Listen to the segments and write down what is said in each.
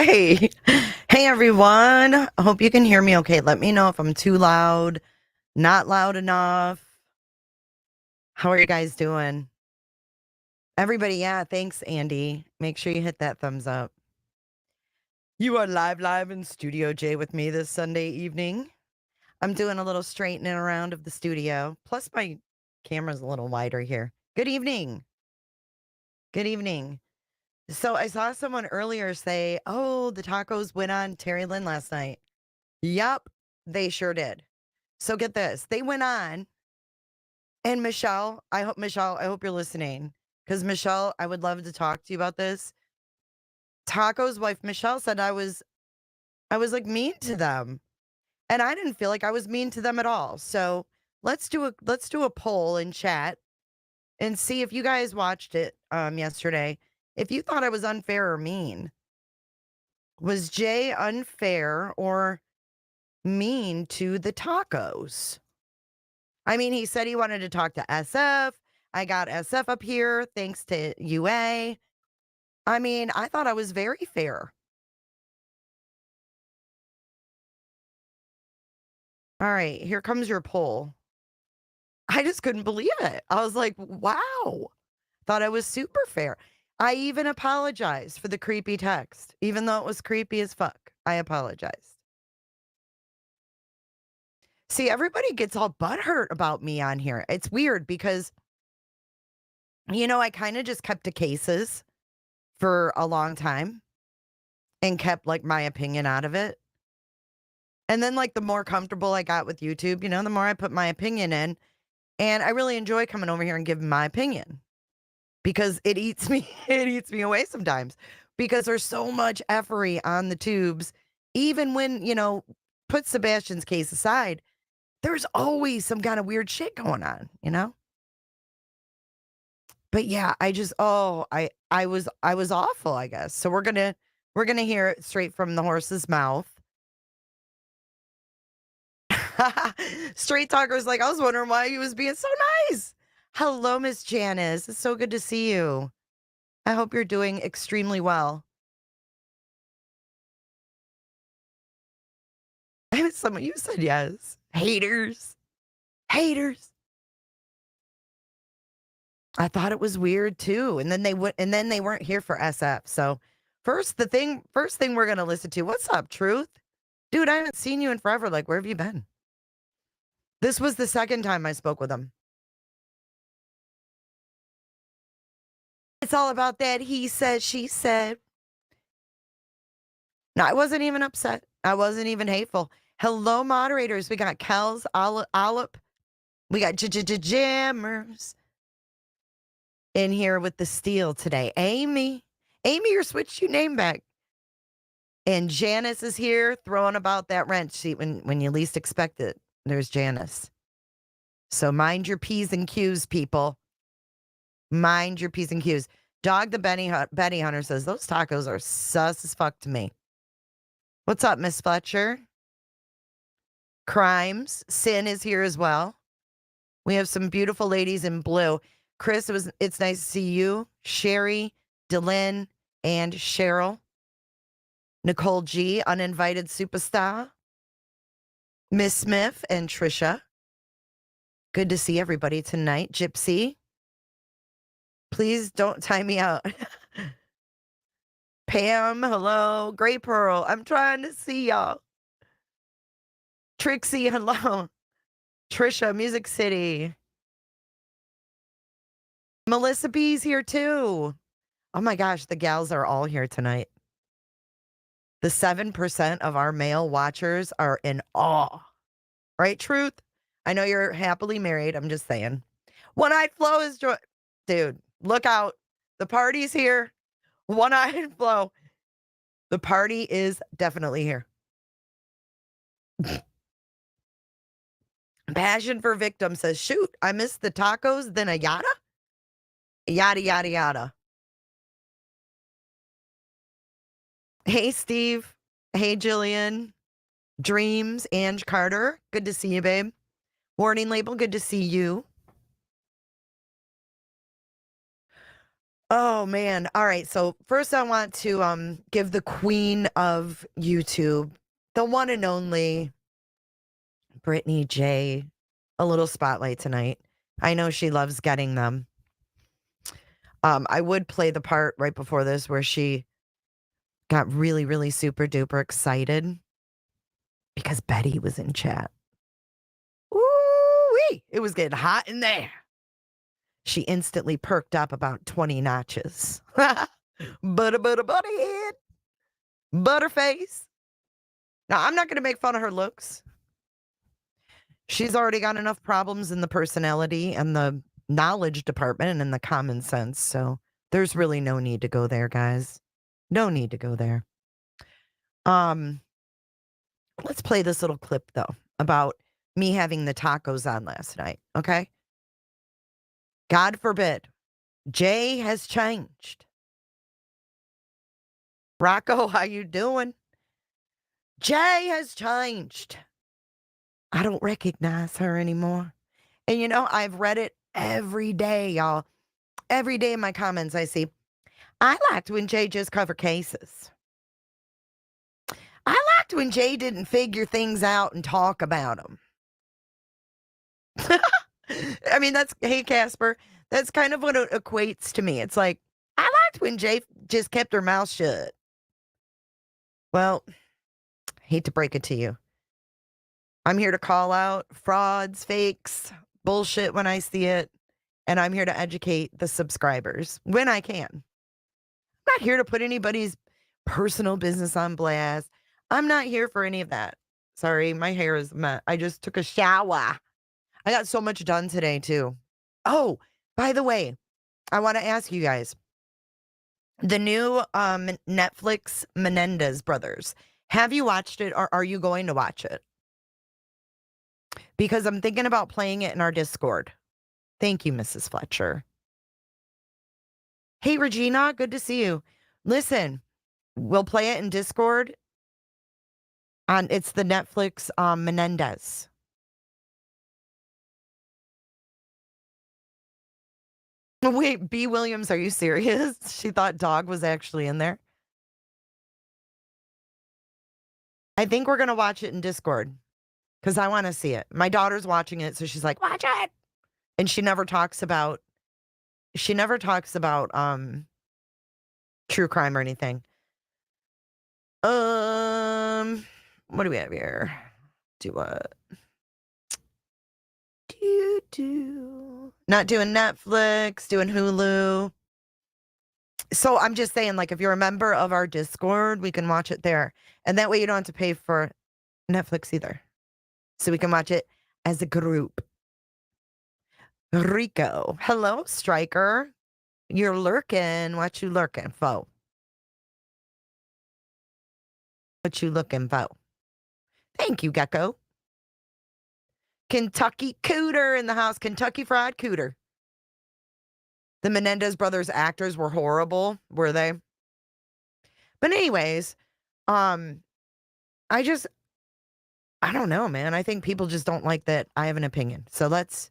Hey, hey everyone. I hope you can hear me okay. Let me know if I'm too loud, not loud enough. How are you guys doing? Everybody, yeah, thanks, Andy. Make sure you hit that thumbs up. You are live in Studio J with me this Sunday evening. I'm doing a little straightening around of the studio. Plus, my camera's a little wider here. Good evening. Good evening. So, I saw someone earlier say, oh, the tacos went on Terri Lynn last night. Yup, they sure did. So get this. They went on, and Michelle, I hope you're listening. Because Michelle, I would love to talk to you about this. Taco's wife, Michelle, said I was like mean to them. And I didn't feel like I was mean to them at all. So let's do a poll in chat and see if you guys watched it yesterday. If you thought I was unfair or mean. Was Jay unfair or mean to the tacos? I mean, he said he wanted to talk to SF. I got SF up here thanks to UA. I mean, I thought I was very fair. All right, here comes your poll. I just couldn't believe it. I was like, wow. Thought I was super fair. I even apologized for the creepy text, even though it was creepy as fuck. I apologized. See, everybody gets all butthurt about me on here. It's weird because, I kind of just kept to cases for a long time and kept like my opinion out of it. And then like the more comfortable I got with YouTube, the more I put my opinion in. And I really enjoy coming over here and giving my opinion because it eats me, it eats me away sometimes because there's so much effery on the tubes. Even when, put Sebastian's case aside, there's always some kind of weird shit going on. But yeah, I was awful, I guess. So we're gonna hear it straight from the horse's mouth. Straight Talker's like, I was wondering why he was being so nice. Hello, Miss Janice. It's so good to see you. I hope you're doing extremely well. Someone you said yes. Haters. Haters. I thought it was weird too. And then they weren't here for SF. So first thing we're gonna listen to. What's up, Truth? Dude, I haven't seen you in forever. Like, where have you been? This was the second time I spoke with him. It's all about that he said, she said. No, I wasn't even upset. I wasn't even hateful. Hello, moderators. We got Kels, Olip. We got Jammers in here with the steel today. Amy, you're switched your name back. And Janice is here throwing about that wrench. See, when you least expect it, there's Janice. So mind your P's and Q's, people. Mind your P's and Q's. Dog the Betty Hunter says, those tacos are sus as fuck to me. What's up, Miss Fletcher? Crimes. Sin is here as well. We have some beautiful ladies in blue. Chris, it's nice to see you. Sherry, Delynn, and Cheryl. Nicole G, uninvited superstar. Miss Smith and Trisha. Good to see everybody tonight. Gypsy. Please don't time me out. Pam, hello. Gray Pearl, I'm trying to see y'all. Trixie, hello. Trisha, Music City. Melissa B's here too. Oh my gosh, the gals are all here tonight. The 7% of our male watchers are in awe. Right, Truth? I know you're happily married. I'm just saying. One-Eyed Flo is dude, look out. The party's here. One-Eyed Flo. The party is definitely here. Passion for Victim says, shoot, I missed the tacos, then a yada? Yada, yada, yada. Hey, Steve. Hey, Jillian. Dreams, Ange Carter. Good to see you, babe. Warning label, good to see you. Oh man. All right. So first I want to give the queen of YouTube, the one and only Brittany J, a little spotlight tonight. I know she loves getting them. I would play the part right before this where she got really, really super duper excited because Betty was in chat. Ooh-wee! It was getting hot in there. She instantly perked up about 20 notches. Butterhead. Butterface. Now, I'm not going to make fun of her looks. She's already got enough problems in the personality and the knowledge department and in the common sense. So there's really no need to go there, guys. No need to go there. Let's play this little clip though about me having the tacos on last night. Okay. God forbid. Jay has changed. Rocco, how you doing? Jay has changed. I don't recognize her anymore. And you know, I've read it every day, y'all. Every day in my comments, I see, I liked when Jay just covered cases. I liked when Jay didn't figure things out and talk about them. I mean, hey, Casper, that's kind of what it equates to me. It's like, I liked when Jay just kept her mouth shut. Well, hate to break it to you. I'm here to call out frauds, fakes, bullshit when I see it. And I'm here to educate the subscribers when I can. I'm not here to put anybody's personal business on blast. I'm not here for any of that. Sorry, my hair is messed. I just took a shower. I got so much done today, too. Oh, by the way, I want to ask you guys. The new Netflix Menendez brothers. Have you watched it or are you going to watch it? Because I'm thinking about playing it in our Discord. Thank you, Mrs. Fletcher. Hey, Regina, good to see you. Listen, we'll play it in Discord. It's the Netflix Menendez. Wait, B. Williams, are you serious? She thought Dog was actually in there. I think we're going to watch it in Discord because I want to see it. My daughter's watching it, so she's like, watch it. And she never talks about true crime or anything. What do we have here? Do what? Not doing Netflix, doing Hulu. So I'm just saying, like, if you're a member of our Discord, we can watch it there. And that way you don't have to pay for Netflix either. So we can watch it as a group. Rico. Hello, Striker. You're lurking. What you lurking for? What you looking for? Thank you, Gecko. Kentucky Cooter in the house. Kentucky Fried Cooter. The Menendez brothers actors were horrible, were they? But anyways, I don't know, man. I think people just don't like that I have an opinion. So let's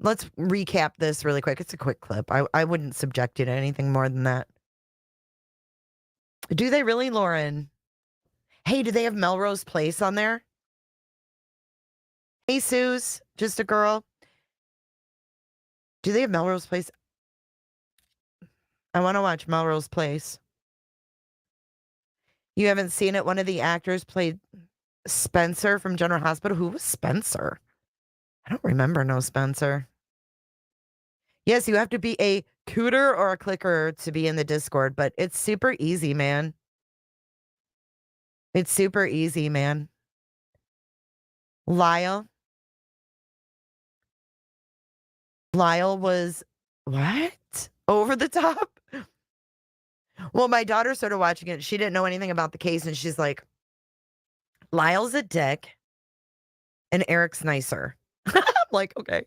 recap this really quick. It's a quick clip. I wouldn't subject you to anything more than that. Do they really, Lauren? Hey, do they have Melrose Place on there? Hey, Suze, just a girl. Do they have Melrose Place? I want to watch Melrose Place. You haven't seen it? One of the actors played Spencer from General Hospital. Who was Spencer? I don't remember no Spencer. Yes, you have to be a cooter or a clicker to be in the Discord, but it's super easy, man. It's super easy, man. Lyle was what? Over the top? Well, my daughter started watching it. She didn't know anything about the case, and she's like, Lyle's a dick, and Eric's nicer. I'm like, okay.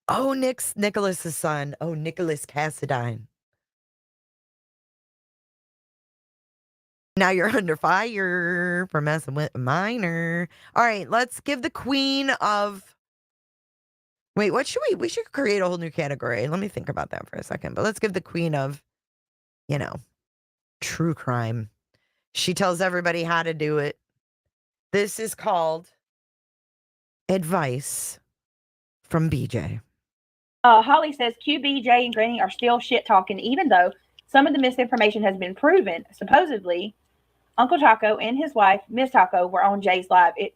Oh, Nicholas's son. Oh, Nicholas Cassadine. Now you're under fire for messing with a minor. All right, let's give the queen of Wait, what should we should create a whole new category. Let me think about that for a second. But let's give the queen of, true crime. She tells everybody how to do it. This is called advice from BJ. Holly says QBJ and Granny are still shit talking, even though some of the misinformation has been proven. Supposedly, Uncle Taco and his wife, Miss Taco, were on Jay's live. It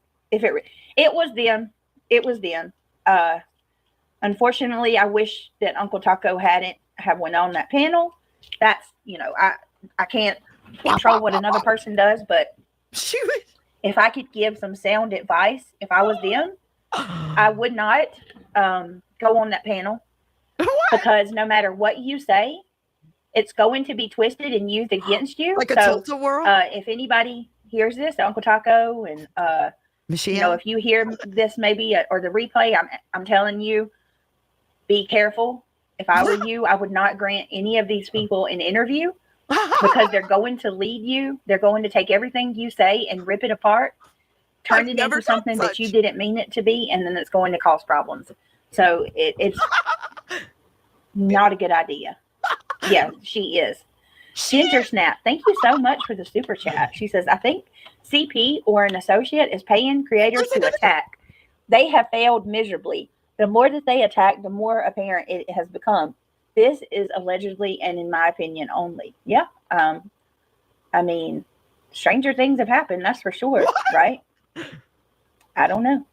was them. It was them. Unfortunately, I wish that Uncle Taco hadn't have went on that panel. That's I can't control what another person does, but if I could give some sound advice, if I was them, I would not go on that panel because no matter what you say, it's going to be twisted and used against you. Like a tilt-a-whirl? If anybody hears this, Uncle Taco, and if you hear this maybe or the replay, I'm telling you, be careful. If I were you, I would not grant any of these people an interview because they're going to lead you. They're going to take everything you say and rip it apart, turn it into something that you didn't mean it to be, and then it's going to cause problems. So it's not a good idea. Yeah, she is. Ginger Snap, thank you so much for the super chat. She says, I think CP or an associate is paying creators to attack. They have failed miserably. The more that they attack, the more apparent it has become. This is allegedly and in my opinion only. Yeah. I mean, stranger things have happened, that's for sure, right? I don't know.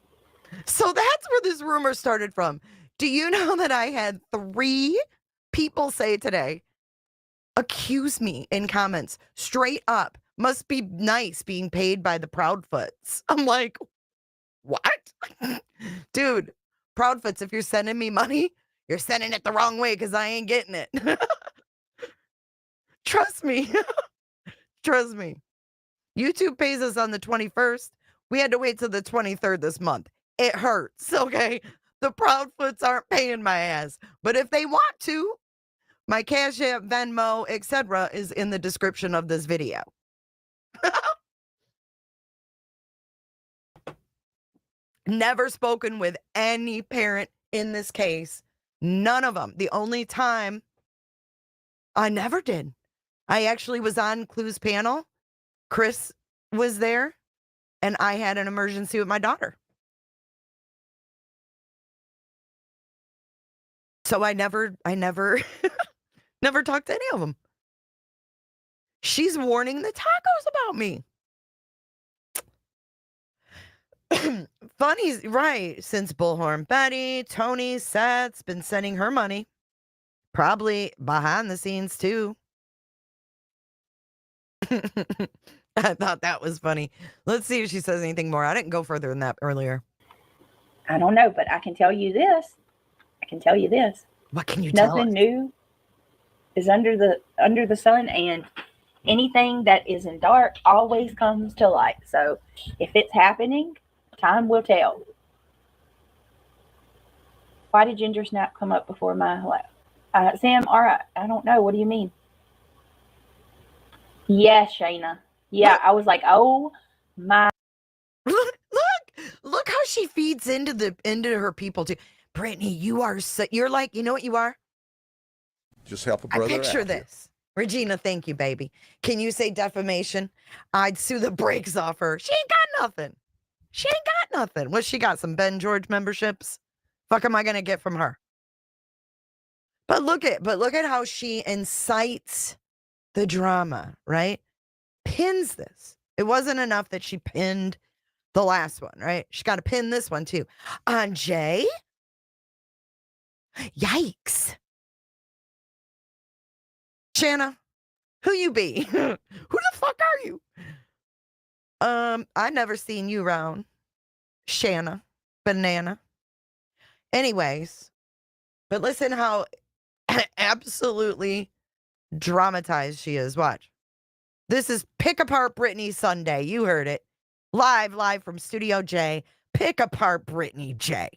So that's where this rumor started from. Do you know that I had 3 people say today, accuse me in comments, straight up, must be nice being paid by the Proudfoots. I'm like, what? Dude, Proudfoots, if you're sending me money, you're sending it the wrong way because I ain't getting it. Trust me. Trust me. YouTube pays us on the 21st. We had to wait till the 23rd this month. It hurts, okay? The Proudfoots aren't paying my ass. But if they want to, my Cash App, Venmo, etc. is in the description of this video. Never spoken with any parent in this case. None of them. The only time I never did. I actually was on Clue's panel. Chris was there, and I had an emergency with my daughter. So I never never talked to any of them. She's warning the tacos about me. Funny, right? Since Bullhorn Betty, Tony, Seth's been sending her money. Probably behind the scenes, too. I thought that was funny. Let's see if she says anything more. I didn't go further than that earlier. I don't know, but I can tell you this. What can you tell us? Nothing new is under the sun, and anything that is in dark always comes to light. So if it's happening, time will tell. Why did Ginger Snap come up before my life? Sam, all right. I don't know. What do you mean? Yeah, Shayna. Yeah, I was like, oh my. Look how she feeds into her people too. Brittany, you're like, you know what you are? Just help a brother out. I picture this. Regina, thank you, baby. Can you say defamation? I'd sue the brakes off her. She ain't got nothing. What she got? Some Ben George memberships? Fuck am I gonna get from her? But look at how she incites the drama, right? Pins this. It wasn't enough that she pinned the last one, right? She got to pin this one too. On Jay? Yikes. Shanna, who you be? Who the fuck are you? I never seen you around. Shanna. Banana. Anyways, but listen how absolutely dramatized she is. Watch. This is Pick Apart Britney Sunday. You heard it. Live from Studio J. Pick Apart Britney J.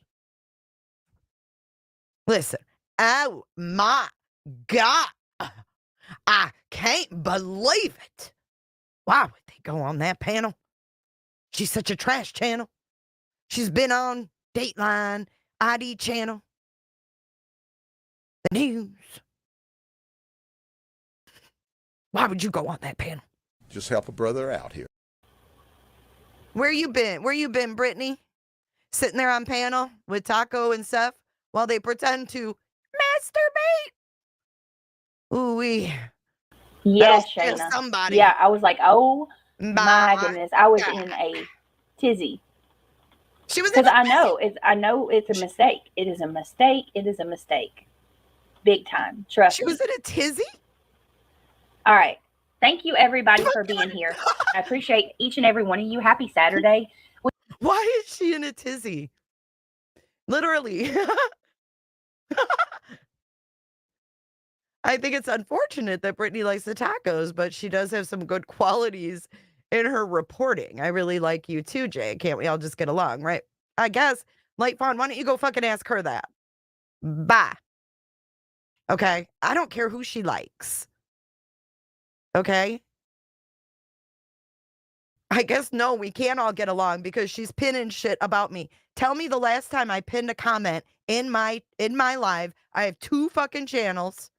Listen. Oh my God. I can't believe it. Why would they go on that panel? She's such a trash channel. She's been on Dateline, ID channel. The news. Why would you go on that panel? Just help a brother out here. Where you been? Where you been, Brittany? Sitting there on panel with Taco and Seth while they pretend to masturbate? Ooh-wee. Yes, Shayna. Somebody. Yeah, I was like, oh my goodness. I was in a tizzy. She was because I know it's a mistake. It is a mistake. It is a mistake. Big time. Trust me. She was in a tizzy? All right. Thank you, everybody, for being here. I appreciate each and every one of you. Happy Saturday. Why is she in a tizzy? Literally. I think it's unfortunate that Brittany likes the tacos, but she does have some good qualities in her reporting. I really like you too, Jay. Can't we all just get along, right? I guess. Light Fawn, why don't you go fucking ask her that? Bye. Okay? I don't care who she likes. Okay? I guess no, we can't all get along because she's pinning shit about me. Tell me the last time I pinned a comment in my live. I have 2 fucking channels.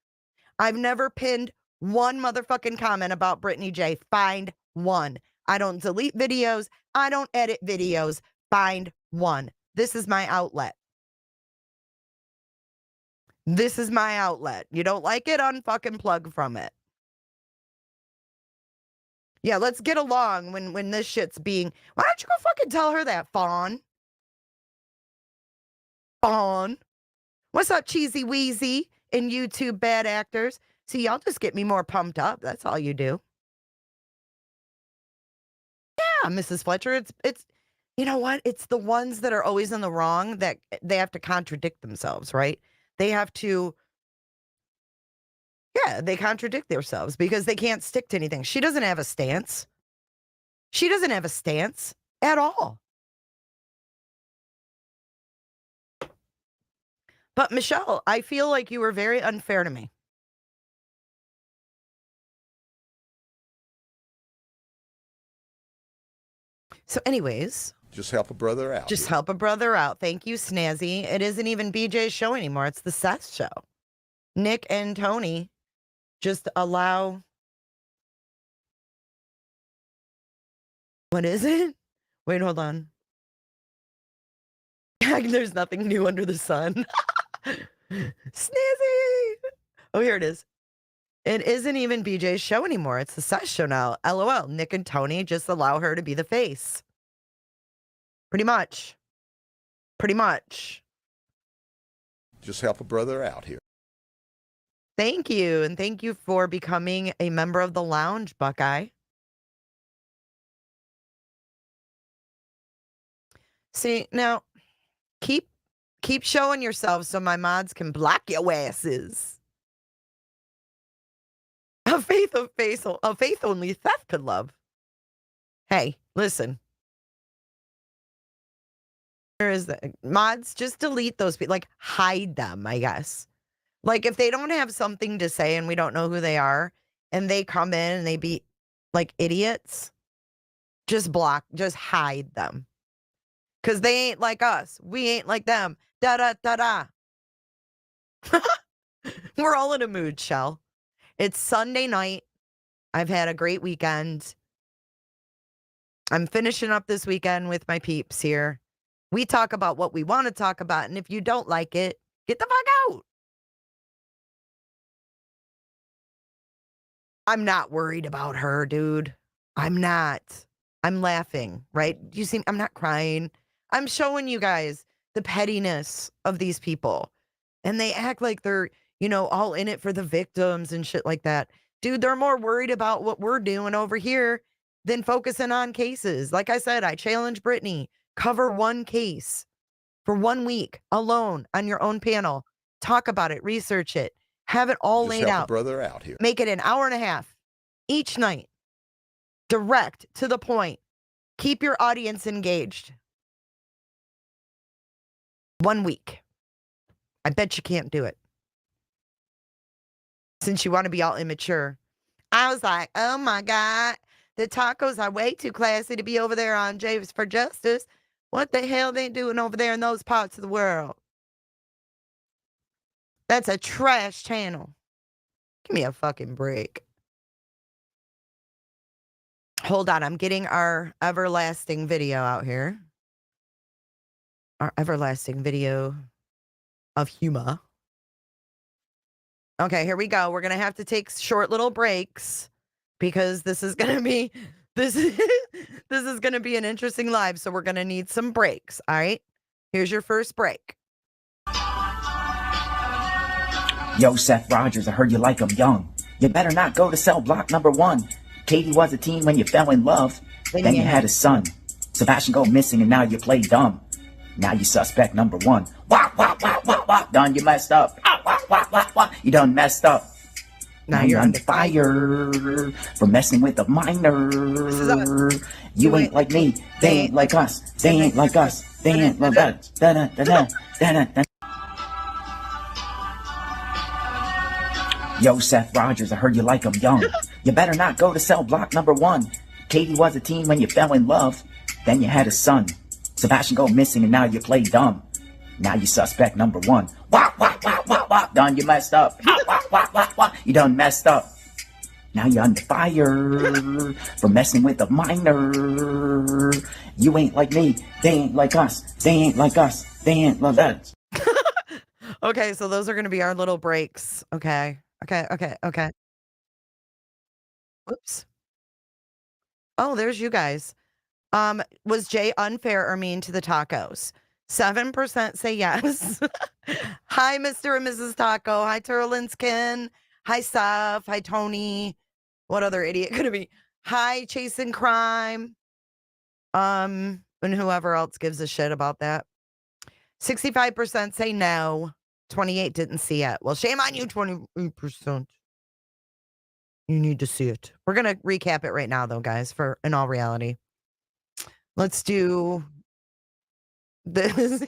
I've never pinned one motherfucking comment about Brittany J. Find one. I don't delete videos. I don't edit videos. Find one. This is my outlet. This is my outlet. You don't like it? Unfucking plug from it. Yeah, let's get along when this shit's being... Why don't you go fucking tell her that, Fawn? Fawn. What's up, Cheesy Weezy and YouTube bad actors? See, y'all just get me more pumped up. That's all you do. Yeah, Mrs. Fletcher, it's you know what? It's the ones that are always in the wrong that they have to contradict themselves, right? They have to... Yeah, they contradict themselves because they can't stick to anything. She doesn't have a stance. She doesn't have a stance at all. But Michelle, I feel like you were very unfair to me. So anyways. Just help a brother out. Just help a brother out. Thank you, Snazzy. It isn't even BJ's show anymore. It's the Seth show. Nick and Tony just allow... What is it? Wait, hold on. There's nothing new under the sun. Snazzy! Oh, here it is. It isn't even BJ's show anymore. It's the Seth show now. LOL. Nick and Tony just allow her to be the face. Pretty much. Pretty much. Just help a brother out here. Thank you. And thank you for becoming a member of the lounge, Buckeye. See, now, keep showing yourself so my mods can block your asses. A faith only Seth could love. Hey, listen. There is the mods, just delete those people, like hide them, I guess. Like if they don't have something to say and we don't know who they are and they come in and they be like idiots, just block, just hide them. Because they ain't like us. We ain't like them. Da-da-da-da. We're all in a mood, Shell. It's Sunday night. I've had a great weekend. I'm finishing up this weekend with my peeps here. We talk about what we want to talk about, and if you don't like it, get the fuck out. I'm not worried about her, dude. I'm not. I'm laughing, right? You see, I'm not crying. I'm showing you guys the pettiness of these people. And they act like they're, you know, all in it for the victims and shit like that. Dude, they're more worried about what we're doing over here than focusing on cases. Like I said, I challenge Brittany. Cover one case for 1 week alone on your own panel. Talk about it. Research it. Have it all laid out. Brother out here. Make it an hour and a half each night. Direct to the point. Keep your audience engaged. 1 week. I bet you can't do it. Since you want to be all immature. I was like, oh my God. The tacos are way too classy to be over there on James for Justice. What the hell they doing over there in those parts of the world? That's a trash channel. Give me a fucking break. Hold on, I'm getting our everlasting video out here. Our everlasting video of humor. Okay, here we go. We're going to have to take short little breaks because this is going to be this is going to be an interesting live, so we're going to need some breaks, all right? Here's your first break. Yo, Seth Rogers, I heard you like 'em young. You better not go to cell block number 1. Katie was a teen when you fell in love. Then you had a son. Sebastian go missing and now you play dumb. Now you suspect number 1. Wah, wah, wah, wah, wah. Done, you messed up. Wah, wah, wah, wah, wah. You done messed up. Now you're under fire for messing with a minor. You ain't like me. They ain't like us. They ain't like us. They ain't like us. Yo, Seth Rogers, I heard you like 'em young. You better not go to cell block number 1. Katie was a teen when you fell in love. Then you had a son. Sebastian go missing and now you play dumb. Now you suspect number 1. Wah, wah, wah, wah, wah. Done, you messed up. Wah, wah, wah, wah, wah. You done messed up. Now you're under fire for messing with a minor. You ain't like me. They ain't like us. They ain't like us. They ain't like us. Okay, so those are going to be our little breaks. Okay. Okay. Oops. Oh, there's you guys. Was Jay unfair or mean to the tacos? 7% say yes. Hi, Mr. and Mrs. Taco. Hi, Turlin's Ken. Hi, Seth. Hi, Tony. What other idiot could it be? Hi, Chasing Crime. And whoever else gives a shit about that. 65% say no. 28 didn't see it. Well, shame on you, 28%. You need to see it. We're going to recap it right now, though, guys, for in all reality. Let's do this.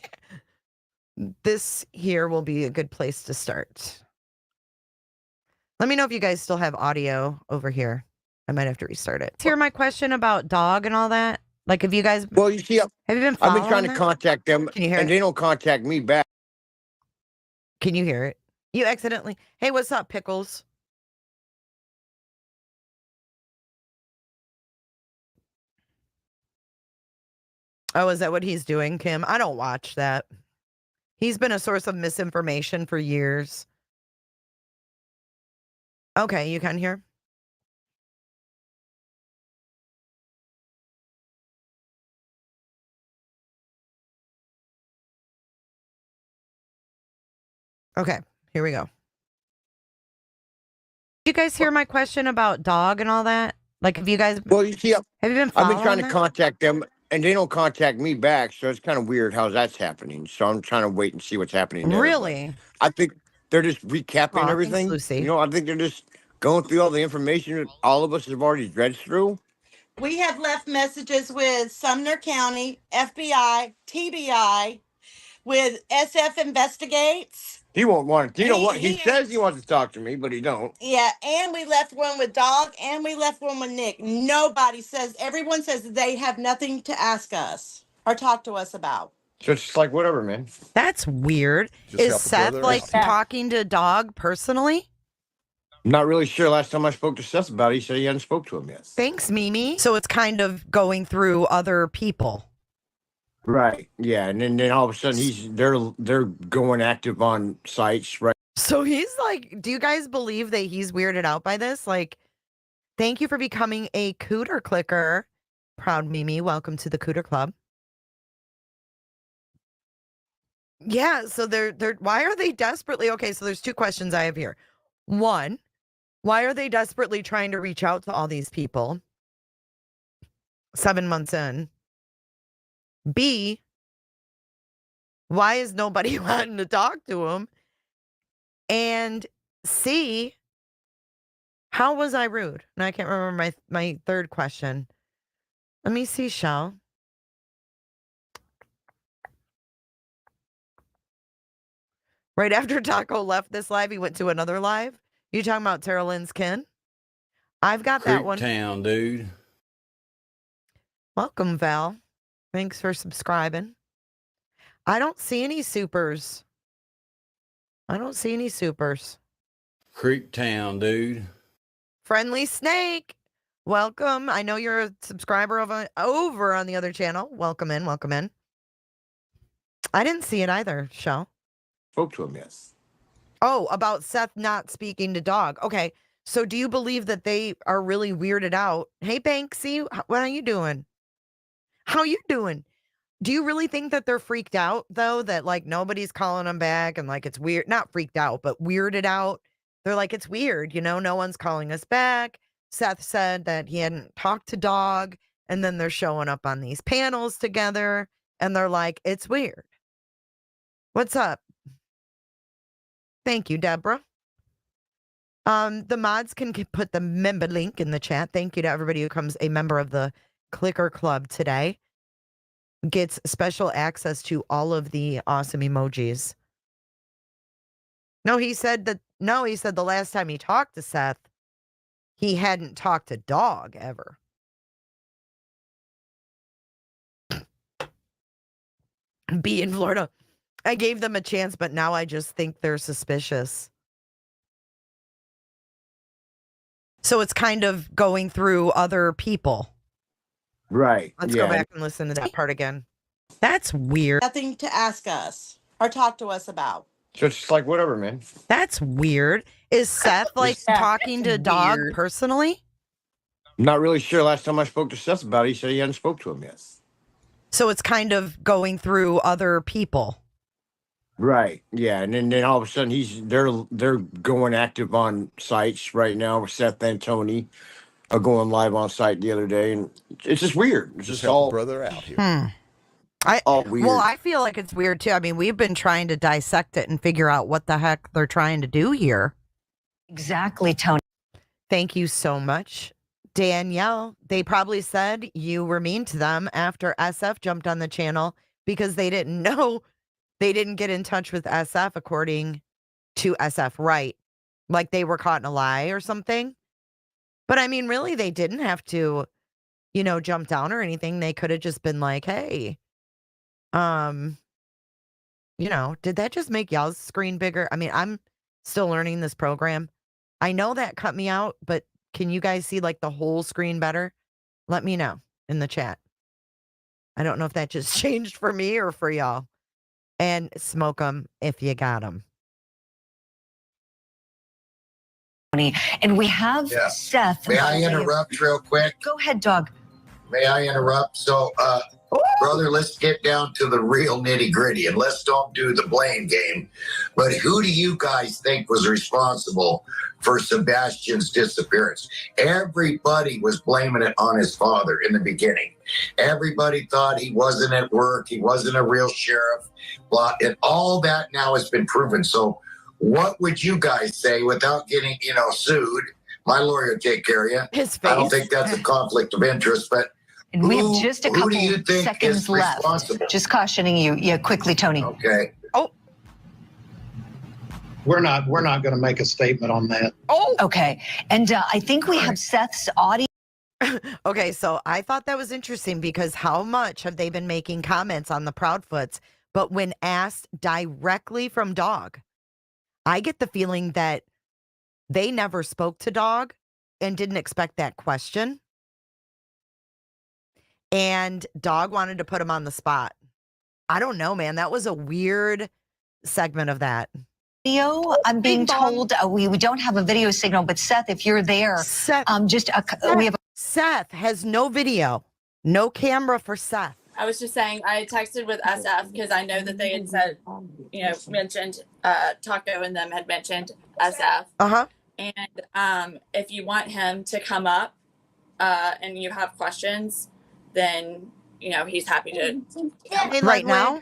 This here will be a good place to start. Let me know if you guys still have audio over here. I might have to restart it. Hear my question about dog and all that? Like, have you guys... Well, you see, have you been I've following been trying to contact them, Can you hear and it? they don't contact me back. Can you hear it? You accidentally... Hey, what's up, Pickles? Oh, is that what he's doing, Kim? I don't watch that. He's been a source of misinformation for years. Okay, you can hear? Okay, here we go. Did you guys hear my question about dog and all that? Like, have you guys... Well, you see, have you been I've following been trying to that? contact them, and they don't contact me back, so it's kind of weird how that's happening. So I'm trying to wait and see what's happening there. Really? But I think they're just recapping Aw, everything. thanks, Lucy. You know, I think they're just going through all the information that all of us have already read through. We have left messages with Sumner County, FBI, TBI, with SF Investigates. He won't want to. You know what? He says he wants to talk to me, but he don't. Yeah, and we left one with Dog, and we left one with Nick. Nobody says, everyone says they have nothing to ask us or talk to us about. So it's just like, whatever, man. That's weird. Just Is help a Seth, brother like, out. talking to dog personally? I'm not really sure. Last time I spoke to Seth about it, he said he hadn't spoke to him yet. Thanks, Mimi. So it's kind of going through other people. Right. Yeah, and then all of a sudden they're going active on sites, right? So he's like, do you guys believe that he's weirded out by this? Like, thank you for becoming a cooter clicker. Proud Mimi, welcome to the Cooter Club. Yeah, so they're why are they desperately okay, so there's two questions I have here. One, why are they desperately trying to reach out to all these people 7 months in? B, why is nobody wanting to talk to him? And C, how was I rude? And I can't remember my third question. Let me see, Shell. Right after Taco left this live, he went to another live. You talking about Terri Lynn's Ken? I've got that one. Town, dude. Welcome, Val. Thanks for subscribing. I don't see any supers. I don't see any supers. Creek Town, dude. Friendly Snake, welcome. I know you're a subscriber over on the other channel. Welcome in, welcome in. I didn't see it either, Shell. Spoke to him, yes. Oh, about Seth not speaking to dog. Okay, so do you believe that they are really weirded out? Hey, Banksy, what are you doing? How you doing? Do you really think that they're freaked out, though, that, like, nobody's calling them back and, like, it's weird? Not freaked out, but weirded out. They're like, it's weird, you know, no one's calling us back. Seth said that he hadn't talked to dog, and then they're showing up on these panels together, and they're like, it's weird. What's up? Thank you, Deborah. The mods can put the member link in the chat. Thank you to everybody who becomes a member of the Clicker Club today. Gets special access to all of the awesome emojis. He said the last time he talked to Seth, he hadn't talked to dog ever. Be in Florida. I gave them a chance, but now I just think they're suspicious. So it's kind of going through other people. Right. Let's go back and listen to that part again. That's weird. Nothing to ask us or talk to us about. Just like whatever, man. That's weird. Is Seth like talking to dog personally? I'm not really sure. Last time I spoke to Seth about it, he said he hadn't spoke to him yet. So it's kind of going through other people. Right. Yeah. And then all of a sudden they're going active on sites right now. Seth and Tony are going live on site the other day, and it's just weird. It's just all brother out here. All weird. Well, I feel like it's weird too. I mean, we've been trying to dissect it and figure out what the heck they're trying to do here. Exactly, Tony. Thank you so much, Danielle. They probably said you were mean to them after SF jumped on the channel because they didn't know. They didn't get in touch with SF according to SF, right? Like they were caught in a lie or something. But I mean, really, they didn't have to, jump down or anything. They could have just been like, hey, did that just make y'all's screen bigger? I mean, I'm still learning this program. I know that cut me out, but can you guys see like the whole screen better? Let me know in the chat. I don't know if that just changed for me or for y'all. And smoke them if you got them. And we have Seth. May I interrupt real quick? Go ahead, dog. May I interrupt? So, brother, let's get down to the real nitty gritty and let's don't do the blame game. But who do you guys think was responsible for Sebastian's disappearance? Everybody was blaming it on his father in the beginning. Everybody thought he wasn't at work. He wasn't a real sheriff. Blah, and all that now has been proven. So what would you guys say without getting, sued? My lawyer will take care of you. His face. I don't think that's a conflict of interest, but and we have just a couple do you think seconds is left. Just cautioning you. Yeah, quickly, Tony. Okay. Oh. We're not going to make a statement on that. Oh. Okay. And I think we have Seth's audio. Okay, so I thought that was interesting because how much have they been making comments on the Proudfoots? But when asked directly from Dog, I get the feeling that they never spoke to Dog and didn't expect that question. And Dog wanted to put him on the spot. I don't know, man. That was a weird segment of that. Video. I'm being told we don't have a video signal, but Seth, if you're there, we have. Seth has no video, no camera for Seth. I was just saying, I texted with SF because I know that they had said, mentioned Taco and them had mentioned SF. Uh-huh. And if you want him to come up and you have questions, then, he's happy to. Right now?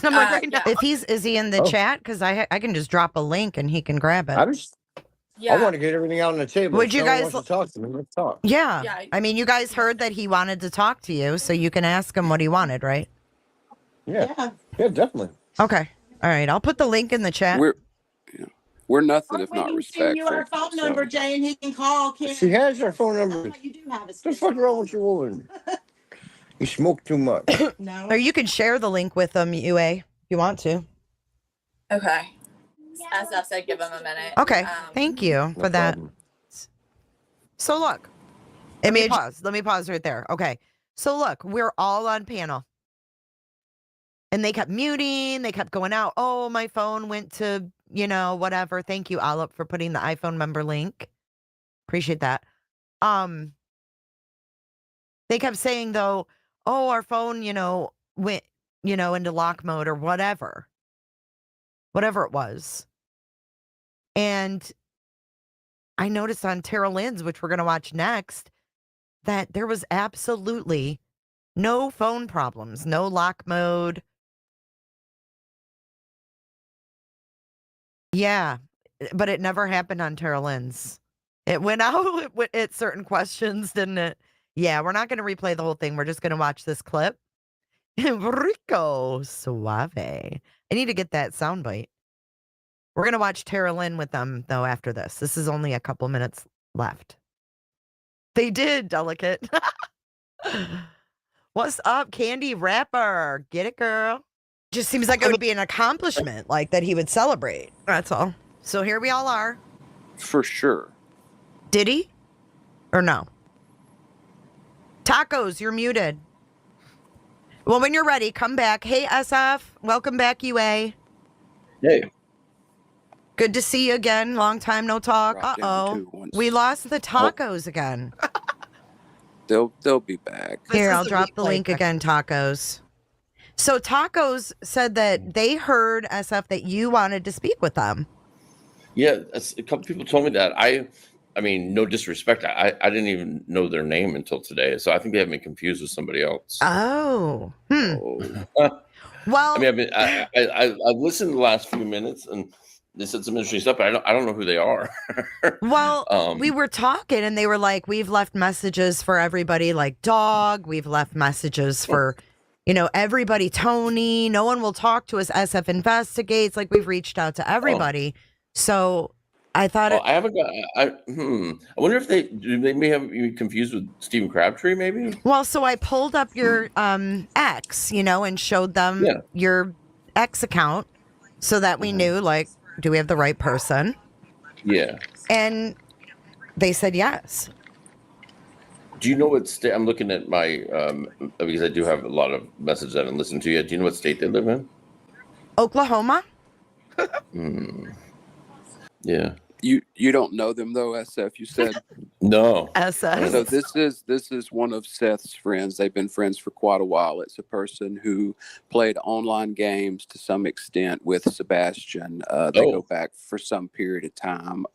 I'm like, right now. Yeah. Is he in the chat? Because I can just drop a link and he can grab it. I want to get everything out on the table. Would you guys wants to talk to me? Let's talk. Yeah. I mean, you guys heard that he wanted to talk to you, so you can ask him what he wanted, right? Yeah, definitely. Okay. All right. I'll put the link in the chat. We're nothing if not respectful. You our phone number, Jay, and he can call. She has her phone number. You do have it. What the fuck wrong with you, woman? You smoke too much. No. Or you can share the link with them, UA, if you want to. Okay. SF said give him a minute. Okay. Thank you for that. problem. So look, let me pause. Let me pause right there. Okay. So look, we're all on panel. And they kept muting. They kept going out. Oh, my phone went to, whatever. Thank you, Olive, for putting the iPhone member link. Appreciate that. They kept saying, though, oh, our phone, went, into lock mode or whatever. Whatever it was. And I noticed on Terri Lynn's, which we're going to watch next, that there was absolutely no phone problems, no lock mode. Yeah, but it never happened on Terri Lynn's. It went out at certain questions, didn't it? Yeah, we're not going to replay the whole thing. We're just going to watch this clip. Rico Suave. I need to get that soundbite. We're going to watch Terri Lynn with them, though, after this. This is only a couple minutes left. They did, Delicate. What's up, Candy Rapper? Get it, girl. Just seems like it would be an accomplishment, like that he would celebrate. That's all. So here we all are. For sure. Did he? Or no? Tacos, you're muted. Well, when you're ready, come back. Hey, SF. Welcome back, UA. Hey. Good to see you again. Long time no talk. Uh-oh. We lost the tacos again. They'll be back. Here, I'll drop the link again, Tacos. So Tacos said that they heard, SF, that you wanted to speak with them. Yeah, a couple people told me that. I mean, no disrespect. I didn't even know their name until today. So I think they have me confused with somebody else. Oh. Well, I mean, I've listened to the last few minutes and they said some interesting stuff, but I don't know who they are. Well, we were talking and they were like, we've left messages for everybody like Dog. We've left messages for, everybody, Tony. No one will talk to us. SF investigates. Like we've reached out to everybody. So I thought I haven't got. I wonder if they may have you confused with Stephen Crabtree, maybe. Well, so I pulled up your X, and showed them your X account so that we knew, like, do we have the right person? Yeah. And they said yes. Do you know what state? I'm looking at my because I do have a lot of messages I haven't listened to yet. Do you know what state they live in? Oklahoma. Yeah. You don't know them though, SF. You said no. SF. So this is one of Seth's friends. They've been friends for quite a while. It's a person who played online games to some extent with Sebastian. They go back for some period of time.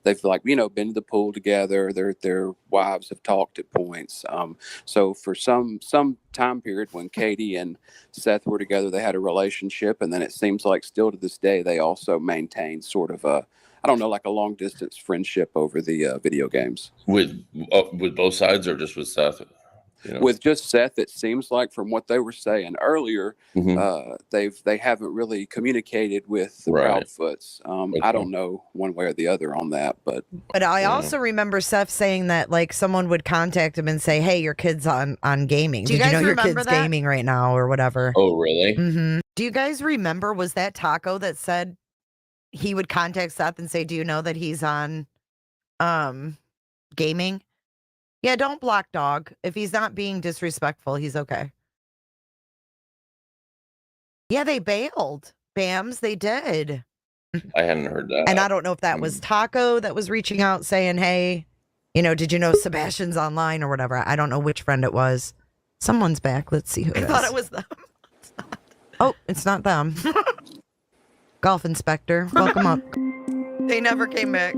They've been to the pool together. Their wives have talked at points. So for some time period when Katie and Seth were together, they had a relationship, and then it seems like still to this day they also maintain sort of a, I don't know, like a long distance friendship over the video games. With both sides or just with Seth? With just Seth, it seems like from what they were saying earlier, they haven't really communicated with the Proudfoots. I don't know one way or the other on that, but I also remember Seth saying that like someone would contact him and say, "Hey, your kid's on gaming. Did you know your kid's gaming right now or whatever?" Oh, really? Mm-hmm. Do you guys remember? Was that Taco that said he would contact Seth and say, "Do you know that he's on gaming?" Yeah, don't block Dog. If he's not being disrespectful, he's okay. Yeah, they bailed. Bams, they did. I hadn't heard that. And I don't know if that was Taco that was reaching out saying, hey, did you know Sebastian's online or whatever? I don't know which friend it was. Someone's back. Let's see who it is. I thought it was them. Oh, it's not them. Golf Inspector, welcome up. They never came back.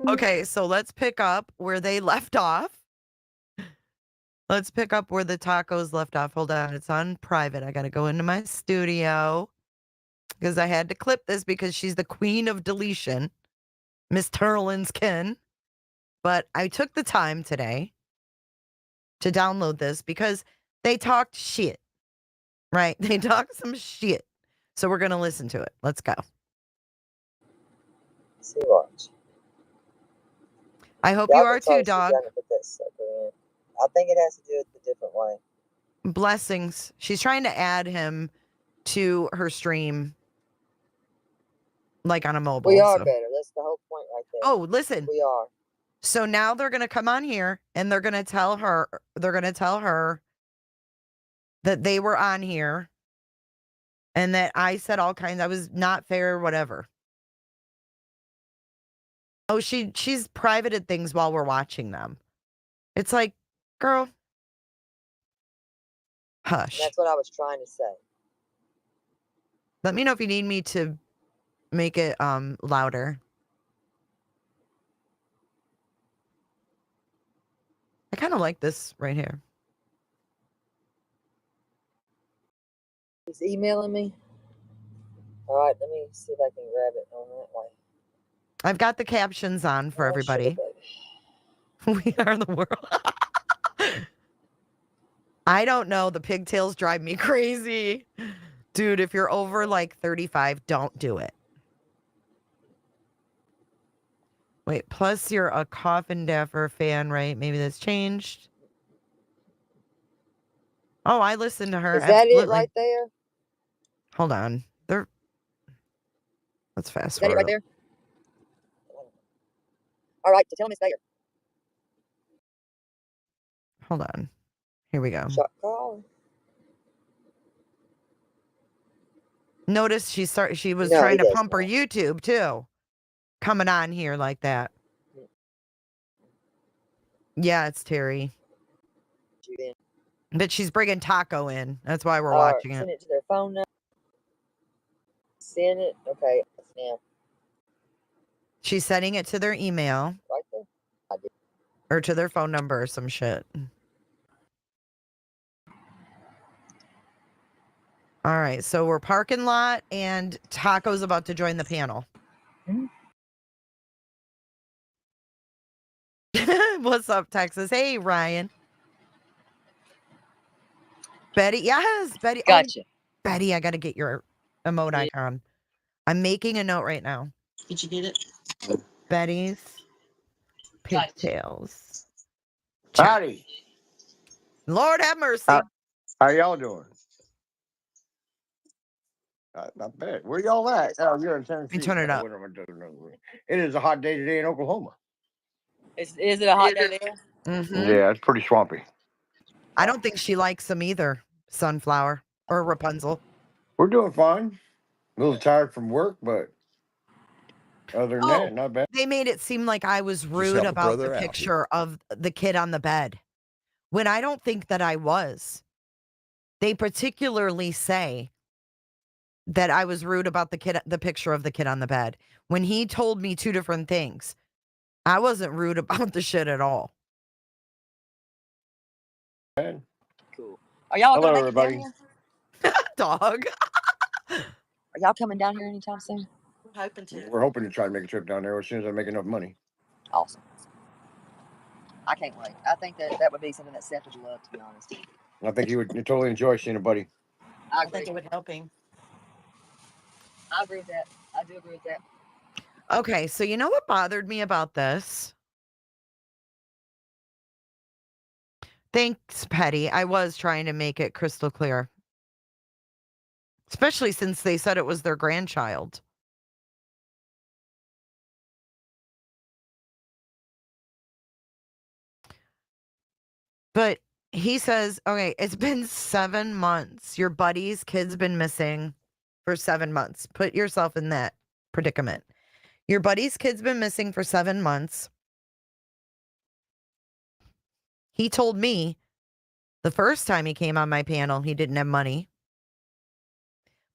Okay, so let's pick up where they left off. Let's pick up where the Tacos left off. Hold on, it's on private. I got to go into my studio because I had to clip this because she's the queen of deletion, Miss Terlin's kin. But I took the time today to download this because they talked shit, right? They talked some shit. So we're going to listen to it. Let's go. See watch. I hope you are too, Dog. I think it has to do with the different way. Blessings. She's trying to add him to her stream like on a mobile. We are so. better. That's the whole point right there. Oh, listen. We are. So now they're going to come on here and they're going to tell her that they were on here and that I said all kinds. I was not fair or whatever. Oh, she's privated things while we're watching them. It's like, girl, hush. That's what I was trying to say. Let me know if you need me to make it louder. I kind of like this right here. He's emailing me. All right, let me see if I can grab it on that way. I've got the captions on for everybody. We are the world. I don't know. The pigtails drive me crazy. Dude, if you're over like 35, don't do it. Wait, plus you're a Coffin Dapper fan, right? Maybe that's changed. Oh, I listened to her. Is that Absolutely. it right there? Hold on. Let's fast Is that it forward. right there? All right, so tell him it's there. Hold on. Here we go. Shot call. Notice she was trying to pump her YouTube too. Coming on here like that. Yeah, it's Terri. But she's bringing Taco in. That's why we're watching it. Send it to their phone number. Send it. Okay, now. She's sending it to their email. Right there. I did. Or to their phone number or some shit. All right, so we're parking lot and Taco's about to join the panel. What's up, Texas? Hey, Ryan. Betty, yes, Betty. Gotcha. Oh, Betty, I got to get your emote icon. I'm making a note right now. Did you get it? Betty's pigtails. Howdy. Lord have mercy. How y'all doing? Not bad. Where y'all at? Oh, you're in Tennessee. Turn it up. It is a hot day today in Oklahoma. Is it a hot day there? Mm-hmm. Yeah, it's pretty swampy. I don't think she likes them either, Sunflower or Rapunzel. We're doing fine. A little tired from work, but other than that, not bad. They made it seem like I was rude about the picture of the kid on the bed, when I don't think that I was. They particularly say that I was rude about the picture of the kid on the bed, when he told me two different things. I wasn't rude about the shit at all. Cool. Are y'all Hello, gonna make everybody. it down here? Dog. Are y'all coming down here anytime soon? We're hoping to. We're hoping to try to make a trip down there as soon as I make enough money. Awesome. I can't wait. I think that would be something that Seth would love, to be honest. I think he would totally enjoy seeing a buddy. I think it would help him. I agree with that. I do agree with that. Okay, so you know what bothered me about this? Thanks, Petty. I was trying to make it crystal clear. Especially since they said it was their grandchild. But he says, okay, it's been 7 months. Your buddy's kid's been missing for 7 months. Put yourself in that predicament. Your buddy's kid's been missing for 7 months. He told me the first time he came on my panel, he didn't have money.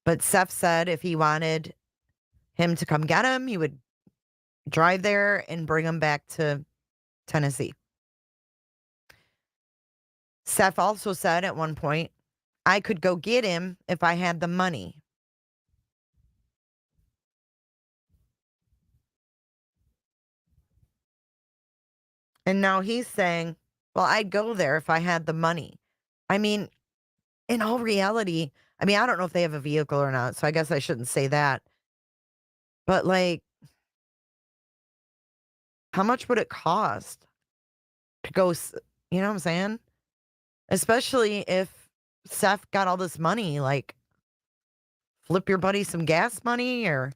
But Seth said if he wanted him to come get him, he would drive there and bring him back to Tennessee. Seth also said at one point, I could go get him if I had the money. And now he's saying, well, I'd go there if I had the money. I mean, in all reality, I mean, I don't know if they have a vehicle or not, so I guess I shouldn't say that. But like, how much would it cost to go, you know what I'm saying? Especially if Seth got all this money, like flip your buddy some gas money or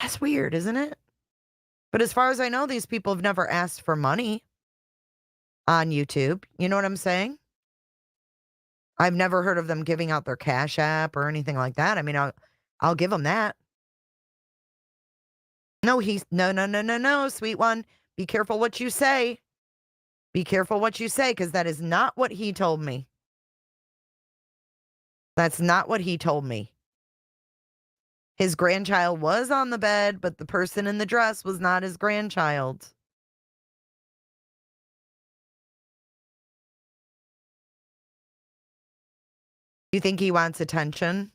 That's weird, isn't it? But as far as I know, these people have never asked for money on YouTube. You know what I'm saying? I've never heard of them giving out their Cash App or anything like that. I mean, I'll give them that. No, no, sweet one. Be careful what you say. Be careful what you say, because that is not what he told me. That's not what he told me. His grandchild was on the bed, but the person in the dress was not his grandchild. You think he wants attention?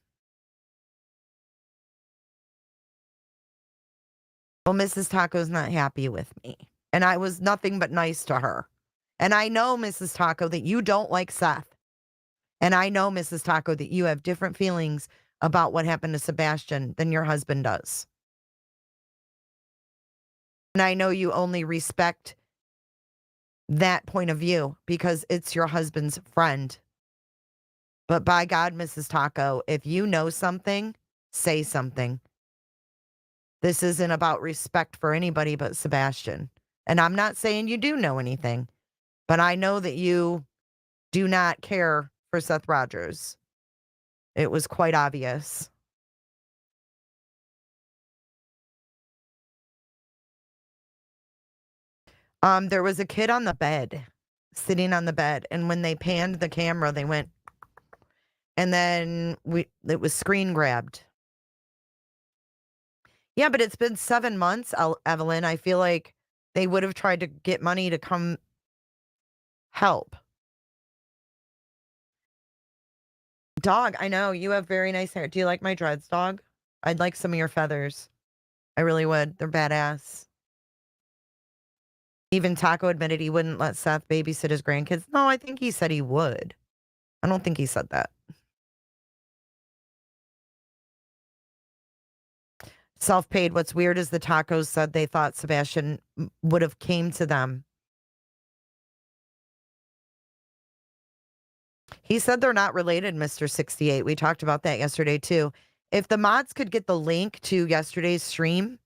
Well, Mrs. Taco's not happy with me. And I was nothing but nice to her. And I know, Mrs. Taco, that you don't like Seth. And I know, Mrs. Taco, that you have different feelings about what happened to Sebastian than your husband does. And I know you only respect that point of view because it's your husband's friend. But by God, Mrs. Taco, if you know something, say something. This isn't about respect for anybody but Sebastian. And I'm not saying you do know anything, but I know that you do not care for Seth Rogers. It was quite obvious. There was a kid on the bed, sitting on the bed, and when they panned the camera, they went, and then it was screen grabbed. Yeah, but it's been 7 months, Evelyn. I feel like they would have tried to get money to come help. Dog, I know, you have very nice hair. Do you like my dreads, dog? I'd like some of your feathers. I really would. They're badass. Even Taco admitted he wouldn't let Seth babysit his grandkids. No, I think he said he would. I don't think he said that. Self-paid. What's weird is the Tacos said they thought Sebastian would have came to them. He said they're not related, Mr. 68. We talked about that yesterday, too. If the mods could get the link to yesterday's stream.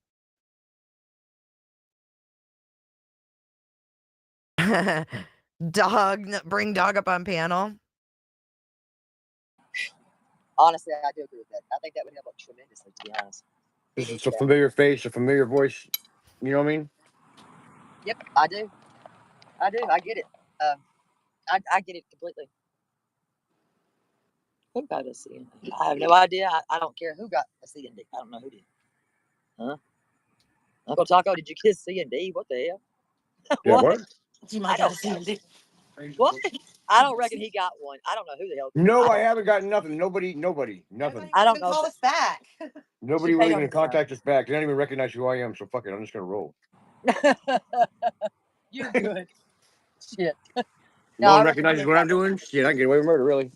Dog, bring dog up on panel. Honestly, I do agree with that. I think that would help tremendously, to be honest. It's a familiar face, a familiar voice. You know what I mean? Yep, I do. I get it. I get it completely. Who got a CND? I have no idea. I don't care who got a CND. I don't know who did. Huh? Uncle Taco, did you get a CND? What the hell? Yeah, what? You might got a CND. What? I don't reckon he got one. I don't know who the hell. No, I haven't gotten nothing. Nobody, nothing. I don't know. Call us back. Nobody really gonna contact us back. They don't even recognize who I am, so fuck it. I'm just gonna roll. You're good. Shit. No one recognizes what I'm doing? Shit, I can get away with murder, really.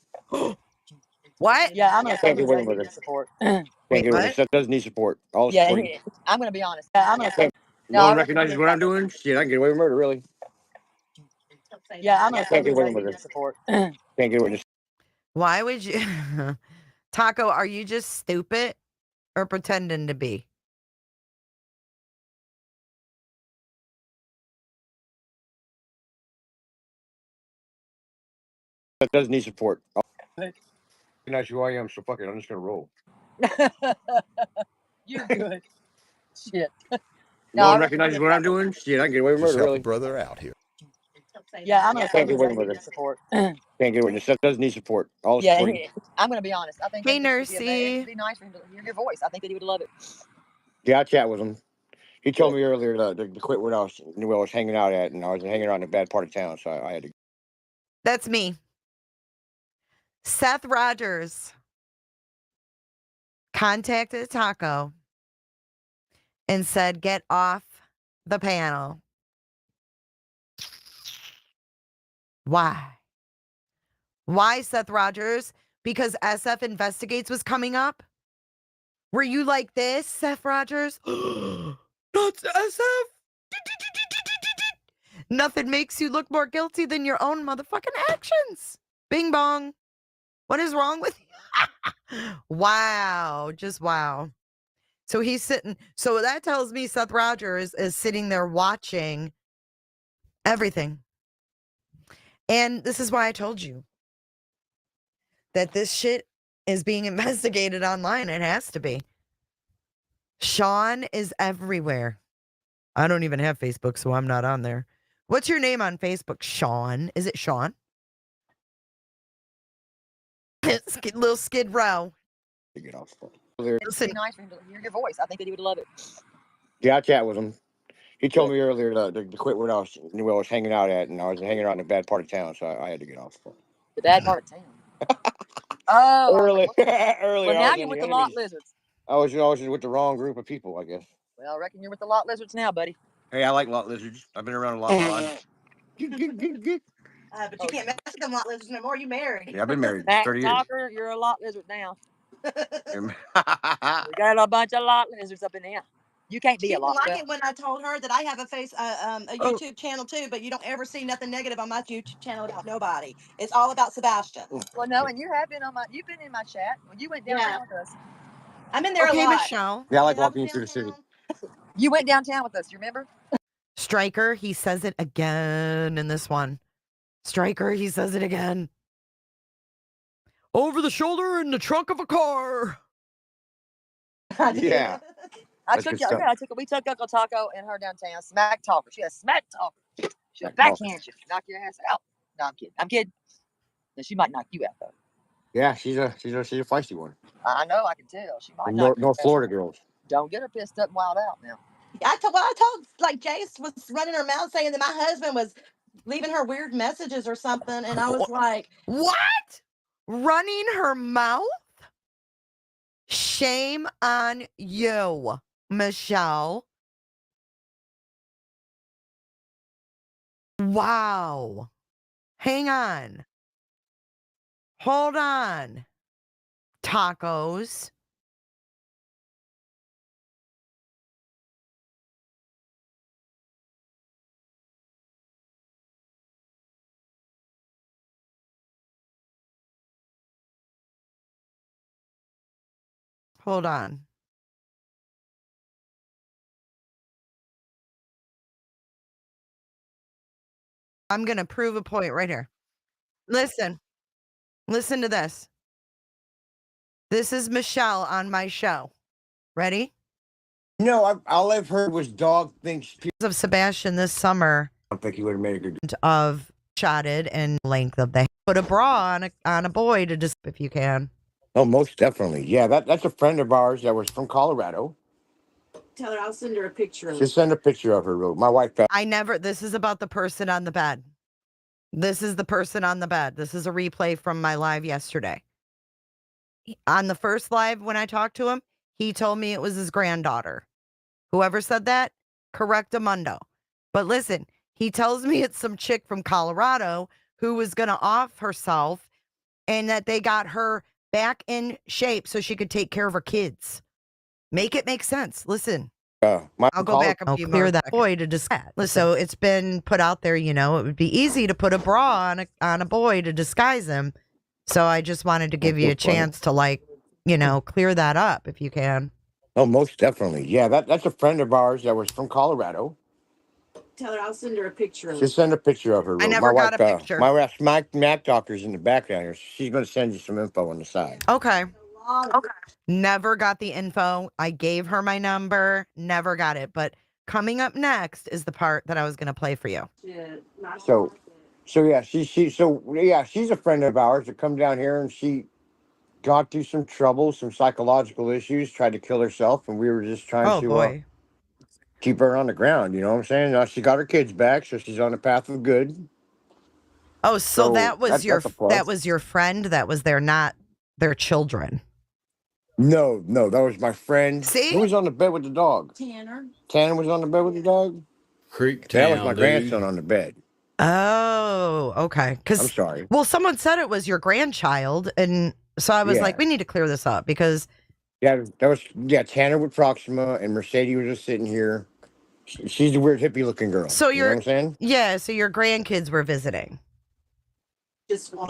What? Yeah, I'm gonna Can't say get away he with needs murder. support. Can't get away. Seth does need support. All Yeah, support. I'm gonna be honest. Yeah, I'm gonna say. No one recognizes what I'm doing? Shit, I can get away with murder, really. Yeah, I'm gonna say Can't get away he with murder. needs support. Can't get away with Why would you? Taco, are you just stupid or pretending to be? That does need support. Recognize who I am, so fuck it. I'm just gonna roll. You're good. Shit. No one recognizes what I'm doing? Shit, I can get away with Just murder, help really. a brother out here. Yeah, I'm gonna say Can't get away he with needs murder. support. Can't get away. Seth does need support. All Yeah, support. I'm gonna be honest. I think Hey, that this would be, Nursey. it'd be nice for him to hear your voice. I think that he would love it. Yeah, I chat with him. He told me earlier to quit where I was hanging out at, and I was hanging out in a bad part of town, so I had to. That's me. Seth Rogers contacted Taco and said, get off the panel. Why? Why, Seth Rogers? Because SF Investigates was coming up? Were you like this, Seth Rogers? Not SF. Nothing makes you look more guilty than your own motherfucking actions. Bing bong. What is wrong with you? Wow. Just wow. So he's sitting. So that tells me Seth Rogers is sitting there watching everything. And this is why I told you that this shit is being investigated online. It has to be. Sean is everywhere. I don't even have Facebook, so I'm not on there. What's your name on Facebook? Sean. Is it Sean? Little Skid Row. Get off. It would be nice for him to hear your voice. I think that he would love it. Yeah, I chat with him. He told me earlier to quit where I was hanging out at, and I was hanging out in a bad part of town, so I had to get off. The bad part of town. Oh, early. Well, now you're with the lot lizards. I was with the wrong group of people, I guess. Well, I reckon you're with the lot lizards now, buddy. Hey, I like lot lizards. I've been around a lot of life. But you can't mess with them lot lizards no more. You married. Yeah, I've been married Back 30 years. talker, you're a lot lizard now. We got a bunch of lot lizards up in there. You can't be She a lot. didn't like it when I told her that I have a YouTube channel too, but you don't ever see nothing negative on my YouTube channel about nobody. It's all about Sebastian. Well, no, and you have been you've been in my chat when you went downtown with us. I'm in there a lot. Michelle. Yeah, I like walking through the city. You went downtown with us, you remember? Stryker, he says it again in this one. Stryker, he says it again. Over the shoulder in the trunk of a car. Yeah. We took Uncle Taco and her downtown. Smack talker. She has smack talker. She'll backhand you, knock your ass out. No, I'm kidding. I'm kidding. Now, she might knock you out though. Yeah, she's a feisty one. I know, I can tell. She might North Florida girls. Don't get her pissed up and wild out now. I told like Jace was running her mouth saying that my husband was leaving her weird messages or something, and I was like, what? Running her mouth? Shame on you, Michelle. Wow. Hang on. Hold on. Tacos. Hold on. I'm going to prove a point right here. Listen to this. This is Michelle on my show. Ready? No, all I've heard was dog thinks of Sebastian this summer. I don't think he would have made a good of shotted and length of the put a bra on a boy to just if you can. Oh, most definitely. Yeah, that's a friend of ours that was from Colorado. tell her I'll send her a picture. Just send a picture of her. My wife. This is about the person on the bed. This is the person on the bed. This is a replay from my live yesterday. On the first live, when I talked to him, he told me it was his granddaughter. Whoever said that, correctamundo. But listen, he tells me it's some chick from Colorado who was going to off herself and that they got her back in shape so she could take care of her kids. Make it make sense. Listen. I'll go back and clear that boy to discuss. So it's been put out there, it would be easy to put a bra on a boy to disguise him. So I just wanted to give you a chance to clear that up if you can. Oh, most definitely. Yeah, that's a friend of ours that was from Colorado. Tell her I'll send her a picture. Just send a picture of her. I never got a picture. My wife, Mac Doctor's in the background here. She's going to send you some info on the side. Okay. Never got the info. I gave her my number. Never got it. But coming up next is the part that I was going to play for you. So yeah, she's a friend of ours that come down here and she got through some trouble, some psychological issues, tried to kill herself, and we were just trying to keep her on the ground. You know what I'm saying? Now she got her kids back, so she's on the path of good. Oh, so that was your friend that was there, not their children. No, that was my friend. See? Who was on the bed with the dog? Tanner was on the bed with the dog? That was my grandson on the bed. Oh, okay. I'm sorry. Well, someone said it was your grandchild, and so I was like, we need to clear this up because... Tanner with Proxima, and Mercedes was just sitting here. She's a weird hippie-looking girl. So you know what I'm saying? Yeah, so your grandkids were visiting.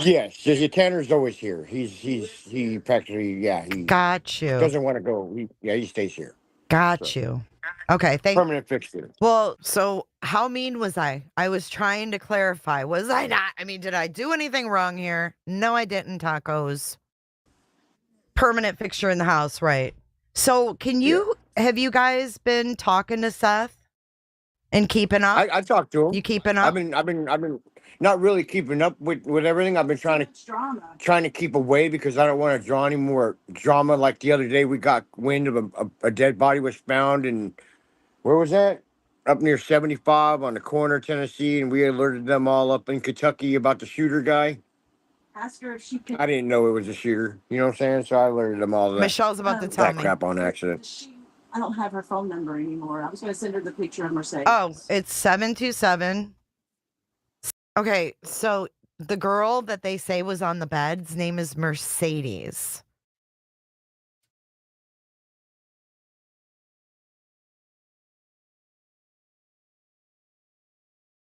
Yes, Tanner's always here. He practically, he got you. Doesn't want to go. He stays here. Got you. Okay, permanent fixture. Well, so how mean was I? I was trying to clarify. Was I not? I mean, did I do anything wrong here? No, I didn't, tacos. Permanent fixture in the house, right? So have you guys been talking to Seth and keeping up? I talked to him. You keeping up? I've been not really keeping up with everything. I've been trying to keep away because I don't want to draw any more drama. Like the other day, we got wind of a dead body was found, and where was that? Up near 75 on the corner of Tennessee, and we alerted them all up in Kentucky about the shooter guy. Ask her if she can. I didn't know it was a shooter. You know what I'm saying? So I alerted them all of that. Michelle's about to tell that me. crap on accident. I don't have her phone number anymore. I was going to send her the picture of Mercedes. Oh, it's 727. Okay, so the girl that they say was on the bed's name is Mercedes.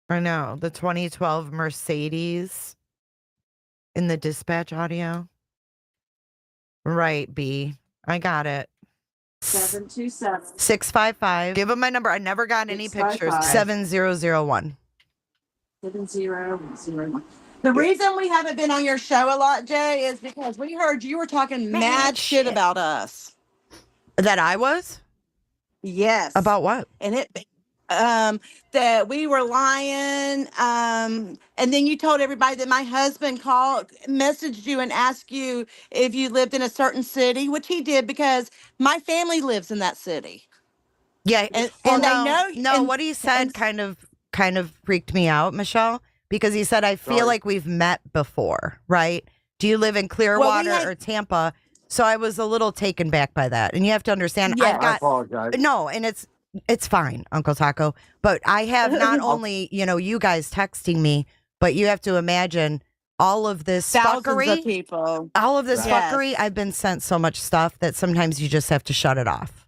I know, the 2012 Mercedes in the dispatch audio. Right, B. I got it. 727 655. Give him my number. I never got any pictures. 7001. 7001. The reason we haven't been on your show a lot, Jay, is because we heard you were talking mad shit about us. That I was? Yes. About what? And that we were lying. And then you told everybody that my husband messaged you and asked you if you lived in a certain city, which he did because my family lives in that city. Yeah. And what he said kind of freaked me out, Michelle, because he said, I feel like we've met before, right? Do you live in Clearwater or Tampa? So I was a little taken back by that. And you have to understand, I apologize. No, and it's fine, Uncle Taco. But I have not only, you guys texting me, but you have to imagine all of this fuckery. Of people. All of this fuckery. I've been sent so much stuff that sometimes you just have to shut it off.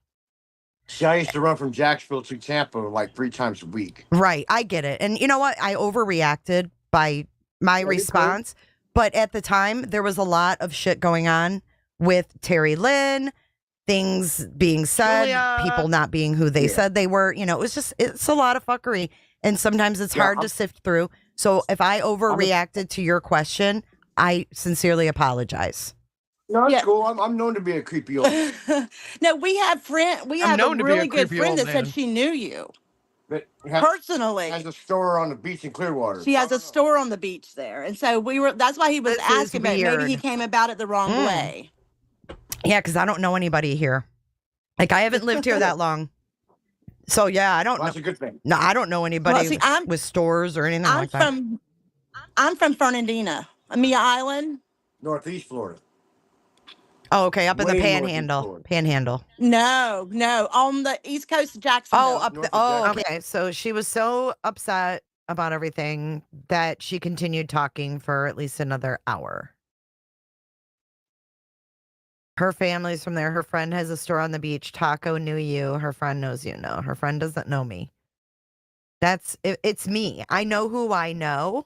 See, I used to run from Jacksonville to Tampa like 3 times a week. Right. I get it. And you know what? I overreacted by my response. But at the time, there was a lot of shit going on with Terri Lynn, things being said, people not being who they said they were. It's a lot of fuckery. And sometimes it's hard to sift through. So if I overreacted to your question, I sincerely apologize. No, it's cool. I'm known to be a creepy old man. No, we have a really good friend that said she knew you. Personally. Has a store on the beach in Clearwater. She has a store on the beach there. And so that's why he was asking, but maybe he came about it the wrong way. Yeah, because I don't know anybody here. Like, I haven't lived here that long. So, yeah, I don't know. That's a good thing. No, I don't know anybody with stores or anything like that. I'm from Fernandina, Mia Island. Northeast Florida. Oh, okay, up in the Panhandle. No, on the East Coast of Jacksonville. Okay. So she was so upset about everything that she continued talking for at least another hour. Her family's from there. Her friend has a store on the beach. Taco knew you. Her friend knows you. No, her friend doesn't know me. It's me. I know who I know.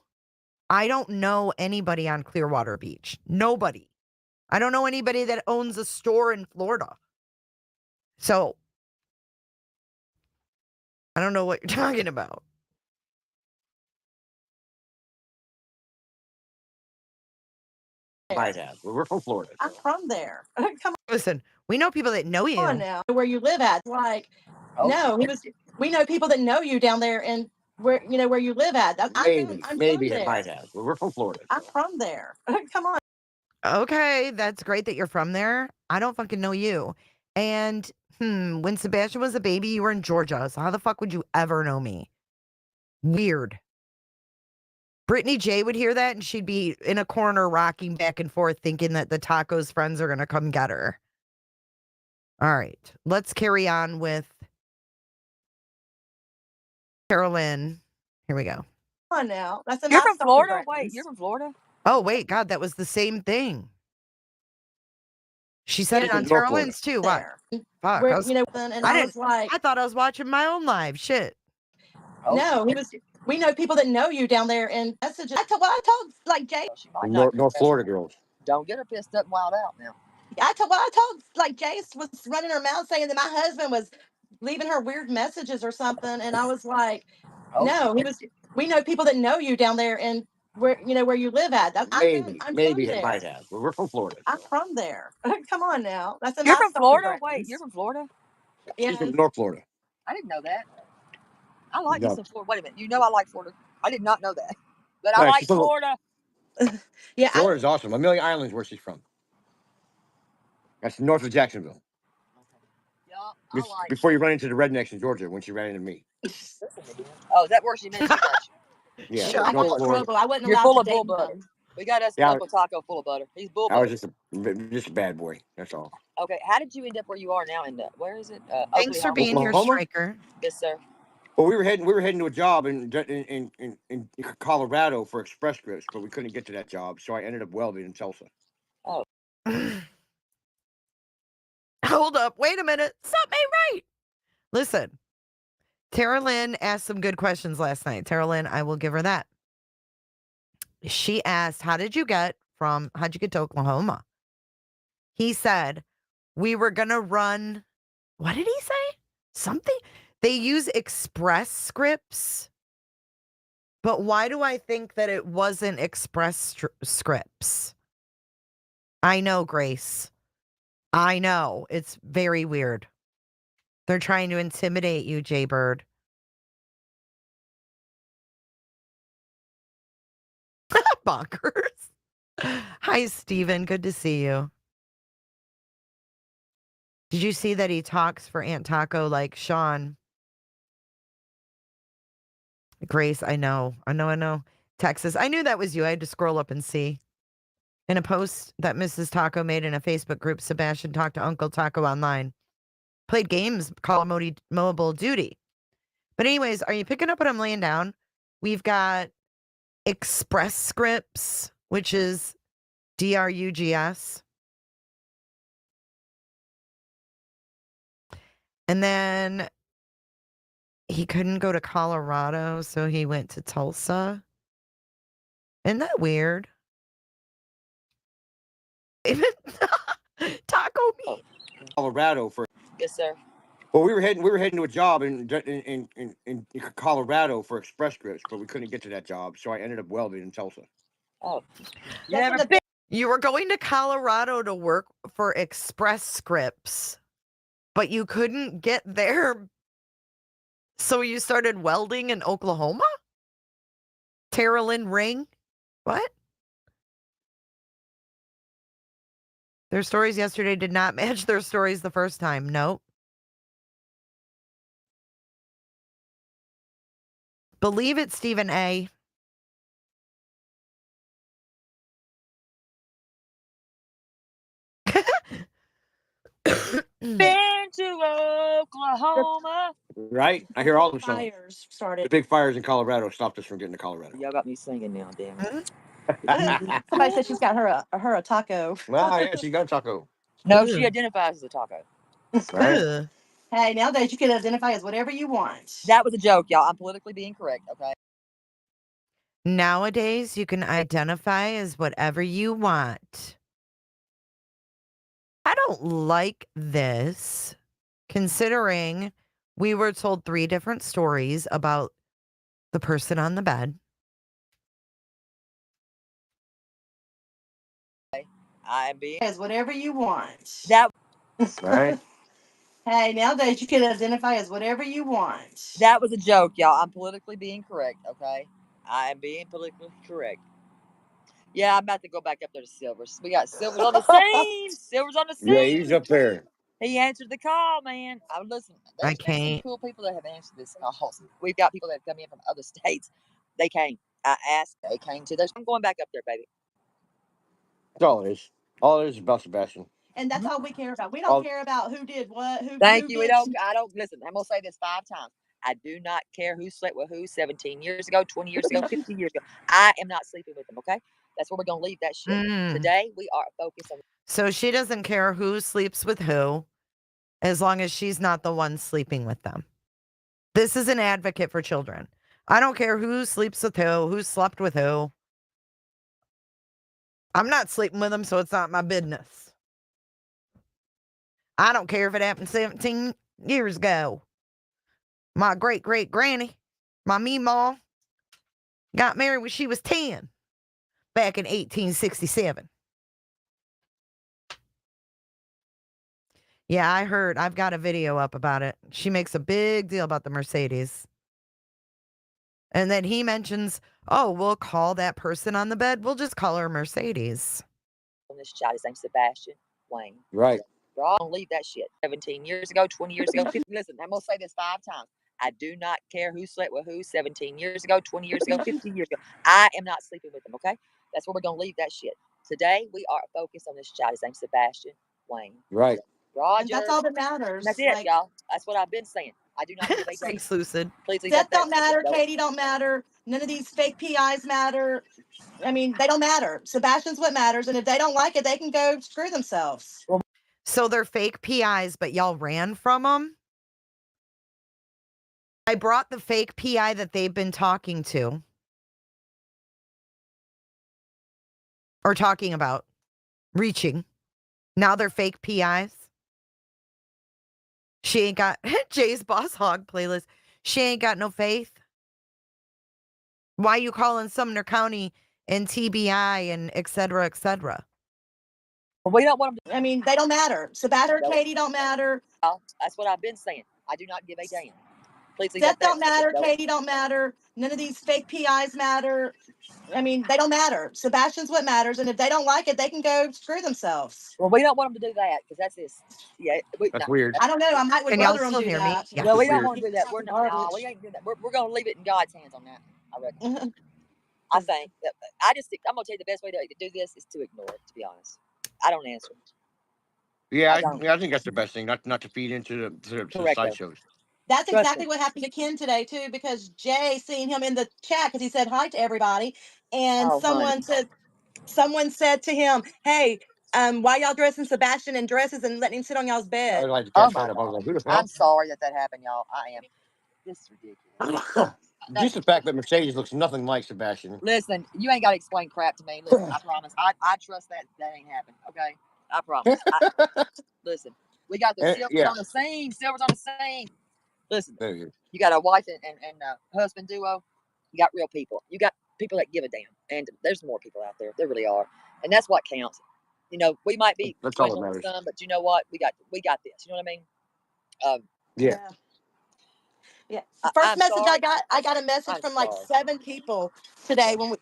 I don't know anybody on Clearwater Beach. Nobody. I don't know anybody that owns a store in Florida. So, I don't know what you're talking about. Might have. We're from Florida. I'm from there. Come on. Listen, we know people that know you. Come on now. Where you live at. We know people that know you down there and where you live at. Maybe it might have. We're from Florida. I'm from there. Come on. Okay, that's great that you're from there. I don't fucking know you. And when Sebastian was a baby, you were in Georgia. So how the fuck would you ever know me? Weird. Brittany J would hear that and she'd be in a corner rocking back and forth thinking that the Tacos friends are going to come get her. All right, let's carry on with Carolyn. Here we go. Come on now. You're from Florida? Wait, you're from Florida? Oh, wait, God, that was the same thing. She said it on Carolyn's too. What? Fuck. I thought I was watching my own live. Shit. No, we know people that know you down there and messages. I told like Jay. North Florida girls. Don't get her pissed up and wild out now. I told like Jace was running her mouth saying that my husband was leaving her weird messages or something, and I was like, no, he was. We know people that know you down there and where where you live at. Maybe it might have. But we're from Florida. I'm from there. Come on now, that's You're from Florida. Wait, you're from Florida? Yeah, she's from North Florida. I didn't know that. I like me some Florida. Wait a minute. You know I like Florida. I did not know that, but I like Florida. Yeah, Florida's awesome. Amelia Island's where she's from. That's north of Jacksonville. Yeah, I like. Before you run into the rednecks in Georgia, when she ran into me. Oh, is that where she met you? Yeah, I got in trouble. I wasn't You're allowed full to of date bull butter. We got us Uncle Taco full of butter. He's bull butter. I was just a bad boy. That's all. Okay, how did you end up where you are now? Where is it? Thanks for being here, Striker. Yes, sir. Well, we were heading to a job in Colorado for Express Scripts, but we couldn't get to that job, so I ended up welding in Tulsa. Oh. Hold up. Wait a minute. Something ain't right. Listen, Tara Lynn asked some good questions last night. Tara Lynn, I will give her that. She asked, how'd you get to Oklahoma? He said, we were going to run. What did he say? Something. They use Express Scripts. But why do I think that it wasn't Express Scripts? I know, Grace. I know. It's very weird. They're trying to intimidate you, Jaybird. Bonkers. Hi, Steven. Good to see you. Did you see that he talks for Aunt Taco like Sean? Grace, I know. Texas. I knew that was you. I had to scroll up and see. In a post that Mrs. Taco made in a Facebook group, Sebastian talked to Uncle Taco online. Played games, Call of Mobile Duty. But anyways, are you picking up what I'm laying down? We've got Express Scripts, which is DRUGS. And then he couldn't go to Colorado, so he went to Tulsa. Isn't that weird? Taco meat. Colorado for. Yes, sir. Well, we were heading to a job in Colorado for Express Scripts, but we couldn't get to that job, so I ended up welding in Tulsa. Oh. You were going to Colorado to work for Express Scripts, but you couldn't get there, so you started welding in Oklahoma? Tara Lynn Ring? What? Their stories yesterday did not match their stories the first time. Nope. Believe it, Stephen A. Been to Oklahoma. Right? I hear all the songs. Fires started. The big fires in Colorado stopped us from getting to Colorado. Y'all got me singing now, damn it. Somebody said she's got her a taco. Well, yeah, she got a taco. No, she identifies as a taco. Right? Hey, nowadays you can identify as whatever you want. That was a joke, y'all. I'm politically being correct, okay? Nowadays, you can identify as whatever you want. I don't like this, considering we were told 3 different stories about the person on the bed. I'm being as whatever you want. That Right? Hey, nowadays you can identify as whatever you want. That was a joke, y'all. I'm politically being correct, okay? I am being politically correct. Yeah, I'm about to go back up there to Silvers. We got Silvers on the scene. Silvers on the scene. Yeah, he's up there. He answered the call, man. Listen. There's some cool people that have answered this call. We've got people that have come in from other states. They came. I asked. They came to. I'm going back up there, baby. That's all it is. All it is about Sebastian. And that's all we care about. We don't care about who did what. Thank you. I don't listen. I'm gonna say this 5 times. I do not care who slept with who 17 years ago, 20 years ago, 15 years ago. I am not sleeping with them. Okay, that's where we're gonna leave that shit. Today we are focused on. So she doesn't care who sleeps with who, as long as she's not the one sleeping with them. This is an advocate for children. I don't care who sleeps with who slept with who. I'm not sleeping with them, so it's not my business. I don't care if it happened 17 years ago. My great-great-granny, my meemaw, got married when she was 10 back in 1867. Yeah, I heard. I've got a video up about it. She makes a big deal about the Mercedes. And then he mentions, oh, we'll call that person on the bed. We'll just call her Mercedes. On this child, his name's Sebastian Wayne. Right. Don't leave that shit. 17 years ago, 20 years ago. Listen, I'm going to say this 5 times. I do not care who slept with who 17 years ago, 20 years ago, 15 years ago. I am not sleeping with them, okay? That's where we're going to leave that shit. Today, we are focused on this child. His name's Sebastian Wayne. Right. Roger. That's all that matters. That's it, y'all. That's what I've been saying. I do not give a damn. Thanks, Lucid. Please leave Seth that don't matter. Katie don't matter. None of these fake PIs matter. I mean, they don't matter. Sebastian's what matters. And if they don't like it, they can go screw themselves. So they're fake PIs, but y'all ran from them? I brought the fake PI that they've been talking to. Or talking about. Reaching. Now they're fake PIs. She ain't got Jay's Boss Hog playlist. She ain't got no faith. Why you calling Sumner County and TBI and et cetera, et cetera? We don't want them to. I mean, they don't matter. Sebastian or Katie don't matter. That's what I've been saying. I do not give a damn. Please leave Seth that don't matter. Katie don't matter. None of these fake PIs matter. I mean, they don't matter. Sebastian's what matters. And if they don't like it, they can go screw themselves. Well, we don't want them to do that because that's this. Yeah, that's weird. I don't know. I might would rather them do that. Yeah. Well, we don't want to do that. We're not. No, we ain't doing that. We're going to leave it in God's hands on that. I reckon. I think. I'm going to tell you the best way to do this is to ignore it. To be honest, I don't answer it. Yeah, I think that's the best thing. Not to feed into the sideshows. That's exactly what happened to Ken today too, because Jay seen him in the chat because he said hi to everybody, and someone said to him, "Hey, why y'all dressing Sebastian in dresses and letting him sit on y'all's bed?" I'm sorry that happened, y'all. I am. This is ridiculous. Just the fact that Mercedes looks nothing like Sebastian. Listen, you ain't got to explain crap to me. Listen, I promise. I trust that ain't happened. Okay, I promise. Listen, we got the silvers on the scene. Silvers on the scene. Listen, you got a wife and husband duo. You got real people. You got people that give a damn. And there's more people out there. There really are. And that's what counts. You know, we might be dwindling some, but you know what? We got this. You know what I mean? Yeah. Yeah. First message I got a message from like 7 people today when we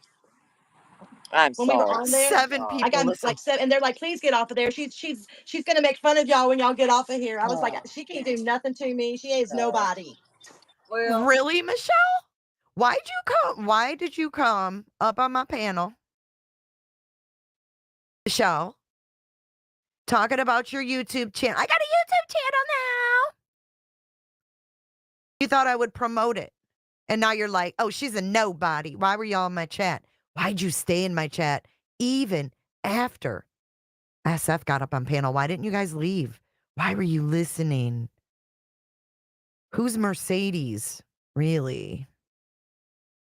were on there. 7 people. I got like 7, and they're like, "Please get off of there. She's gonna make fun of y'all when y'all get off of here." I was like, "She can't do nothing to me. She is nobody." Well, really, Michelle? Why did you come up on my panel, Michelle, talking about your YouTube channel? I got a YouTube channel now. You thought I would promote it. And now you're like, oh, she's a nobody. Why were y'all in my chat? Why'd you stay in my chat even after SF got up on panel? Why didn't you guys leave? Why were you listening? Who's Mercedes? Really?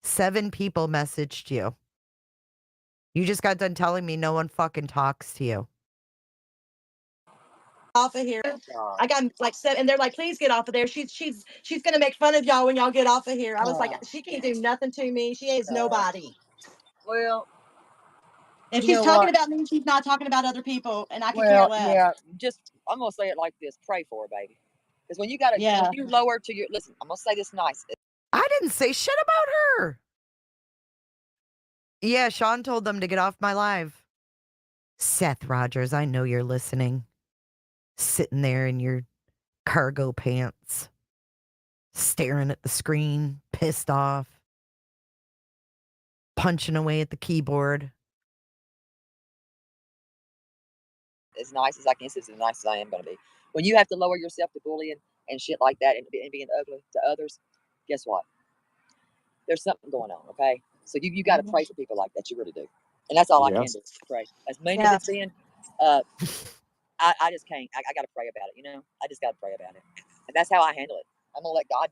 7 people messaged you. You just got done telling me no one fucking talks to you. Off of here. I got like 7, and they're like, "Please get off of there. She's gonna make fun of y'all when y'all get off of here." I was like, "She can't do nothing to me. She is nobody." Well, if she's talking about me, she's not talking about other people, and I can care less. Yeah, just I'm gonna say it like this: pray for her, baby. Because when you got when you lower to your listen, I'm gonna say this nice. I didn't say shit about her. Yeah, Sean told them to get off my live. Seth Rogers, I know you're listening. Sitting there in your cargo pants, staring at the screen, pissed off, punching away at the keyboard. As nice as I can, as nice as I am going to be. When you have to lower yourself to bullying and shit like that and being ugly to others, guess what? There's something going on, okay? So you got to pray for people like that. You really do. And that's all I can do, pray. As mean as it's been, I just can't. I got to pray about it, you know? I just got to pray about it. And that's how I handle it. I'm going to let God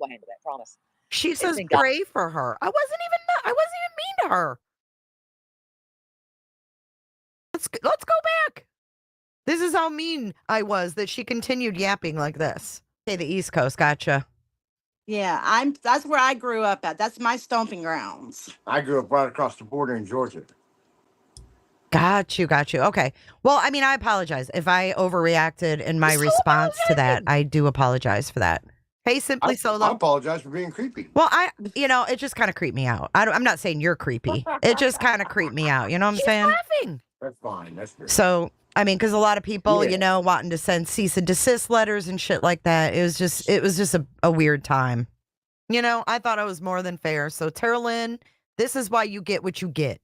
will handle that, promise. She says pray for her. I wasn't even mean to her. Let's go back. This is how mean I was that she continued yapping like this. Okay, the East Coast, gotcha. Yeah, that's where I grew up at. That's my stomping grounds. I grew up right across the border in Georgia. Got you. Okay. Well, I mean, I apologize. If I overreacted in my response to that, I do apologize for that. Hey, Simply Solo. I apologize for being creepy. Well, it just kind of creeped me out. I'm not saying you're creepy. It just kind of creeped me out. You know what I'm saying? Laughing. That's fine. That's good. So, I mean, because a lot of people, wanting to send cease and desist letters and shit like that. It was just a weird time. I thought I was more than fair. So, Terri Lynn, this is why you get what you get.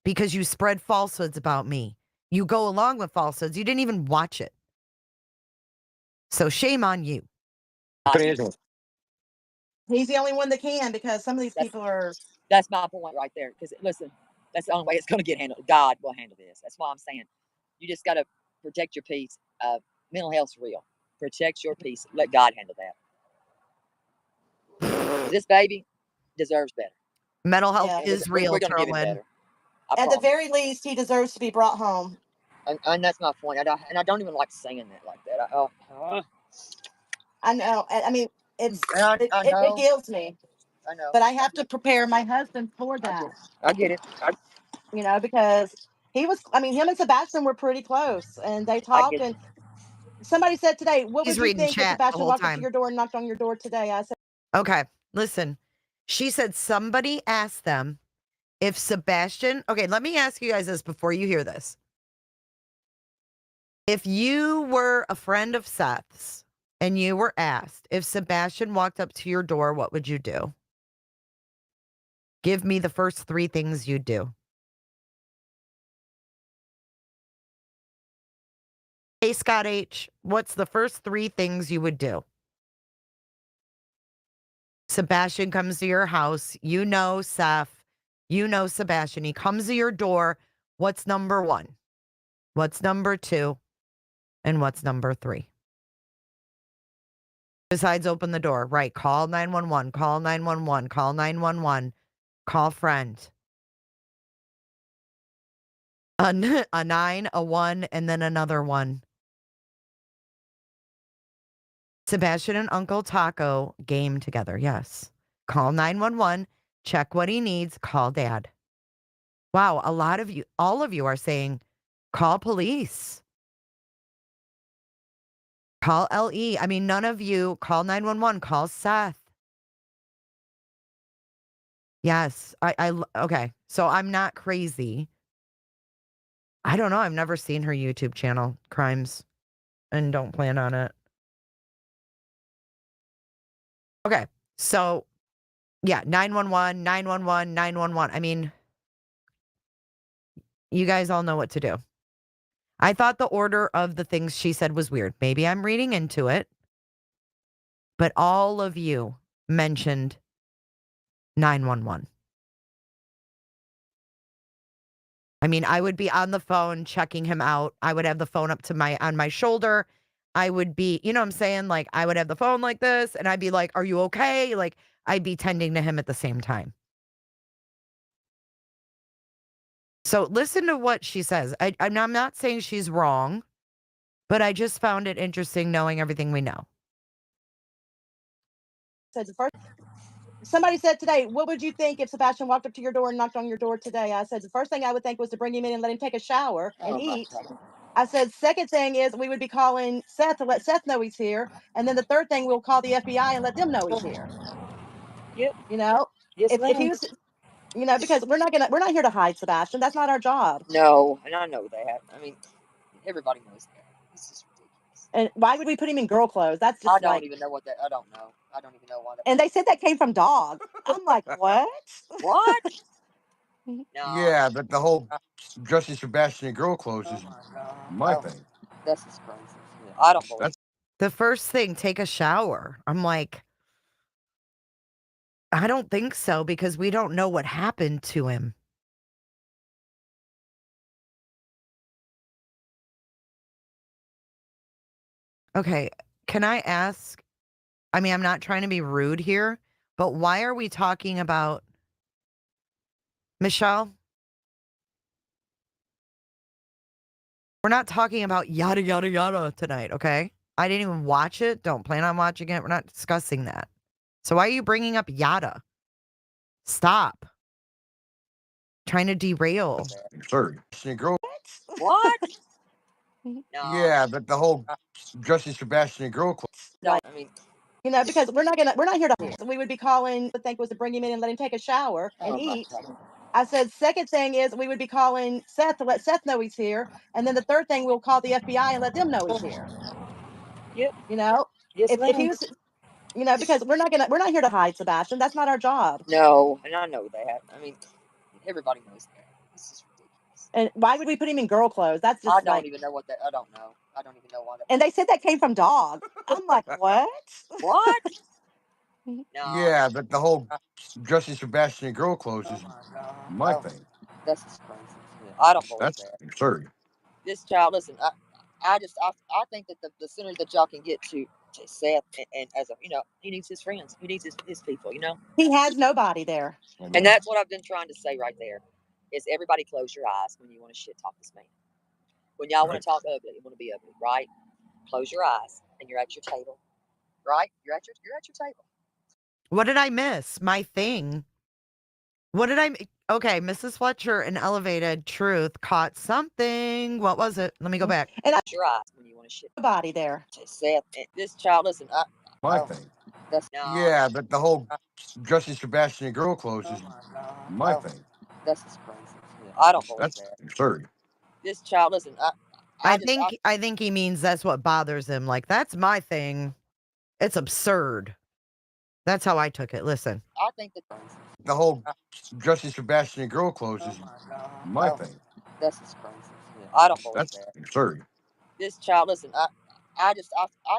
Because you spread falsehoods about me. You go along with falsehoods. You didn't even watch it. So shame on you. He's the only one that can, because some of these people are. That's my point right there. Because listen, that's the only way it's going to get handled. God will handle this. That's why I'm saying you just got to protect your peace. Mental health's real. Protect your peace. Let God handle that. This baby deserves better. Mental health is real, we're gonna give him better. At the very least, he deserves to be brought home. And that's my point. I don't even like saying that like that. I know. I mean, it kills me. I know. But I have to prepare my husband for that. I get it. Because him and Sebastian were pretty close, and they talked. And somebody said today, what would you think if Sebastian walked up to your door and knocked on your door today? I said, okay, listen. She said somebody asked them if Sebastian. Okay, let me ask you guys this before you hear this. If you were a friend of Seth's and you were asked if Sebastian walked up to your door, what would you do? Give me the first 3 things you'd do. Hey, Scott H., what's the first 3 things you would do? Sebastian comes to your house. You know Seth. You know Sebastian. He comes to your door. What's number 1? What's number 2? And what's number 3? Besides open the door, right? Call 911, call 911, call 911, call friend. A 9, a 1, and then another 1. Sebastian and Uncle Taco game together, yes. Call 911, check what he needs, call dad. Wow, a lot of you, all of you are saying, call police. Call LE. I mean, none of you call 911. Call Seth. Yes. Okay. So I'm not crazy. I don't know. I've never seen her YouTube channel, Crimes, and don't plan on it. Okay. So, yeah, 911, 911, 911. I mean, you guys all know what to do. I thought the order of the things she said was weird. Maybe I'm reading into it. But all of you mentioned 911. I mean, I would be on the phone checking him out. I would have the phone up to on my shoulder. I would be, you know what I'm saying? Like, I would have the phone like this, and I'd be like, are you okay? Like, I'd be tending to him at the same time. So listen to what she says. I'm not saying she's wrong, but I just found it interesting knowing everything we know. Somebody said today, what would you think if Sebastian walked up to your door and knocked on your door today? I said, the first thing I would think was to bring him in and let him take a shower and eat. I said, second thing is we would be calling Seth to let Seth know he's here. And then the third thing, we'll call the FBI and let them know he's here. Yep. If he was, because we're not here to hide Sebastian. That's not our job. No, and I know that. I mean, everybody knows that. This is ridiculous. And why would we put him in girl clothes? That's just I don't even know what that. I don't know. I don't even know why. And they said that came from dog. I'm like, what? What? No. Yeah, but the whole dressing Sebastian in girl clothes is my thing. This is crazy. Yeah, I don't believe. The first thing, take a shower. I'm like, I don't think so because we don't know what happened to him. Okay, can I ask? I mean, I'm not trying to be rude here, but why are we talking about Michelle? We're not talking about yada, yada, yada tonight, okay? I didn't even watch it. Don't plan on watching it. We're not discussing that. So why are you bringing up yada? Stop. Trying to derail. Sorry. Girl. What? No. Yeah, but the whole Justin Sebastian girl club. No, I mean, because we're not here to. We would be calling. I think was to bring him in and let him take a shower and eat. I said, second thing is we would be calling Seth to let Seth know he's here, and then the third thing we'll call the FBI and let them know he's here. Yep. Yes, if he was, because we're not here to hide Sebastian. That's not our job. No, and I know that. I mean, everybody knows that. This is ridiculous. And why would we put him in girl clothes? That's just I don't even know what that. I don't know. I don't even know what. And they said that came from dog. I'm like, what? What? No. Yeah, but the whole Justin Sebastian girl clothes is my thing. This is crazy. I don't believe That's that. absurd. This child, listen. I think that the sooner that y'all can get to Seth and as a he needs his friends. He needs his people. He has nobody there. And that's what I've been trying to say right there. Is everybody close your eyes when you want to shit talk this man. When y'all want to talk ugly, you want to be ugly, right? Close your eyes and you're at your table, right? You're at your table. What did I miss? My thing. What did I? Okay, Mrs. Fletcher and Elevated Truth caught something. What was it? Let me go back. And Close your eyes when you want to shit. Nobody there. Seth, this child, listen. My thing. That's no. Yeah, but the whole Justin Sebastian girl clothes is my thing. This is crazy. I don't believe That's that. absurd. This child, listen. I think he means that's what bothers him. Like, that's my thing. It's absurd. That's how I took it. Listen. I think that the whole Justin Sebastian girl clothes is my thing. This is crazy. I don't believe That's that. absurd. This child, listen. I think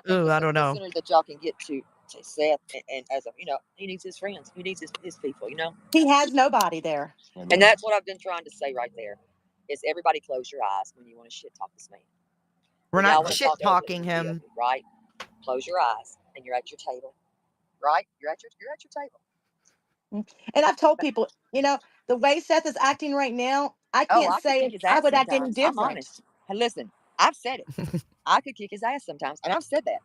Ooh, I don't the know. sooner that y'all can get to Seth and as a he needs his friends. He needs his people. He has nobody there. And that's what I've been trying to say right there. Is everybody close your eyes when you want to shit talk this man. We're When y'all not wanna shit talk ugly, talking you wanna be him. ugly, right? Close your eyes and you're at your table. Right? You're at your table. And I've told people, the way Seth is acting right now, I can't say I would act any different. I'm honest. Hey, listen, I've said it. I could kick his ass sometimes, and I've said that.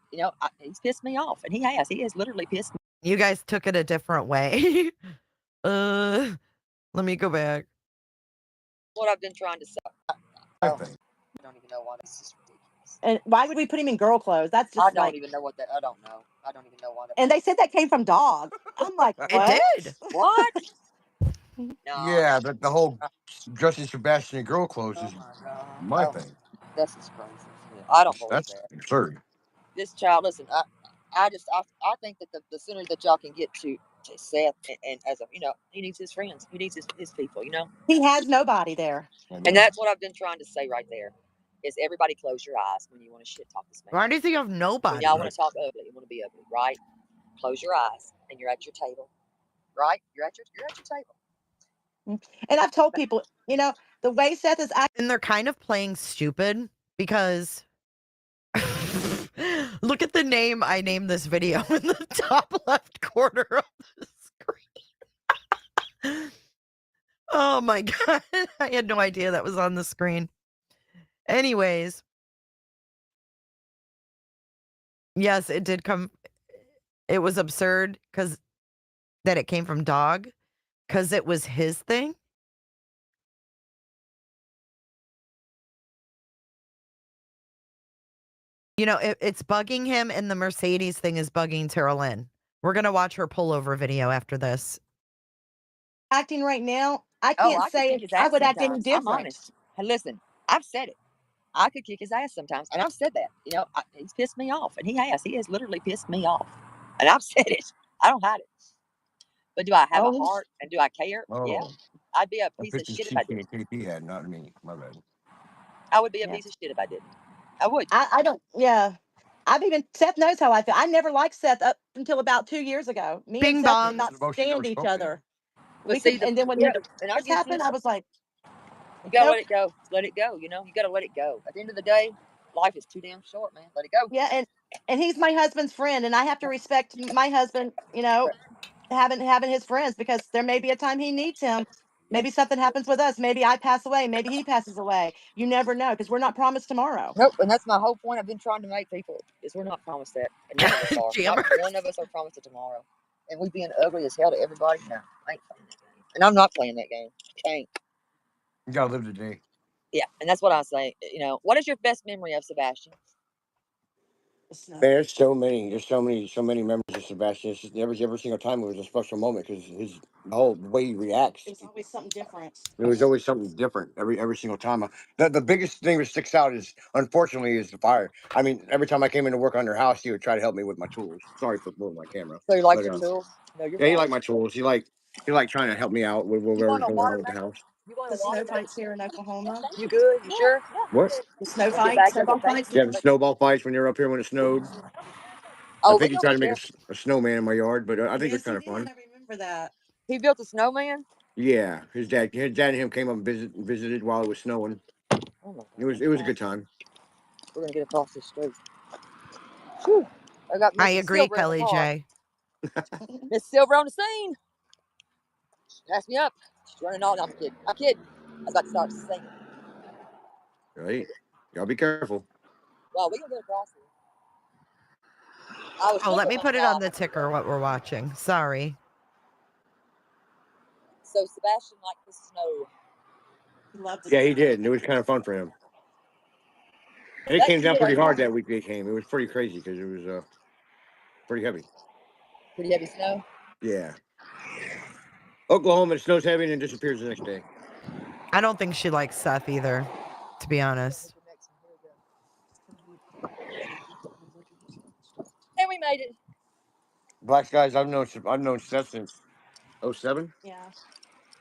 He's pissed me off, and he has. He has literally pissed me. You guys took it a different way. Let me go back. What I've been trying to say. I don't even know why this is ridiculous. And why would we put him in girl clothes? That's just I don't even know what that. I don't know. I don't even know why. And they said that came from dog. I'm like, what? It did. What? No. Yeah, but the whole Justin Sebastian girl clothes is my thing. This is crazy. I don't believe That's that. absurd. This child, listen. I think that the sooner that y'all can get to Seth and as a he needs his friends. He needs his people. He has nobody there. And that's what I've been trying to say right there. Is everybody close your eyes when you want to shit talk this man. Why do you think you have nobody? When y'all want to talk ugly, you want to be ugly, right? Close your eyes and you're at your table. Right? You're at your table. And I've told people, the way Seth is acting. And they're kind of playing stupid because look at the name I named this video in the top left corner of the screen. Oh my God. I had no idea that was on the screen. Anyways. Yes, it did come. It was absurd because that it came from dog because it was his thing. It's bugging him, and the Mercedes thing is bugging Terri Lynn. We're going to watch her pullover video after this. Acting right now, I can't say I would act any different. I'm honest. Hey, listen, I've said it. I could kick his ass sometimes, and I've said that. He's pissed me off, and he has. He has literally pissed me off, and I've said it. I don't hide it. But do I have a heart, and do I care? Oh. Yeah. I'd be a piece of shit if I didn't. KP had, not me. My bad. I would be a piece of shit if I didn't. I would. I don't. Yeah. Seth knows how I feel. I never liked Seth up until about 2 years ago. Me Bing and Seth bong. did not stand each other. And then when this happened, I was like, you gotta let it go. Let it go. You gotta let it go. At the end of the day, life is too damn short, man. Let it go. Yeah, and he's my husband's friend, and I have to respect my husband. Having his friends because there may be a time he needs him. Maybe something happens with us. Maybe I pass away. Maybe he passes away. You never know because we're not promised tomorrow. Nope, and that's my whole point. I've been trying to make people is we're not promised that, and none of us are. Not one of us are promised a tomorrow, and we being ugly as hell to everybody. No, I ain't playing that game, and I'm not playing that game. Can't. You gotta live the day. Yeah, and that's what I say. You know, what is your best memory of Sebastian? There's so many memories of Sebastian. It's just every single time it was a special moment because the whole way he reacts. It's always something different. There was always something different every single time. The biggest thing that sticks out is, unfortunately, is the fire. I mean, every time I came into work on their house, he would try to help me with my tools. Sorry for moving my camera. So you like your tools? No, you're Yeah, he fine. liked my tools. He liked trying to help me out with whatever was going on with the house. You going The to water snow fights here in Oklahoma. You good? You sure? What? The snow Get back fights, there, snowball but thank fights. Yeah, the snowball fights when you were up here when it snowed. Oh, I think he tried to make a snowman in my yard, but I think it was kind of fun. I remember that. He built a snowman. Yeah, his dad and him came up and visited while it was snowing. Oh my God, It was a good time. we're gonna get across the street. Whew. I got I Mrs. agree, Silver in the Kelly car. J. Miss Silver on the scene. Pass me up. She's running all. No, I'm kidding. I'm kidding. I was about to start singing. Right. Y'all be careful. Wow, we gonna get across here. I was Oh, let me thinking put it on the ticker what we're watching. Sorry. So Sebastian liked the snow. He loved it. Yeah, he did, and it was kind of fun for him. And it came down pretty hard that week they came. It was pretty crazy because it was pretty heavy. Pretty heavy snow. Yeah. Oklahoma, it snows heavy and then disappears the next day. I don't think she likes Seth either, to be honest. And we made it. Black Skies, I've known Seth since 07. Yeah.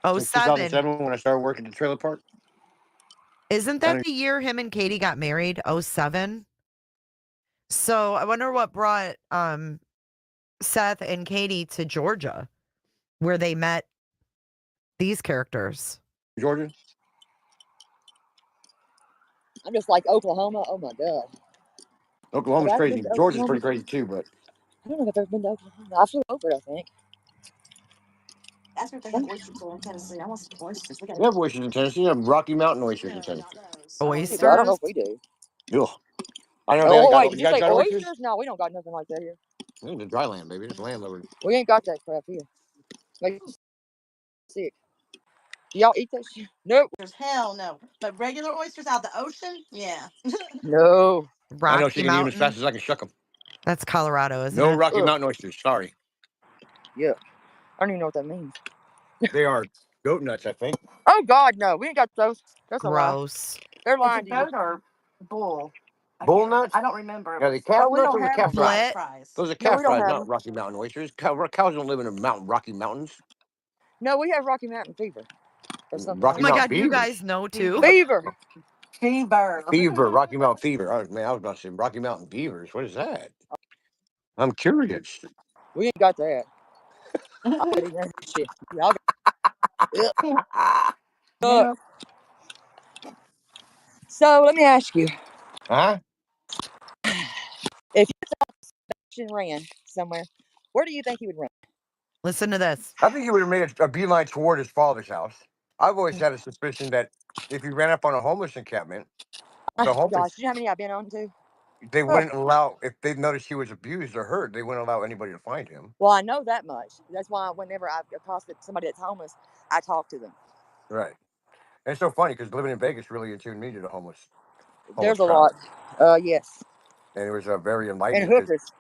Since 07. 2007 when I started working at the trailer park. Isn't that the year him and Katie got married? 07? So I wonder what brought Seth and Katie to Georgia, where they met these characters. Georgia? I'm just like Oklahoma. Oh my God. Oklahoma's crazy. Georgia's pretty crazy too, but I don't know if I've ever been to Oklahoma. I flew over it, I think. That's what they have oysters for in Tennessee. I want some oysters. they have oysters in Tennessee. They have Rocky Mountain oysters in Tennessee. Oysters? I don't know if we do. Ugh. I know Oh, they wait, got, did you you guys say got oysters? oysters? No, we don't got nothing like that here. This is dry land, baby. This is landlord. We ain't got that crap here. Make you sick. Do y'all eat that shit? Nope. There's hell no. But regular oysters out the ocean? Yeah. No. I know she Rocky can eat them as Mountain? fast as I can shuck them. That's Colorado, isn't No it? Rocky Mountain oysters. Sorry. Yeah. I don't even know what that means. They are goat nuts, I think. Oh God, no. We ain't got those. That's Gross. a lie. They're lying It's to a you. goat or bull? Bull nuts? I don't remember. Yeah, the calf Oh, we nuts don't or the have calf them. fries? Fries. Those are No, calf we don't fries, have not them. Rocky Mountain oysters. Cows don't live in the Rocky Mountains. No, we have Rocky Mountain fever or something. Rocky Oh my Mountain God, you beavers. guys know too. Fever. Fever. Rocky Mountain fever. Oh, man, I was about to say Rocky Mountain beavers. What is that? I'm curious. We ain't got that. I put it in that shit. Y'all Yeah. So let me ask you, Huh? if you thought Sebastian ran somewhere, where do you think he would run? Listen to this. I think he would have made a beeline toward his father's house. I've always had a suspicion that if he ran up on a homeless encampment, the Gosh, homeless, do you know how many I've been on to? they wouldn't allow, if they noticed he was abused or hurt, they wouldn't allow anybody to find him. Well, I know that much. That's why whenever I accosted somebody that's homeless, I talk to them. Right. And it's so funny because living in Vegas really attuned me to the homeless There's a crowd. lot. Yes. And it was very enlightening. And hookers.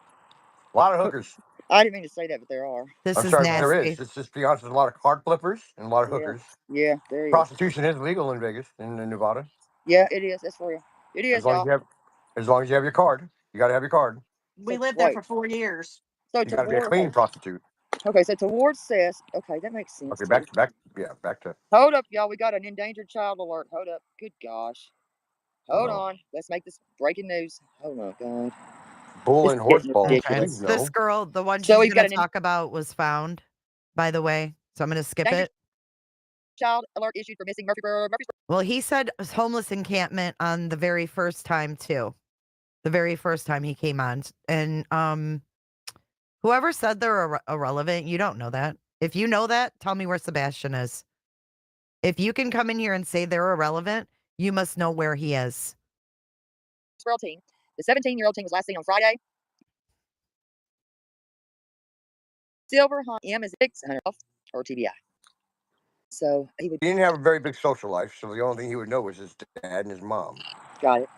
A lot of hookers. I didn't mean to say that, but there are. This I'm is sorry, nasty. but there is. Let's just be honest. There's a lot of card flippers and a lot of hookers. Yeah, there is. Prostitution is legal in Vegas, in Nevada. Yeah, it is. That's for real. It is, y'all. As long as you have your card. You got to have your card. We lived there for 4 years. So You got to be a clean prostitute. Okay, so towards Seth. Okay, that makes sense. Okay, back to. Hold up, y'all. We got an endangered child alert. Hold up. Good gosh. Hold on. Let's make this breaking news. Oh my God. Bull and horse balls. Okay. This girl, the one So she's he's got going to talk about, was found, by the way. So I'm going to skip it. Child alert issued for missing Murfreesboro. Well, he said homeless encampment on the very first time too. The very first time he came on. And whoever said they're irrelevant, you don't know that. If you know that, tell me where Sebastian is. If you can come in here and say they're irrelevant, you must know where he is. World team. The 17-year-old team was last seen on Friday. Silver M is 600 or TBI. So he didn't have a very big social life, so the only thing he would know was his dad and his mom. Got it.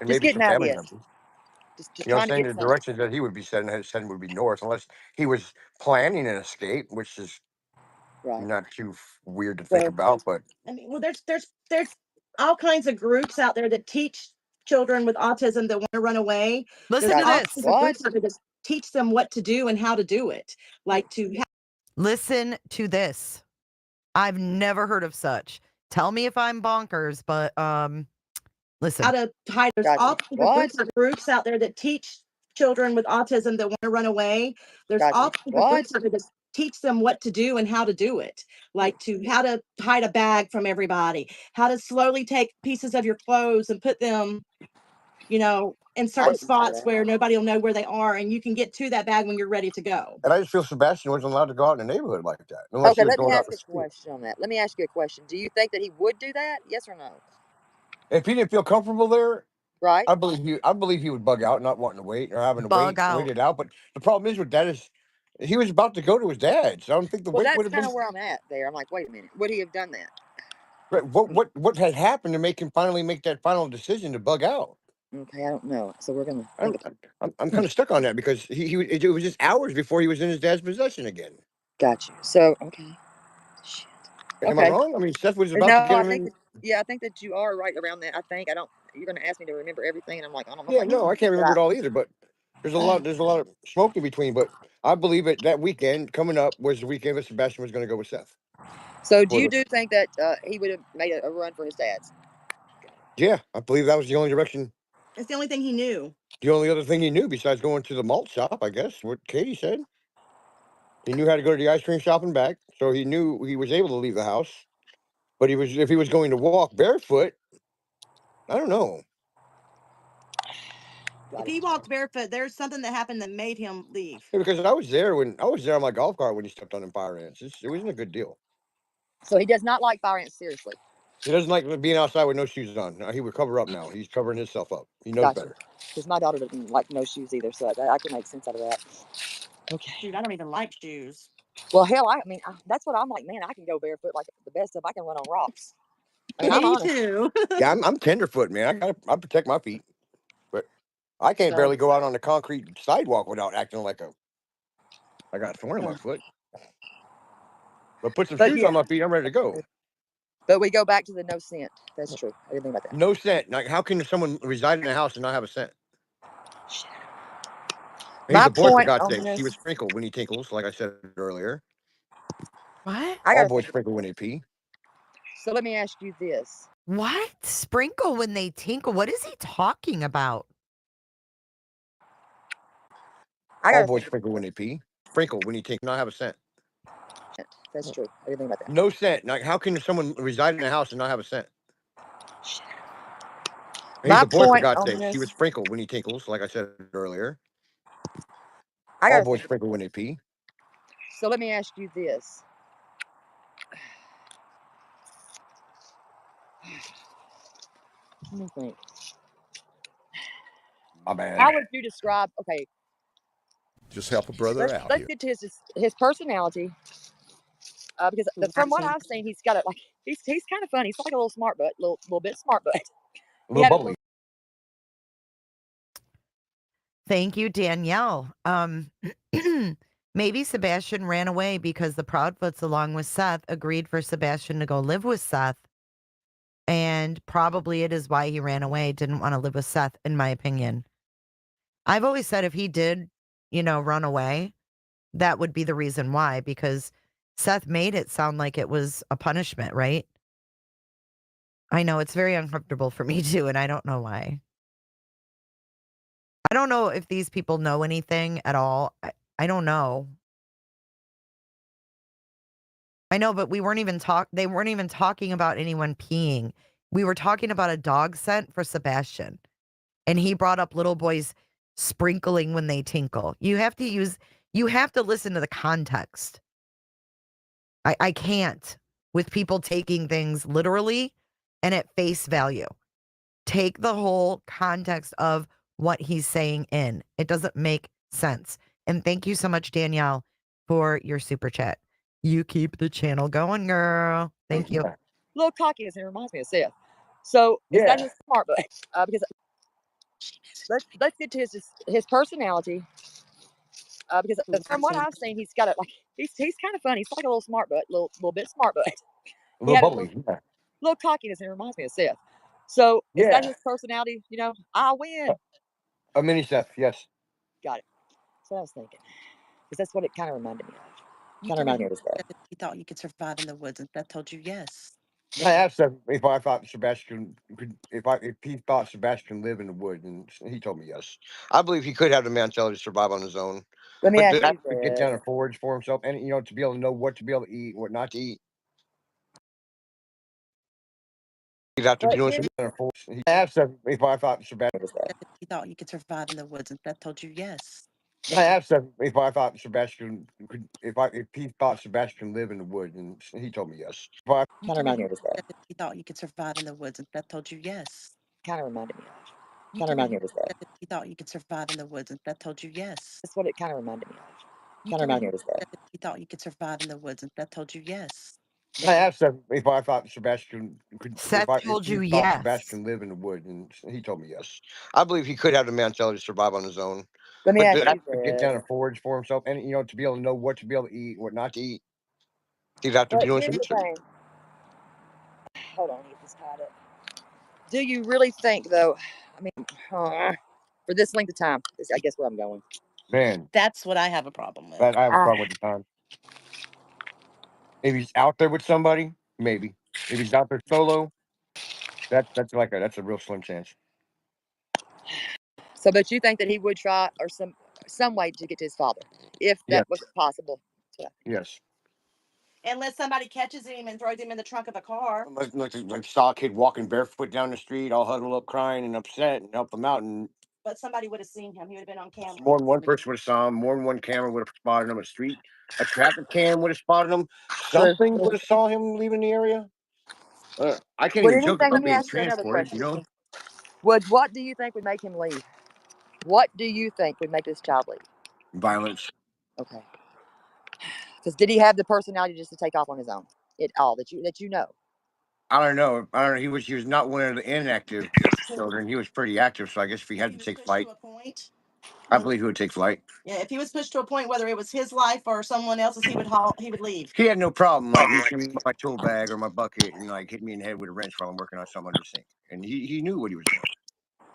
And Just maybe some getting family ideas. members. Just You know what I'm trying to saying? get The some. direction that he would be setting would be north, unless he was planning an escape, which is not too weird to think about. But I mean, well, there's all kinds of groups out there that teach children with autism that want to run away. Listen to this. Groups out there that teach them what to do and how to do it. Like to listen to this. I've never heard of such. Tell me if I'm bonkers, but listen. How to hide. There's all kinds of groups out there that teach children with autism that want to run away. There's all kinds of groups out there that teach them what to do and how to do it. Like how to hide a bag from everybody, how to slowly take pieces of your clothes and put them, in certain spots where nobody will know where they are, and you can get to that bag when you're ready to go. And I just feel Sebastian wasn't allowed to go out in the neighborhood like that. Unless Okay, he was let me going out ask to a school. question on that. Let me ask you a question. Do you think that he would do that? Yes or no? If he didn't feel comfortable there, right? I believe he would bug out, not wanting to wait or having to wait it out. But the problem is with that is he was about to go to his dad's. I don't think the wait would That's have kind been. of where I'm at there. I'm like, wait a minute, would he have done that? Right, what had happened to make him finally make that final decision to bug out? Okay, I don't know. So we're gonna. I'm kind of stuck on that because it was just hours before he was in his dad's possession again. Got you. So okay. Shit. Am I wrong? I mean, Seth was about to get him in. I think that you are right around that. I think I don't. You're gonna ask me to remember everything, and I'm like, I don't know. Yeah, no, I can't remember it all either. But there's a lot of smoke in between. But I believe it. That weekend coming up was the weekend that Sebastian was going to go with Seth. So do you think that he would have made a run for his dad's? Yeah, I believe that was the only direction. It's the only thing he knew. The only other thing he knew besides going to the malt shop, I guess, what Katie said. He knew how to go to the ice cream shop and back, so he knew he was able to leave the house. But if he was going to walk barefoot, I don't know. If he walked barefoot, there's something that happened that made him leave. Yeah, because I was there on my golf cart when he stepped on them fire ants. It wasn't a good deal. So he does not like fire ants seriously. He doesn't like being outside with no shoes on. He would cover up now. He's covering himself up. He knows better. Because my daughter doesn't like no shoes either, so I can make sense out of that. Okay. Dude, I don't even like shoes. Well, hell, I mean, that's what I'm like. Man, I can go barefoot like the best of. I can run on rocks. I mean, Me too. Yeah, I'm tenderfoot, man. I protect my feet, but I can't barely go out on the concrete sidewalk without acting like I got a thorn in my foot. But put some shoes on my feet, I'm ready to go. But we go back to the no scent. That's true. I didn't think about that. No scent. Like, how can someone reside in a house and not have a scent? He's a boy, for God's sake. He was sprinkled when he tinkles, like I said earlier. What? All boys sprinkle when they pee. So let me ask you this. What? Sprinkle when they tinkle? What is he talking about? All boys sprinkle when they pee. Sprinkle when you tinkle, not have a scent. That's true. I didn't think about that. No scent. Like, how can someone reside in a house and not have a scent? He's a boy, for God's sake. He was sprinkled when he tinkles, like I said earlier. All boys sprinkle when they pee. So let me ask you this. Let me think. My bad. How would you describe? Okay. Just help a brother out Let's here. get to his personality. Because from what I've seen, he's got he's kind of funny. He's like a little smart butt, little bit smart butt. A little bubbly. Thank you, Danielle. Maybe Sebastian ran away because the Proudfoots, along with Seth, agreed for Sebastian to go live with Seth. And probably it is why he ran away, didn't want to live with Seth, in my opinion. I've always said if he did, run away, that would be the reason why, because Seth made it sound like it was a punishment, right? I know it's very uncomfortable for me too, and I don't know why. I don't know if these people know anything at all. I don't know. I know, but they weren't even talking about anyone peeing. We were talking about a dog scent for Sebastian. And he brought up little boys sprinkling when they tinkle. You have to listen to the context. I can't. with people taking things literally and at face value. Take the whole context of what he's saying in. It doesn't make sense. And thank you so much, Danielle, for your super chat. You keep the channel going, girl. Thank you. A little cockiness, and it reminds me of Seth. So it's not his smart butt. Because let's get to his personality. Because from what I've seen, he's got he's kind of funny. He's like a little smart butt, little bit smart butt. A little bubbly. Little cockiness, and it reminds me of Seth. So is that his personality? You know, I win. A mini Seth, yes. Got it. That's what I was thinking. Because that's what it kind of reminded me of. Kind of reminded me of his dad. He thought you could survive in the woods, and Seth told you yes. I asked him if I thought Sebastian could, if he thought Sebastian lived in the woods, and he told me yes. I believe he could have the mentality to survive on his own. Let me ask to you get down and forage for himself, and to be able to know what to be able to eat, what not to eat. He'd have to be doing some down and forage. I asked him if I thought Sebastian. He thought you could survive in the woods, and Seth told you yes. I asked him if I thought Sebastian could, if he thought Sebastian lived in the woods, and he told me yes. Kind of reminded me of his dad. He thought you could survive in the woods, and Seth told you yes. Kind of reminded me of. Kind of reminded me of his dad. He thought you could survive in the woods, and Seth told you yes. That's what it kind of reminded me of. Kind of reminded me of his dad. He thought you could survive in the woods, and Seth told you yes. I asked him if I thought Sebastian could. Seth told you thought yes. Sebastian lived in the woods, and he told me yes. I believe he could have the mentality to survive on his own. Let me ask you to get down and forage for himself, and to be able to know what to be able to eat, what not to eat. He'd have to be doing some research. Hold on, get this tied up. Do you really think, though? I mean, for this length of time, is I guess where I'm going. Man, that's what I have a problem with. I have a problem with the time. If he's out there with somebody, maybe. If he's out there solo, that's a real slim chance. So, but you think that he would try or some way to get to his father, if that was possible? Yes. Unless somebody catches him and throws him in the trunk of a car. Like saw a kid walking barefoot down the street, all huddled up, crying and upset, and help him out. And But somebody would have seen him. He would have been on camera. more than one person would have saw him. More than one camera would have spotted him on the street. A traffic cam would have spotted him. Something would have saw him leaving the area. I can't even joke about being transported, you know? What do you think would make him leave? What do you think would make this child leave? Violence. Okay. Because did he have the personality just to take off on his own? It all that you know. I don't know. He was not one of the inactive children. He was pretty active, so I guess if he had to take flight, I believe he would take flight. Yeah, if he was pushed to a point, whether it was his life or someone else's, he would leave. He had no problem reaching me my tool bag or my bucket and hit me in the head with a wrench while I'm working on something under the sink. And he knew what he was doing.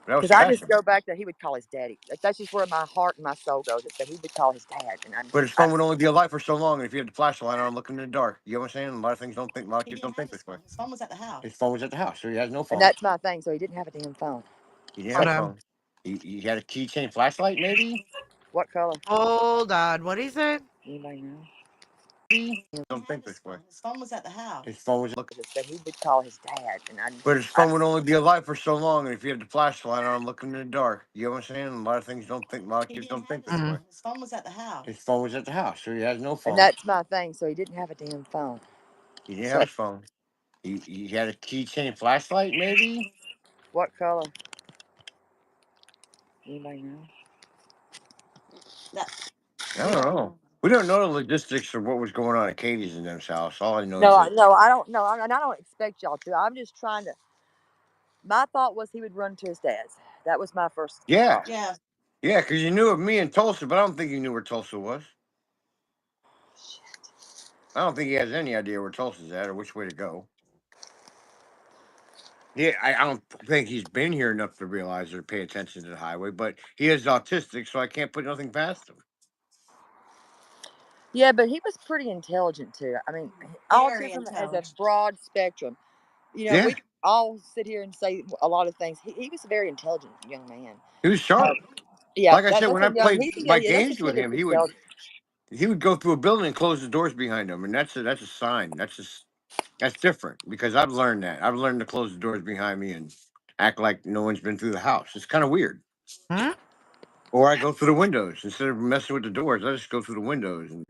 Because I just go back that he would call his daddy. That's just where my heart and my soul goes. It's that he would call his dad. But his phone would only be alive for so long, and if you had the flashlight on, looking in the dark, you know what I'm saying? A lot of kids don't think this way. His phone was at the house. His phone was at the house, so he has no phone. And that's my thing. So he didn't have a damn phone. He didn't have a phone. He had a keychain flashlight, maybe. What color? Hold on. What is it? Anybody know? Don't think this way. His phone was at the house. His phone was looking. That he would call his dad. But his phone would only be alive for so long, and if you had the flashlight on, looking in the dark, you know what I'm saying? A lot of kids don't think this way. His phone was at the house. His phone was at the house, so he has no phone. And that's my thing. So he didn't have a damn phone. He didn't have his phone. He had a keychain flashlight, maybe. What color? Anybody know? I don't know. We don't know the logistics of what was going on at Katie's and them's house. All I know No, is I don't know. And I don't expect y'all to. I'm just trying to. My thought was he would run to his dad's. That was my first. Yeah. Yeah. Yeah, because you knew of me in Tulsa, but I don't think you knew where Tulsa was. Shit. I don't think he has any idea where Tulsa's at or which way to go. Yeah, I don't think he's been here enough to realize or pay attention to the highway, but he is autistic, so I can't put nothing past him. Yeah, but he was pretty intelligent too. I mean, autism as a broad spectrum. You know, we all sit here and say a lot of things. He was a very intelligent young man. He was sharp. Yeah, like I said, when I played my games with him, he would go through a building and close the doors behind him, and that's a sign. That's different because I've learned that. I've learned to close the doors behind me and act like no one's been through the house. It's kind of weird. Huh? Or I go through the windows instead of messing with the doors. I just go through the windows and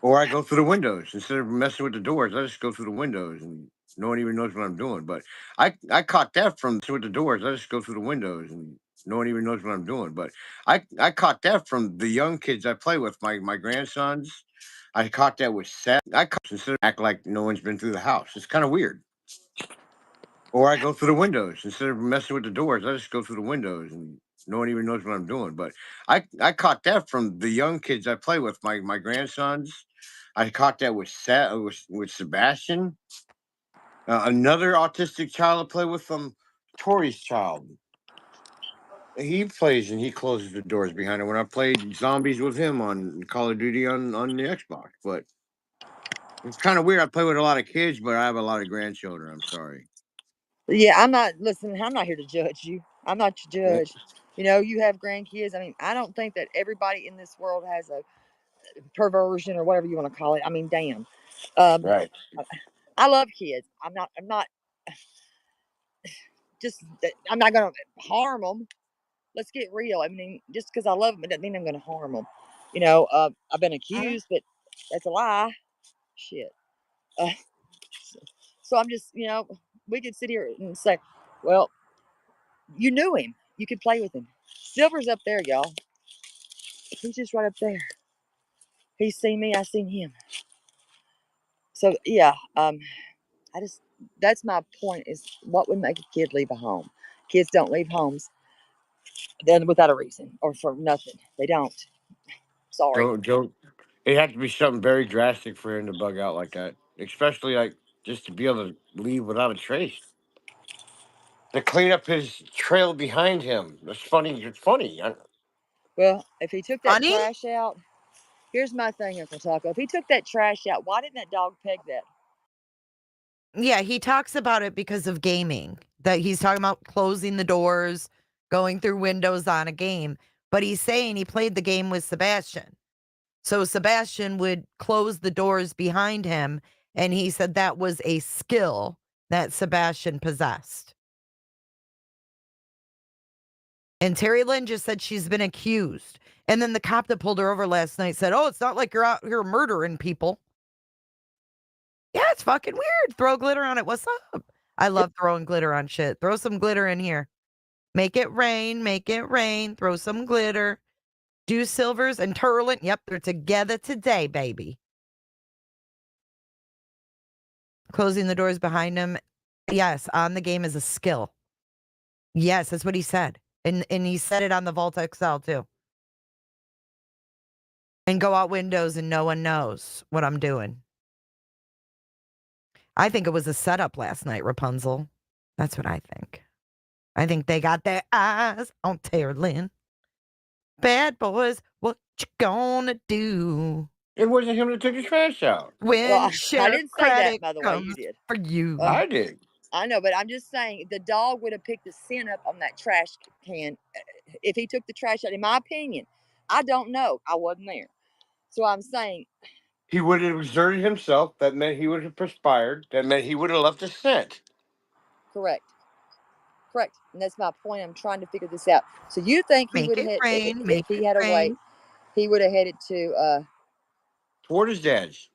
Or I go through the windows instead of messing with the doors. I just go through the windows and no one even knows what I'm doing. But I caught that from with the doors. I just go through the windows and no one even knows what I'm doing. But I caught that from the young kids I play with, my grandsons. I caught that with Seth. I caught instead of act like no one's been through the house. It's kind of weird. Or I go through the windows instead of messing with the doors. I just go through the windows and no one even knows what I'm doing. But I caught that from the young kids I play with, my grandsons. I caught that with Sebastian, another autistic child I play with from Tori's child. He plays and he closes the doors behind him. When I played zombies with him on Call of Duty on the Xbox, but it's kind of weird. I play with a lot of kids, but I have a lot of grandchildren. I'm sorry. Yeah, I'm not. Listen, I'm not here to judge you. I'm not your judge. You know, you have grandkids. I mean, I don't think that everybody in this world has a perversion or whatever you want to call it. I mean, damn. Right. I love kids. I'm not. Just. I'm not gonna harm them. Let's get real. I mean, just because I love them, it doesn't mean I'm gonna harm them. You know, I've been accused, but that's a lie. Shit. Uh, so I'm just, you know, we could sit here and say, well, you knew him. You could play with him. Silver's up there, y'all. He's just right up there. He's seen me. I seen him. So yeah, I just that's my point. Is what would make a kid leave a home? Kids don't leave homes then without a reason or for nothing. They don't. Sorry. Don't. It had to be something very drastic for him to bug out like that, especially like just to be able to leave without a trace. To clean up his trail behind him. That's funny. It's funny. Well, if he took that Funny? trash out, here's my thing, Uncle Taco. If he took that trash out, why didn't that dog peg that? Yeah, he talks about it because of gaming. That he's talking about closing the doors, going through windows on a game. But he's saying he played the game with Sebastian. So Sebastian would close the doors behind him. And he said that was a skill that Sebastian possessed. And Terri Lynn just said she's been accused. And then the cop that pulled her over last night said, oh, it's not like you're out here murdering people. Yeah, it's fucking weird. Throw glitter on it. What's up? I love throwing glitter on shit. Throw some glitter in here. Make it rain. Make it rain. Throw some glitter. Do silvers and turlin. Yep, they're together today, baby. Closing the doors behind him. Yes, on the game is a skill. Yes, that's what he said. And he said it on the Vault XL too. And go out windows and no one knows what I'm doing. I think it was a setup last night, Rapunzel. That's what I think. I think they got their eyes on Terri Lynn. Bad boys, what you gonna do? It wasn't him that took the trash out. When Well, I Sheriff didn't say that, Craddock by the way. You comes did. for you. I did. I know, but I'm just saying the dog would have picked the scent up on that trash can if he took the trash out. In my opinion, I don't know. I wasn't there, so I'm saying He would have exerted himself. That meant he would have perspired. That meant he would have left a scent. correct. Correct. And that's my point. I'm trying to figure this out. So you think he Make would it have, rain, if make he it had a way, rain. he would have headed to Toward his dad's.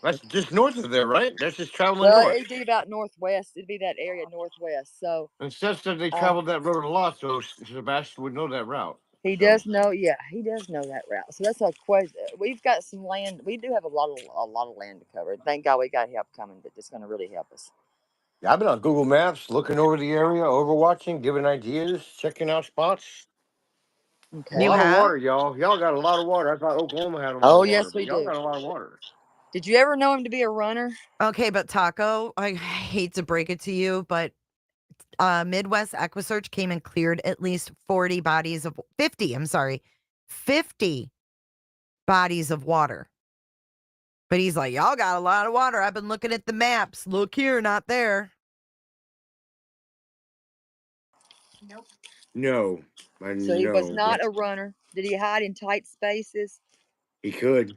That's just north of there, right? That's just traveling well, north. it'd be about northwest. It'd be that area northwest. So And Seth said they traveled that road a lot, so Sebastian would know that route. he does know. Yeah, he does know that route. So that's a question. We've got some land. We do have a lot of land to cover. Thank God we got help coming. That's going to really help us. Yeah, I've been on Google Maps, looking over the area, overwatching, giving ideas, checking out spots. Okay. A lot of water, y'all. Y'all got a lot of water. I thought Oklahoma had a lot of water. Oh yes, we y'all do. got a lot of water. Did you ever know him to be a runner? Okay, but Taco, I hate to break it to you, but Midwest EquiSearch came and cleared at least 50 bodies of water. But he's like, y'all got a lot of water. I've been looking at the maps. Look here, not there. Nope. No. So he was not a runner. Did he hide in tight spaces? He could.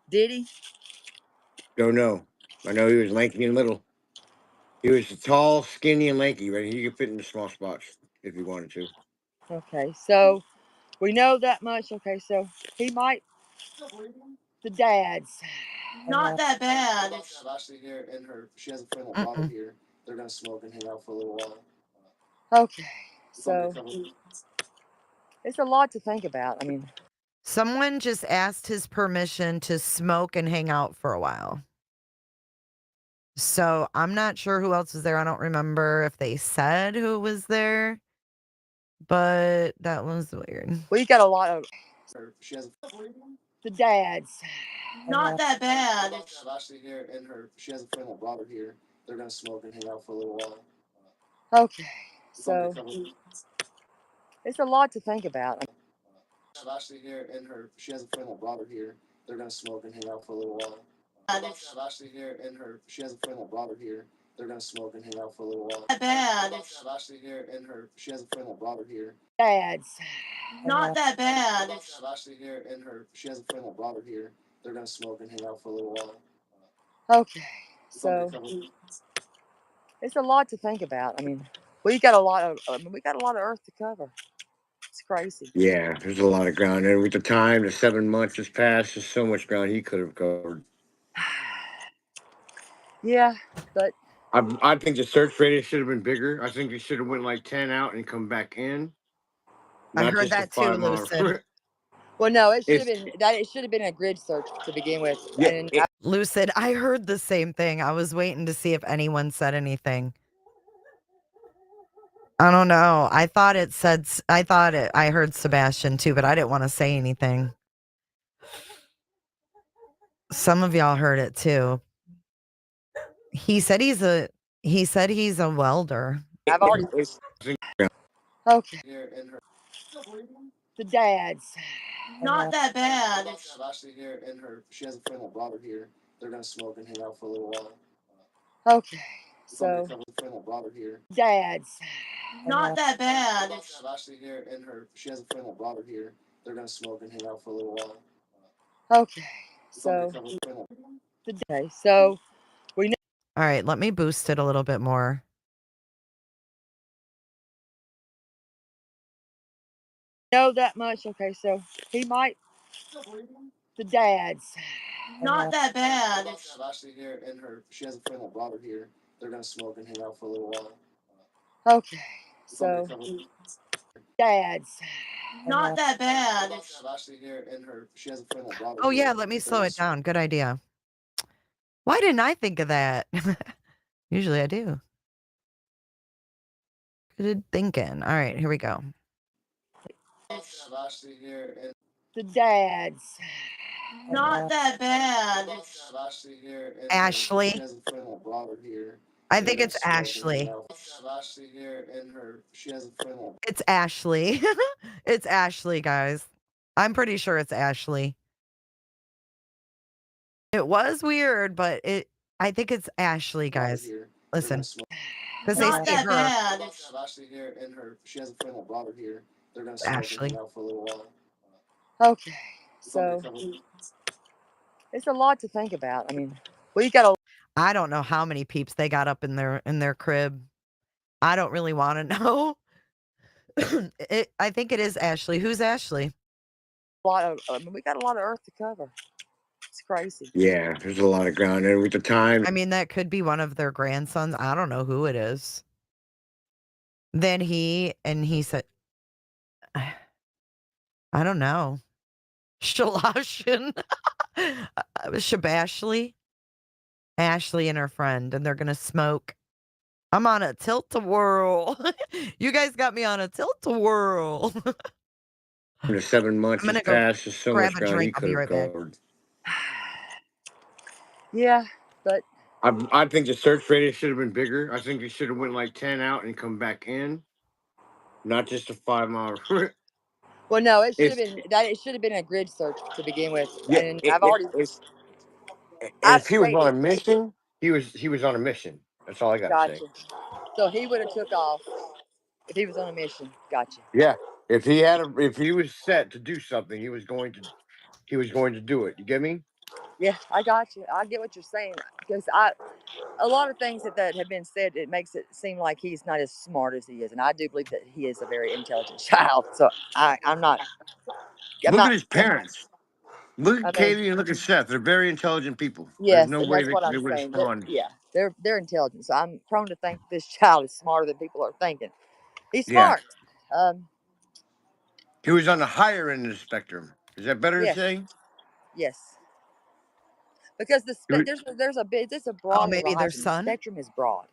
Did he? Don't know. I know he was lanky and little. He was tall, skinny, and lanky, but he could fit in the small spots if he wanted to. Okay, so We know that much. Okay, so he might. The dads. Not that bad. Ashley here and she has a friend that brought her here. They're gonna smoke and hang out for a little while. Okay, so it's a lot to think about. I mean, someone just asked his permission to smoke and hang out for a while. So I'm not sure who else was there. I don't remember if they said who was there, but that was weird. we got a lot of. The dads. Not that bad. Ashley here and she has a friend that brought her here. They're gonna smoke and hang out for a little while. Okay, so it's a lot to think about. Ashley here and she has a friend that brought her here. They're gonna smoke and hang out for a little while. Ashley here and she has a friend that brought her here. They're gonna smoke and hang out for a little while. That bad. Ashley here and she has a friend that brought her here. Dads. Not that bad. Ashley here and she has a friend that brought her here. They're gonna smoke and hang out for a little while. Okay, so it's a lot to think about. I mean, we got a lot of earth to cover. It's crazy. Yeah, there's a lot of ground, and with the time, the 7 months has passed. There's so much ground he could have covered. Yeah, but I think the search radius should have been bigger. I think he should have went like 10 out and come back in. I Not heard just a that too, 5 mile. Lucid. well, no, it should have been that. It should have been a grid search to begin with. Yeah, And Lucid, I heard the same thing. I was waiting to see if anyone said anything. I don't know. I heard Sebastian too, but I didn't want to say anything. Some of y'all heard it too. He said he's a welder. I've already. Okay. The dads. Not that bad. Ashley here and she has a friend that brought her here. They're gonna smoke and hang out for a little while. Okay, so friend that brought her here. dads. Not that bad. Ashley here and she has a friend that brought her here. They're gonna smoke and hang out for a little while. Okay, so the day. So we know. All right, let me boost it a little bit more. Know that much. Okay, so he might. The dads. Not that bad. Ashley here and she has a friend that brought her here. They're gonna smoke and hang out for a little while. Okay, so dads. Not that bad. Ashley here and she has a friend that brought her. Oh here. yeah, let me slow it down. Good idea. Why didn't I think of that? Usually I do. Good thinking. All right, here we go. Ashley here and the dads. Not that bad. Ashley here and Ashley. she has a friend that brought her here. I think it's Ashley. Ashley here and she has a friend that. It's Ashley. It's Ashley, guys. I'm pretty sure it's Ashley. It was weird, but I think it's Ashley, guys. Listen. Because they Not say that her. bad. Ashley here and she has a friend that brought her here. They're gonna smoke Ashley. and hang out for a little while. Okay, so it's a lot to think about. I mean, we got a. I don't know how many peeps they got up in their crib. I don't really want to know. I think it is Ashley. Who's Ashley? We got a lot of earth to cover. It's crazy. Yeah, there's a lot of ground, and with the time. I mean, that could be one of their grandsons. I don't know who it is. Then he said, I don't know. Shalashin. Shabashley. Ashley and her friend, and they're going to smoke. I'm on a tilt-a-whirl. You guys got me on a tilt-a-whirl. The 7 months I'm gonna has go passed. There's so grab much a ground he drink. I'll could be have right back. covered. Yeah, but I think the search radius should have been bigger. I think he should have went like 10 out and come back in, not just a 5 mile. well, no, it should have been that. It should have been a grid search to begin with. Yeah, And I've already. if he was on a waited. mission, he was on a mission. That's all I got to Gotcha. say. So he would have took off if he was on a mission. Gotcha. Yeah, if he was set to do something, he was going to do it. You get me? Yeah, I got you. I get what you're saying because a lot of things that have been said, it makes it seem like he's not as smart as he is. And I do believe that he is a very intelligent child. So I'm not. Look at his parents. Look at Katie and look at Seth. They're very intelligent people. Yes, There's no and way that's what they I'm would have saying. spawned. They're intelligent. So I'm prone to think this child is smarter than people are thinking. He's Yeah. smart. He was on the higher end of the spectrum. Is that better to Yes. say? Yes. Because there's a bit. It's a broad maybe their horizon. The son? spectrum is broad.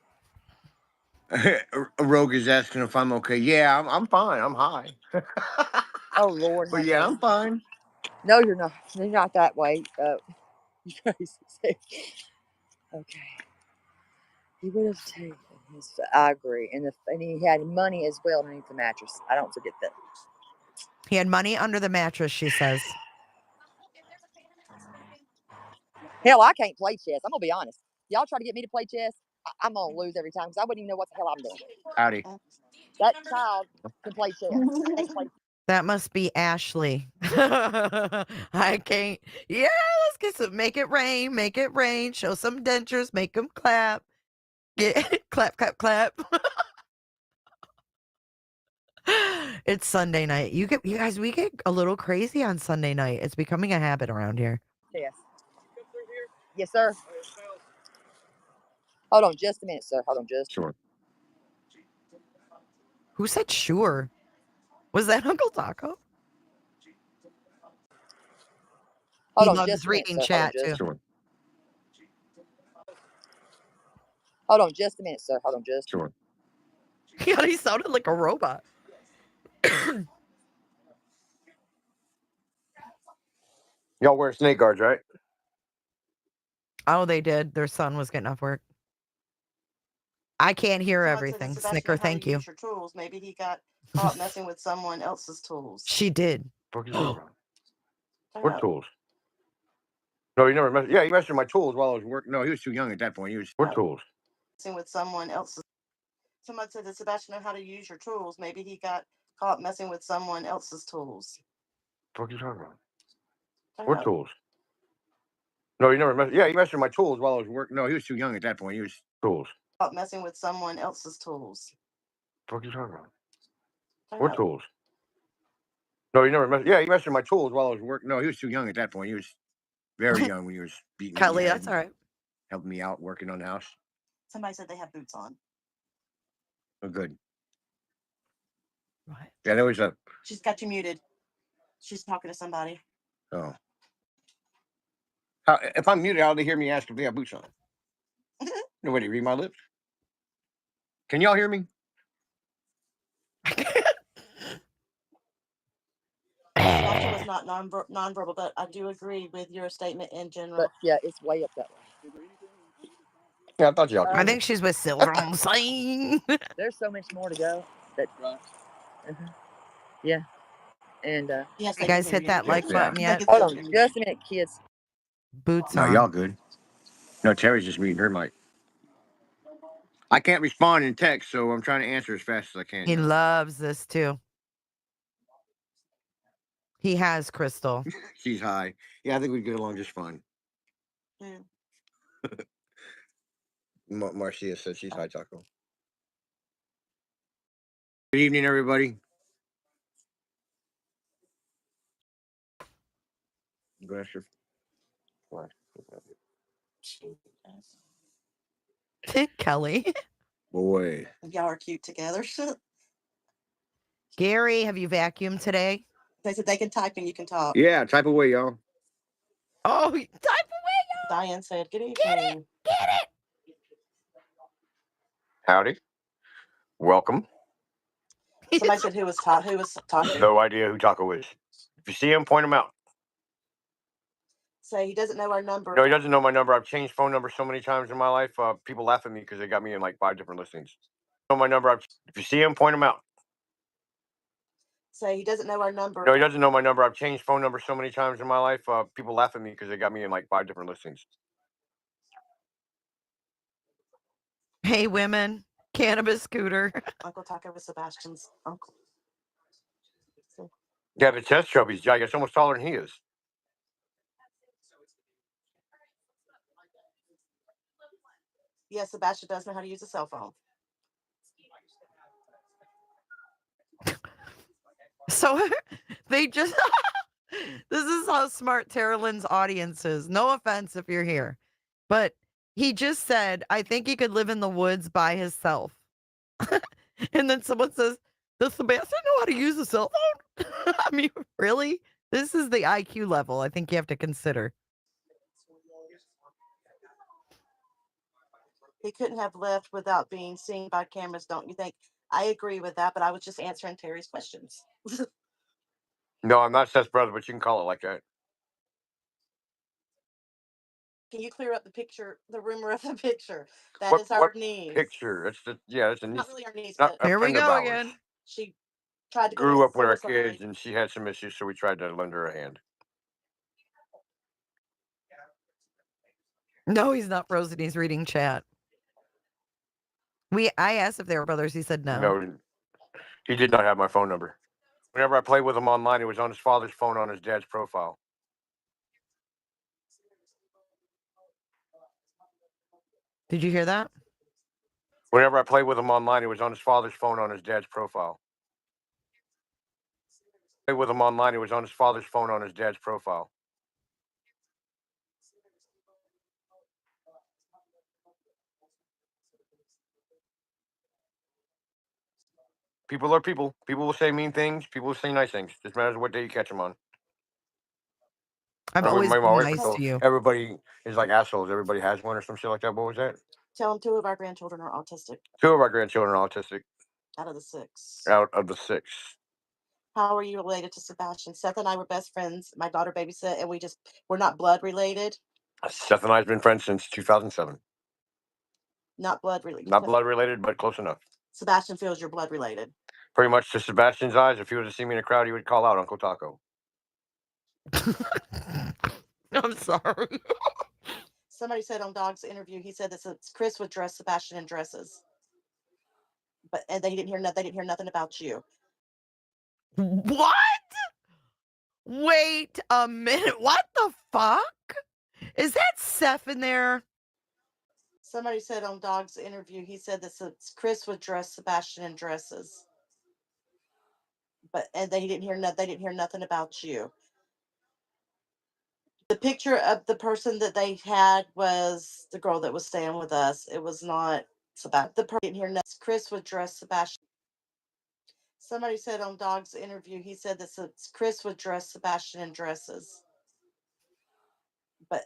A rogue is asking if I'm okay. Yeah, I'm fine. I'm high. Oh Lord. But yeah, I'm fine. No, you're not. You're not that way. You guys say, okay. He would have taken his. I agree, and he had money as well underneath the mattress. I don't forget that. He had money under the mattress, she says. Hell, I can't play chess. I'm gonna be honest. Y'all try to get me to play chess, I'm gonna lose every time because I wouldn't even know what the hell I'm doing. Howdy. That child can play chess. That must be Ashley. I can't. Yeah, let's get some. Make it rain. Make it rain. Show some dentures. Make them clap. Get clap, clap, clap. It's Sunday night. You guys. We get a little crazy on Sunday night. It's becoming a habit around here. Yes. Yes, sir. Hold on, just a minute, sir. Hold on, just. Sure. Who said sure? Was that Uncle Taco? Hold He on, loves just a minute, reading sir. chat Hold on, too. Sure. Hold on, just a minute, sir. Hold on, just. Sure. God, he sounded like a robot. Y'all wear snake guards, right? Oh, they did. Their son was getting off work. I can't hear Someone everything. said, Snicker, how to thank you. use your tools. Maybe he got caught messing with someone else's tools. She did. What tools? No, he never messed. Yeah, he messed with my tools while I was working. No, he was too young at that point. He was. What tools? Messing with someone else's. Someone said, does Sebastian know how to use your tools? Maybe he got caught messing with someone else's tools. What are you talking about? What tools? No, he never messed. Yeah, he messed with my tools while I was working. No, he was too young at that point. He was tools. Caught messing with someone else's tools. What are you talking about? What tools? No, he never messed. Yeah, he messed with my tools while I was working. No, he was too young at that point. He was very young when he was beating me. Kelly, that's all right. Helping me out working on the house. Somebody said they have boots on. Oh, good. What? Yeah, there was a. She's got you muted. She's talking to somebody. Oh. If I'm muted, how do they hear me ask if they have boots on? Nobody read my lips. Can y'all hear me? Sebastian was not nonverbal, but I do agree with your statement in general. But yeah, it's way up that way. Yeah, I thought y'all. I think she's with Silver Lane. There's so much more to go. That. Yeah. And yes, you guys hit that like button yet? Hold on, just a minute, kids. Boots No, on. y'all good. No, Terry's just reading her mic. I can't respond in text, so I'm trying to answer as fast as I can. He loves this too. He has Crystal. She's high. Yeah, I think we get along just fine. Yeah. Marcia said she's high, Taco. Good evening, everybody. Go ask your. Kelly. Boy. Y'all are cute together. Gary, have you vacuumed today? They said they can type and you can talk. Yeah, type away, y'all. Oh, type away, y'all. Diane said, good evening. Get it. Get it. Howdy. Welcome. Somebody said who was talking. No idea who Taco is. If you see him, point him out. Say he doesn't know our number. No, he doesn't know my number. I've changed phone numbers so many times in my life. People laugh at me because they got me in like 5 different listings. Know my number. If you see him, point him out. Say he doesn't know our number. No, he doesn't know my number. I've changed phone numbers so many times in my life. People laugh at me because they got me in like 5 different listings. Hey, women. Cannabis scooter. Uncle Taco was Sebastian's uncle. Yeah, the chest chubby's giant. It's almost taller than he is. Yes, Sebastian does know how to use a cell phone. So they just, this is how smart Terri Lynn's audience is. No offense if you're here, but he just said, I think he could live in the woods by himself. And then someone says, does Sebastian know how to use a cell phone? I mean, really? This is the IQ level I think you have to consider. He couldn't have left without being seen by cameras, don't you think? I agree with that, but I was just answering Terry's questions. No, I'm not Seth's brother, but you can call it like that. Can you clear up the picture, the rumor of the picture? That is our niece. Picture? It's the it's a niece. Not really our niece, Not but a Here we friend of go ours. again. she tried to Grew up with our suicide. kids, and she had some issues, so we tried to lend her a hand. No, he's not frozen. He's reading chat. I asked if they were brothers. He said no. No, he did not have my phone number. Whenever I played with him online, it was on his father's phone on his dad's profile. Did you hear that? Whenever I played with him online, it was on his father's phone on his dad's profile. Played with him online, it was on his father's phone on his dad's profile. People are people. People will say mean things. People will say nice things. Just matters what day you catch them on. I've always been nice to you. Everybody is like assholes. Everybody has one or some shit like that. What was that? Tell him 2 of our grandchildren are autistic. 2 of our grandchildren are autistic. Out of the 6. Out of the 6. How are you related to Sebastian? Seth and I were best friends. My daughter babysit, and we're not blood related. Seth and I have been friends since 2007. Not blood related. Not blood related, but close enough. Sebastian feels you're blood related. Pretty much to Sebastian's eyes, if he were to see me in a crowd, he would call out Uncle Taco. I'm sorry. Somebody said on Dog's interview, he said that Chris would dress Sebastian in dresses, and they didn't hear nothing about you. What? Wait a minute. What the fuck? Is that Seth in there? Somebody said on Dog's interview, he said that Chris would dress Sebastian in dresses, and they didn't hear nothing about you. The picture of the person that they had was the girl that was staying with us. It was not Sebastian. The person didn't hear nothing. Chris would dress Sebastian. Somebody said on Dog's interview, he said that Chris would dress Sebastian in dresses,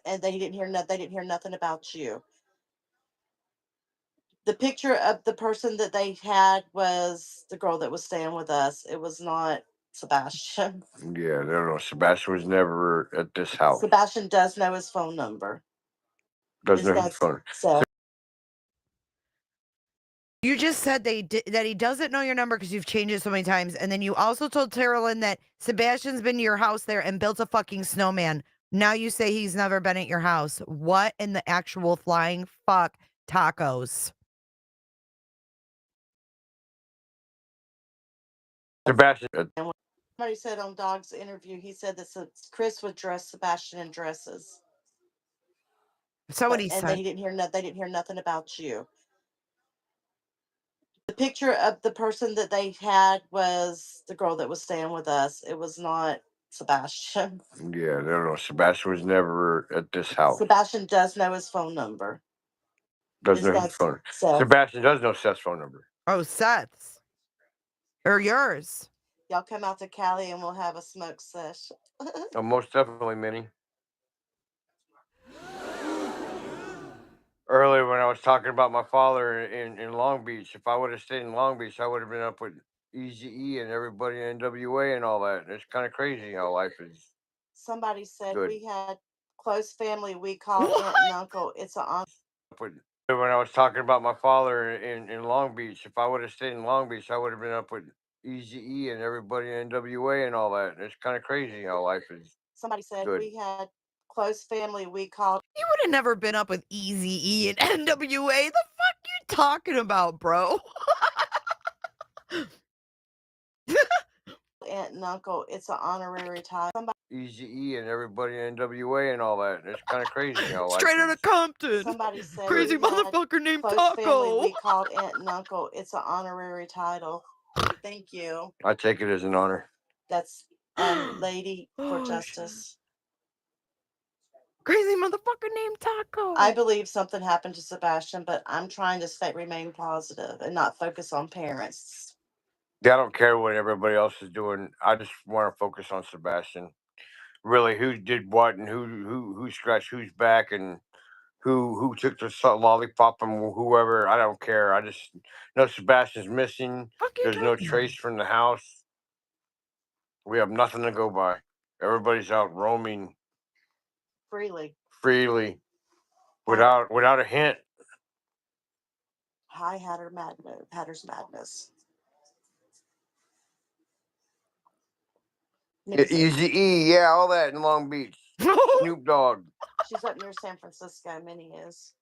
and they didn't hear nothing about you. The picture of the person that they had was the girl that was staying with us. It was not Sebastian. Yeah, no. Sebastian was never at this house. Sebastian does know his phone number. Doesn't know his phone. So you just said that he doesn't know your number because you've changed it so many times, and then you also told Terri Lynn that Sebastian's been to your house there and built a fucking snowman. Now you say he's never been at your house. What in the actual flying fuck tacos? Sebastian. Somebody said on Dog's interview, he said that Chris would dress Sebastian in dresses. So what he said. They didn't hear nothing about you. The picture of the person that they had was the girl that was staying with us. It was not Sebastian. Yeah, no. Sebastian was never at this house. Sebastian does know his phone number. Doesn't know his phone. Sebastian does know Seth's phone number. Oh, Seth's. Or yours. Y'all come out to Cali and we'll have a smoke sesh. Oh, most definitely, Minnie. Earlier when I was talking about my father in Long Beach, if I would have stayed in Long Beach, I would have been up with Eazy-E and everybody in NWA and all that. And it's kind of crazy how life is. Somebody said good. We had close family we call aunt and uncle. It's an honor. When I was talking about my father in Long Beach, if I would have stayed in Long Beach, I would have been up with Eazy-E and everybody in NWA and all that. And it's kind of crazy how life is. Somebody said good. We had close family we called. You would have never been up with Eazy-E and NWA. The fuck you talking about, bro? Aunt and uncle. It's an honorary title. Easy E and everybody in NWA and all that. It's kind of crazy how Straight out of Compton. Somebody said Crazy we had motherfucker named close family. Taco. We called aunt and uncle. It's an honorary title. Thank you. I take it as an honor. That's Lady for Justice. Crazy motherfucker named Taco. I believe something happened to Sebastian, but I'm trying to remain positive and not focus on parents. Yeah, I don't care what everybody else is doing. I just want to focus on Sebastian. Really, who did what and who scratched whose back and who took the lollipop from whoever. I don't care. I just know Sebastian's missing. There's no trace from the house. We have nothing to go by. Everybody's out roaming Freely. without a hint. Hi, Hatter's Madness. Easy E, yeah, all that in Long Beach. Snoop Dogg. She's up near San Francisco. Minnie is.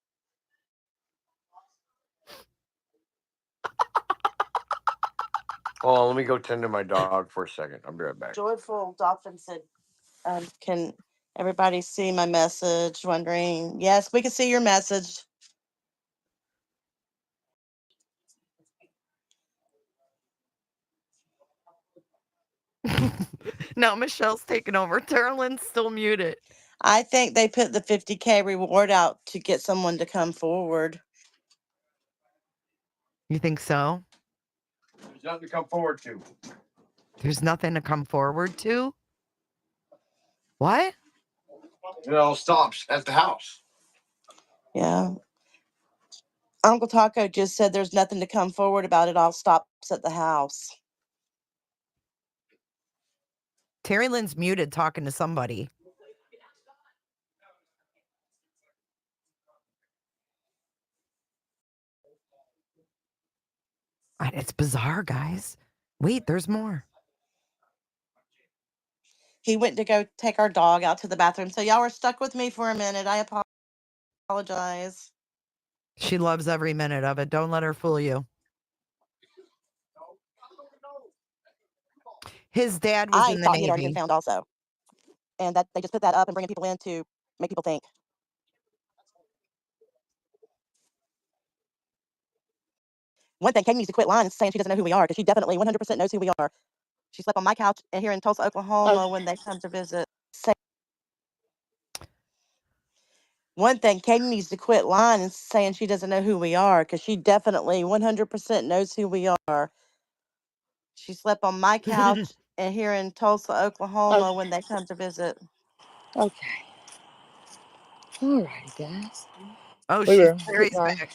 Oh, let me go tend to my dog for a second. I'll be right back. Joyful Dolphin said, can everybody see my message? Wondering. Yes, we can see your message. Now Michelle's taking over. Terrellyn's still muted. I think they put the 50K reward out to get someone to come forward. You think so? There's nothing to come forward to. There's nothing to come forward to? What? It all stops at the house. Yeah. Uncle Taco just said there's nothing to come forward about. It all stops at the house. Terry Lynn's muted talking to somebody. It's bizarre, guys. Wait, there's more. He went to go take our dog out to the bathroom. So y'all were stuck with me for a minute. I apologize. She loves every minute of it. Don't let her fool you. His dad was in the Navy. He had already been Navy. found also. And that they just put that up and bringing people in to make people think. One thing, Kate needs to quit lying and saying she doesn't know who we are, because she definitely 100% knows who we are. She slept on my couch here in Tulsa, Oklahoma when they come to visit. One thing, Katie needs to quit lying and saying she doesn't know who we are, because she definitely 100% knows who we are. She slept on my couch and here in Tulsa, Oklahoma when they come to visit. Okay. All righty, guys. Oh, we were Terry's getting back.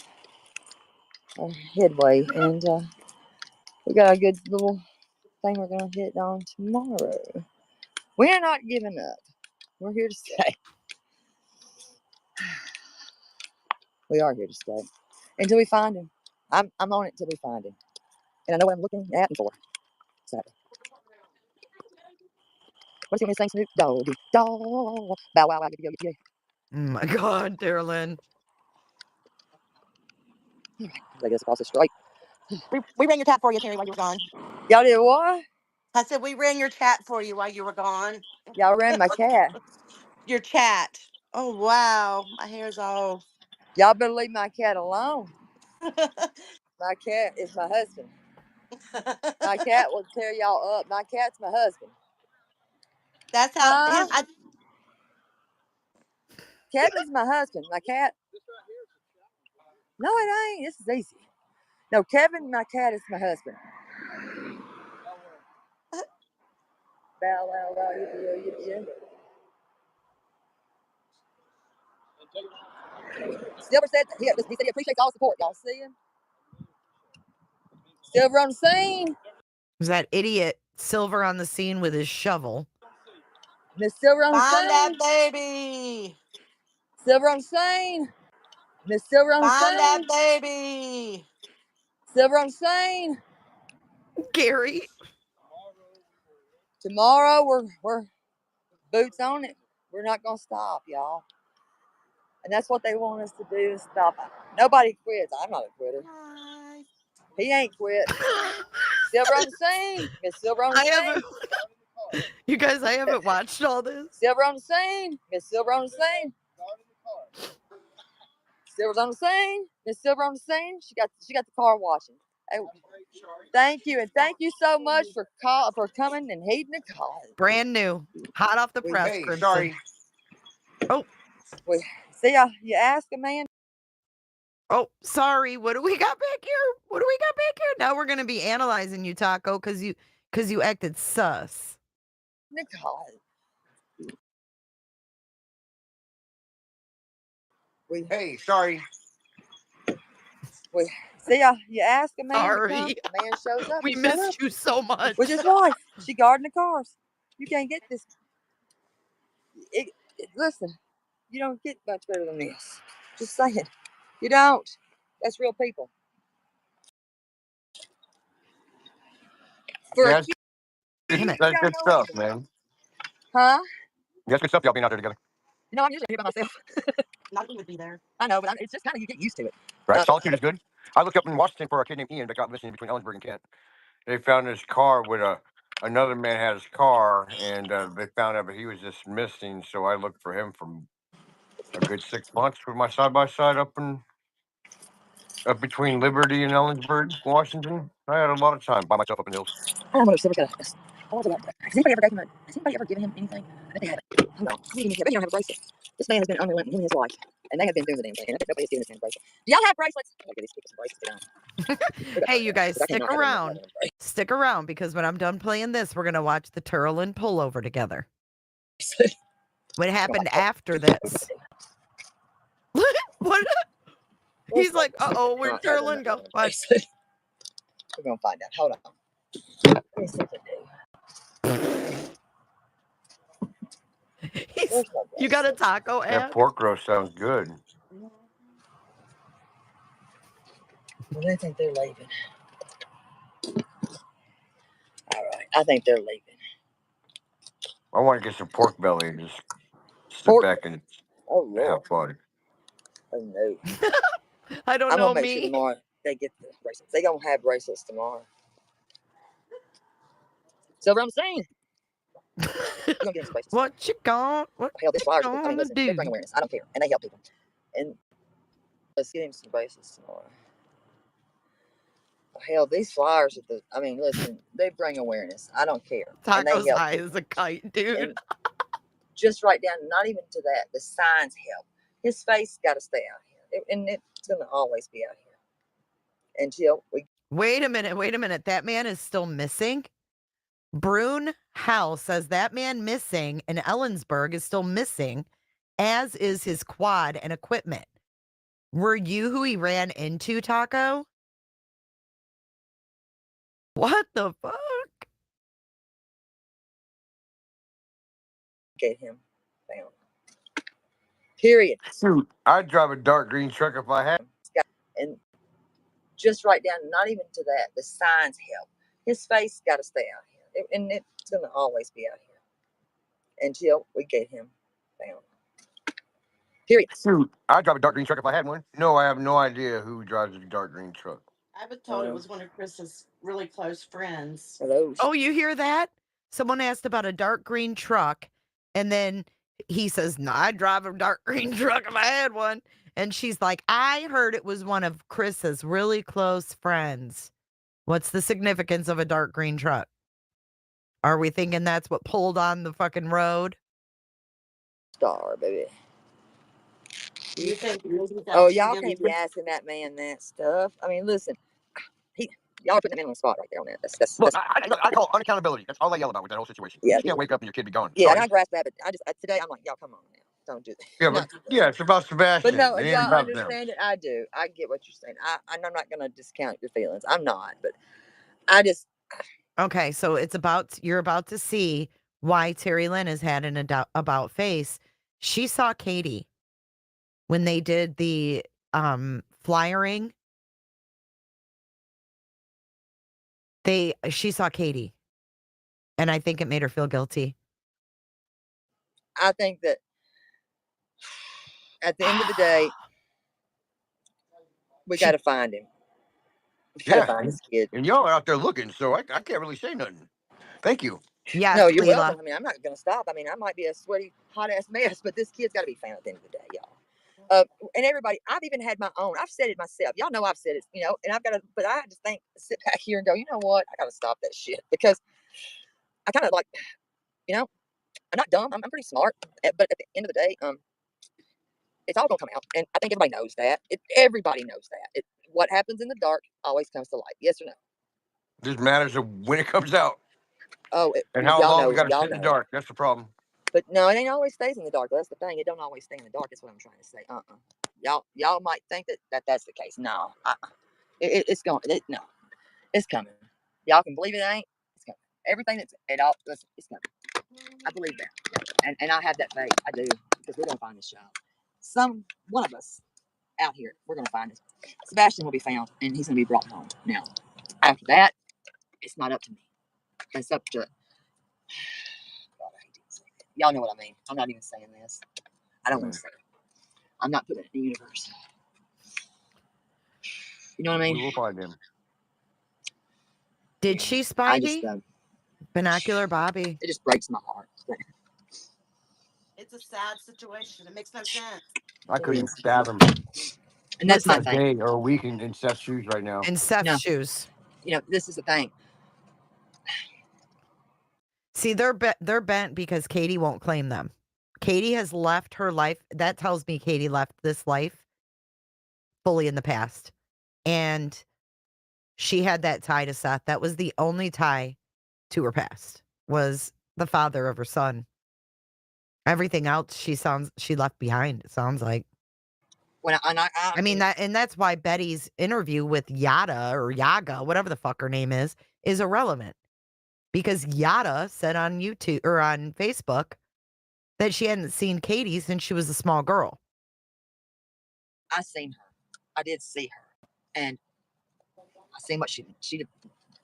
our headway, and we got a good little thing we're going to hit on tomorrow. We are not giving up. We're here to stay. We are here to stay until we find him. I'm on it until we find him, and I know what I'm looking at and for. So, what's he going to sing? Snoop Doggy Dog. Bow wow wow. Yippee yippee. Oh my God, Terrellyn. All right, lay this across the straight. We ran your chat for you, Terry, while you were gone. Y'all did what? I said we ran your chat for you while you were gone. Y'all ran my cat. Your chat. Oh, wow. My hair's all... Y'all better leave my cat alone. My cat is my husband. My cat will tear y'all up. My cat's my husband. That's how... Kevin's my husband. My cat... No, it ain't. This is easy. No, Kevin, my cat, is my husband. Bow, wow, wow, yippee, yippee. Silver said, he said he appreciates all support. Y'all see him? Silver on the scene. Was that idiot Silver on the scene with his shovel? Miss Silver on the scene. Find that baby. Silver on the scene. Miss Silver on the scene. Find that baby. Silver on the scene. Gary. Tomorrow we're boots on it. We're not gonna stop, y'all. And that's what they want us to do, is stop. Nobody quits. I'm not a quitter. Hi. He ain't quit. Silver on the scene. Miss Silver on the scene. You guys, I haven't watched all this. Silver on the scene. Miss Silver on the scene. Silver's on the scene. Miss Silver on the scene. She got the car washing. Hey, thank you, and thank you so much for coming and heeding the call. Brand new, hot off the press. Hey, Crimson. sorry. Oh, see, you ask a man. Oh, sorry. What do we got back here? Now we're gonna be analyzing you, Taco, because you acted sus. Nicole. Hey, sorry. See, you ask a man to come, the man shows up. We missed you so much. With his wife. She guarding the cars. You can't get this. Listen, you don't get much better than this. Just saying. You don't. That's real people. That's good stuff, man. Huh? That's good stuff, y'all being out there together. You know, I'm usually here by myself. Nothing would be there. I know, but it's just kind of, you get used to it. Right, solitude is good. I looked up in Washington for a kid named Ian that got missing between Ellensburg and Kent. They found his car with another man had his car, and they found out that he was just missing. So I looked for him for a good 6 months with my side-by-side up between Liberty and Ellensburg, Washington. I had a lot of time by myself up in the hills. I don't know if Silver's got this. Has anybody ever given him anything? I bet they haven't. Hold on. I bet you don't have a bracelet. This man has been unrelenting, him and his wife. And they have been doing the damn thing. And I bet nobody's giving this man a bracelet. Do y'all have bracelets? I'm gonna give these people some bracelets. Hey, you guys, stick around. Stick around, because when I'm done playing this, we're gonna watch the Terri Lynn pullover together. What happened after this? What? He's like, uh-oh, where'd Terri Lynn go? What? We're gonna find out. Hold on. You got a taco ad? That pork roast sounds good. Well, I think they're leaving. All right, I think they're leaving. I want to get some pork belly and just sit back and have fun. Oh no. I don't I'm know gonna make sure tomorrow they get the bracelets. They gonna have bracelets tomorrow. Silver, I'm saying. You're gonna get some bracelets. What you gonna? What hell, this flyer, gonna listen, do? they bring awareness. I don't care, and they help people. And let's get him some bracelets tomorrow. Hell, these flyers at the, I mean, listen, they bring awareness. I don't care. Taco's high as a kite, dude. And just write down, not even to that, the signs help. His face got to stay out here. And it's going to always be out here. Until we. Wait a minute. That man is still missing? Brune House says that man missing in Ellensburg is still missing, as is his quad and equipment. Were you who he ran into, Taco? What the fuck? Get him found. Period. Shoot, I'd drive a dark green truck if I had. And just write down, not even to that, the signs help. His face got to stay out here. And it's going to always be out here. Until we get him found. Period. Shoot, I'd drive a dark green truck if I had one. No, I have no idea who drives a dark green truck. I was told it was one of Chris's really close friends. Hello. Oh, you hear that? Someone asked about a dark green truck, and then he says, "No, I'd drive a dark green truck if I had one." And she's like, "I heard it was one of Chris's really close friends." What's the significance of a dark green truck? Are we thinking that's what pulled on the fucking road? Star, baby. You think oh, y'all can't be asking that man that stuff. I mean, listen, y'all are putting the man on the spot right there on that. That's Look, I call unaccountability. That's all I yell about with that whole situation. Yeah, you can't wake up and your kid be gone. Yeah, and I grasp that, but I just today I'm like, y'all, come on now, don't do that. Yeah, but yeah, it's about Sebastian. But no, it ain't y'all about understand them. it. I do. I get what you're saying. I'm not going to discount your feelings. I'm not, but I just. Okay, so you're about to see why Terri Lynn has had an about face. She saw Katie when they did the flyering. She saw Katie, and I think it made her feel guilty. I think that at the end of the day, we got to find him. We got to find this kid. And y'all are out there looking, so I can't really say nothing. Thank you. Yes, No, you're Leela. welcome. I mean, I'm not going to stop. I mean, I might be a sweaty, hot ass mess, but this kid's got to be found at the end of the day, y'all. And everybody, I've even had my own. I've said it myself. Y'all know I've said it, you know, and I've got to, but I just sit back here and go, you know what? I got to stop that shit because I kind of like, you know, I'm not dumb. I'm pretty smart. But at the end of the day, it's all going to come out. And I think everybody knows that. Everybody knows that. What happens in the dark always comes to light. Yes or no? Just matters of when it comes out. Oh, and how y'all long know, we got to y'all sit in the know. dark. That's the problem. But no, it ain't always stays in the dark. That's the thing. It don't always stay in the dark. That's what I'm trying to say. Y'all might think that's the case. No, it's going. No, it's coming. Y'all can believe it ain't. It's coming. Everything it's coming. I believe that, and I have that faith. I do, because we're gonna find this child. One of us out here, we're gonna find this. Sebastian will be found, and he's gonna be brought home. Now, after that, it's not up to me. It's up to. Y'all know what I mean. I'm not even saying this. I don't want to say it. I'm not putting it in the universe. You know what I mean? We will find him. Did she spy me? Binocular Bobby. It just breaks my heart. It's a sad situation. It makes no sense. I couldn't even fathom. And that's my a thing. day or a week in Seth's shoes right now. In Seth's shoes. You know, this is the thing. See, they're bent because Katie won't claim them. Katie has left her life. That tells me Katie left this life fully in the past. And she had that tie to Seth. That was the only tie to her past, was the father of her son. Everything else she left behind, it sounds like. I mean, that's why Betty's interview with Yada or Yaga, whatever the fuck her name is irrelevant. Because Yada said on YouTube or on Facebook that she hadn't seen Katie since she was a small girl. I seen her. I did see her, and I seen what she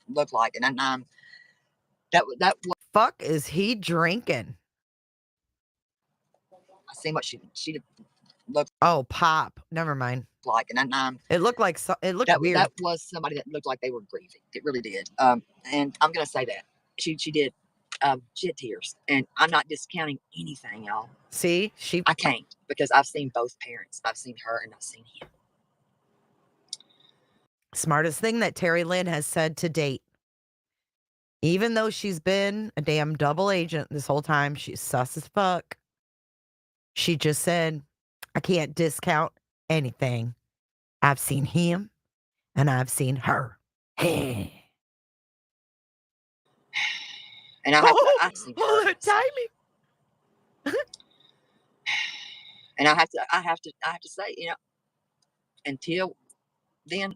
looked like, and that fuck is he drinking? I seen what she looked. Oh, pop. Never mind. Like, and it looked like it looked weird. That was somebody that looked like they were grieving. It really did. And I'm gonna say that she did. She had tears, and I'm not discounting anything, y'all. See, I can't, because I've seen both parents. I've seen her and I've seen him. Smartest thing that Terri Lynn has said to date. Even though she's been a damn double agent this whole time, she's sus as fuck. She just said, I can't discount anything. I've seen him and I've seen her. And I've seen her. The timing. And I have to say, you know, until then,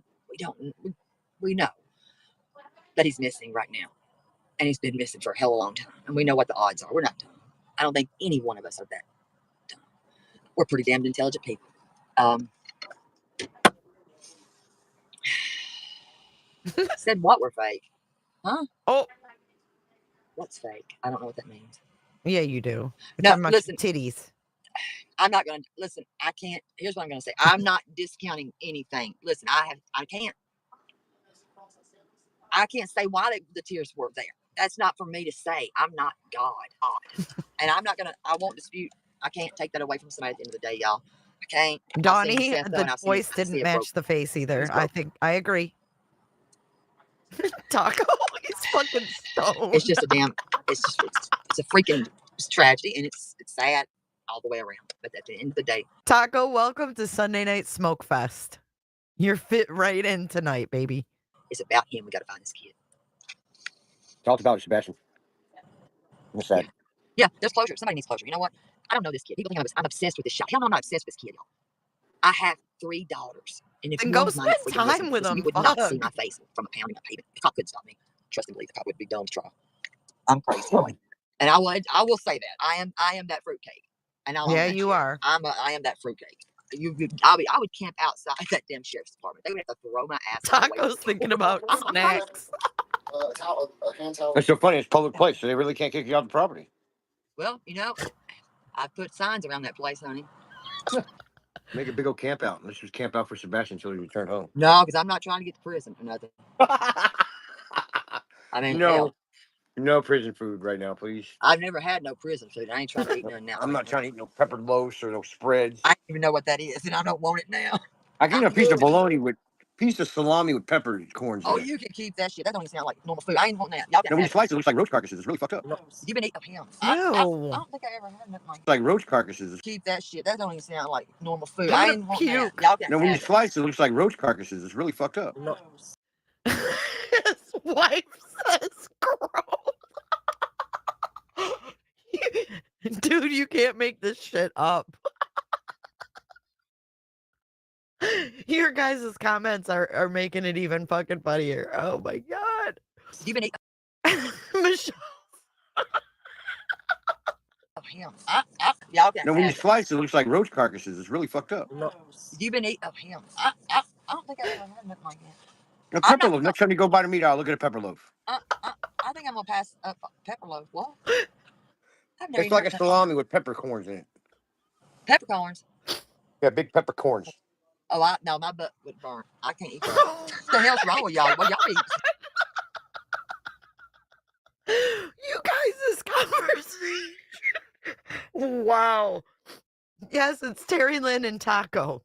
we know that he's missing right now. And he's been missing for a hell of a long time. And we know what the odds are. We're not dumb. I don't think any one of us are that dumb. We're pretty damned intelligent people. Said what we're fake? Huh? Oh. What's fake? I don't know what that means. Yeah, you do. No, listen. Titties. I'm not going to listen. I can't. Here's what I'm going to say. I'm not discounting anything. Listen, I can't say why the tears were there. That's not for me to say. I'm not God. And I'm not going to, I won't dispute. I can't take that away from somebody at the end of the day, y'all. I can't. Donnie, the voice didn't match the face either. I think I agree. Taco, he's fucking stoned. It's just it's a freaking tragedy, and it's sad all the way around. But at the end of the day, Taco, welcome to Sunday Night Smoke Fest. You're fit right in tonight, baby. It's about him. We got to find this kid. Talked about it, Sebastian. I'm sad. Yeah, there's closure. Somebody needs closure. You know what? I don't know this kid. People think I'm obsessed with this shot. Hell no, I'm not obsessed with this kid, y'all. I have 3 daughters. And if you go spend time with them, you would not see my face from a pounding a pavement. The cop couldn't stop me. Trust and believe the cop would be dumb to try. I'm crazy. And I will say that. I am that fruitcake. And you are. I am that fruitcake. I would camp outside that damn sheriff's department. They would have to throw my ass. Taco's thinking about snacks. It's so funny. It's a public place, so they really can't kick you off the property. Well, you know, I put signs around that place, honey. Make a big old camp out. Let's just camp out for Sebastian until he returns home. No, because I'm not trying to get to prison for nothing. I mean, no, No prison food right now, please. I've never had no prison food. I ain't trying to eat none now. I'm not trying to eat no peppered loaves or no spreads. I don't even know what that is, and I don't want it now. I can eat a piece of salami with peppercorns. Oh, you can keep that shit. That don't even sound like normal food. I ain't want that. Y'all got when you slice it, it looks like roach carcasses. It's really fucked up. You've been eating him. Ew. I don't think I ever had nothing It's like roach carcasses. Keep that shit. That don't even sound like normal food. I'm I gonna ain't want puke. that. Y'all got When you slice it, it looks like roach carcasses. It's really fucked up. His wife says gross. Dude, you can't make this shit up. Your guys' comments are making it even fucking funnier. Oh my god. You've been Michelle. him. Y'all got when you slice it, it looks like roach carcasses. It's really fucked up. You've been eating him. I don't think I ever had nothing like that. A pepper loaf. Next time you go by the meat aisle, look at a pepper loaf. I think I'm gonna pass up pepper loaf. What? It's like a salami with peppercorns in it. Peppercorns. Yeah, big peppercorns. Oh, no, my butt would burn. I can't eat that. What the hell's wrong with y'all? What y'all eat? You guys' conversation. Wow. Yes, it's Terri, Lynn, and Taco.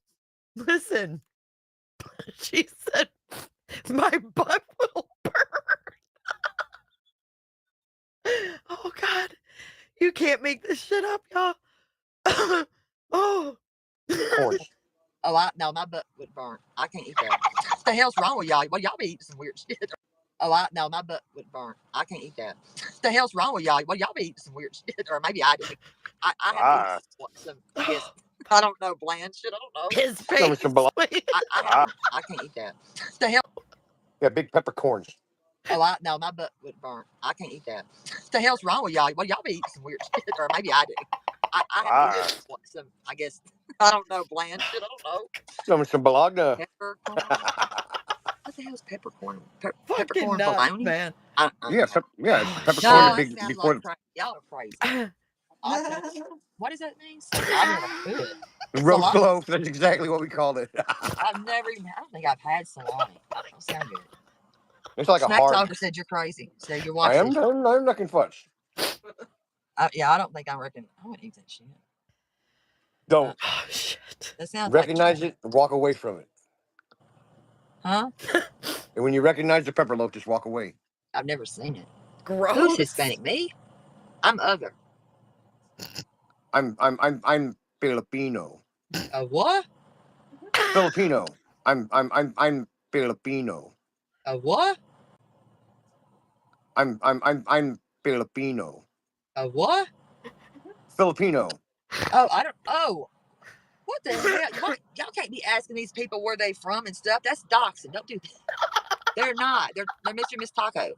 Listen, she said, my butt will burn. Oh, God. You can't make this shit up, y'all. Oh. No, my butt would burn. I can't eat that. What the hell's wrong with y'all? Well, y'all be eating some weird shit. No, my butt would burn. I can't eat that. What the hell's wrong with y'all? Well, y'all be eating some weird shit, or maybe I do. I have some, I guess, I don't know, bland shit. I don't know. His face. I can't eat that. What the hell? Yeah, big peppercorns. No, my butt would burn. I can't eat that. What the hell's wrong with y'all? Well, y'all be eating some weird shit, or maybe I do. I have some, I guess, I don't know, bland shit. I don't know. Some bologna. Peppercorn. What the hell is peppercorn? Fucking Peppercorn nuts, bologna? man. Yeah, peppercorn. No, Big sounds before like y'all are crazy. What does that mean? I've never heard it. roast loaf. That's exactly what we called it. I've never even. I don't think I've had salami. That don't sound good. It's like Snack a hard. Talker said you're crazy. So you're I watching. am knocking fudge. Yeah, I don't think I reckon. I wouldn't eat that shit. Don't. Oh, shit. That sounds Recognize like it. Walk away from it. Huh? And when you recognize the pepper loaf, just walk away. I've never seen it. Gross. Who's Hispanic? Me? I'm other. I'm Filipino. What? Filipino. I'm Filipino. What? I'm Filipino. What? Filipino. Oh, I don't. Oh, what the hell? Y'all can't be asking these people where they from and stuff. That's doxing. Don't do that. They're not. They're Mr. Miss Taco.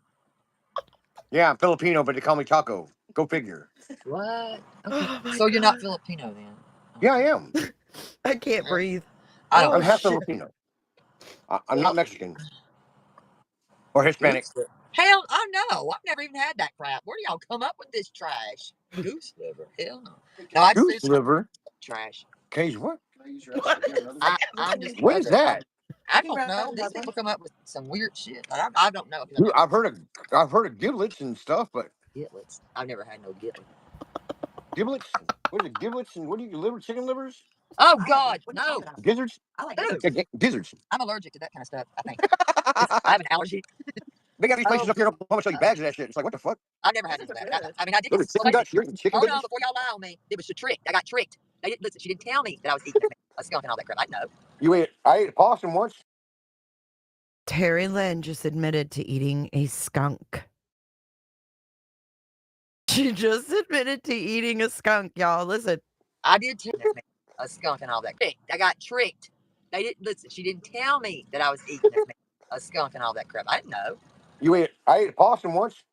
Yeah, I'm Filipino, but they call me Taco. Go figure. What? Okay. Oh, So you're not Filipino then? Yeah, I am. I can't breathe. I'm half Filipino. I'm not Mexican or Hispanic. Hell, I know. I've never even had that crap. Where do y'all come up with this trash? Goose liver. Hell no. No, I just Goose liver. Trash. Cage what? I'm just. What is that? I don't know. These people come up with some weird shit. I don't know. Dude, I've heard of giblets and stuff, but giblets. I've never had no giblet. Giblets? What is it? Giblets and what do you liver? Chicken livers? Oh God, no. Gizzards? I like gizzards. I'm allergic to that kind of stuff. I think I have an allergy. They got these places up here. I'm gonna show you bags of that shit. It's like what the fuck? I've never had that. I mean, I did. Those are chicken guts. You're eating chicken Hold on, guts? before y'all lie on me, it was a trick. I got tricked. They didn't listen. She didn't tell me that I was eating a skunk and all that crap. I know. I ate a possum once. Terri Lynn just admitted to eating a skunk. She just admitted to eating a skunk, y'all. Listen. I did too. A skunk and all that. I got tricked. They didn't listen. She didn't tell me that I was eating a skunk and all that crap. I didn't know. I ate a possum once.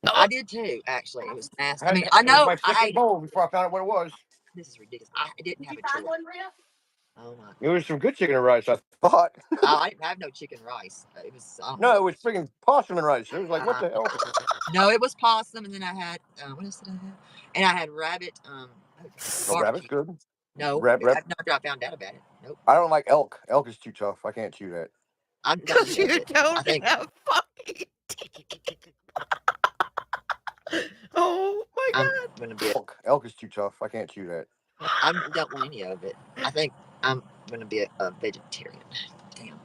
I did too, actually. It was nasty. I mean, I know. My second bowl before I found out what it was. This is ridiculous. I didn't have a choice. Oh my. It was some good chicken and rice, I thought. I didn't have no chicken rice. It was. No, it was freaking possum and rice. It was like, what the hell? No, it was possum, and then I had what else did I have? And I had rabbit. Rabbit's good. No, rabbit. Not after I found out about it. Nope. I don't like elk. Elk is too tough. I can't chew that. Because you don't have fucking teeth. Oh my I'm God. gonna be. Elk is too tough. I can't chew that. I don't want any of it. I think I'm gonna be a vegetarian. Damn.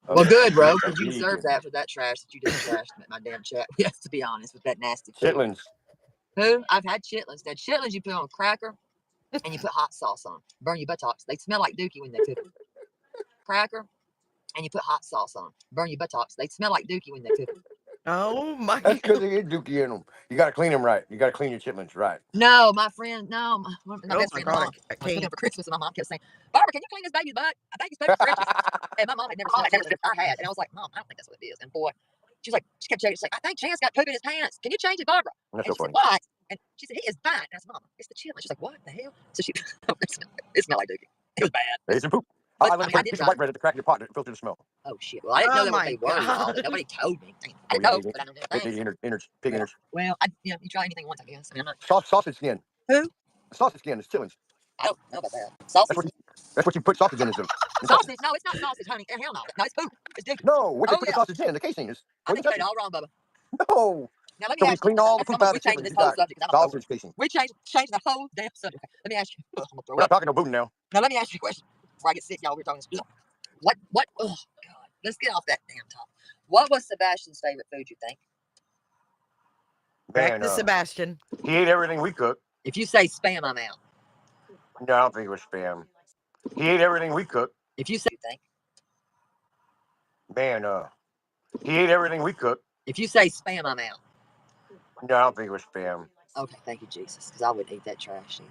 Well, good, bro, because you deserve that for that trash that you just trashed my damn chat. We have to be honest with that nasty food. Chitlins. Who? I've had chitlins. That chitlins you put on a cracker and you put hot sauce on. Burn your buttocks. They smell like dookie when they cook. Cracker and you put hot sauce on. Burn your buttocks. They smell like dookie when they cook. Oh my That's God. because they get dookie in them. You got to clean them right. You got to clean your chitlins right. No, my friend, no, my Oh best my friend, God. mom, was cooking for Christmas, and my mom kept saying, "Barbara, can you clean this baby's butt? I think it's baby stretches." And my mom had never smelled chitlins. I had, and I was like, "Mom, I don't think that's what it is." And boy, she kept checking. She's like, "I think Chance got poop in his pants. Can you change it, Barbara?" That's and so she funny. said, "What?" And she said, "He is fine." And I said, "Mama, it's the chitlins." She's like, "What the hell?" So she, it smelled like dookie. It was bad. It's a poop. But, I let a piece of white bread at the crack of your pot to filter the smell. Oh shit! Well, I didn't know Oh that what they my were. Y'all. God. Nobody told me. I Oh, didn't yeah, know, but I know they things. innards, pig innards. Well, you try anything once, I guess. I mean, I'm not. Sausage skin. Who? Sausage skin is chitlins. I don't know about that. Sausage. That's what you put sausage in. Is Sausage? No, it's not sausage, honey. Hell no. No, it's poop. It's dookie. No, what they Oh, put yeah. the sausage in, the casing is. I think you made it all wrong, Bubba. No. Now, let me So we ask you. clean all the poop out We're of the changing chitlins. this You whole got subject. I'm sausage casing. we changed the whole damn subject. Let me ask you. I'm gonna throw We're not up. talking no booting now. Now, let me ask you a question. Before I get sick, y'all, we're talking this. What? Oh, God. Let's get off that damn topic. What was Sebastian's favorite food, you think? Back to Sebastian. He ate everything we cooked. If you say spam, I'm out. No, I don't think it was spam. He ate everything we cooked. If you say, you think? Man, he ate everything we cooked. If you say spam, I'm out. No, I don't think it was spam. Okay, thank you, Jesus, because I wouldn't eat that trash either.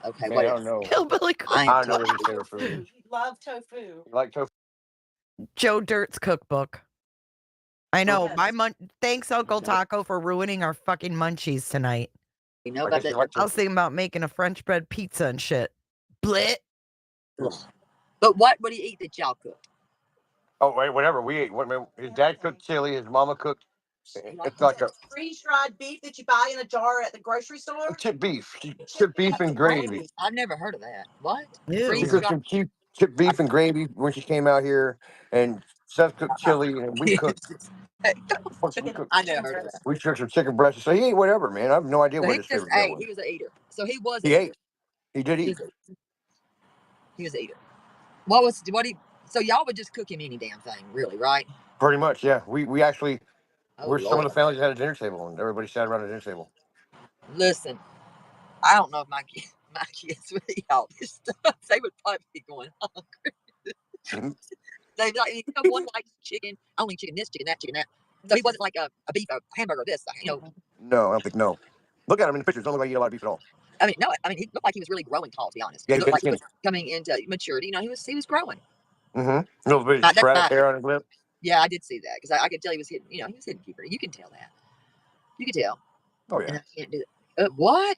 Okay, Man, what I else? don't know. Hillbilly I don't know what his favorite food is. Love tofu. You like tofu? Joe Dirt's cookbook. I know. Yes. Thanks, Uncle Taco, for ruining our fucking munchies tonight. You know about that? I was thinking about making a French bread pizza and shit. Blit. But what would he eat that y'all cooked? Oh, wait, whatever we ate. His dad cooked chili. His mama cooked. It's like a Freeze-dried beef that you buy in a jar at the grocery store. chipped beef. Chipped beef and gravy. I've never heard of that. What? She cooked some chipped beef and gravy when she came out here, and Seth cooked chili, and we cooked. I never heard of that. We cooked some chicken breast. So he ate whatever, man. I have no idea So what he his just favorite meal ate. was. He was an eater. So he was. He ate. He did eat. He was an eater. So y'all would just cook him any damn thing, really, right? Pretty much, yeah. We actually Oh, some of the families had a dinner table, and everybody sat around a dinner table. Listen, I don't know if my kids would eat all this stuff. They would probably be going hungry. They like one likes chicken, only chicken this, chicken that, chicken that. So he wasn't like a beef, a hamburger, this, No, I don't think no. Look at him in the pictures. Don't look like he ate a lot of beef at all. I mean, no. I mean, he looked like he was really growing tall. To be honest, Yeah, he looked like he skinny. was coming into maturity. He was growing. A little bit of sporadic hair on his lip. Yeah, I did see that because I could tell he was hitting. He was hitting puberty. You can tell that. You can tell. Oh yeah. And I can't do it. What?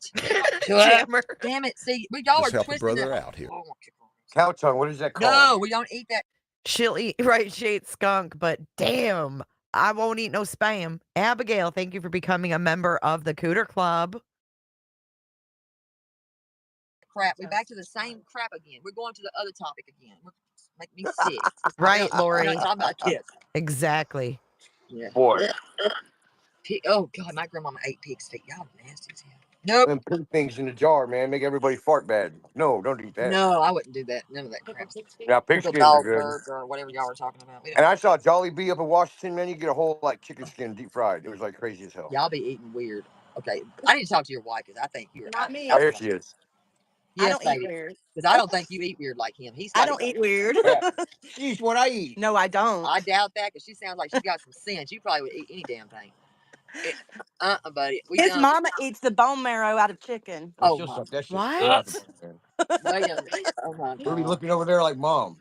Jammer. Damn it! See, y'all Just are help a twisting brother it. out here. Cow tongue. What is that called? No, we don't eat that. She'll eat, right? She ate skunk, but damn, I won't eat no spam. Abigail, thank you for becoming a member of the Cooter Club. Crap. We're back to the same crap again. We're going to the other topic again. Make me sick. Right, Lori? We're not talking about kids. Exactly. Yeah. Boy. Oh God, my grandmama ate pig's feet. Y'all nasty as hell. Nope. Them pig things in the jar, man, make everybody fart bad. No, don't eat that. No, I wouldn't do that. None of that crap. Now pig Pickled skins are dog good. burger or whatever y'all were talking about. And I saw Jolly Bee up in Washington, man. You get a whole like chicken skin deep fried. It was like crazy as hell. Y'all be eating weird. Okay, I need to talk to your wife because I think you're not me. Oh, here she is. Yes, I don't baby. eat weird. Because I don't think you eat weird like him. I don't eat weird. She's what I eat. No, I don't. I doubt that because she sounds like she's got some sense. You probably would eat any damn thing. Buddy. His mama eats the bone marrow out of chicken. Oh, she'll suck that shit. What? Wait a minute. Oh my God. We'll be looking over there like mom.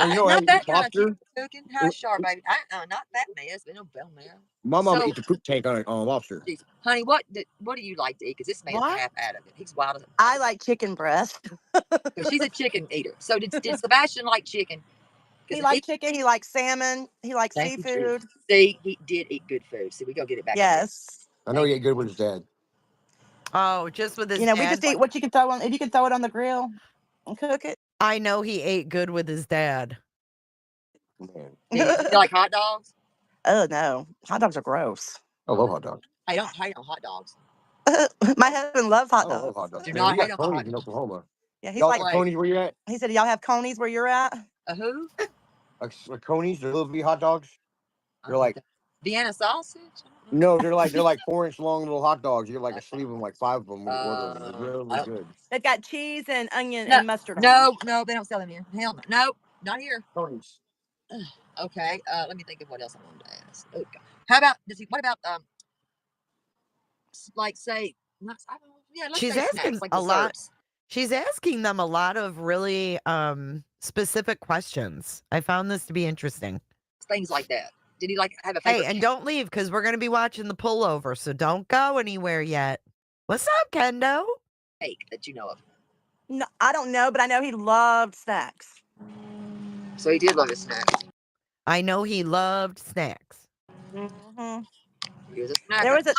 Oh, you know not I that eat kind of lobster? chicken cooking. Hush, sharp, baby. Not that mess. No bone marrow. My mom So- eats a poop tank on lobster. Jeez. Honey, what do you like to eat? Because this man's half out of it. He's wild as I like chicken breast. She's a chicken eater. So did Sebastian like chicken? He likes chicken. He likes salmon. He likes seafood. See, he did eat good food. See, we go get it back. Yes. I know he ate good with his dad. Oh, just with his We dad. just eat what you can throw on. If you can throw it on the grill and cook it. I know he ate good with his dad. You like hot dogs? Oh no, hot dogs are gross. I love hot dogs. Hey, don't hate on hot dogs. My husband loves hot I love dogs. hot dogs. Do Man, not we got hate on Coney's hot in dogs. Oklahoma. Yeah, he's Y'all like, got Coney's where you at? he said, y'all have Coney's where you're at? Who? Like Coney's, they're little V hot dogs. They're like Vienna sausage? no, they're like 4-inch long little hot dogs. You get like a sleeve of them, like 5 of them when you order them. They're really good. They've got cheese and onion No, and mustard on no, no, they don't sell them here. Hell no. Nope, not here. Coney's. Okay, let me think of what else I wanted to ask. Okay. How about what about like say let's She's say asking snacks like a lot. desserts. She's asking them a lot of really specific questions. I found this to be interesting. Things like that. Did he like have a Hey, favorite? and don't leave because we're going to be watching the pullover, so don't go anywhere yet. What's up, Kendo? Cake that you know of? No, I don't know, but I know he loved snacks. So he did love his snacks. I know he loved snacks. Mm-hmm. He was a snacker.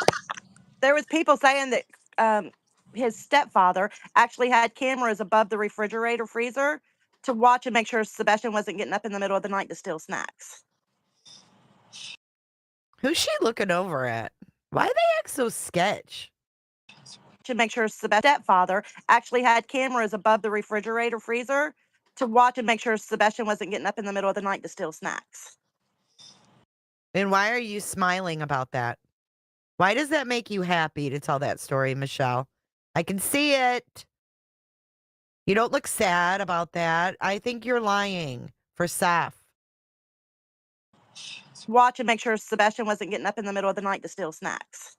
There was people saying that his stepfather actually had cameras above the refrigerator freezer to watch and make sure Sebastian wasn't getting up in the middle of the night to steal snacks. Who's she looking over at? Why do they act so sketch? To make sure Sebastian's stepfather actually had cameras above the refrigerator freezer to watch and make sure Sebastian wasn't getting up in the middle of the night to steal snacks. And why are you smiling about that? Why does that make you happy to tell that story, Michelle? I can see it. You don't look sad about that. I think you're lying for Seth. Watch and make sure Sebastian wasn't getting up in the middle of the night to steal snacks.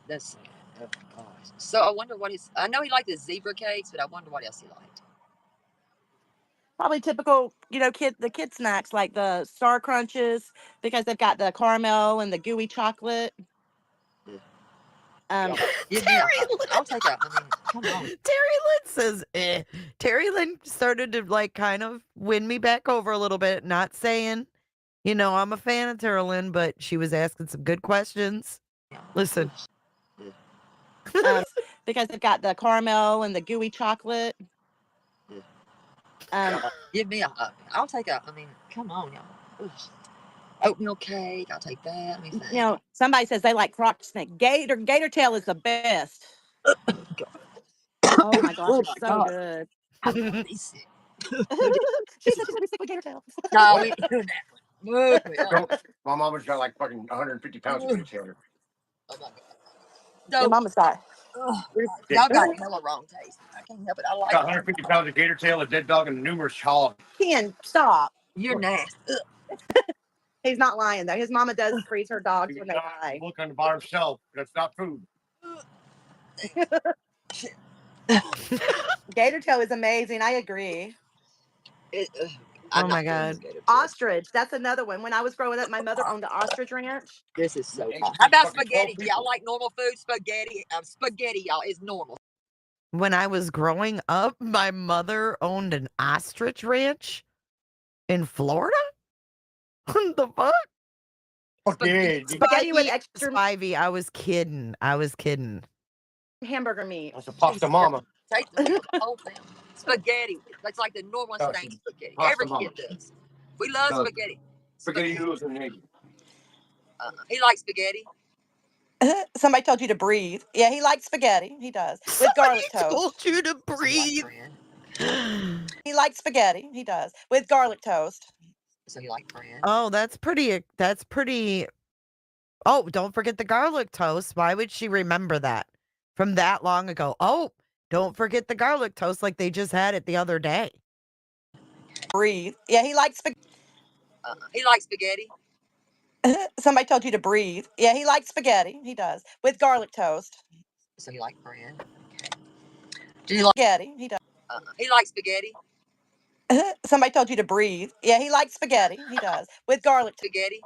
That's oh gosh. So I wonder what his. I know he liked the zebra cakes, but I wonder what else he liked. Probably typical, the kid snacks like the Star Crunches because they've got the caramel and the gooey chocolate. Give me I'll take a. I mean, come on. Terri Lynn says, eh. Terri Lynn started to kind of win me back over a little bit, not saying, I'm a fan of Terri Lynn, but she was asking some good questions. Listen. Because they've got the caramel and the gooey chocolate. Give me I'll take a. I mean, come on, y'all. Oatmeal cake. I'll take that. Let me think. Somebody says they like croc snake. Gator tail is the best. Oh my gosh, it's so good. I'm gonna be sick. She said she's gonna be sick with gator tail. No, we ain't doing that one. My mama's got like fucking 150 pounds of gator tail. Oh my god. Your mama's got. Y'all got hella wrong taste. I can't help it. I like got 150 pounds of gator tail, a dead dog, and numerous hogs. Ken, stop. You're nasty. He's not lying though. His mama does freeze her dogs when they die. Look on the bottom shelf. That's not food. Gator tail is amazing. I agree. Oh my god. Ostrich. That's another one. When I was growing up, my mother owned an ostrich ranch. This is so hot. How about spaghetti? Do y'all like normal food? Spaghetti. Spaghetti, y'all, is normal. When I was growing up, my mother owned an ostrich ranch in Florida? What the fuck? Okay. Spaghetti with extra Spivey, I was kidding. hamburger meat. That's a pasta mama. Take the whole thing. Spaghetti. That's like the normal thing. Spaghetti. Every kid does. We love spaghetti. Spaghetti noodles and egg. He likes spaghetti. Somebody told you to breathe. Yeah, he likes spaghetti. He does. With garlic toast. Told you to breathe. He likes spaghetti. He does. With garlic toast. So you like bread? Oh, that's pretty. Oh, don't forget the garlic toast. Why would she remember that from that long ago? Oh, don't forget the garlic toast like they just had it the other day. Breathe. Yeah, he likes spaghetti. He likes spaghetti. Somebody told you to breathe. Yeah, he likes spaghetti. He does. With garlic toast. So you like bread? Okay. Do you like spaghetti? He does. He likes spaghetti. Somebody told you to breathe. Yeah, he likes spaghetti. He does. With garlic spaghetti.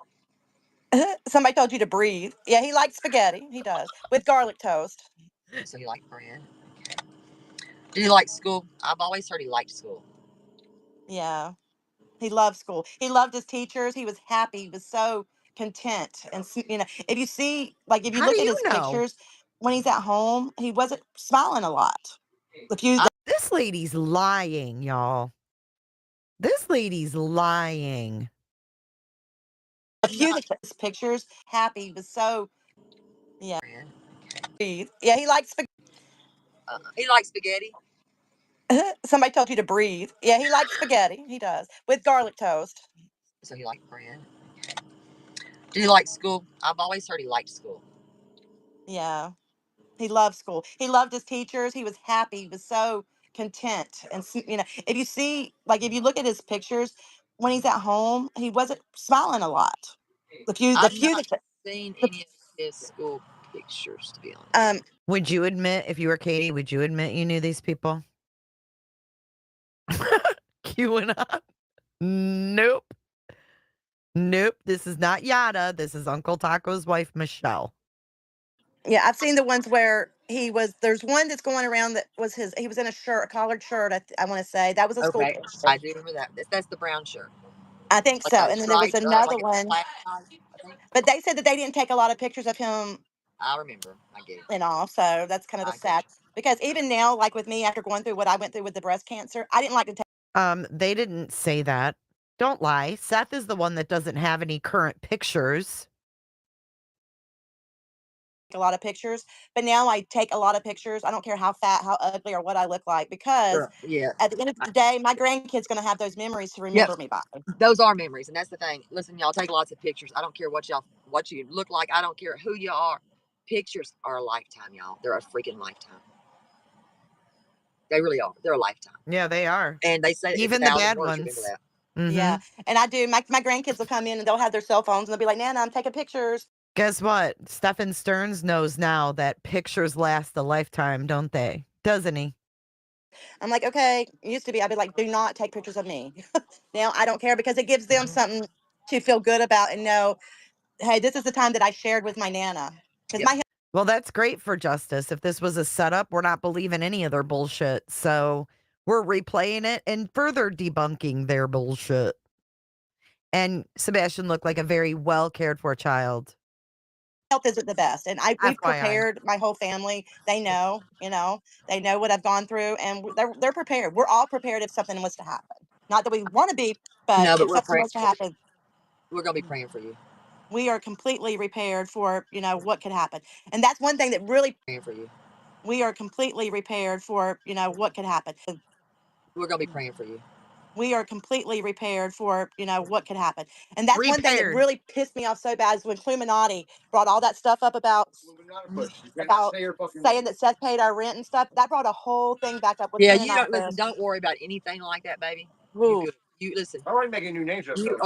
Somebody told you to breathe. Yeah, he likes spaghetti. He does. With garlic toast. So you like bread? Okay. Do you like school? I've always heard he liked school. Yeah. He loved school. He loved his teachers. He was happy. He was so content. And, if you see, if you look at his pictures, when he's at home, he wasn't smiling a lot. This lady's lying, y'all. This lady's lying. A few of his pictures, happy, was so, yeah. Breathe. Yeah, he likes spaghetti. He likes spaghetti. Somebody told you to breathe. Yeah, he likes spaghetti. He does. With garlic toast. So he likes bread. Okay. Do you like school? I've always heard he liked school. Yeah. He loved school. He loved his teachers. He was happy. He was so content. And, if you see, like, if you look at his pictures, when he's at home, he wasn't smiling a lot. I've not seen any of his school pictures, to be honest. Would you admit, if you were Katie, would you admit you knew these people? Queuing up. Nope. Nope. This is not Yada. This is Uncle Taco's wife, Michelle. Yeah, I've seen the ones where there's one that's going around that was he was in a collared shirt, I want to say. That was a school picture. I do remember that. That's the brown shirt. I think Like so. And then there was another one. I think. But they said that they didn't take a lot of pictures of him. I remember. I get it. And all. So that's kind of sad. Because even now, like with me, after going through what I went through with the breast cancer, I didn't like to take. They didn't say that. Don't lie. Seth is the one that doesn't have any current pictures. A lot of pictures, but now I take a lot of pictures. I don't care how fat, how ugly, or what I look like, because at the end of the day, my grandkids going to have those memories to remember me by. Those are memories, and that's the thing. Listen, y'all take lots of pictures. I don't care what you look like. I don't care who you are. Pictures are a lifetime, y'all. They're a freaking lifetime. They really are. They're a lifetime. Yeah, they are. And they say even the bad ones. Mm-hmm. Yeah, and I do. My grandkids will come in and they'll have their cell phones and they'll be like, "Nana, I'm taking pictures." Guess what? Stephen Stearns knows now that pictures last a lifetime, don't they? Doesn't he? I'm like, okay. It used to be, I'd be like, do not take pictures of me. Now I don't care, because it gives them something to feel good about and know, hey, this is the time that I shared with my Nana. Well, that's great for justice. If this was a setup, we're not believing any of their bullshit. So we're replaying it and further debunking their bullshit. And Sebastian looked like a very well cared for child. Health isn't the best, and we've prepared my whole family. They know, they know what I've gone through, and they're prepared. We're all prepared if something was to happen. Not that we want to be, but if something was to happen, we're gonna be praying for you. We are completely prepared for what could happen, and that's one thing that really praying for you. We are completely prepared for what could happen. We're gonna be praying for you. We are completely prepared for what could happen, and that's one thing that really pissed me off so bad is when Illuminati brought all that stuff up about saying that Seth paid our rent and stuff. That brought a whole thing back up with you don't listen. Don't worry about anything like that, baby. You listen. I'm already making new names up. You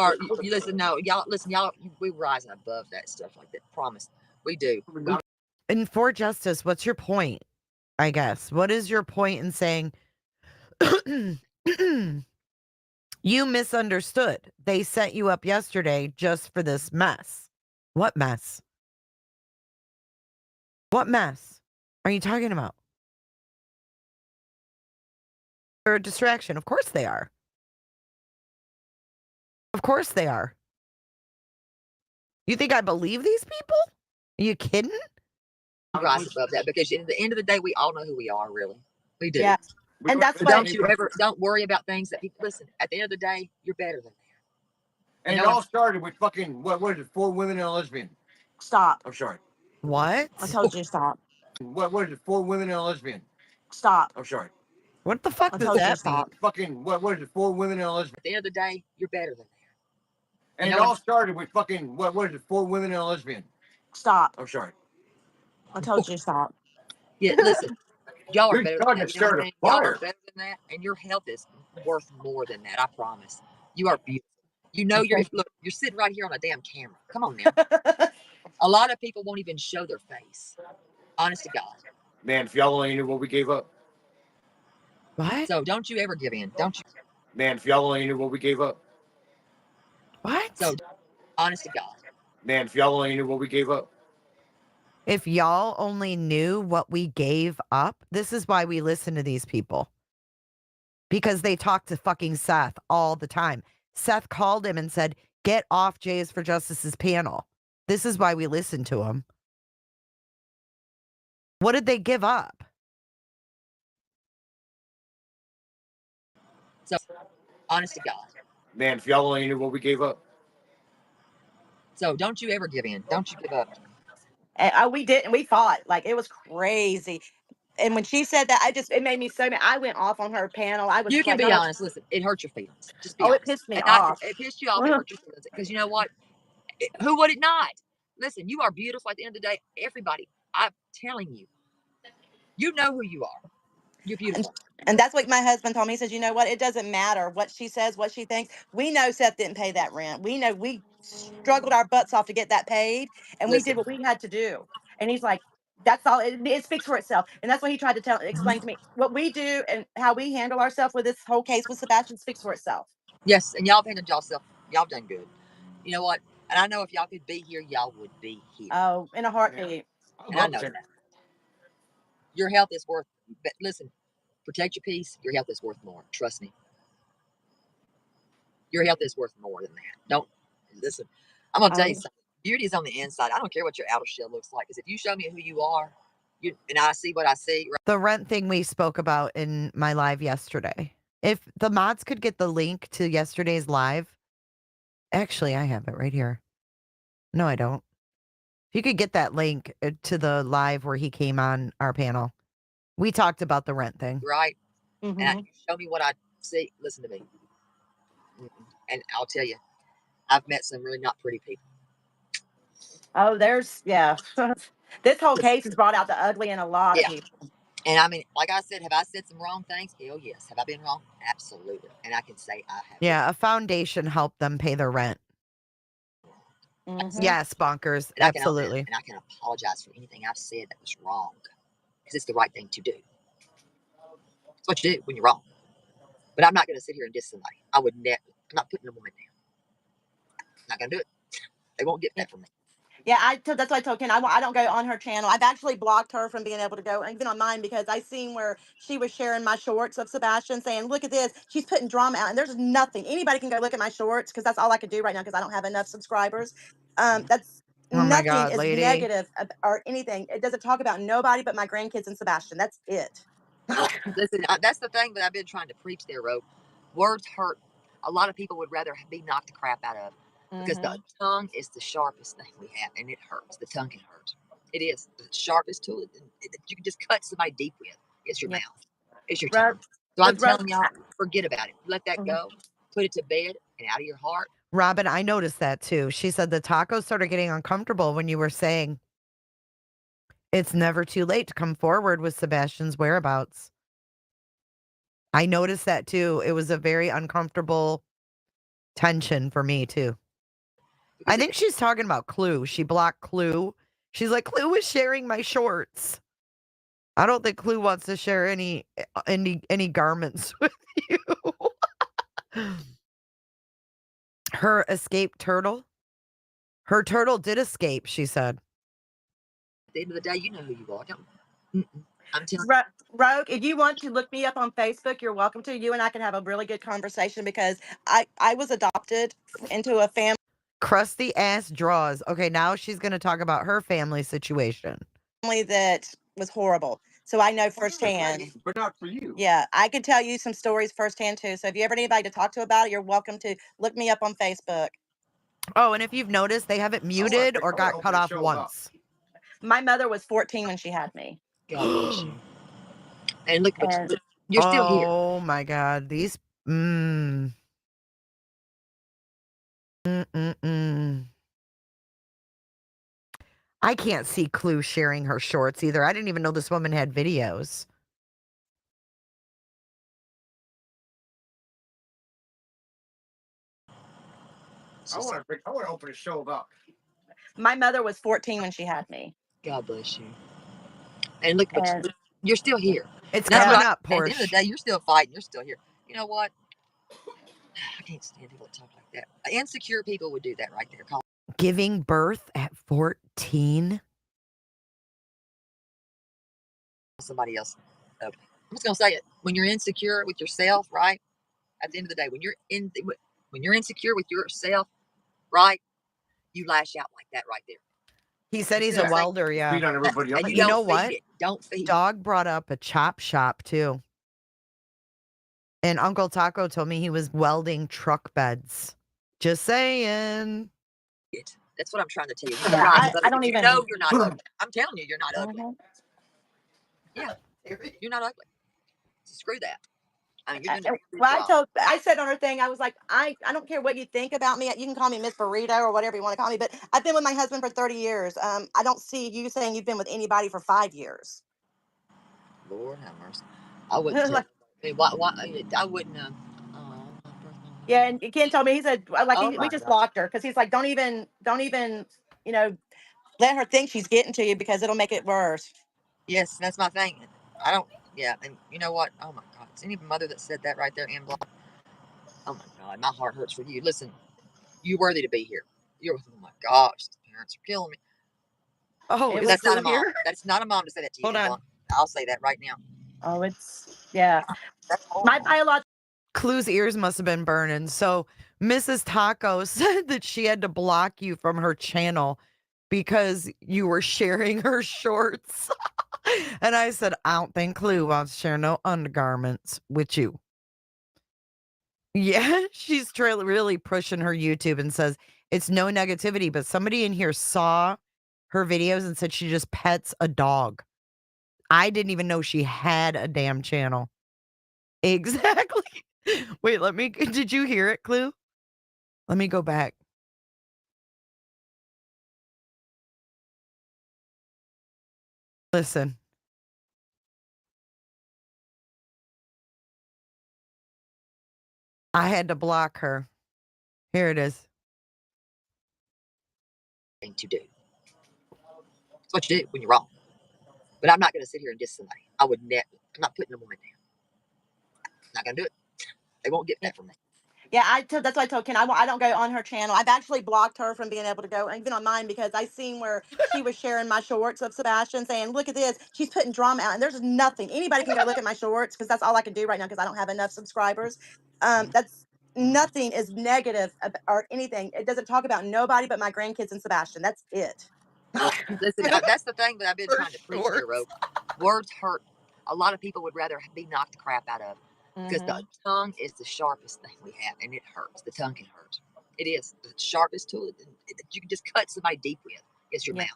listen. No, y'all listen. We rising above that stuff like that. Promise, we do. And for justice, what's your point? I guess. What is your point in saying you misunderstood? They set you up yesterday just for this mess. What mess? What mess are you talking about? They're a distraction. Of course they are. Of course they are. You think I believe these people? Are you kidding? Rise above that, because at the end of the day, we all know who we are. Really, we do. Yeah. And that's why don't worry about things that people listen. At the end of the day, you're better than that. And it all started with fucking what is it? 4 women and a lesbian. Stop. I'm sorry. What? I told you to stop. What is it? 4 women and a lesbian. Stop. I'm sorry. What the fuck does that mean? Fucking what is it? 4 women and a lesbian. At the end of the day, you're better than that. And it all started with fucking what is it? 4 women and a lesbian. Stop. I'm sorry. I told you to stop. Yeah, listen. Y'all are better than that. Y'all are better than that, and your health is worth more than that. I promise. You are beautiful. You're sitting right here on a damn camera. Come on now. A lot of people won't even show their face. Honest to God. Man, if y'all only knew what we gave up. What? So don't you ever give in. Don't you? Man, if y'all only knew what we gave up. What? So, honest to God. Man, if y'all only knew what we gave up. If y'all only knew what we gave up, this is why we listen to these people. Because they talk to fucking Seth all the time. Seth called him and said, get off Jays for Justice's panel. This is why we listen to him. What did they give up? So, honest to God. Man, if y'all only knew what we gave up. So don't you ever give in. Don't you give up. And we didn't. We fought. Like, it was crazy. And when she said that, it made me so mad. I went off on her panel. I was You can like, be honest. Listen, it hurt your feelings. Just be oh, honest. it pissed me And off. it pissed you off. It hurt your feelings. Because you know what? Who would it not? Listen, you are beautiful at the end of the day. Everybody, I'm telling you, you know who you are. You're beautiful. And that's what my husband told me. He says, you know what? It doesn't matter what she says, what she thinks. We know Seth didn't pay that rent. We know we struggled our butts off to get that paid, and we did what we had to do. And he's like, that's all. It speaks for itself. And that's what he tried to explain to me. What we do and how we handle ourselves with this whole case with Sebastian speaks for itself. Yes, and y'all handled yourself. Y'all done good. You know what? And I know if y'all could be here, y'all would be here. Oh, in a heartbeat. And I know that. Your health is worth. But listen, protect your peace. Your health is worth more. Trust me. Your health is worth more than that. Don't listen. I'm gonna tell you something. Beauty is on the inside. I don't care what your outer shell looks like. Because if you show me who you are, and I see what I see. Right? The rent thing we spoke about in my live yesterday. If the mods could get the link to yesterday's live, actually, I have it right here. No, I don't. If you could get that link to the live where he came on our panel, we talked about the rent thing. Right. And you show me what I see. Listen to me. And I'll tell you, I've met some really not pretty people. Oh, this whole case has brought out the ugly in a lot of people. And I mean, like I said, have I said some wrong things? Hell yes. Have I been wrong? Absolutely. And I can say I have. Yeah, a foundation helped them pay their rent. Yes, bonkers. And Absolutely. I can apologize for anything I've said that was wrong. Because it's the right thing to do. It's what you do when you're wrong. But I'm not going to sit here and diss somebody. I would never. I'm not putting a woman down. I'm not going to do it. They won't get that from me. Yeah, that's what I told Ken. I don't go on her channel. I've actually blocked her from being able to go, even on mine, because I seen where she was sharing my shorts of Sebastian, saying, "Look at this. She's putting drama out." And there's nothing. Anybody can go look at my shorts because that's all I could do right now because I don't have enough subscribers. That's Oh my nothing God, is lady. negative or anything. It doesn't talk about nobody but my grandkids and Sebastian. That's it. Listen, that's the thing that I've been trying to preach there, Ro. Words hurt. A lot of people would rather be knocked the crap out of. Because the tongue is the sharpest thing we have, and it hurts. The tongue can hurt. It is the sharpest tool that you can just cut somebody deep with. It's your mouth. It's your tongue. So I'm telling y'all, forget about it. Let that go. Put it to bed and out of your heart. Robin, I noticed that too. She said the tacos started getting uncomfortable when you were saying it's never too late to come forward with Sebastian's whereabouts. I noticed that too. It was a very uncomfortable tension for me too. I think she's talking about Clue. She blocked Clue. She's like, Clue was sharing my shorts. I don't think Clue wants to share any garments with you. Her escaped turtle. Her turtle did escape, she said. At the end of the day, you know who you are. I'm telling Rogue, if you want to look me up on Facebook, you're welcome to. You and I can have a really good conversation because I was adopted into a family. Crusty ass draws. Okay, now she's going to talk about her family situation. That was horrible. So I know firsthand. But not for you. Yeah, I could tell you some stories firsthand too. So if you ever need anybody to talk to about it, you're welcome to look me up on Facebook. Oh, and if you've noticed, they have it muted or got cut off once. My mother was 14 when she had me. God bless you. And look, you're still here. Oh my God, these. I can't see Clue sharing her shorts either. I didn't even know this woman had videos. I want to open a show up. My mother was 14 when she had me. God bless you. And look, you're still here. It's coming up, Porsche. At the end of the day, you're still fighting. You're still here. You know what? I can't stand people that talk like that. Insecure people would do that right there. Giving birth at 14? Somebody else. Okay. I'm just gonna say it. When you're insecure with yourself, right? At the end of the day, when you're insecure with yourself, right? You lash out like that right there. He said he's a welder, yeah. Feed on everybody else. And you know what? Don't feed. Dog brought up a chop shop too. And Uncle Taco told me he was welding truck beds. Just saying. That's what I'm trying to tell you. Yeah, I don't You even. know you're not ugly. I'm telling you, you're not ugly. Yeah, you're not ugly. Screw that. I mean, you're doing a good job. I said on her thing, I was like, I don't care what you think about me. You can call me Miss Burrito or whatever you want to call me, but I've been with my husband for 30 years. I don't see you saying you've been with anybody for 5 years. Lord have mercy. I wouldn't tell. I wouldn't. Yeah, and Ken told me, he said, we just blocked her because he's like, don't even, let her think she's getting to you because it'll make it worse. Yes, that's my thing. I don't. Yeah, and you know what? Oh my God, it's any mother that said that right there in block. Oh my God, my heart hurts for you. Listen, you're worthy to be here. Oh my gosh, parents are killing me. Oh, that's not a mom. That's not a mom to say that to you. Hold on. I'll say that right now. Oh, my biological. Clue's ears must have been burning. So Mrs. Taco said that she had to block you from her channel because you were sharing her shorts. And I said, I don't think Clue wants to share no undergarments with you. Yeah, she's really pushing her YouTube and says it's no negativity, but somebody in here saw her videos and said she just pets a dog. I didn't even know she had a damn channel. Exactly. Wait, did you hear it, Clue? Let me go back. Listen. I had to block her. Here it is. Thing to do. It's what you do when you're wrong. But I'm not going to sit here and diss somebody. I would never. I'm not putting a woman down. I'm not going to do it. They won't get that from me. Yeah, that's what I told Ken. I don't go on her channel. I've actually blocked her from being able to go, even on mine, because I seen where she was sharing my shorts of Sebastian, saying, "Look at this. She's putting drama out." And there's nothing. Anybody can go look at my shorts because that's all I can do right now because I don't have enough subscribers. That's nothing is negative or anything. It doesn't talk about nobody but my grandkids and Sebastian. That's it. Listen, that's the thing that I've been trying to preach here, Ro. Words hurt. A lot of people would rather be knocked the crap out of because the tongue is the sharpest thing we have, and it hurts. The tongue can hurt. It is the sharpest tool that you can just cut somebody deep with. It's your mouth.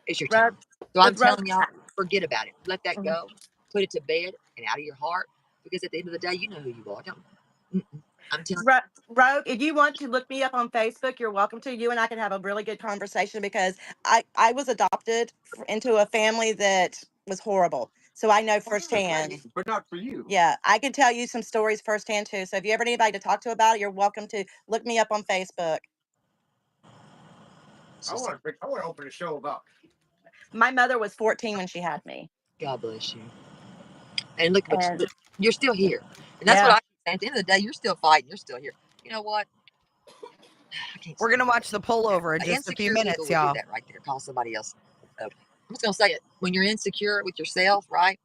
It's your tongue. So I'm telling y'all, forget about it. Let that go. Put it to bed and out of your heart, because at the end of the day, you know who you are. I'm telling you. Rogue, if you want to look me up on Facebook, you're welcome to. You and I can have a really good conversation because I was adopted into a family that was horrible. So I know firsthand. But not for you. Yeah, I can tell you some stories firsthand too. So if you ever need anybody to talk to about it, you're welcome to look me up on Facebook. I want to open a show about. My mother was 14 when she had me. God bless you. And look, but you're still here. And that's what I keep saying. At the end of the day, you're still fighting. You're still here. You know what? We're going to watch the pullover in just a few minutes, y'all. Do that right there. Call somebody else. Okay. I'm just going to say it. When you're insecure with yourself, right?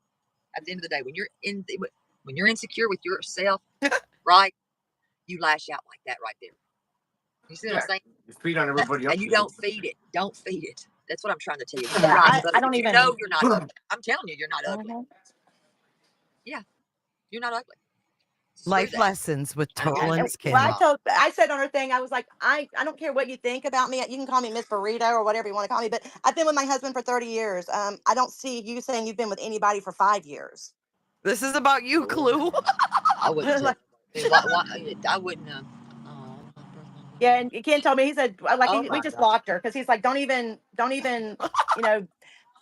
At the end of the day, when you're insecure with yourself, right? You lash out like that right there. You see what I'm saying? You feed on everybody else. And you don't feed it. Don't feed it. That's what I'm trying to tell you. Yeah, I don't even know you're not ugly. I'm telling you, you're not ugly. Yeah, you're not ugly. Life lessons with Total and Skin. Well, I said on her thing, I was like, I don't care what you think about me. You can call me Miss Burrito or whatever you want to call me, but I've been with my husband for 30 years. I don't see you saying you've been with anybody for 5 years. This is about you, Clue. I wouldn't. I wouldn't. Yeah, and Ken told me, he said, we just blocked her because he's like, don't even,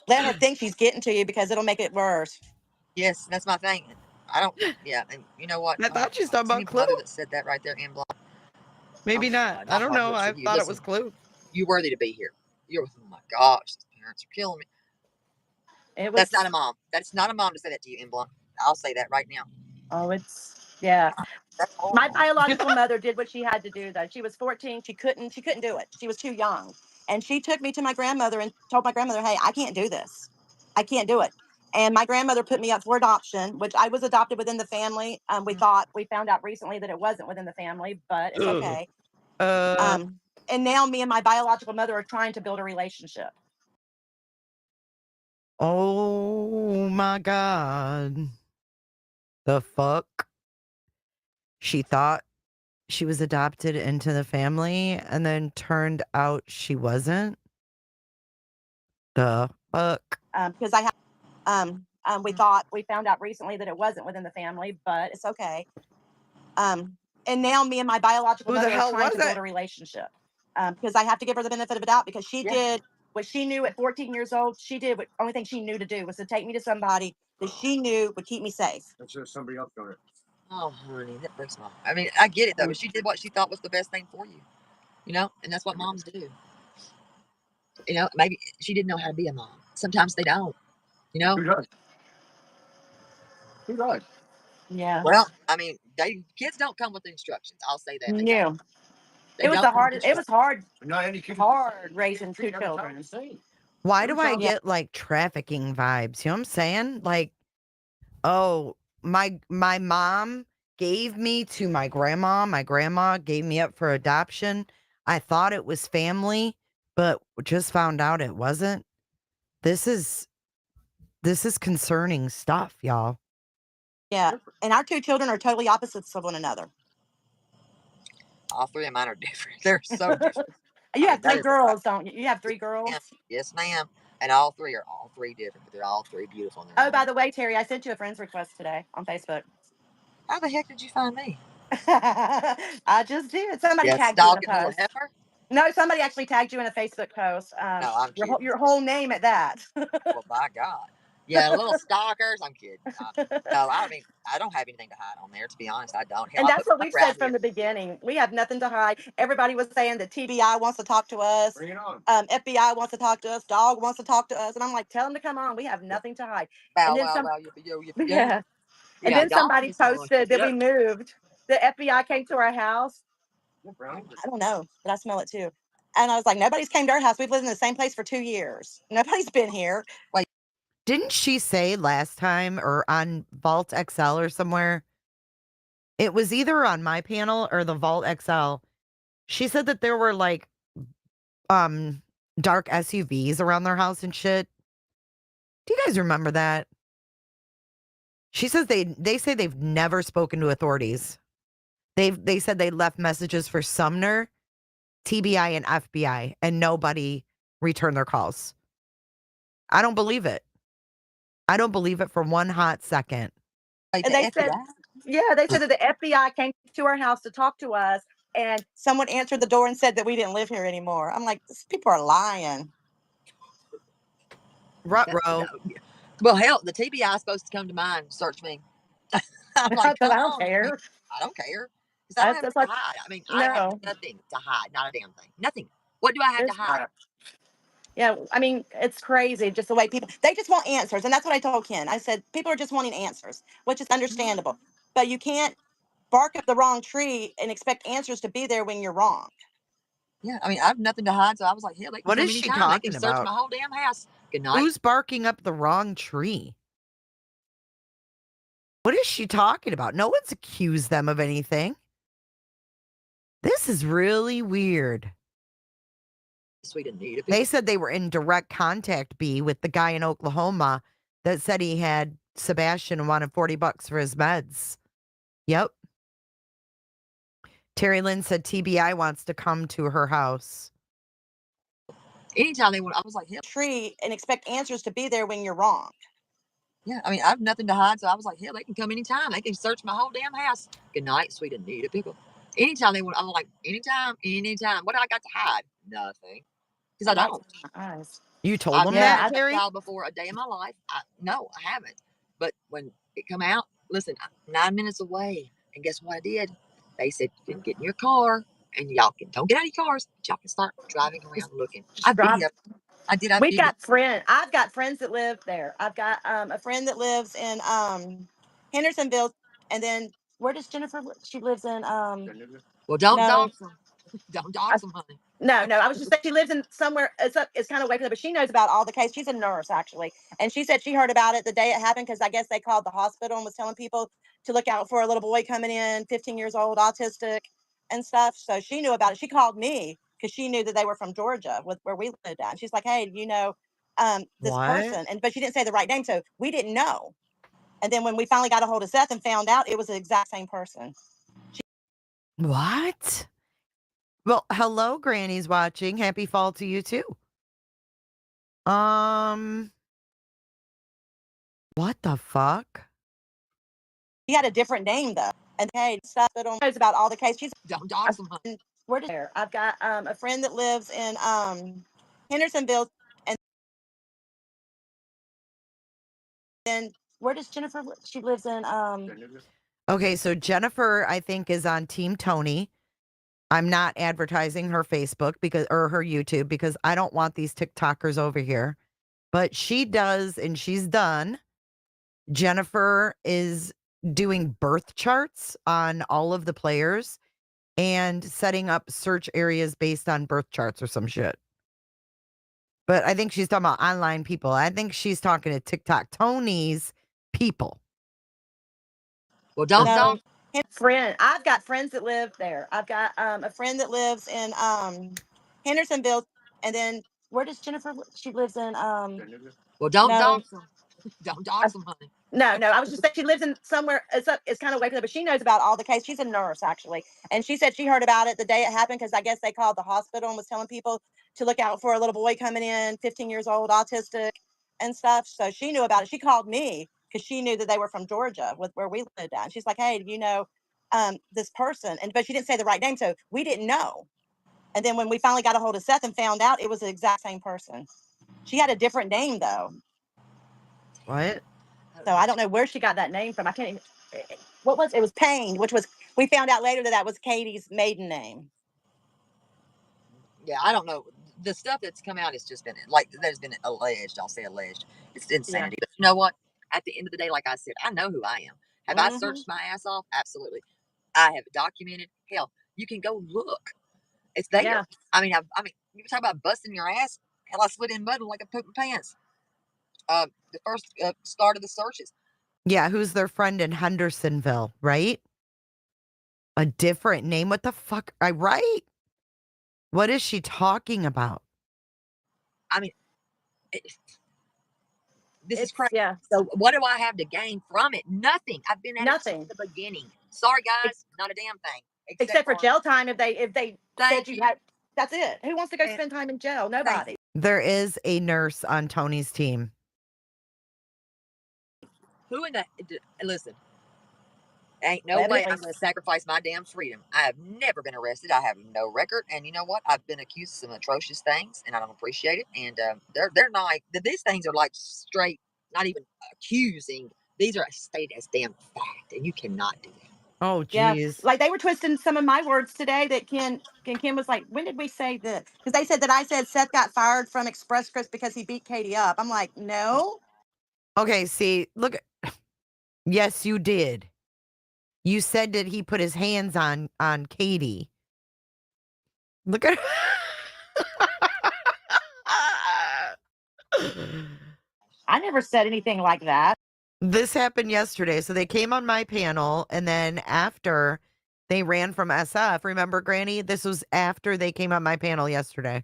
let her think she's getting to you because it'll make it worse. Yes, that's my thing. I don't. Yeah, and you know what? I thought you talking about Clue. Mother that said that right there in block. Maybe not. I don't know. I thought it was Clue. You're worthy to be here. Oh my gosh, parents are killing me. That's not a mom. That's not a mom to say that to you in block. I'll say that right now. Oh, my biological mother did what she had to do, though. She was 14. She couldn't do it. She was too young. And she took me to my grandmother and told my grandmother, hey, I can't do this. I can't do it. And my grandmother put me up for adoption, which I was adopted within the family. We found out recently that it wasn't within the family, but it's okay. And now me and my biological mother are trying to build a relationship. Oh my God. The fuck? She thought she was adopted into the family and then turned out she wasn't? The fuck? Because we found out recently that it wasn't within the family, but it's okay. And now me and my biological mother are trying to build a relationship. Because I have to give her the benefit of the doubt because she did what she knew at 14 years old. She did what only thing she knew to do was to take me to somebody that she knew would keep me safe. That's just somebody else doing it. Oh, honey, that breaks my heart. I mean, I get it though, but she did what she thought was the best thing for you, and that's what moms do. Maybe she didn't know how to be a mom. Sometimes they don't, Who does? Who does? Yeah. Well, I mean, kids don't come with instructions. I'll say that. No. It was hard. Not any kid. Hard raising two children. Why do I get like trafficking vibes? You know what I'm saying? Like, oh, my mom gave me to my grandma. My grandma gave me up for adoption. I thought it was family, but just found out it wasn't. This is concerning stuff, y'all. Yeah. And our two children are totally opposites of one another. All three of mine are different. They're so different. You have three girls, don't you? You have three girls? Yes, ma'am. And all three are different, but they're all three beautiful. Oh, by the way, Terry, I sent you a friend's request today on Facebook. How the heck did you find me? I just did. Somebody tagged you in a post. Heifer? No, somebody actually tagged you in a Facebook post. No, I'm kidding. Your whole name at that. Well, by God. Yeah, little stalkers. I'm kidding. No, I mean, I don't have anything to hide on there, to be honest. I don't. And that's what we've said from the beginning. We have nothing to hide. Everybody was saying that TBI wants to talk to us. Bring it on. FBI wants to talk to us. Dog wants to talk to us. And I'm like, tell them to come on. We have nothing to hide. Yeah. And then somebody posted that we moved. The FBI came to our house. I don't know, but I smell it too. And I was like, nobody's came to our house. We've lived in the same place for 2 years. Nobody's been here. Like, didn't she say last time or on Vault XL or somewhere? It was either on my panel or the Vault XL. She said that there were like dark SUVs around their house and shit. Do you guys remember that? She says they say they've never spoken to authorities. They said they left messages for Sumner, TBI, and FBI, and nobody returned their calls. I don't believe it. I don't believe it for one hot second. And they said, they said that the FBI came to our house to talk to us, and someone answered the door and said that we didn't live here anymore. I'm like, these people are lying. Ruh-roh. Well, hell, the TBI is supposed to come to mine and search me. I'm like, I don't care. I don't care. Because I don't have anything to hide. I mean, I have nothing to hide. Not a damn thing. Nothing. What do I have to hide? Yeah, I mean, it's crazy just the way they just want answers. And that's what I told Ken. I said, people are just wanting answers, which is understandable. But you can't bark up the wrong tree and expect answers to be there when you're wrong. Yeah, I mean, I have nothing to hide. So I was like, hell, they can what come is she anytime. talking They can search about? my whole damn house. Good night. Who's barking up the wrong tree? What is she talking about? No one's accused them of anything. This is really weird. Sweet Anita. They said they were in direct contact, with the guy in Oklahoma that said he had Sebastian and wanted $40 for his meds. Yep. Terry Lynn said TBI wants to come to her house. Anytime they want, I was like, hell, tree and expect answers to be there when you're wrong. Yeah, I mean, I have nothing to hide. So I was like, hell, they can come anytime. They can search my whole damn house. Good night, sweet Anita Pickle. Anytime they want, I'm like, anytime. What do I got to hide? Nothing. Because I don't. You told them that, I've Terry? child before a day in my life. No, I haven't. But when it come out, listen, I'm 9 minutes away. And guess what I did? They said, you can get in your car and y'all don't get out of your cars, but y'all can start driving around looking. I've got friends that live there. I've got a friend that lives in Hendersonville. And then where does Jennifer live? She lives in well, don't dox them. Don't dox them, honey. No, I was just saying she lives in somewhere. It's kind of waking up, but she knows about all the case. She's a nurse, actually. And she said she heard about it the day it happened because I guess they called the hospital and was telling people to look out for a little boy coming in, 15 years old, autistic and stuff. So she knew about it. She called me because she knew that they were from Georgia, where we lived at. And she's like, hey, this person. But she didn't say the right name, so we didn't know. And then when we finally got a hold of Seth and found out it was the exact same person. What? Well, hello, Granny's watching. Happy fall to you too. What the fuck? He had a different name though, and hey, stuff that knows about all the cases. She's Don't dox him. where did I've got a friend that lives in Hendersonville, and then where does Jennifer? She lives in Okay, so Jennifer, I think, is on Team Tony. I'm not advertising her Facebook or her YouTube because I don't want these TikTokers over here. But she does, and she's done. Jennifer is doing birth charts on all of the players and setting up search areas based on birth charts or some shit. But I think she's talking about online people. I think she's talking to TikTok Tony's people. Well, don't. Friend, I've got friends that live there. I've got a friend that lives in Hendersonville, and then where does Jennifer? She lives in Well, don't dox them. Don't dox them, honey. No, I was just saying she lives in somewhere. It's kind of waking up, but she knows about all the cases. She's a nurse actually, and she said she heard about it the day it happened because I guess they called the hospital and was telling people to look out for a little boy coming in, 15 years old, autistic, and stuff. So she knew about it. She called me because she knew that they were from Georgia, with where we lived at. And she's like, "Hey, do you know this person?" But she didn't say the right name, so we didn't know. And then when we finally got a hold of Seth and found out, it was the exact same person. She had a different name though. What? So I don't know where she got that name from. I can't even, what was it? Was Payne, which was, we found out later that was Katie's maiden name. Yeah, I don't know. The stuff that's come out has just been like, there's been alleged. I'll say alleged. It's insanity. Yeah. But you know what? At the end of the day, like I said, I know who I am. Have I searched my ass off? Absolutely. I have documented. Hell, you can go look. It's there. Yeah. I mean, you talk about busting your ass. Hell, I slid in mud like I pooped my pants. The first start of the searches. Yeah, who's their friend in Hendersonville, right? A different name? What the fuck? Right? What is she talking about? I mean, this is crazy. Yeah. So what do I have to gain from it? Nothing. I've been at it since the beginning. Sorry, guys, not a damn thing. Except for jail time, if they said you had, that's it. Who wants to go spend time in jail? Nobody. There is a nurse on Tony's team. Who in the, listen, ain't no way I'm going to sacrifice my damn freedom. I have never been arrested. I have no record. And you know what? I've been accused of some atrocious things and I don't appreciate it. And they're not, these things are like straight, not even accusing. These are stated as damn fact. And you cannot do that. Oh, geez. Yeah. Like they were twisting some of my words today that Kim was like, when did we say this? Because they said that I said Seth got fired from Express Scripts because he beat Katie up. I'm like, no. Okay, see, look. Yes, you did. You said that he put his hands on Katie. Look at I never said anything like that. This happened yesterday. So they came on my panel, and then after they ran from SF, remember, Granny? This was after they came on my panel yesterday.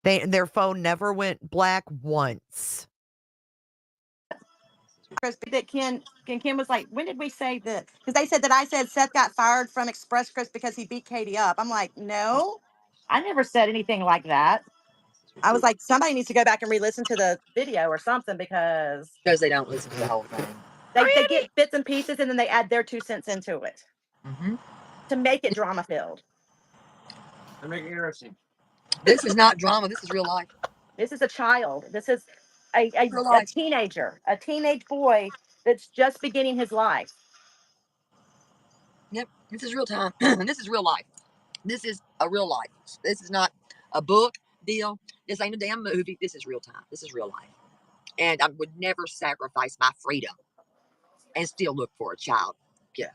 Their phone never went black once. That Kim was like, when did we say this? Because they said that I said Seth got fired from Express Scripts because he beat Katie up. I'm like, no, I never said anything like that. I was like, somebody needs to go back and re-listen to the video or something because they don't listen to the whole thing. They get bits and pieces and then they add their 2 cents into it to make it drama filled. To make it interesting. This is not drama. This is real life. This is a child. This is a teenager, a teenage boy that's just beginning his life. Yep, this is real time. This is real life. This is a real life. This is not a book deal. This ain't a damn movie. This is real time. This is real life. And I would never sacrifice my freedom and still look for a child. Yeah.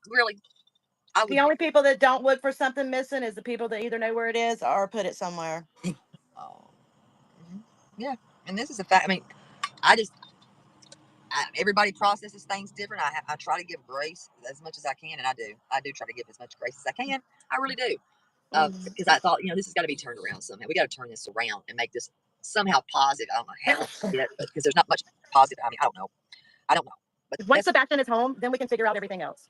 Really. The only people that don't look for something missing is the people that either know where it is or put it somewhere. Yeah. And this is a fact. I mean, everybody processes things different. I try to give grace as much as I can, and I do. I do try to give as much grace as I can. I really do. Because I thought, this has got to be turned around somehow. We got to turn this around and make this somehow positive. I don't know how yet, because there's not much positive. I mean, I don't know. But once Sebastian is home, then we can figure out everything else.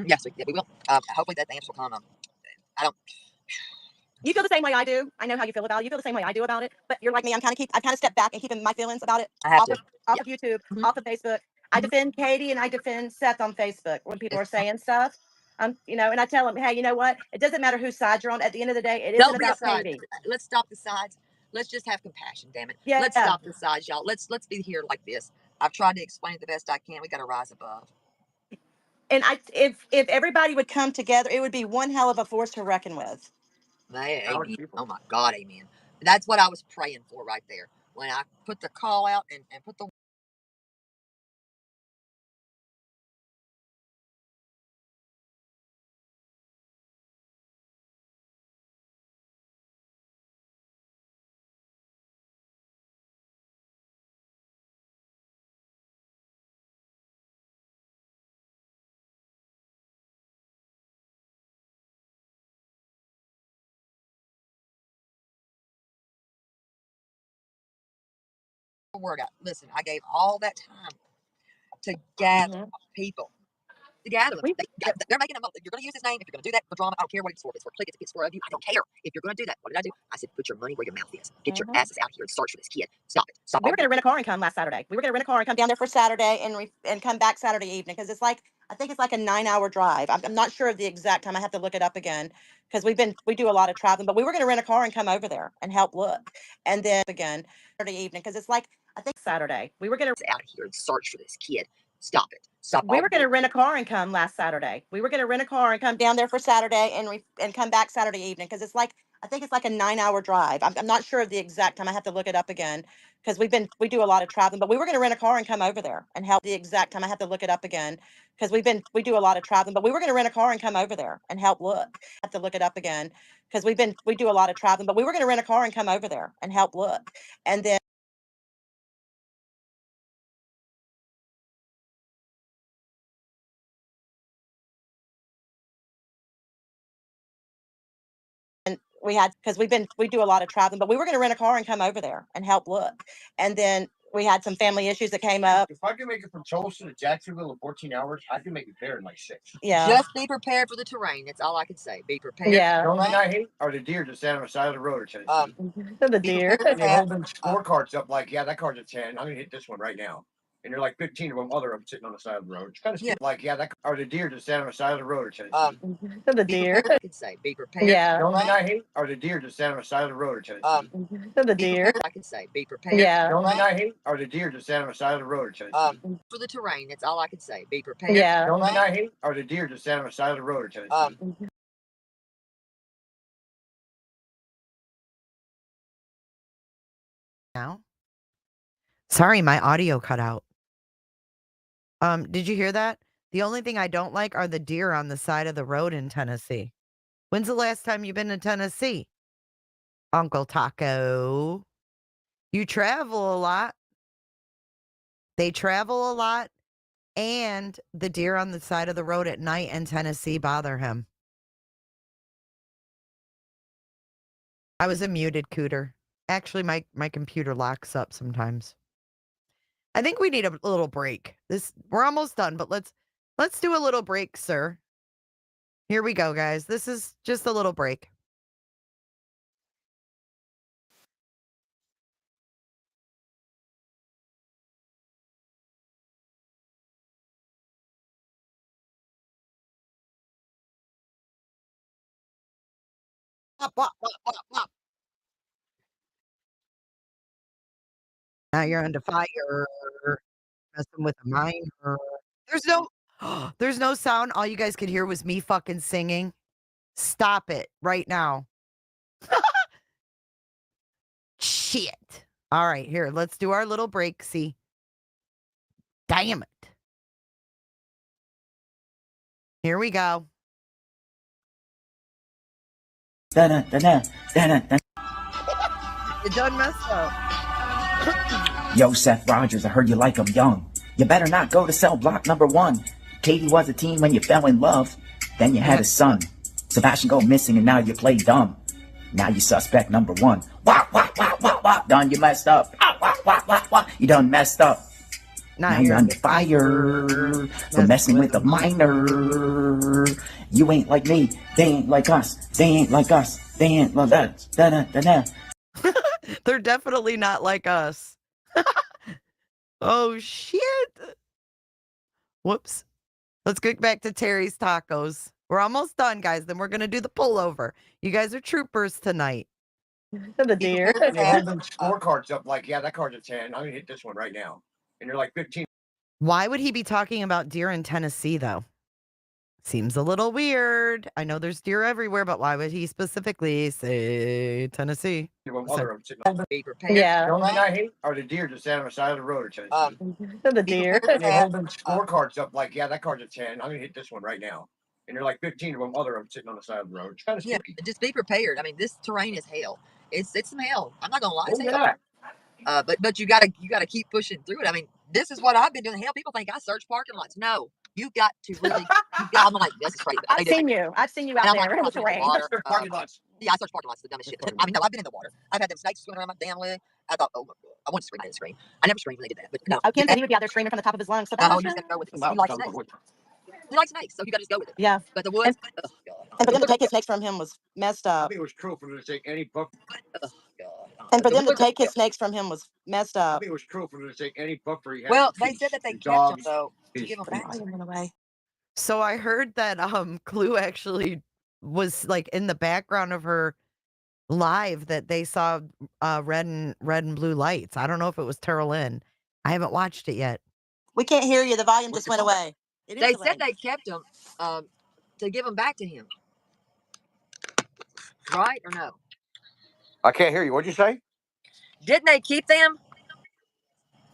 Yes, we will. Hopefully that answer will come. I don't. You feel the same way I do. I know how you feel about it. You feel the same way I do about it. But you're like me. I've kind of stepped back and keeping my feelings about it I have off to. of YouTube, off of Facebook. I defend Katie and I defend Seth on Facebook when people are saying stuff. And I tell them, hey, you know what? It doesn't matter whose side you're on. At the end of the day, it isn't about Katie. Let's stop the sides. Let's just have compassion, damn it. Yeah. Let's stop the sides, y'all. Let's be here like this. I've tried to explain it the best I can. We got to rise above. And if everybody would come together, it would be one hell of a force to reckon with. Amen. Oh my God, amen. That's what I was praying for right there. When I put the call out and put the word out. Listen, I gave all that time to gather people. To gather them. They're making a motive. You're going to use his name. If you're going to do that for drama, I don't care what it's for. If it's for click, it's for a view. I don't care. If you're going to do that, what did I do? I said, put your money where your mouth is. Get your asses out here and search for this kid. Stop it. Stop. We were going to rent a car and come last Saturday. We were going to rent a car and come down there for Saturday and come back Saturday evening because I think it's like a 9-hour drive. I'm not sure of the exact time. I have to look it up again because we do a lot of traveling. But we were going to rent a car and come over there and help look. And then again Saturday evening because it's like I think Saturday we were going to out here and search for this kid. Stop it. Stop. We were going to rent a car and come last Saturday. We were going to rent a car and come down there for Saturday and come back Saturday evening because I think it's like a 9-hour drive. I'm not sure of the exact time. I have to look it up again because we do a lot of traveling. But we were going to rent a car and come over there and help. The exact time I have to look it up again because we do a lot of traveling. But we were going to rent a car and come over there and help look. I have to look it up again because we do a lot of traveling. But we were going to rent a car and come over there and help look. And then we do a lot of traveling, but we were going to rent a car and come over there and help look. And then we had some family issues that came up. If I can make it from Tulsa to Jacksonville in 14 hours, I can make it there in like 6. Yeah. Just be prepared for the terrain. That's all I can say. Be prepared. Yeah. The only thing I hate are the deer just standing on the side of the road or Tennessee. The deer. And they hold them scorecards up like, yeah, that card's a 10. I'm going to hit this one right now. And you're like 15 of them, other of them sitting on the side of the road. It's kind of like, yeah, that are the deer just standing on the side of the road or Tennessee. The deer. I can say. Be prepared. Yeah. The only thing I hate are the deer just standing on the side of the road or Tennessee. The deer. I can say. Be prepared. Yeah. The only thing I hate are the deer just standing on the side of the road or Tennessee. For the terrain. That's all I can say. Be prepared. Yeah. The only thing I hate are the deer just standing on the side of the road or Tennessee. Now? Sorry, my audio cut out. Did you hear that? The only thing I don't like are the deer on the side of the road in Tennessee. When's the last time you've been to Tennessee? Uncle Taco. You travel a lot. They travel a lot. And the deer on the side of the road at night in Tennessee bother him. I was a muted cooter. Actually, my computer locks up sometimes. I think we need a little break. We're almost done, but let's do a little break, sir. Here we go, guys. This is just a little break. Now you're under fire, messing with a minor. There's no sound. All you guys could hear was me fucking singing. Stop it right now. Shit. All right, here, let's do our little break. See. Damn it. Here we go. It done messed up. Yo, Seth Rogers, I heard you like 'em young. You better not go to cell block number 1. Katie was a teen when you fell in love. Then you had a son. Sebastian go missing and now you play dumb. Now you suspect number 1. Wah, wah, wah, wah, wah. Done, you messed up. Wah, wah, wah, wah, wah. You done messed up. Now you're on fire for messing with a minor. You ain't like me. They ain't like us. They ain't like us. They ain't like us. Da-da-da-da. They're definitely not like us. Oh, shit. Whoops. Let's get back to Terri's tacos. We're almost done, guys. Then we're going to do the pullover. You guys are troopers tonight. The deer. You're holding scorecards up like, yeah, that card's a 10. I'm going to hit this one right now. And you're like 15. Why would he be talking about deer in Tennessee, though? Seems a little weird. I know there's deer everywhere, but why would he specifically say Tennessee? Be prepared. Yeah. The only thing I hate are the deer just sitting on the side of the road in Tennessee. The deer. You're holding scorecards up like, yeah, that card's a 10. I'm going to hit this one right now. And you're like 15 of them, other of them sitting on the side of the road. It's kind of spooky. Yeah, just be prepared. I mean, this terrain is hell. It's some hell. I'm not gonna lie, it's Oh, hell. yeah. But you gotta keep pushing through it. I mean, this is what I've been doing. Hell, people think I search parking lots. No, you got to really. I'm like, this is crazy. I've seen you. I've seen you out there in the terrain. Water, parking lots. Yeah, I search parking lots. The dumbest shit. I mean, no, I've been in the water. I've had them snakes swimming around my damn leg. I thought, oh, I wanted to scream. I didn't scream. I never screamed when they did that. But no. Oh, Ken said he would be out there screaming from the top of his lungs. Oh, you just gotta go with it. He likes snakes. He likes snakes, so you gotta just go with it. Yeah. But the woods. And for them to take his snakes from him was messed I up. think it was cruel for them to take any buck. And for them to take his snakes from him was messed I up. think it was cruel for them to take any buffer he had. Well, they said that they kept him though to give him back. So I heard that Clue actually was like in the background of her live that they saw red and blue lights. I don't know if it was Terri Lynn. I haven't watched it yet. We can't hear you. The volume just went away. They said they kept him to give him back to him. Right or no? I can't hear you. What'd you say? Didn't they keep them?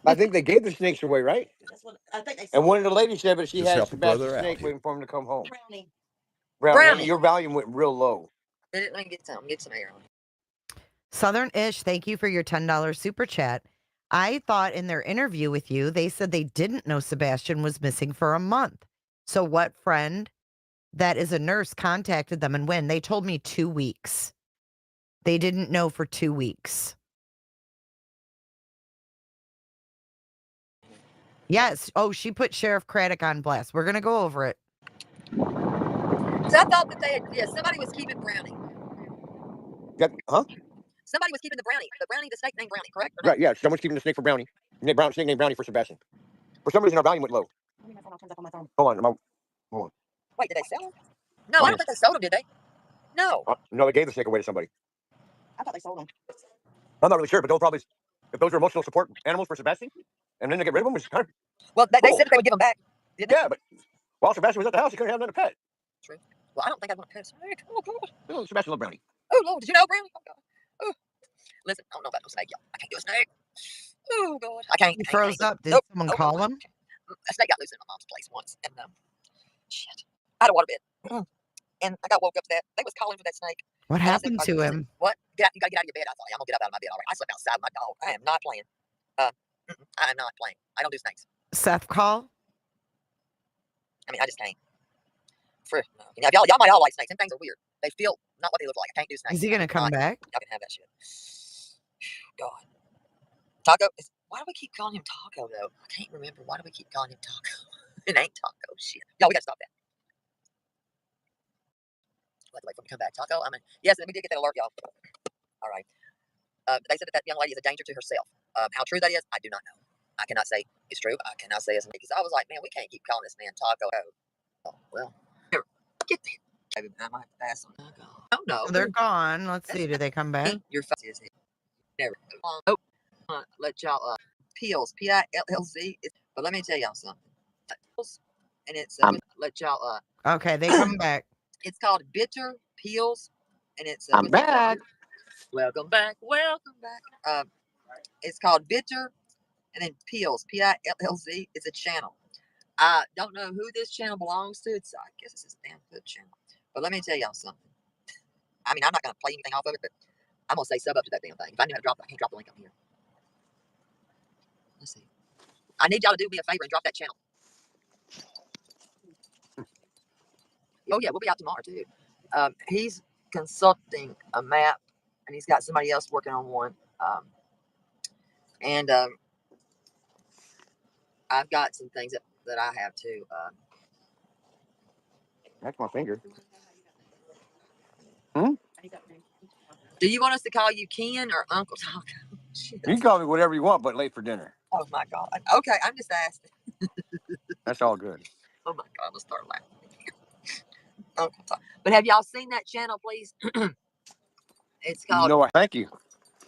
I think they gave the snakes away, right? That's what I think they said. And one of the ladies said, but she Just had help a brother Sebastian out snake here. waiting for him to come home. Brownie. Brownie. Your volume went real low. Let me get some air on. Southern Ish, thank you for your $10 super chat. I thought in their interview with you, they said they didn't know Sebastian was missing for a month. So what friend that is a nurse contacted them and when? They told me 2 weeks. They didn't know for 2 weeks. Yes. Oh, she put Sheriff Craddock on blast. We're going to go over it. So I thought that they had, somebody was keeping Brownie. Huh? Somebody was keeping the Brownie, the snake named Brownie, correct? Right, yeah. Someone's keeping the snake for Brownie. Snake named Brownie for Sebastian. For some reason, our volume went low. Hold on. Hold on. Wait, did they sell them? No, I don't think they sold them, did they? No. No, they gave the snake away to somebody. I thought they sold them. I'm not really sure, but they'll probably, if those are emotional support animals for Sebastian, and then they get rid of them, which is kind of. Well, they said that they would give them back. Yeah, but while Sebastian was at the house, he couldn't have another pet. True. Well, I don't think I'd want to pet a snake. Oh, God. No, Sebastian loved Brownie. Oh, Lord, did you know Brownie? Oh, God. Oh. Listen, I don't know about no snake, y'all. I can't do a snake. Oh, God. I can't. He froze up. Did someone call him? A snake got loose in my mom's place once, and shit. I had a waterbed. And I got woke up to that. They was calling for that snake. What happened to him? What? You gotta get out of your bed. I thought, I'm gonna get up out of my bed. All right. I slept outside with my dog. I am not playing. I am not playing. I don't do snakes. Seth call? I mean, I just can't. You know, y'all might all like snakes. Some things are weird. They feel not what they look like. I can't do snakes. Is he gonna come back? Y'all can have that shit. God. Taco. Why do we keep calling him Taco though? I can't remember. Why do we keep calling him Taco? It ain't Taco. Shit. Y'all, we gotta stop that. We'll have to wait for him to come back. Taco. I mean, yes, we did get that alert, y'all. All right. They said that young lady is a danger to herself. How true that is, I do not know. I cannot say it's true. I cannot say it's because I was like, man, we can't keep calling this man Taco. Oh, well, get there. I might pass on Taco. Oh no, They're gone. Let's see. Do they come back? Your face is never. Oh, let y'all Pills, PILLZ. But let me tell y'all something. And it's let y'all Okay, they come back. It's called Bitter Pills, and it's I'm back. Welcome back. Welcome back. It's called Bitter, and then Pills, PILLZ. It's a channel. I don't know who this channel belongs to. I guess it's a damn good channel. But let me tell y'all something. I mean, I'm not gonna play anything off of it, but I'm gonna say sub up to that damn thing. If I knew how to drop it, I can't drop the link up here. Let's see. I need y'all to do me a favor and drop that channel. Oh yeah, we'll be out tomorrow too. He's consulting a map, and he's got somebody else working on one. I I've got some things that I have too. That's my finger. Do you want us to call you Ken or Uncle Taco? You can call me whatever you want, but late for dinner. Oh my God. Okay, I'm just asking. That's all good. Oh my God, let's start laughing. Uncle Taco. But have y'all seen that channel, please? It's called. No, thank you.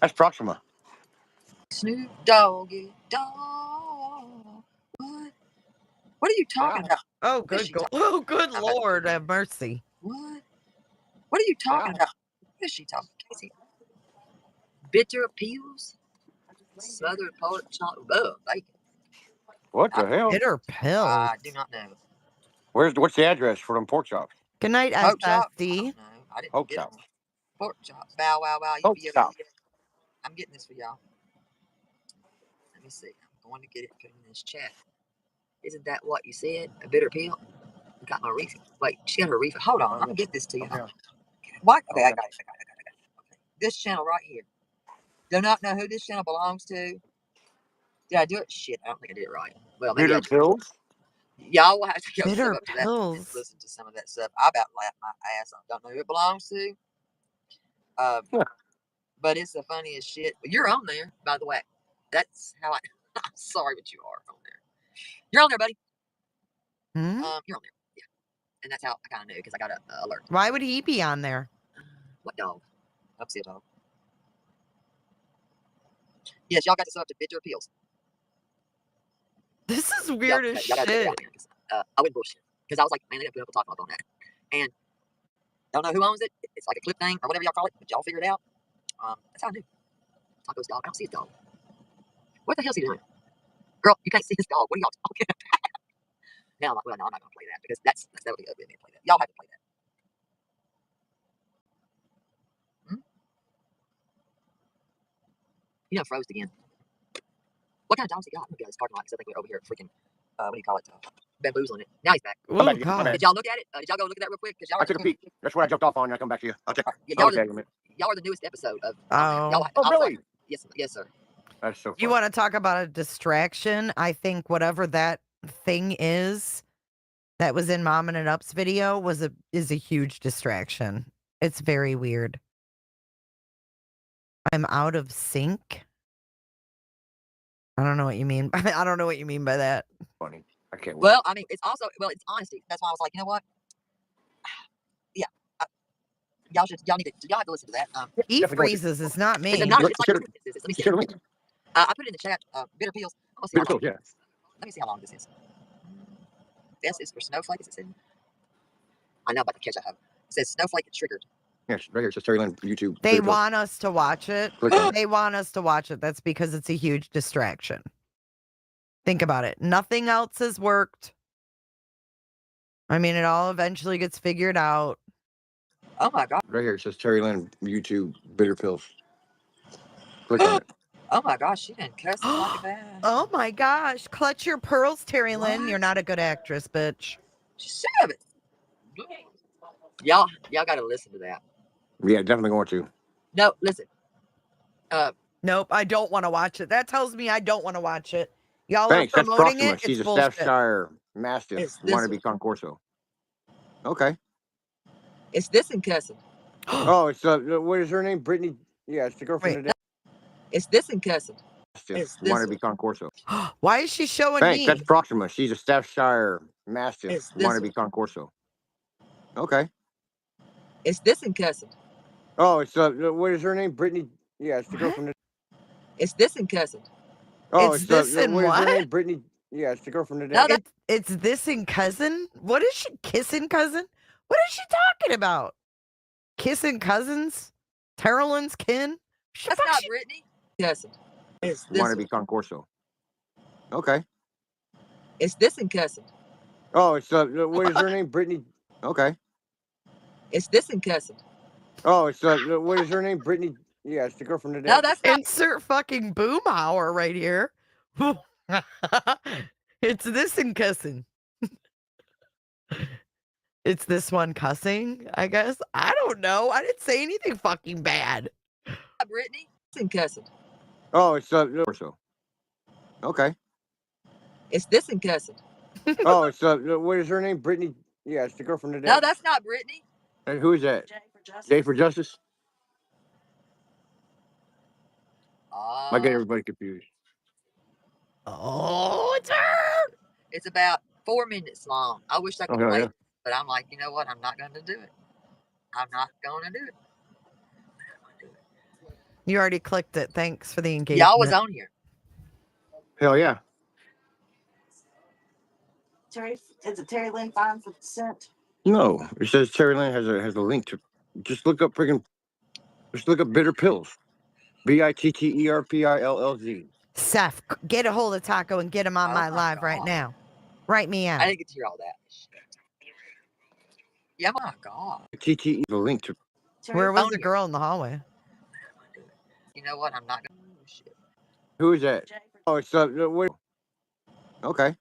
That's Proxima. Snoop Doggy Dog. What are you talking about? Oh, good. Oh, good Lord, have mercy. What are you talking about? What is she talking? Casey? Bitter pills? Smothered pork chop. Oh, bacon. What the hell? Bitter pills. I do not know. What's the address for them pork chops? Good night, Pork chop? SSD. No, I didn't Pork get chops. them. Pork chops. Bow, wow, wow. Pork chops. I'm getting this for y'all. Let me see. I'm going to get it and put it in this chat. Isn't that what you said? A bitter pill? I got my refill. Wait, she got her refill. Hold on. I'm going to get this to you. Okay. What? Okay, I got it. Okay. This channel right here. Do not know who this channel belongs to. Did I do it? Shit, I don't think I did it right. Well, maybe Bitter pills? y'all will have to go Bitter sub up to that and pills. listen to some of that stuff. I about laughed my ass off. Don't know who it belongs to. But it's the funniest shit. You're on there, by the way. That's how I'm sorry, but you are on there. You're on there, buddy. You're on there. Yeah. And that's how I kind of knew because I got an alert. Why would he be on there? What dog? Upset dog. Yes, y'all got to sub up to Bitter Pills. This is weird as shit. I went bullshit because I was like, man, they got to put up a talk on that. And don't know who owns it. It's like a clip thing or whatever y'all call it, but y'all figure it out. That's how I knew. Taco's dog. I don't see his dog. What the hell's he doing? Girl, you can't see his dog. What are y'all talking about? Now I'm like, well, no, I'm not going to play that because that would be ugly to play that. Y'all have to play that. You know, froze again. What kind of dogs he got? Let me go to this parking lot because I think we're over here freaking, what do you call it? Bamboozling it. Now he's back. Oh, God. Did y'all look at it? Did y'all go look at that real quick? I took a peek. That's what I jumped off on. I'll come back to you. I'll check. Y'all are the newest episode of. Oh, really? Yes, sir. That's so funny. You want to talk about a distraction? I think whatever that thing is that was in Mom and It Up's video is a huge distraction. It's very weird. I'm out of sync. I don't know what you mean. I don't know what you mean by that. Funny. I can't. Well, I mean, it's also it's honesty. That's why I was like, you know what? Yeah, y'all need to. Y'all have to listen to that. He freezes. It's not me. It's not. It's like, let me see. I put it in the chat. Bitter Pills. Let's see how long. Yeah. Let me see how long this is. This is for Snowflake. Is it said? I know about the catch I have. It says Snowflake triggered. Yes, right here. It says Terri Lynn YouTube. They want us to watch it. They want us to watch it. That's because it's a huge distraction. Think about it. Nothing else has worked. I mean, it all eventually gets figured out. Oh my God. Right here. It says Terri Lynn YouTube Bitter Pills. Click on it. Oh my gosh, she didn't cuss like that. Oh my gosh. Clutch your pearls, Terri Lynn. You're not a good actress, bitch. Shove it. Y'all got to listen to that. Yeah, definitely going to. No, listen. Nope, I don't want to watch it. That tells me I don't want to watch it. Y'all Thanks. are That's promoting Proxima. it. She's It's a bullshit. Staffordshire Mastiff. Wannabe Concorso. Okay. It's this and cussing. Oh, it's what is her name? Brittany. Yeah, it's the girl from today. It's this and cussing. Mastiff. Wannabe Concorso. Why is she showing Thanks. me? That's Proxima. She's a Staffordshire Mastiff. Wannabe Concorso. Okay. It's this and cussing. Oh, it's what is her name? Brittany. Yeah, it's the girl from today. It's this and cussing. Oh, it's this and what is her what? name? Brittany. Yeah, it's the girl from today. No, it's this and cousin? What is she kissing cousin? What is she talking about? Kissing cousins? Terrellyn's kin? That's not Brittany. Cussing. It's this Wannabe Concorso. Okay. It's this and cussing. Oh, it's what is her name? Brittany. Okay. It's this and cussing. Oh, it's what is her name? Brittany. Yeah, it's the girl from today. No, that's not. Insert fucking boom hour right here. It's this and cussing. It's this one cussing, I guess. I don't know. I didn't say anything fucking bad. Brittany and cussing. Oh, it's Concorso. Okay. It's this and cousin. Oh, it's what is her name? Brittany. Yeah, it's the girl from today. No, that's not Brittany. And who is that? Jay for Justice. I get everybody confused. Oh, it's her. It's about 4 minutes long. I wish I could play yeah. it, but I'm like, you know what? I'm not going to do it. I'm not going to do it. You already clicked it. Thanks for the engagement. Y'all was on here. Hell yeah. Terri, is it Terri Lynn fine for consent? No, it says Terri Lynn has a link to. Just look up bitter pills. BITTERPILLZ. Seth, get a hold of Taco and get him on my live right now. Write me out. I didn't get to hear all that. Yeah, my God. TTE, the link to. Where was the girl in the hallway? You know what? I'm not going to do shit. Who is that? Oh, it's wait. Okay.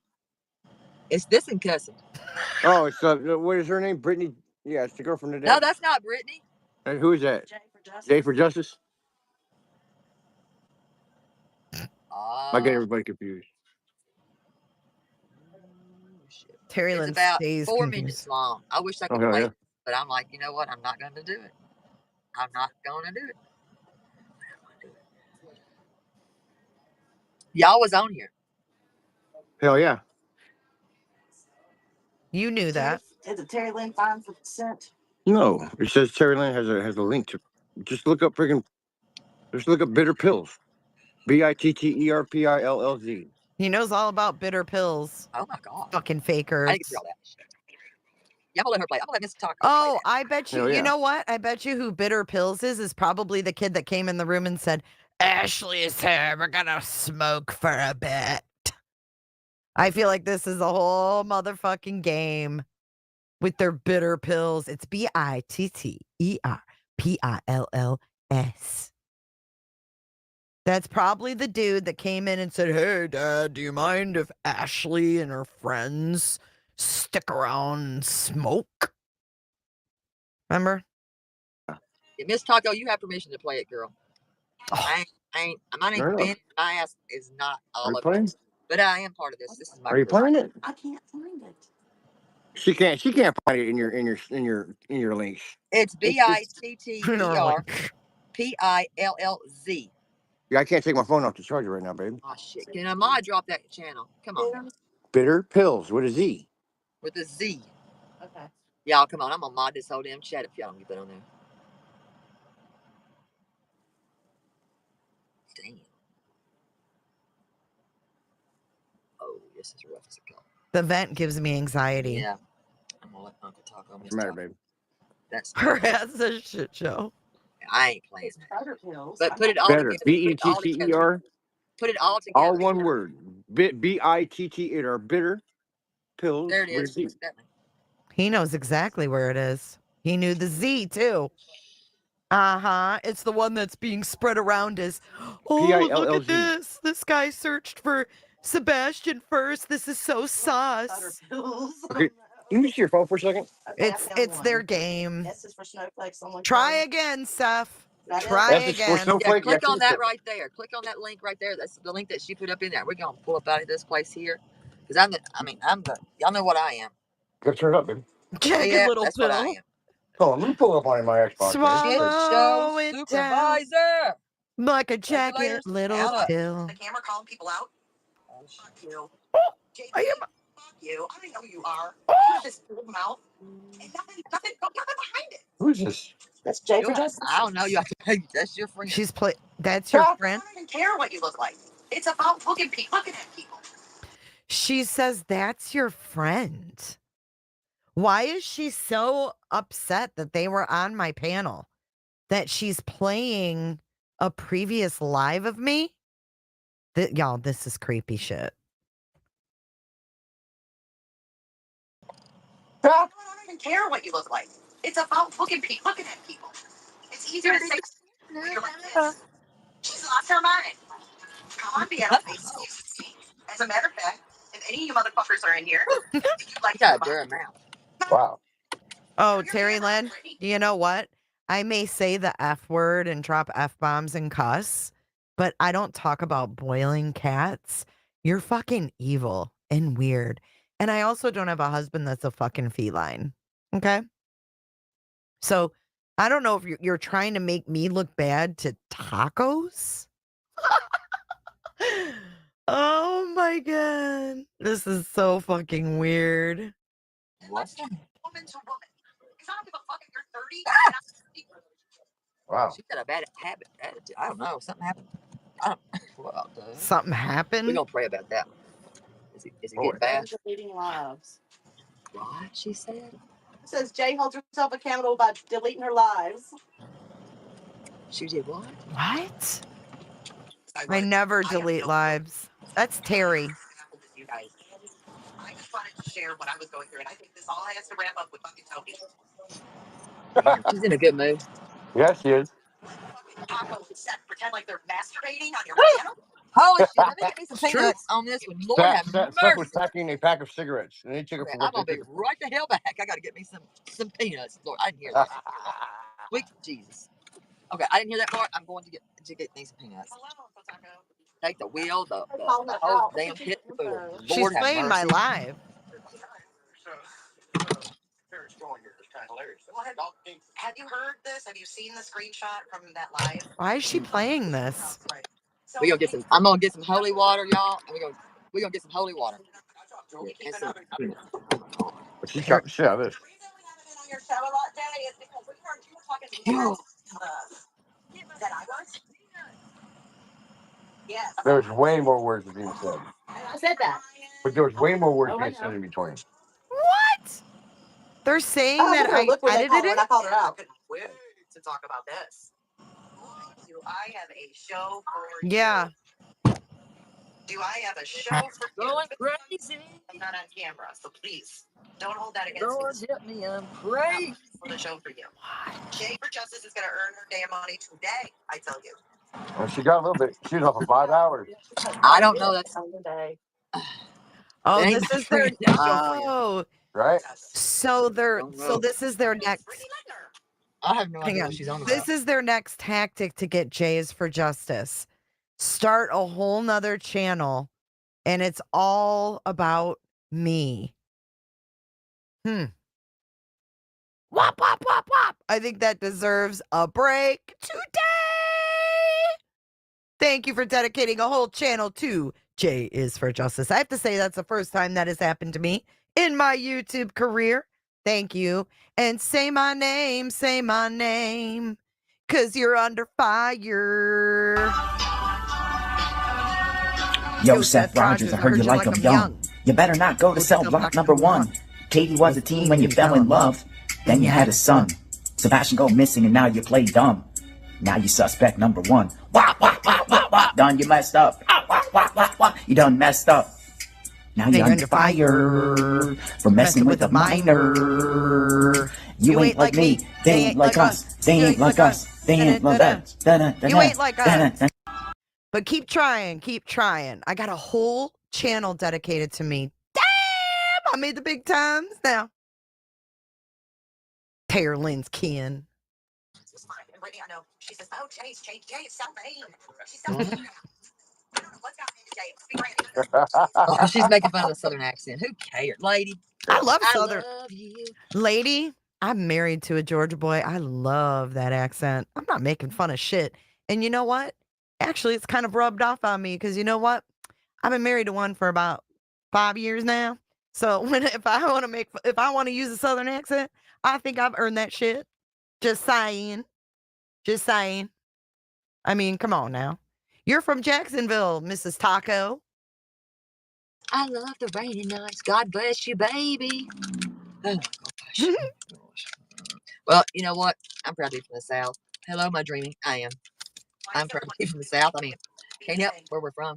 It's this and cousin. Oh, it's what is her name? Brittany. Yeah, it's the girl from today. No, that's not Brittany. And who is that? Jay for Justice. I get everybody confused. Terri Lynn It's about stays 4 confused. minutes long. I wish I could play it, but I'm like, you know what? I'm not going to do it. I'm not going to do it. Y'all was on here. Hell yeah. You knew that. Is it Terri Lynn fine for consent? No, it says Terri Lynn has a link to. Just look up bitter pills. BITTERPILLZ. He knows all about bitter pills. Oh my God. Fucking fakers. I didn't get to hear all that shit. Yeah, I'm gonna let her play. I'm gonna let Miss Taco Oh, play that. I bet you. You know what? I bet you who bitter pills is probably the kid that came in the room and said, "Ashley's here. We're gonna smoke for a bit." I feel like this is a whole motherfucking game with their bitter pills. It's BITTERPILLS. That's probably the dude that came in and said, "Hey, Dad, do you mind if Ashley and her friends stick around and smoke?" Remember? Yeah, Miss Taco, you have permission to play it, girl. I ain't my name's Ben. My ass is not all of it. But I am part of this. This is my Are you playing it? I can't find it. She can't find it in your links. It's BITTERPILLZ. Yeah, I can't take my phone off the charger right now, babe. Oh shit. Can I drop that channel? Come on. Bitter pills with a Z. With a Z. Okay. Y'all come on. I'm gonna mod this whole damn chat if y'all don't get that on there. Damn. Oh, this is rough as a cup. The vent gives me anxiety. Yeah. I'm gonna let Uncle Taco. What's the matter, babe? That's her ass a shit show. I ain't playing that. But put it all Better. together. BETTER. Put it all together. All one word. BITTER. Bitter pills. There it is. With a Z. He knows exactly where it is. He knew the Z too. Uh-huh. It's the one that's being spread around as, "Oh, look at this. This guy searched for Sebastian first. This is so sus." Okay. Can you see your phone for a second? It's their game. S is for snowflake. Try again, Seth. Try again. Yeah, click on that right there. Click on that link right there. That's the link that she put up in there. We're gonna pull up out of this place here. Because I'm the y'all know what I am. Go turn it up, baby. Jagged little that's what I pill. am. Hold on, let me pull up on my Xbox. Swallow it Supervisor. down like a jagged Regulators little out. pill. The camera calling people out. Fuck you. I am. Fuck you. I know who you are. You have this old mouth. And nothing behind it. Who's this? That's Jay for Justice. I don't know. That's your friend. That's your friend? I don't even care what you look like. It's about looking at people. She says that's your friend. Why is she so upset that they were on my panel? That she's playing a previous live of me? Y'all, this is creepy shit. I don't even care what you look like. It's about looking at people. It's easier to say you're like this. She's lost her mind. Come on, be on Facebook. As a matter of fact, if any of you motherfuckers are in here, if you'd like to Wow. Oh, Terri Lynn, you know what? I may say the F word and drop F-bombs and cuss, but I don't talk about boiling cats. You're fucking evil. and weird. And I also don't have a husband that's a fucking feline. Okay? So I don't know if you're trying to make me look bad to tacos. Oh my God. This is so fucking weird. What? Woman to woman. Because I don't give a fuck if you're 30. Wow. She's got a bad habit. Attitude. I don't know. Something happened. I don't. Well, Something we're happened? gonna pray about that. Is it getting bad? Deleting lives. What she said? It says Jay holds herself accountable by deleting her lives. She did what? What? I never delete lives. That's Terri. You guys. I just wanted to share what I was going through, and I think this all has to wrap up with fucking Tony. She's in a good mood. Yeah, she is. Fucking tacos and Seth pretend like they're masturbating on your channel. Holy shit! Let me get me some It's true. peanuts on this one. Lord have Seth was mercy. packing a pack of cigarettes, and he took it Okay, for I'm what gonna be right the hell back. I gotta get me some peanuts. Lord, I didn't hear that. Sweet Jesus. Okay, I didn't hear that part. I'm going to get me some peanuts. Take the wheel, the whole damn pit. Lord She's have playing my mercy. live. Have you heard this? Have you seen the screenshot from that live? Why is she playing this? We gonna get some. I'm gonna get some holy water, y'all. And we gonna get some holy water. And some peanuts. But she shot the shit out of this. On your show a lot, Jay, is because we heard you were talking that I was. Yes. There's way more words being said. I said that. But there was way more words being said in between. What? They're saying that I edited it? I called her out. Wait to talk about this. Do I have a show for Yeah. you? Do I have a show for you? Going crazy. I'm not on camera, so please don't hold that against Lord me. help me, I'm crazy. For the show for you. Jay for Justice is going to earn her damn money today. I tell you. Well, she got a little bit. She was off for 5 hours. I don't know. That's Oh, That ain't this my is their friend. That show for you. oh. Right? So Don't know. this is their next. I have no Hang idea on. what she's on about. This is their next tactic to get Jays for Justice. Start a whole nother channel, and it's all about me. Wop, wop, wop, wop. I think that deserves a break today. Thank you for dedicating a whole channel to Jay is for Justice. I have to say that's the first time that has happened to me in my YouTube career. Thank you. And say my name, because you're under fire. Yo, Seth Rogers, I heard you like him young. You better not go to cell block number 1. Katie was a teen when you fell in love. Then you had a son. Sebastian go missing and now you play dumb. Now you suspect number 1. Wah, wah, wah, wah, wah. Done, you messed up. Wah, wah, wah, wah. You done messed up. Now you're under fire for messing with a minor. You ain't like me. They ain't like us. They ain't like us. They ain't like us. You ain't like us. But keep trying. Keep trying. I got a whole channel dedicated to me. Damn! I made the big times now. Terri Lynn's kin. And Brittany, I know. She says, oh, Jay is so vain. She's so vain. What's got into Jay? It must be Brandy. Oh, she's making fun of the Southern accent. Who cares? Lady. I love Southern. I love you. Lady, I'm married to a Georgia boy. I love that accent. I'm not making fun of shit. And you know what? Actually, it's kind of rubbed off on me because you know what? I've been married to one for about 5 years now. So if I want to use a Southern accent, I think I've earned that shit. Just saying. Just saying. I mean, come on now. You're from Jacksonville, Mrs. Taco. I love the rainy nights. God bless you, baby. Oh, gosh. Well, you know what? I'm proud to be from the South. Hello, my dreaming. I am. I'm proud to be from the South. I mean, can't help where we're from.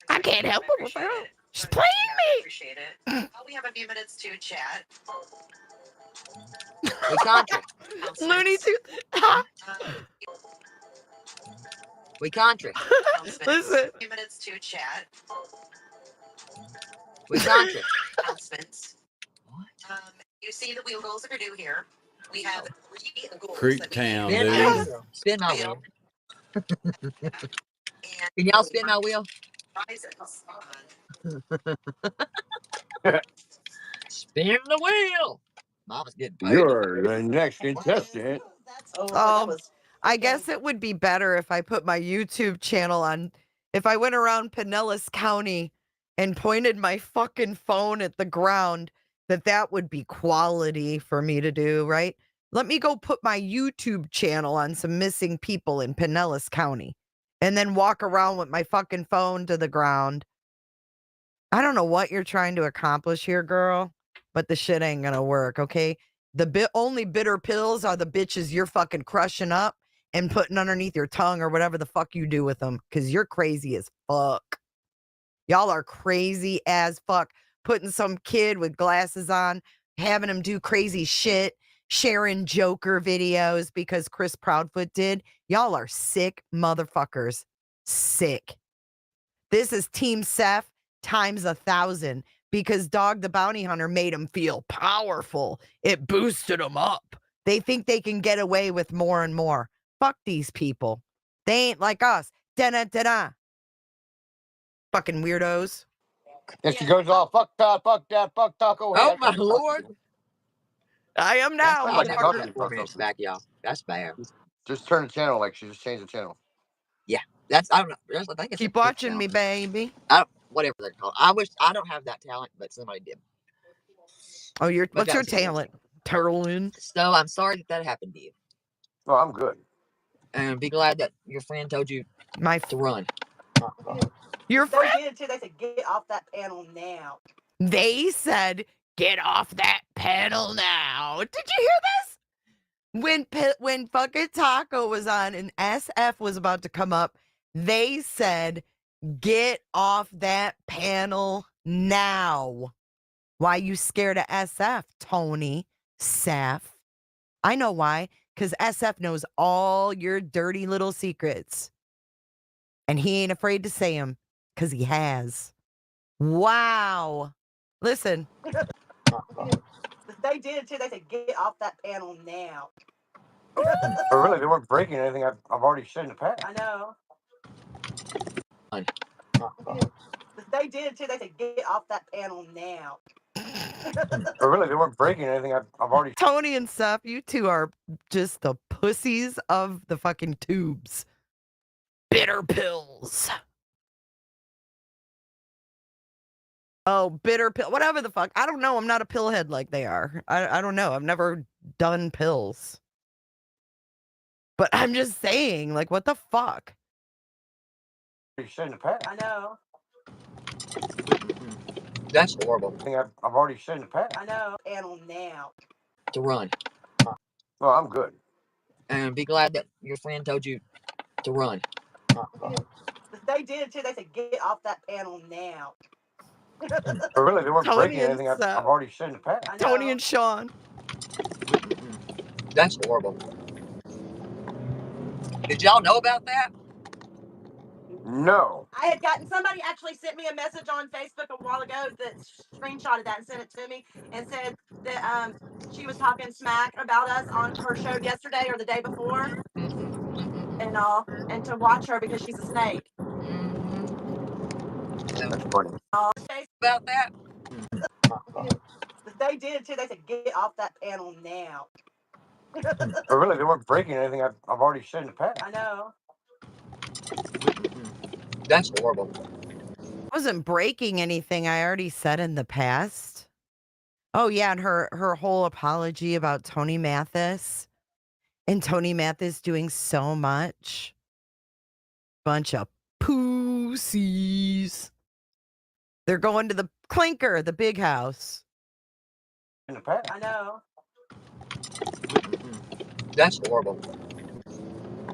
I can't help it. She's playing me. Appreciate it. We have a few minutes to chat. We country. Looney Tunes. We country. Listen. A few minutes to chat. We country. Announcements. What? You see the wheel goals that are due here. We have 3 goals. Creek Town, dude. Spin my wheel. Can y'all spin my wheel? Prizes. Spin the wheel. Mama's getting paid. You're the next contestant. I guess it would be better if I put my YouTube channel on. If I went around Pinellas County and pointed my fucking phone at the ground, that would be quality for me to do, right? Let me go put my YouTube channel on some missing people in Pinellas County and then walk around with my fucking phone to the ground. I don't know what you're trying to accomplish here, girl, but the shit ain't gonna work, okay? The only bitter pills are the bitches you're fucking crushing up and putting underneath your tongue or whatever the fuck you do with them, because you're crazy as fuck. Y'all are crazy as fuck. Putting some kid with glasses on, having him do crazy shit, sharing Joker videos because Chris Proudfoot did. Y'all are sick motherfuckers. Sick. This is Team Seth times 1,000 because Dog the Bounty Hunter made him feel powerful. It boosted him up. They think they can get away with more and more. Fuck these people. They ain't like us. Da-da-da-da. Fucking weirdos. And she goes off, fuck God, fuck that, fuck Taco. Oh my lord. I am now, That's bad. motherfucker. 4 minutes back, y'all. That's bad. Just turn the channel, like she just changed the channel. Yeah, that's I don't know. I think it's Keep watching me, baby. Whatever they're called. I wish I don't have that talent, but somebody did. Oh, But what's that your was amazing. talent? Turtling. So I'm sorry that happened to you. Oh, I'm good. And be glad that your friend told you to run. Your friend did too. They said, get off that panel now. They said, get off that panel now. Did you hear this? When fucking Taco was on and SF was about to come up, they said, get off that panel now. Why you scared of SF, Tony? Seth? I know why. Because SF knows all your dirty little secrets. And he ain't afraid to say them. Because he has. Wow. Listen. They did too. They said, get off that panel now. But really, they weren't breaking anything I've already said in the past. I know. They did too. They said, get off that panel now. But really, they weren't breaking anything I've already. Tony and Seth, you two are just the pussies of the fucking tubes. Bitter pills. Oh, bitter pill. Whatever the fuck. I don't know. I'm not a pillhead like they are. I don't know. I've never done pills. But I'm just saying, like, what the fuck? You said in the past. I know. That's horrible. I've already said in the past. I know. Panel now. To run. Well, I'm good. And be glad that your friend told you to run. They did too. They said, get off that panel now. But really, they weren't breaking anything I've already said in the past. Tony and Sean. That's horrible. Did y'all know about that? No. I had gotten somebody actually sent me a message on Facebook a while ago that screenshotted that and sent it to me and said that she was talking smack about us on her show yesterday or the day before and all, and to watch her because she's a snake. That's funny. About that? They did too. They said, get off that panel now. But really, they weren't breaking anything I've already said in the past. I know. That's horrible. I wasn't breaking anything I already said in the past. Oh, yeah, and her whole apology about Tony Mathis. And Tony Mathis doing so much. Bunch of pussies. They're going to the clinker, the big house. In the past. I know. That's horrible.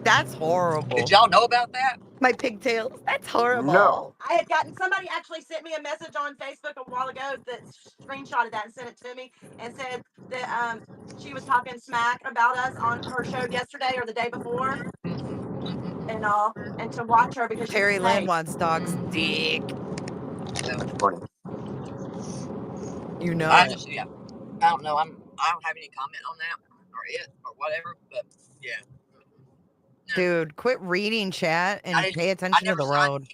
That's horrible. Did y'all know about that? My pigtails. That's horrible. No. I had gotten somebody actually sent me a message on Facebook a while ago that screenshotted that and sent it to me and said that she was talking smack about us on her show yesterday or the day before and all, and to watch her because Terri she's a Lynn snake. wants dog's dick. That's funny. You know. I don't know. I don't have any comment on that or it or whatever, but yeah. Dude, quit reading chat and pay attention to the road.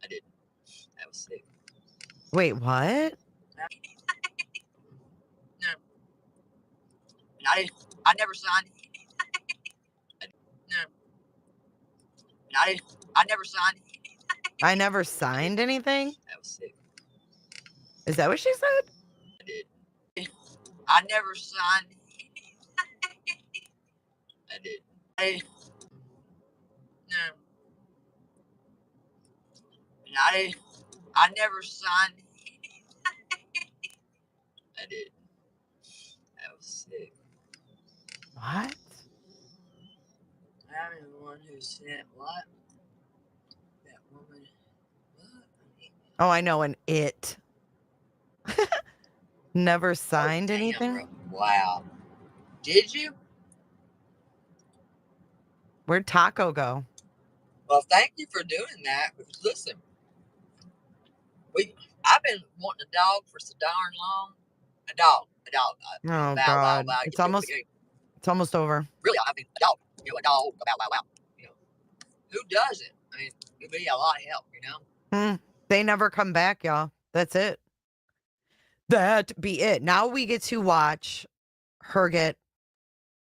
I didn't. That was sick. Wait, what? No. I never signed. No. I never signed. I never signed anything? That was sick. Is that what she said? I did. I never signed. I did. No. I never signed. I did. That was sick. What? I'm the one who sent what? That woman. What? Oh, I know, an it. Never signed anything? Bro. Wow. Did you? Where'd Taco go? Well, thank you for doing that. Because listen, I've been wanting a dog for so darn long. A dog. Oh, God. It's almost over. Really, I mean, a dog. You know, a dog. Wow. You know, who does it? I mean, it'd be a lot of help, you know? They never come back, y'all. That's it. That be it. Now we get to watch her get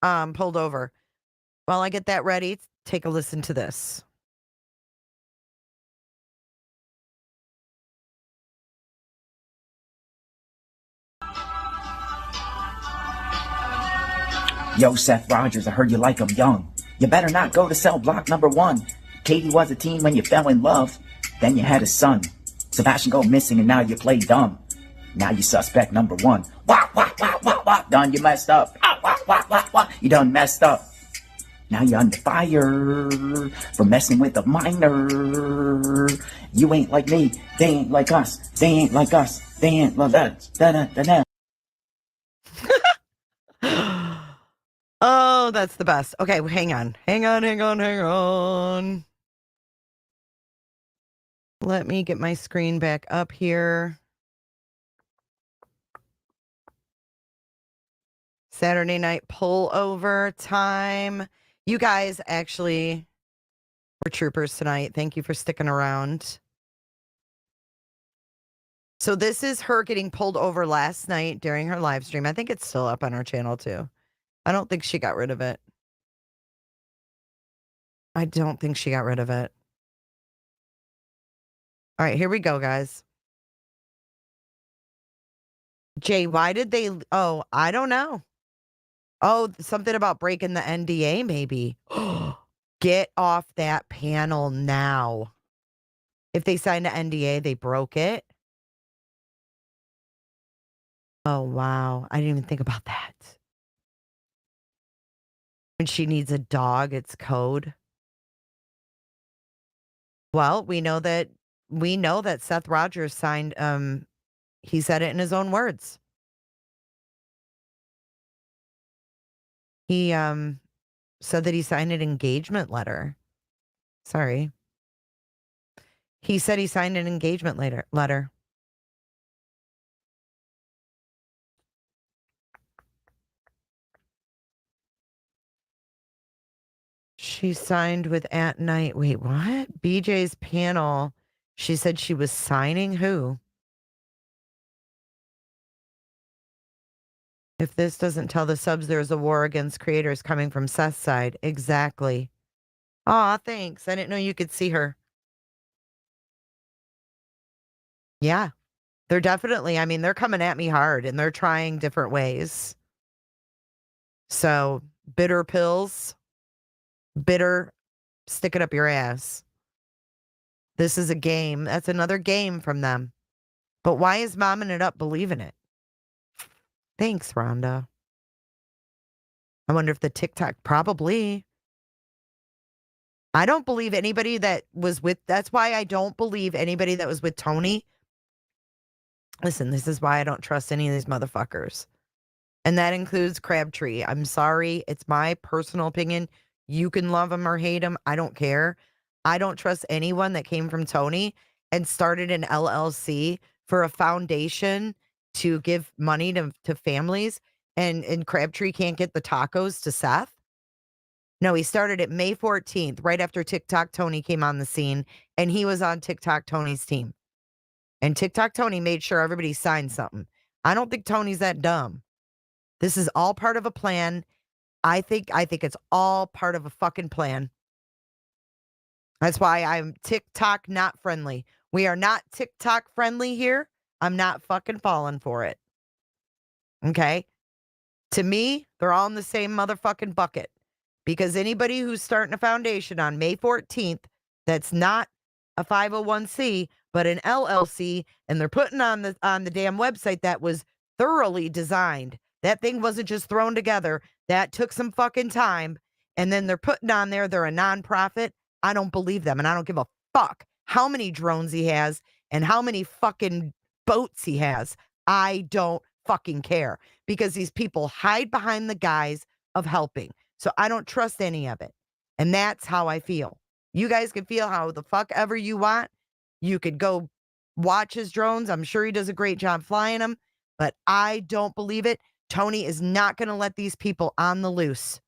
pulled over. While I get that ready, take a listen to this. Yo, Seth Rogers, I heard you like 'em young. You better not go to cell block number 1. Katie was a teen when you fell in love. Then you had a son. Sebastian go missing and now you play dumb. Now you suspect number 1. Wah. Done, you messed up. Wah. You done messed up. Now you're under fire for messing with a minor. You ain't like me. They ain't like us. They ain't like us. They ain't like us. Da-da-da-da. Oh, that's the best. Okay, hang on. Let me get my screen back up here. Saturday night pullover time. You guys actually were troopers tonight. Thank you for sticking around. So this is her getting pulled over last night during her live stream. I think it's still up on our channel too. I don't think she got rid of it. All right, here we go, guys. Jay, why did they... Oh, I don't know. Oh, something about breaking the NDA, maybe. Get off that panel now. If they signed an NDA, they broke it. Oh, wow. I didn't even think about that. When she needs a dog, it's code. Well, we know that Seth Rogers signed, he said it in his own words. He said that he signed an engagement letter. Sorry. He said he signed an engagement letter. She signed with At Night. Wait, what? BJ's panel. She said she was signing who? If this doesn't tell the subs there's a war against creators coming from Seth's side. Exactly. Aw, thanks. I didn't know you could see her. Yeah. They're definitely, I mean, they're coming at me hard and they're trying different ways. So, bitter pills. Bitter, stick it up your ass. This is a game. That's another game from them. But why is momming it up believing it? Thanks, Rhonda. I wonder if the TikTok, probably. I don't believe anybody that was with, that's why I don't believe anybody that was with Tony. Listen, this is why I don't trust any of these motherfuckers. And that includes Crabtree. I'm sorry. It's my personal opinion. You can love him or hate him. I don't care. I don't trust anyone that came from Tony and started an LLC for a foundation to give money to families. And Crabtree can't get the tacos to Seth. No, he started it May 14th, right after TikTok Tony came on the scene. And he was on TikTok Tony's team. And TikTok Tony made sure everybody signed something. I don't think Tony's that dumb. This is all part of a plan. I think it's all part of a fucking plan. That's why I'm TikTok not friendly. We are not TikTok friendly here. I'm not fucking falling for it. Okay? To me, they're all in the same motherfucking bucket. Because anybody who's starting a foundation on May 14th that's not a 501c but an LLC, and they're putting on the damn website that was thoroughly designed. That thing wasn't just thrown together. That took some fucking time. And then they're putting on there they're a nonprofit. I don't believe them, and I don't give a fuck how many drones he has and how many fucking boats he has. I don't fucking care, because these people hide behind the guise of helping. So I don't trust any of it. And that's how I feel. You guys can feel how the fuck ever you want. You could go watch his drones. I'm sure he does a great job flying them, but I don't believe it. Tony is not going to let these people on the loose.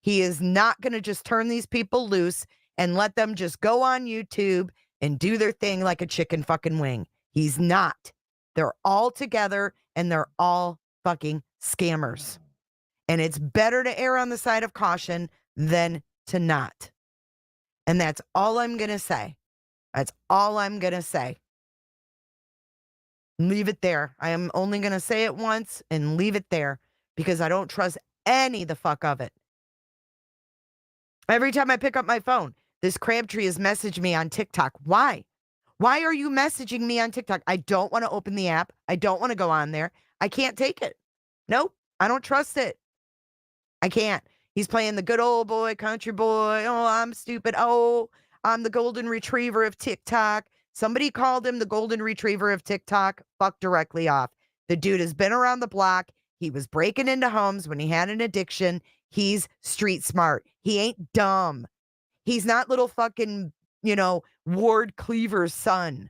He is not going to just turn these people loose and let them just go on YouTube and do their thing like a chicken fucking wing. He's not. They're all together and they're all fucking scammers. And it's better to err on the side of caution than to not. And that's all I'm going to say. That's all I'm going to say. Leave it there. I am only going to say it once and leave it there, because I don't trust any the fuck of it. Every time I pick up my phone, this Crabtree has messaged me on TikTok. Why? Why are you messaging me on TikTok? I don't want to open the app. I don't want to go on there. I can't take it. Nope. I don't trust it. I can't. He's playing the good old boy, country boy. Oh, I'm stupid. Oh, I'm the golden retriever of TikTok. Somebody called him the golden retriever of TikTok. Fuck directly off. The dude has been around the block. He was breaking into homes when he had an addiction. He's street smart. He ain't dumb. He's not little fucking, Ward Cleaver's son.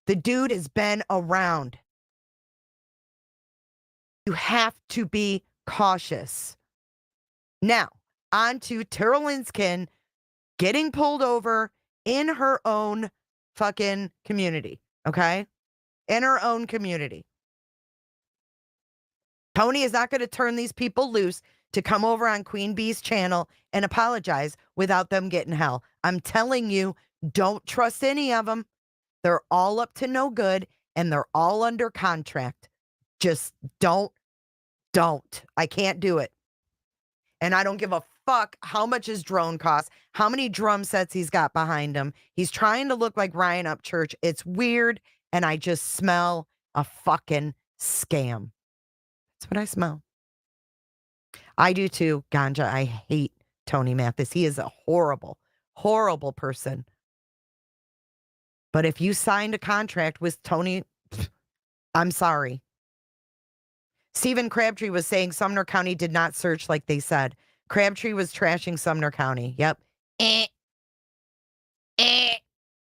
The dude has been around. You have to be cautious. Now, on to Terri Linskin getting pulled over in her own fucking community, okay? In her own community. Tony is not going to turn these people loose to come over on Queen Bee's channel and apologize without them getting hell. I'm telling you, don't trust any of them. They're all up to no good, and they're all under contract. Just don't. I can't do it. And I don't give a fuck how much his drone costs, how many drum sets he's got behind him. He's trying to look like Ryan Upchurch. It's weird, and I just smell a fucking scam. That's what I smell. I do too, Ganja. I hate Tony Mathis. He is a horrible, horrible person. But if you signed a contract with Tony, I'm sorry. Stephen Crabtree was saying Sumner County did not search like they said. Crabtree was trashing Sumner County. Yep.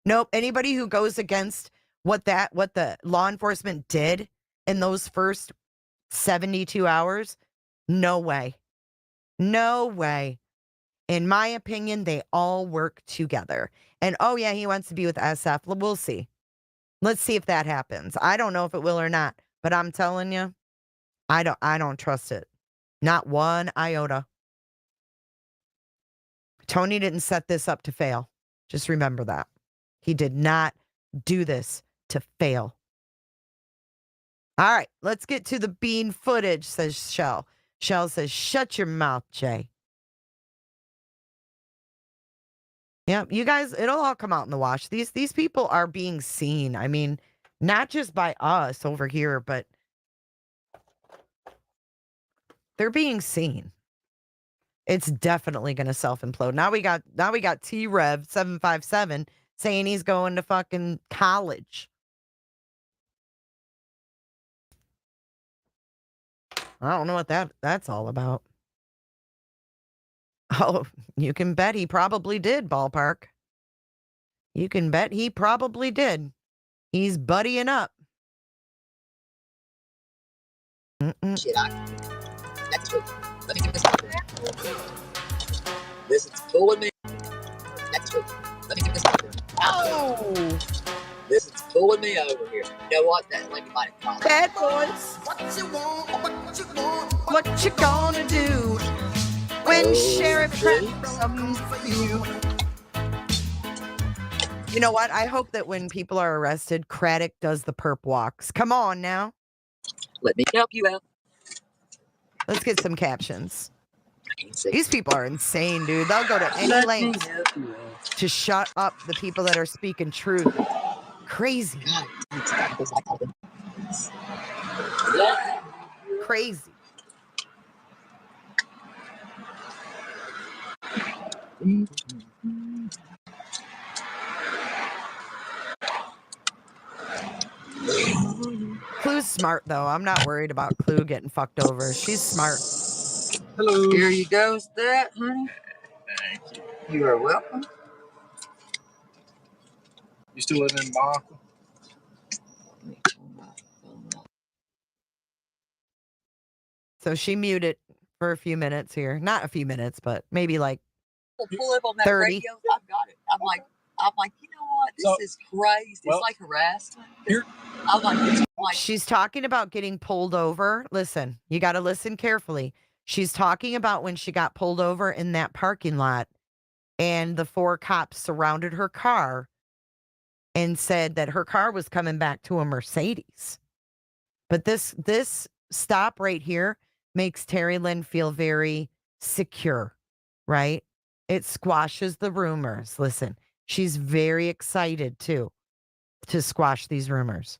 Nope. Anybody who goes against what the law enforcement did in those first 72 hours, no way. No way. In my opinion, they all work together. And oh yeah, he wants to be with SF. We'll see. Let's see if that happens. I don't know if it will or not, but I'm telling you, I don't trust it. Not one iota. Tony didn't set this up to fail. Just remember that. He did not do this to fail. All right, let's get to the bean footage, says Shell. Shell says, shut your mouth, Jay. Yep, you guys, it'll all come out in the wash. These people are being seen. I mean, not just by us over here, but they're being seen. It's definitely going to self-implode. Now we got T-Rev 757 saying he's going to fucking college. I don't know what that's all about. Oh, you can bet he probably did, Ballpark. You can bet he probably did. He's buddying up. Shit, that's what. Let me get this out there. This is fooling me. That's what. Let me get this out there. Oh! This is pulling me over here. You know what? That lady might have called. Bad boys. What you gonna do when Sheriff Crack comes for you? You know what? I hope that when people are arrested, Craddock does the perp walks. Come on now. Let me help you out. Let's get some captions. These people are insane, dude. They'll go to any length to shut up the people that are speaking truth. Crazy. Crazy. Clue's smart, though. I'm not worried about Clue getting fucked over. She's smart. Hello. Here you go, that, honey. Thank you. You are welcome. You still living in Boston? So she muted for a few minutes here. Not a few minutes, but maybe like Pull up on that 30. radio. I've got it. I'm like, you know what? This is crazy. It's like harassment. I'm like, she's talking about getting pulled over. Listen, you got to listen carefully. She's talking about when she got pulled over in that parking lot and the 4 cops surrounded her car and said that her car was coming back to a Mercedes. But this stop right here makes Terri Lynn feel very secure, right? It squashes the rumors. Listen, she's very excited too to squash these rumors.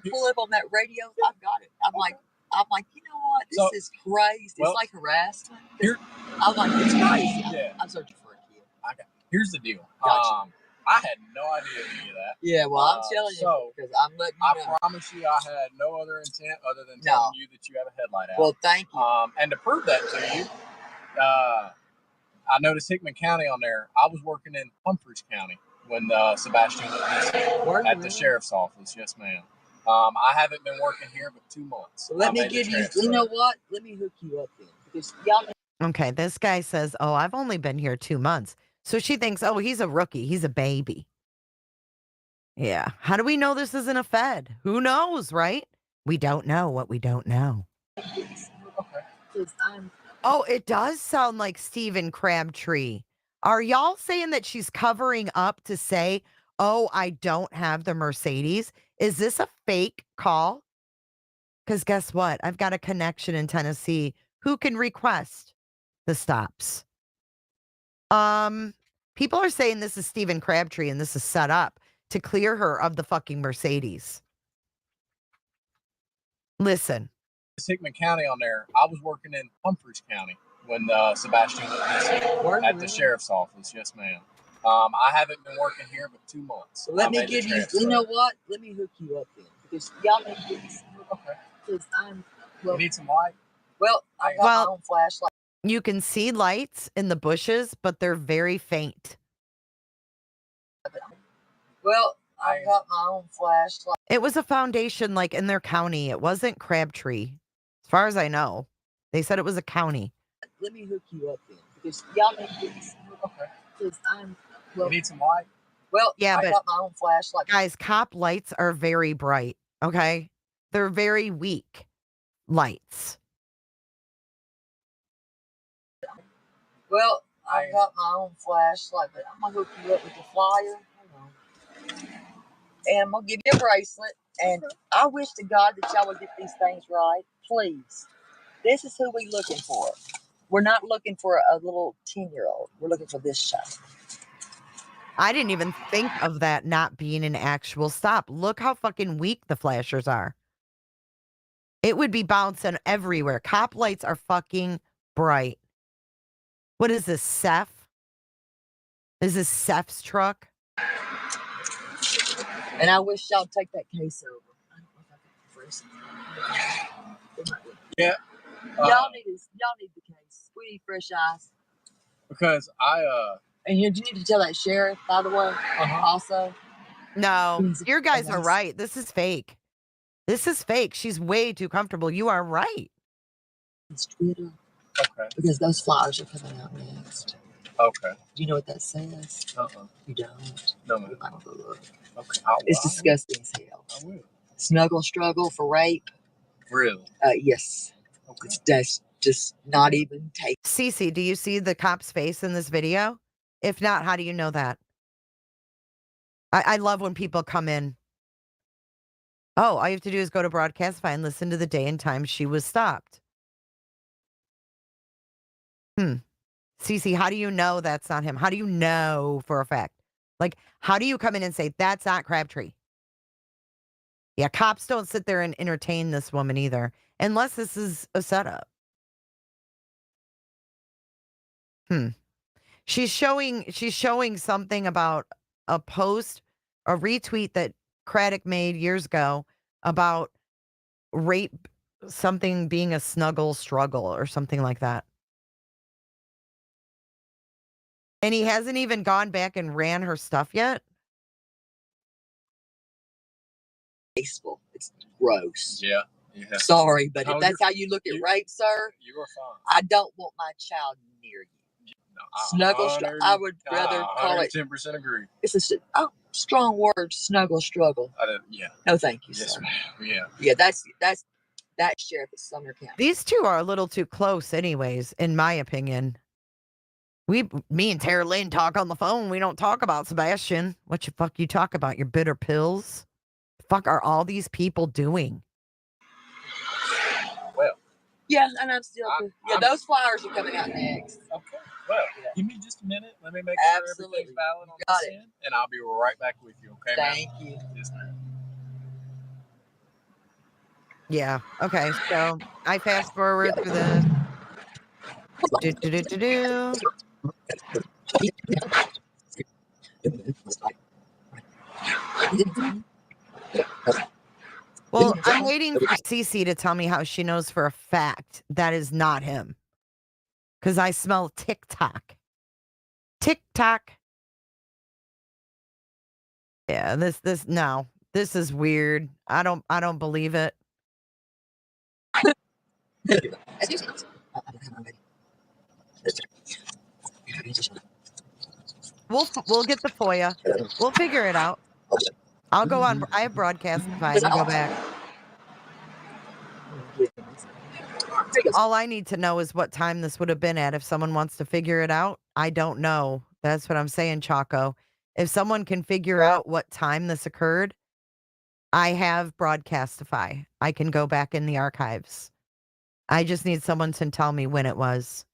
pull up on that radio. I've got it. I'm like, you know what? This is crazy. It's like harassment. I'm like, it's crazy. Yeah. I'm searching for a kid. Here's the deal. Gotcha. I had no idea any of that. Yeah, well, I'm telling you because I'm letting you know. I promise you, I had no other intent other than telling you that you have a headlight out. Well, thank you. And to prove that to you, I noticed Hickman County on there. I was working in Humphreys County when Sebastian was missing at the sheriff's office. Yes, ma'am. I haven't been working here but 2 months. So let me give you. You know what? Let me hook you up then because y'all. Okay, this guy says, "Oh, I've only been here 2 months." So she thinks, "Oh, he's a rookie. He's a baby." Yeah. How do we know this isn't a Fed? Who knows, right? We don't know what we don't know. Oh, it does sound like Stephen Crabtree. Are y'all saying that she's covering up to say, "Oh, I don't have the Mercedes"? Is this a fake call? Because guess what? I've got a connection in Tennessee who can request the stops. People are saying this is Stephen Crabtree and this is set up to clear her of the fucking Mercedes. Listen. Hickman County on there. I was working in Humphreys County when Sebastian was missing at the sheriff's office. Yes, ma'am. I haven't been working here but 2 months. So let me give you. You know what? Let me hook you up then because y'all need to get this. Okay. Because you need some light? Well, I got my own flashlight. You can see lights in the bushes, but they're very faint. Well, I got my own flashlight. It was a foundation like in their county. It wasn't Crabtree. As far as I know. They said it was a county. Let me hook you up then because y'all need to get this. Okay. Because you need some light? Well, yeah, I got my own flashlight. Guys, cop lights are very bright, okay? They're very weak lights. Well, I got my own flashlight, but I'm going to hook you up with the flyer. And I'm going to give you a bracelet. And I wish to God that y'all would get these things right. Please. This is who we're looking for. We're not looking for a little 10-year-old. We're looking for this child. I didn't even think of that not being an actual stop. Look how fucking weak the flashers are. It would be bouncing everywhere. Cop lights are fucking bright. What is this, Seth? Is this Seth's truck? And I wish y'all take that case over. I don't know if I can Yeah. Y'all need the case. We need fresh eyes. Because and you need to tell that sheriff, by the way, also. No, your guys are right. This is fake. This is fake. She's way too comfortable. You are right. It's Twitter. Okay. Because those flyers are coming out next. Okay. Do you know what that says? You don't? No, ma'am. I don't know. Okay. It's disgusting as hell. I will. Snuggle struggle for rape. Really? Yes. Okay. That's just not even take. Cece, do you see the cop's face in this video? If not, how do you know that? I love when people come in. Oh, all you have to do is go to Broadcastify and listen to the day and time she was stopped. Cece, how do you know that's not him? How do you know for a fact? Like, how do you come in and say, that's not Crabtree? Yeah, cops don't sit there and entertain this woman either, unless this is a setup. She's showing something about a post, a retweet that Craddock made years ago about rape, something being a snuggle struggle or something like that. And he hasn't even gone back and ran her stuff yet. Tasteful. It's gross. Yeah. Sorry, but No, if that's how you look at rape, sir, You are fine. I don't want my child near you. No, Snuggle. I would rather call it. 110% agree. It's a strong word. Snuggle struggle. Yeah. No, thank you, Yes, sir. ma'am. Yeah. Yeah, that sheriff is Sumner County. These two are a little too close, anyways, in my opinion. Me and Terri Lynn talk on the phone. We don't talk about Sebastian. What the fuck you talk about? Your bitter pills? The fuck are all these people doing? Well. Yeah, and I'm still. Those flyers are coming out next. Okay. Well, give me just a minute. Let me make sure everything's valid on this end, and I'll be right back with you. Okay, ma'am? Thank you. Yes, ma'am. Yeah. Okay. So I fast forward through this. Well, I'm waiting for Cece to tell me how she knows for a fact that is not him. Because I smell TikTok. TikTok. Yeah, no. This is weird. I don't believe it. We'll get the FOIA. We'll figure it out. I'll go on. I have Broadcastify and go back. All I need to know is what time this would have been at. If someone wants to figure it out, I don't know. That's what I'm saying, Choco. If someone can figure out what time this occurred, I have Broadcastify. I can go back in the archives. I just need someone to tell me when it was.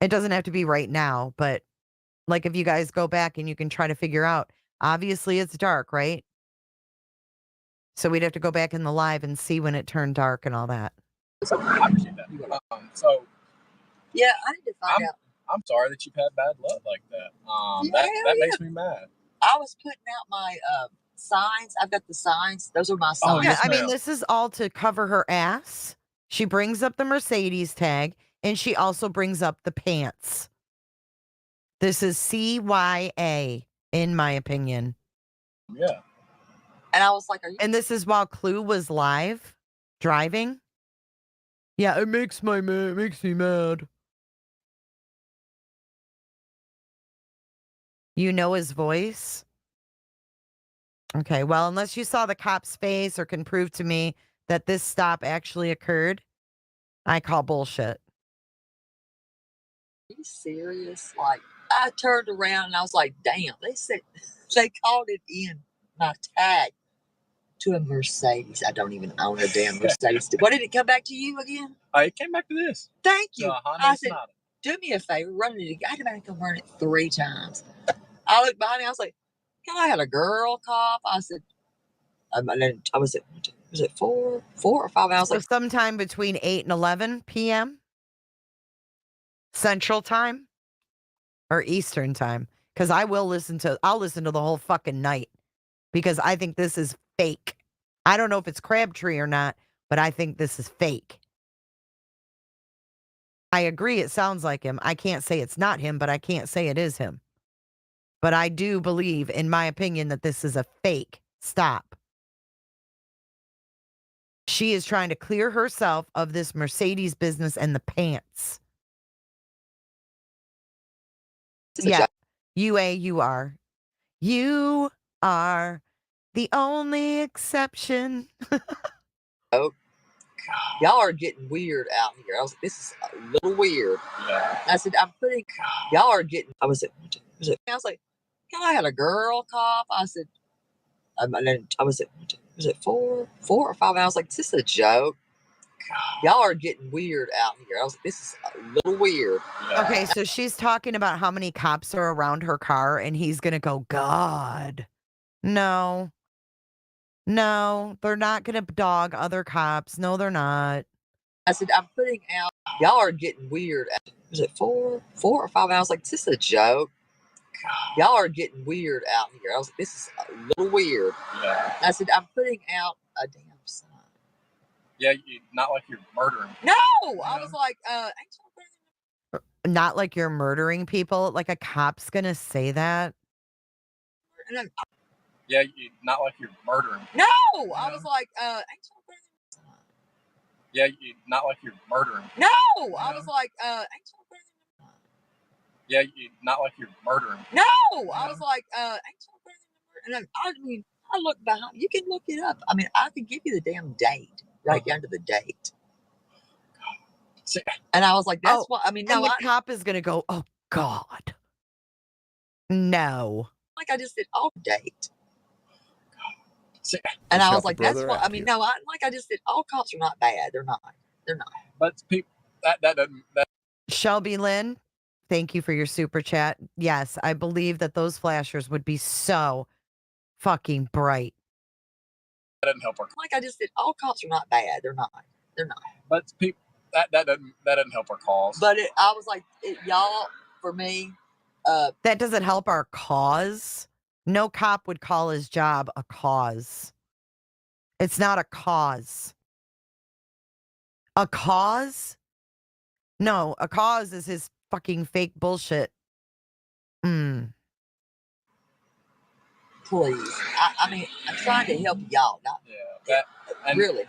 It doesn't have to be right now, but like if you guys go back and you can try to figure out, obviously it's dark, right? So we'd have to go back in the live and see when it turned dark and all that. I appreciate that. Yeah, I need to find out. I'm sorry that you've had bad luck like that. That makes me mad. I was putting out my signs. I've got the signs. Those are my signs. Oh, Yeah, yes, I mean, ma'am. this is all to cover her ass. She brings up the Mercedes tag, and she also brings up the pants. This is CYA, in my opinion. Yeah. And I was like, are you? And this is while Clue was live driving. Yeah, it makes me mad. You know his voice? Okay, well, unless you saw the cop's face or can prove to me that this stop actually occurred, I call bullshit. Are you serious? Like, I turned around and I was like, damn, they said they called it in my tag to a Mercedes. I don't even own a damn Mercedes. What did it come back to you again? It came back to this. Thank you. Honda I said, Sonata. do me a favor, run it again. I had to come run it 3 times. I looked behind me, I was like, I had a girl cop. I said, and then I was it 4 or 5 hours? So Like, sometime between 8 and 11 p.m. Central Time or Eastern Time, because I'll listen to the whole fucking night because I think this is fake. I don't know if it's Crabtree or not, but I think this is fake. I agree it sounds like him. I can't say it's not him, but I can't say it is him. But I do believe, in my opinion, that this is a fake stop. She is trying to clear herself of this Mercedes business and the pants. Yeah. You are. You are the only exception. Oh, y'all are getting weird out here. I was like, this is a little weird. Yeah. I said, I'm putting, y'all are getting, I was like, I had a girl cop. I said, and then I was it 4 or 5? And I was like, is this a joke? Y'all are getting weird out here. I was like, this is a little weird. Yeah. Okay, so she's talking about how many cops are around her car, and he's going to go, God. No. No, they're not going to dog other cops. No, they're not. I said, I'm putting out, y'all are getting weird. Was it 4 or 5? And I was like, is this a joke? Y'all are getting weird out here. I was like, this is a little weird. Yeah. I said, I'm putting out a damn sign. Yeah, not like you're murdering. No, I was like, Not like you're murdering people. Like a cop's going to say that. Yeah, not like you're murdering. No, I was like, yeah, not like you're murdering. No, I was like, yeah, not like you're murdering. No, I was like, and I mean, I look behind. You can look it up. I mean, I could give you the damn date right down to the date. And I was like, that's what I mean. No, the cop is gonna go, oh God, no. Like I just said, all date. And I was like, that's what I mean. No, like I just said, all cops are not bad. They're not. They're not. But people that doesn't. Shelby Lynn, thank you for your super chat. Yes, I believe that those flashers would be so fucking bright. That doesn't help her. Like I just said, all cops are not bad. They're not. They're not. But people that doesn't help our cause. But I was like, y'all, for me, that doesn't help our cause. No cop would call his job a cause. It's not a cause. A cause? No, a cause is his fucking fake bullshit. Please. I mean, I'm trying to help y'all. Not, really.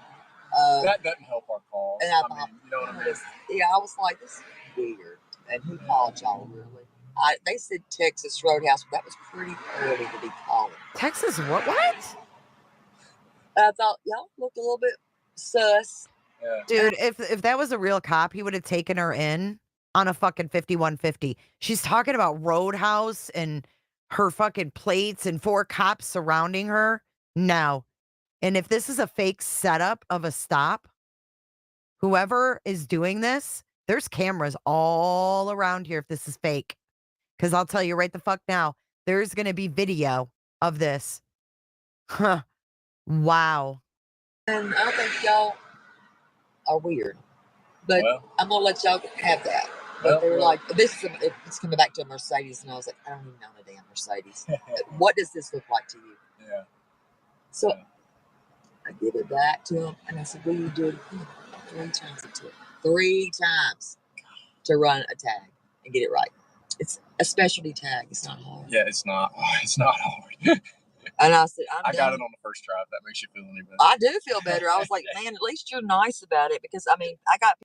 That doesn't help our cause. And I mean, you know what I mean? Yeah, I was like, this is weird. And who called y'all, really? They said Texas Roadhouse, but that was pretty early to be calling. Texas what? I thought y'all looked a little bit sus. Yeah. Dude, if that was a real cop, he would have taken her in on a fucking 5150. She's talking about Roadhouse and her fucking plates and 4 cops surrounding her. No. And if this is a fake setup of a stop, whoever is doing this, there's cameras all around here if this is fake. Because I'll tell you right the fuck now, there's going to be video of this. Huh. Wow. And I think y'all are weird. But I'm going to let y'all have that. But they're like, it's coming back to a Mercedes. And I was like, I don't even own a damn Mercedes. What does this look like to you? Yeah. So I give it back to him. And I said, will you do it 3 times? 3 times to run a tag and get it right. It's a specialty tag. It's not hard. Yeah, it's not. It's not hard. And I said, I got it on the first try. If that makes you feel any better. I do feel better. I was like, man, at least you're nice about it. Because, I mean, I got...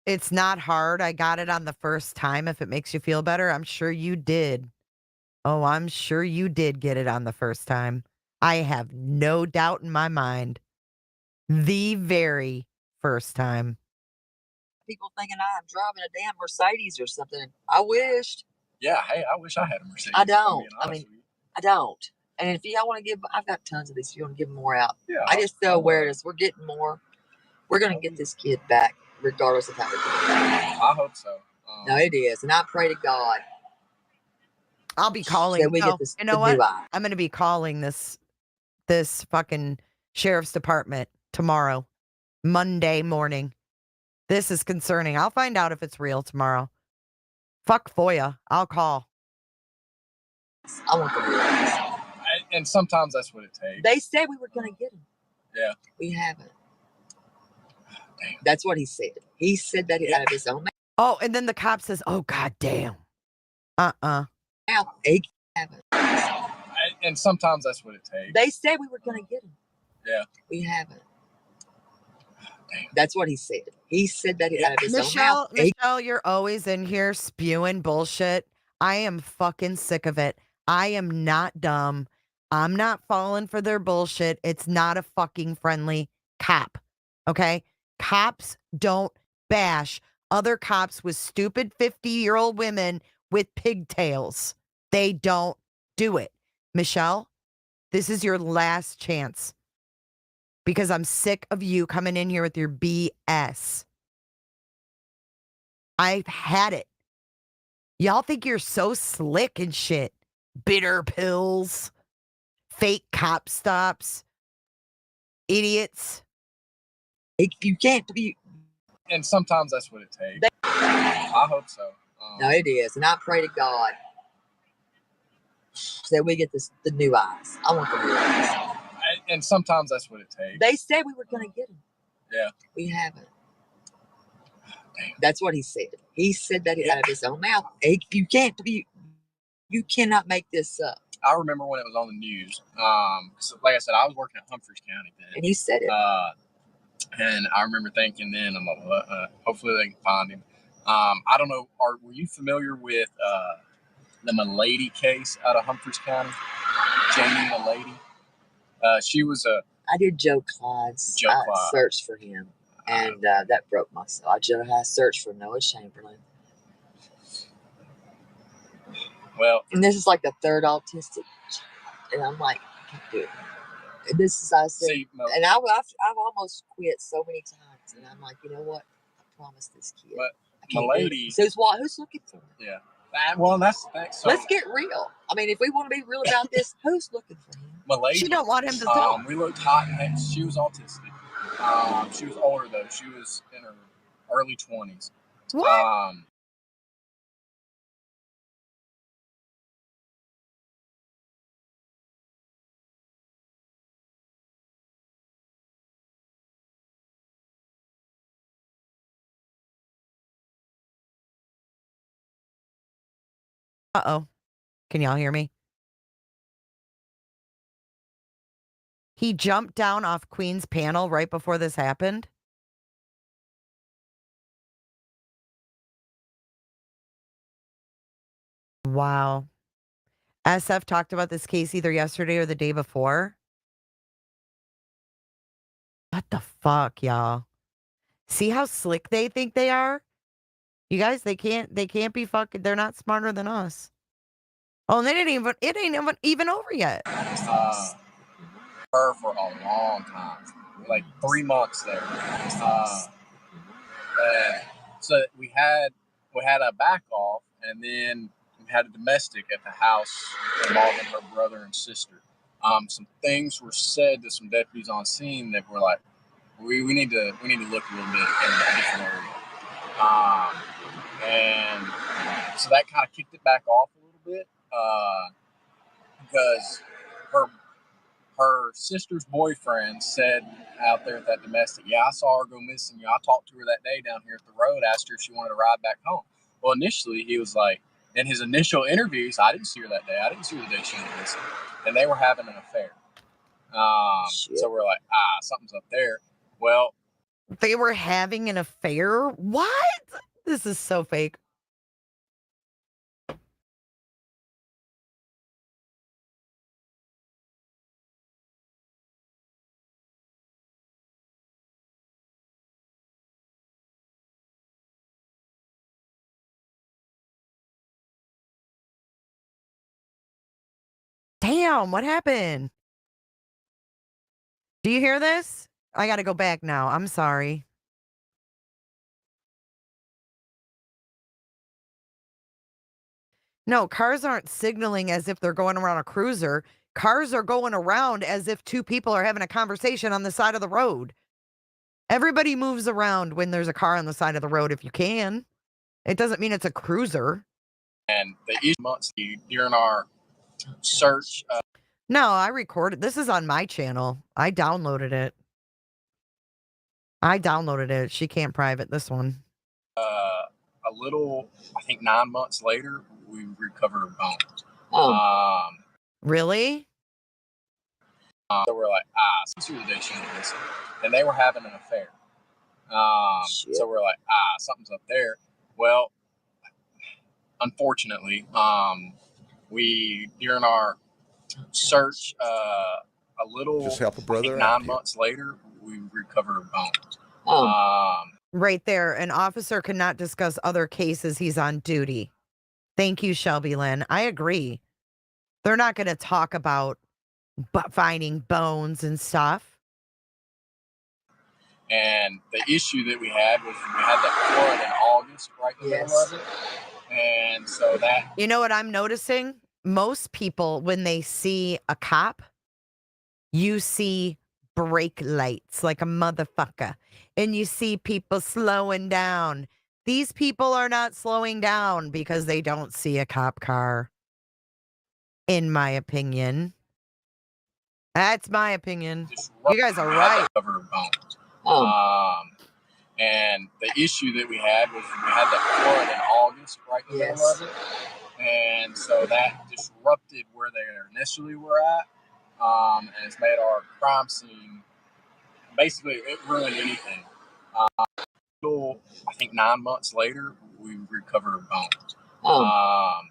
It's not hard. I got it on the first time. If it makes you feel better, I'm sure you did. Oh, I'm sure you did get it on the first time. I have no doubt in my mind. The very first time. People thinking I'm driving a damn Mercedes or something. I wished. Yeah, hey, I wish I had a Mercedes. I don't. I mean, I don't. And if y'all want to give, I've got tons of these. If you want to give more out, yeah, I just so awareness. We're getting more. We're going to get this kid back, regardless of how we get it back. I hope so. No, it is, and I pray to God. I'll be calling. Get this, you know what? I'm going to be calling this fucking sheriff's department tomorrow, Monday morning. This is concerning. I'll find out if it's real tomorrow. Fuck FOIA. I'll call. I want the real. And sometimes that's what it takes. They said we were going to get him. Yeah. We haven't. Damn. That's what he said. He said that out of his own mouth. Oh, and then the cop says, oh, God damn. Now, they haven't. And sometimes that's what it takes. They said we were going to get him. Yeah. We haven't. Damn. That's what he said. He said that out of his own mouth. Michelle, you're always in here spewing bullshit. I am fucking sick of it. I am not dumb. I'm not falling for their bullshit. It's not a fucking friendly cop. Okay? Cops don't bash other cops with stupid 50-year-old women with pigtails. They don't do it. Michelle, this is your last chance because I'm sick of you coming in here with your BS. I've had it. Y'all think you're so slick and shit. Bitter pills, fake cop stops, idiots. You can't be. And sometimes that's what it takes. I hope so. No, it is. And I pray to God that we get the new eyes. I want the new eyes. And sometimes that's what it takes. They said we were going to get them. Yeah. We haven't. That's what he said. He said that out of his own mouth. You can't be. You cannot make this up. I remember when it was on the news. So like I said, I was working at Humphreys County then. And he said it. And I remember thinking then, I'm like, hopefully they can find him. I don't know. Were you familiar with the Malady case out of Humphreys County? Janie Malady. She was a. I did Joe Clyde's search for him, and that broke my soul. I searched for Noah Chamberlain. Well, and this is like the third autistic, and I'm like, I can't do it. And this is I said, and I've almost quit so many times, and I'm like, you know what? I promise this kid. But I can't Malady. So who's looking for him? Yeah. Well, that's the thing. So, let's get real. I mean, if we want to be real about this, who's looking for him? Malady. She don't want him to talk. We looked hot and heavy. She was autistic. She was older though. She was in her early 20s. What? Uh-oh. Can y'all hear me? He jumped down off Queen's panel right before this happened. Wow. SF talked about this case either yesterday or the day before. What the fuck, y'all? See how slick they think they are? You guys, they can't be fucking, they're not smarter than us. Oh, and it ain't even over yet. Her for a long time, like 3 months there. So we had a back off, and then we had a domestic at the house involving her brother and sister. Some things were said to some deputies on scene that were like, we need to look a little bit in a different area. And so that kind of kicked it back off a little bit because her sister's boyfriend said out there at that domestic, yeah, I saw her go missing. I talked to her that day down here at the road, asked her if she wanted to ride back home. Well, initially he was like, in his initial interviews, I didn't see her that day. I didn't see her the day she went missing. And they were having an affair. So we're like, something's up there. Well, they were having an affair? What? This is so fake. Damn, what happened? Do you hear this? I got to go back now. I'm sorry. No, cars aren't signaling as if they're going around a cruiser. Cars are going around as if two people are having a conversation on the side of the road. Everybody moves around when there's a car on the side of the road if you can. It doesn't mean it's a cruiser. And the months during our search. No, I recorded. This is on my channel. I downloaded it. She can't private this one. A little, I think 9 months later, we recovered her bones. Really? So we're like, see the day she went missing. And they were having an affair. So we're like, something's up there. Well, unfortunately, we during our search, a little Just help a brother 9 months later, we recovered a bone. Right there. An officer cannot discuss other cases. He's on duty. Thank you, Shelby Lynn. I agree. They're not going to talk about finding bones and stuff. And the issue that we had was we had that flood in August, right in the middle of it. And so that... You know what I'm noticing? Most people, when they see a cop, you see brake lights like a motherfucker. And you see people slowing down. These people are not slowing down because they don't see a cop car. In my opinion. That's my opinion. You guys are right. And the issue that we had was we had that flood in August, right in the middle of it. And so that disrupted where they initially were at. And it's made our crime scene, basically, it ruined anything. I think 9 months later, we recovered a bone.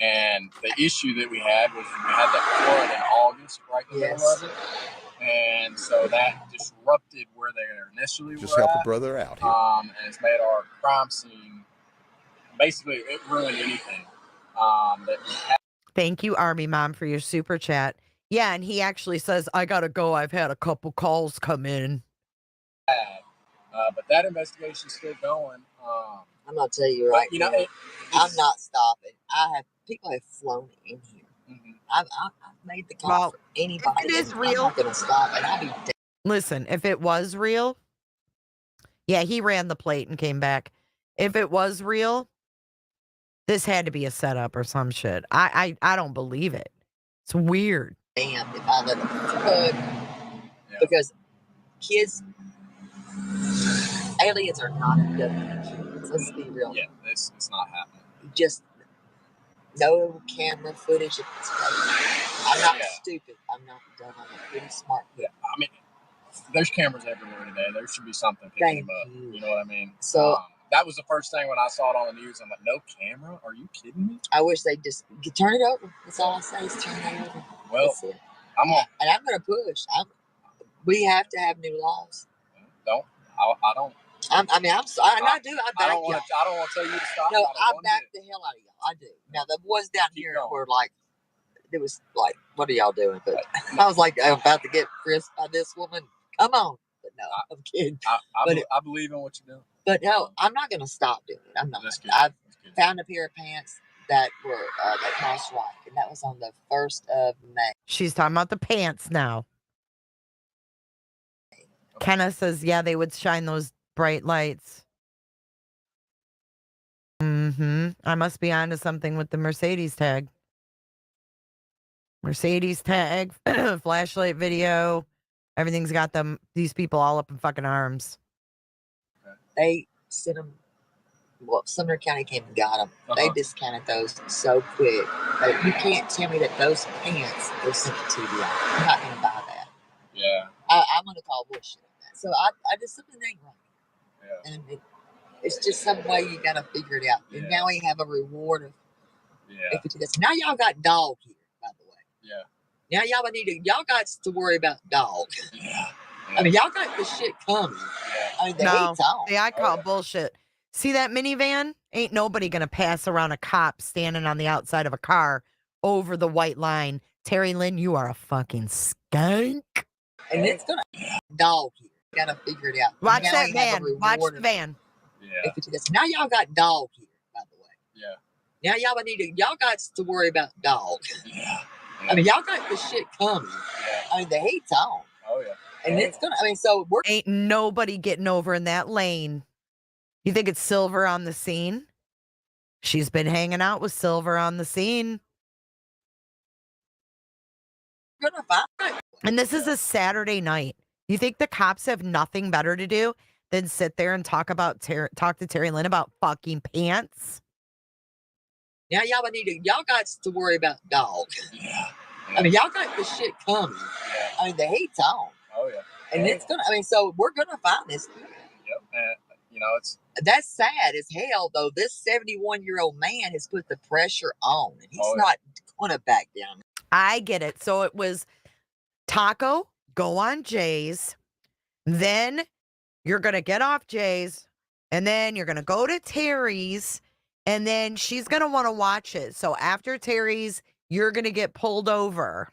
And the issue that we had was we had that flood in August, right in the middle of it. And so that disrupted where they initially Just were help at. a brother out here. And it's made our crime scene, basically, it ruined anything. Thank you, Army Mom, for your super chat. Yeah, and he actually says, I gotta go. I've had a couple calls come in. But that investigation's still going. I'm gonna tell you right now, I'm not stopping. People have flown in here. I've made the call for anybody. If it is real, I'm not gonna stop, and I'll be dead. Listen, if it was real, yeah, he ran the plate and came back. If it was real, this had to be a setup or some shit. I don't believe it. It's weird. Damn, if I let them cook, because kids, aliens are not kids. Let's be real. Yeah, it's not happening. Just no camera footage. I'm not stupid. I'm not dumb. I'm a pretty smart kid. Yeah, I mean, there's cameras everywhere today. There should be something picking them up. You know what I mean? So that was the first thing when I saw it on the news. I'm like, no camera? Are you kidding me? I wish they'd just turn it over. That's all I say is turn it over. Well, I'm going to push. We have to have new laws. I don't. I do. I back y'all. I don't want to tell you to stop. No, I back the hell out of y'all. I do. Now the boys down here were like, it was like, what are y'all doing? But I was like, I'm about to get frisked by this woman. Come on. But no, I'm kidding. I believe in what you're doing. But no, I'm not going to stop doing it. I'm not. I found a pair of pants that were that cost right, and that was on the 1st of May. She's talking about the pants now. Kenna says, yeah, they would shine those bright lights. I must be onto something with the Mercedes tag. Mercedes tag, flashlight video. Everything's got these people all up in fucking arms. They sent them. Well, Sumner County came and got them. They discounted those so quick. You can't tell me that those pants were sent to TBI. I'm not going to buy that. Yeah. I'm going to call bullshit on that. So I just something ain't right. Yeah. And it's just some way you got to figure it out. Yeah. And now we have a reward of. Yeah. Now y'all got dog here, by the way. Yeah. Now y'all got to worry about dog. Yeah. I mean, y'all got the shit coming. Yeah. I mean, the heat's on. See, I call bullshit. See that minivan? Ain't nobody gonna pass around a cop standing on the outside of a car over the white line. Terri Lynn, you are a fucking skunk. And it's gonna dog here. You gotta figure it out. Watch that van. Watch the van. Yeah. Now y'all got dog here, by the way. Yeah. Now y'all got to worry about dog. Yeah. I mean, y'all got the shit coming. Yeah. I mean, the heat's on. Oh yeah. And it's gonna. I mean, so we're ain't nobody getting over in that lane. You think it's Silver on the scene? She's been hanging out with Silver on the scene. gonna find. And this is a Saturday night. You think the cops have nothing better to do than sit there and talk to Terri Lynn about fucking pants? Now y'all got to worry about dog. Yeah. I mean, y'all got the shit coming. Yeah. I mean, the heat's on. Oh yeah. And it's gonna. I mean, so we're gonna find this. Yep. And That's sad as hell, though. This 71-year-old man has put the pressure on, and he's not going to back down. I get it. So it was Taco, go on Jay's. Then you're going to get off Jay's. And then you're going to go to Terri's. And then she's going to want to watch it. So after Terri's, you're going to get pulled over.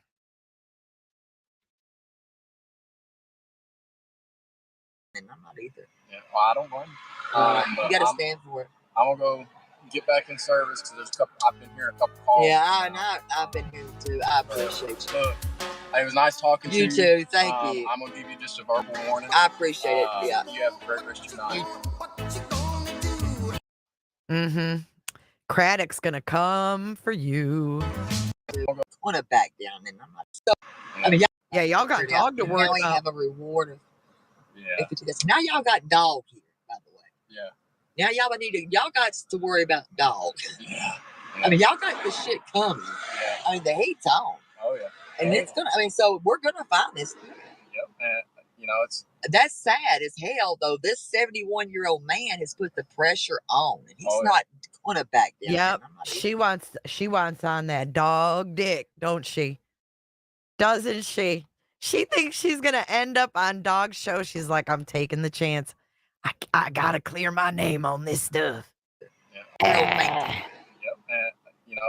And I'm not either. Yeah, well, I don't mind. You got to stand for it. I'm going to go get back in service because there's a couple, I've been hearing a couple calls. Yeah, I've been here too. I appreciate you. Look, it was nice talking to you. You too. Thank you. I'm going to give you just a verbal warning. I appreciate it. Yeah. You have a great rest of your night. Mm-hmm. Craddock's going to come for you. I want to back down, and I'm not. So, I mean, y'all got dog to worry about. Now we have a reward of. Yeah. Now y'all got dog here, by the way. Yeah. Now y'all got to worry about dog. Yeah. I mean, y'all got the shit coming. Yeah. I mean, the heat's on. Oh yeah. And it's gonna. I mean, so we're gonna find this. Yep. And it's. That's sad as hell, though. This 71-year-old man has put the pressure on, and he's not going to back down. Yep. She wants on that dog dick, don't she? Doesn't she? She thinks she's going to end up on Dog Show. She's like, I'm taking the chance. I got to clear my name on this stuff. Yep. And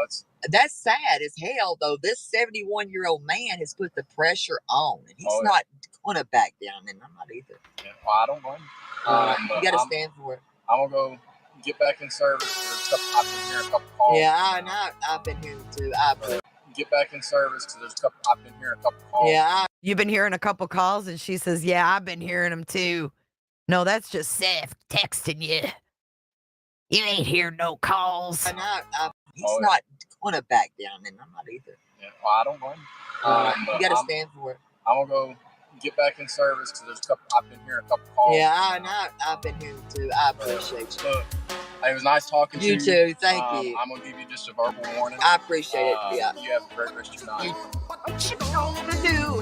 it's. That's sad as hell, though. This 71-year-old man has put the pressure on, and he's not going to back down, and I'm not either. Yeah, well, I don't mind. You got to stand for it. I'm going to go get back in service. I've been hearing a couple calls. Yeah, I've been here too. Get back in service because there's a couple. I've been hearing a couple calls. Yeah. You've been hearing a couple calls, and she says, yeah, I've been hearing them too. No, that's just Seth texting you. You ain't hearing no calls. He's not going to back down, and I'm not either. Yeah, well, I don't mind. You got to stand for it. I'm going to go get back in service because there's a couple. I've been hearing a couple calls. Yeah, I've been here too. I appreciate you. Look, it was nice talking to you. You too. Thank you. I'm going to give you just a verbal warning. I appreciate it. Yeah. You have a great rest of your night. What you gonna do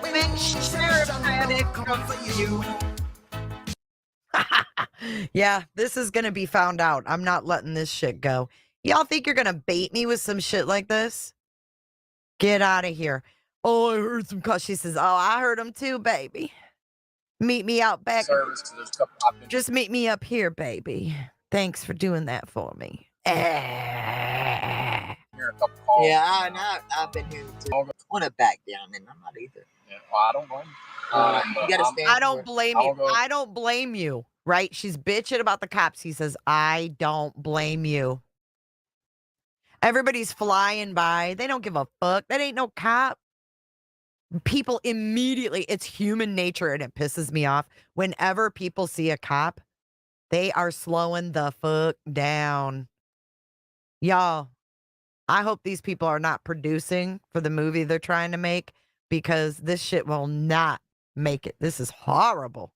when Sheriff Paddock comes for you? Yeah, this is gonna be found out. I'm not letting this shit go. Y'all think you're gonna bait me with some shit like this? Get out of here. Oh, I heard some calls. She says, oh, I heard them too, baby. Meet me out back. Service, there's a couple. Just meet me up here, baby. Thanks for doing that for me. Hearing a couple calls. Yeah, I've been here too. I want to back down, and I'm not either. Yeah, well, I don't mind. You got to stand. I don't blame you. I don't blame you. Right? She's bitching about the cops. He says, I don't blame you. Everybody's flying by. They don't give a fuck. That ain't no cop. People immediately, it's human nature, and it pisses me off. Whenever people see a cop, they are slowing the fuck down. Y'all, I hope these people are not producing for the movie they're trying to make, because this shit will not make it. This is horrible.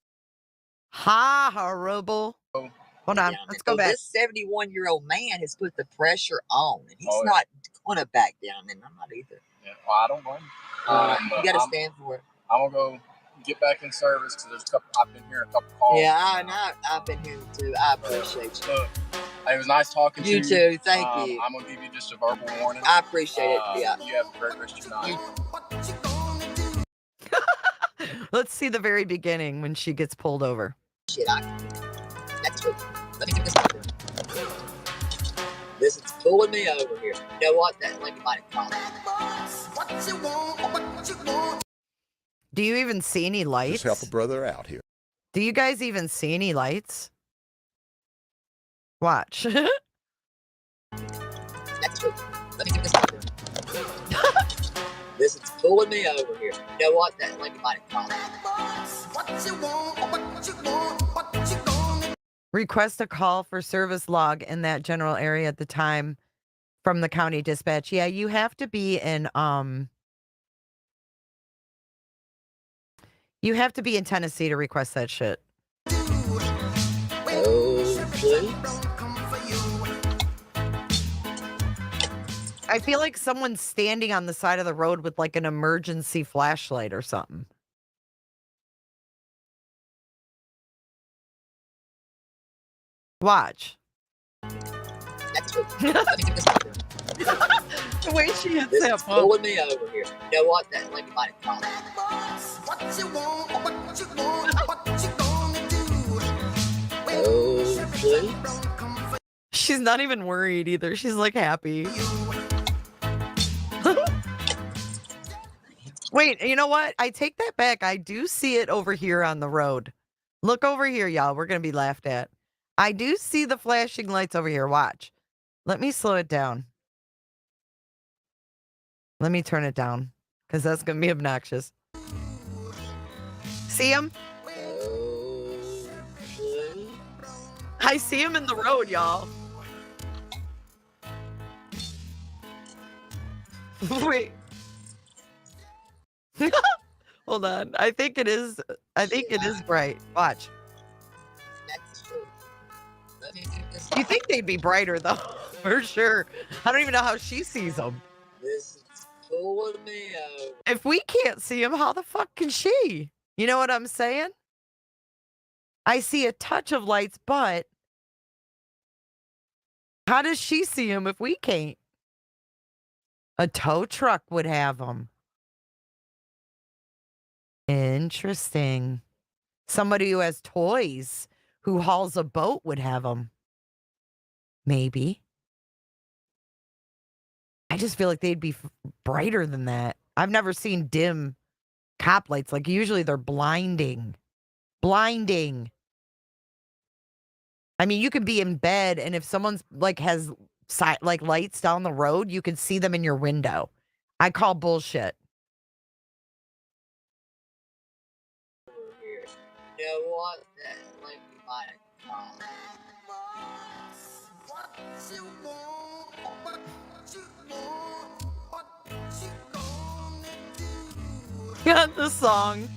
Horrible. Hold on. Let's go back. This 71-year-old man has put the pressure on, and he's not going to back down, and I'm not either. Yeah, well, I don't mind. You got to stand for it. I'm going to go get back in service because there's a couple. I've been hearing a couple calls. Yeah, I've been here too. I appreciate you. Look, it was nice talking to you. You too. Thank you. I'm going to give you just a verbal warning. I appreciate it. Yeah. You have a great rest of your night. Let's see the very beginning when she gets pulled over. Shit, that's what. Let me get this over. This is pulling me over here. You know what? That lady might have called. Do you even see any lights? Just help a brother out here. Do you guys even see any lights? Watch. That's what. Let me get this over. This is pulling me over here. You know what? That lady might have called. Request a call for service log in that general area at the time from the county dispatch. Yeah, you have to be in you have to be in Tennessee to request that shit. Oh, please. I feel like someone's standing on the side of the road with like an emergency flashlight or something. Watch. The way she hits this that is phone. pulling me over here. You know what? That lady might have called. Oh, please. She's not even worried either. She's like happy. Wait, you know what? I take that back. I do see it over here on the road. Look over here, y'all. We're going to be laughed at. I do see the flashing lights over here. Watch. Let me slow it down. Let me turn it down because that's going to be obnoxious. See him? I see him in the road, y'all. Wait. Hold on. I think it is bright. Watch. You think they'd be brighter though? For sure. I don't even know how she sees them. This is pulling me over. If we can't see him, how the fuck can she? You know what I'm saying? I see a touch of lights, but how does she see him if we can't? A tow truck would have them. Interesting. Somebody who has toys, who hauls a boat, would have them. Maybe. I just feel like they'd be brighter than that. I've never seen dim cop lights. Like usually they're blinding. Blinding. I mean, you could be in bed and if someone's like has like lights down the road, you can see them in your window. I call bullshit. You know what? That lady might have called. Got the song.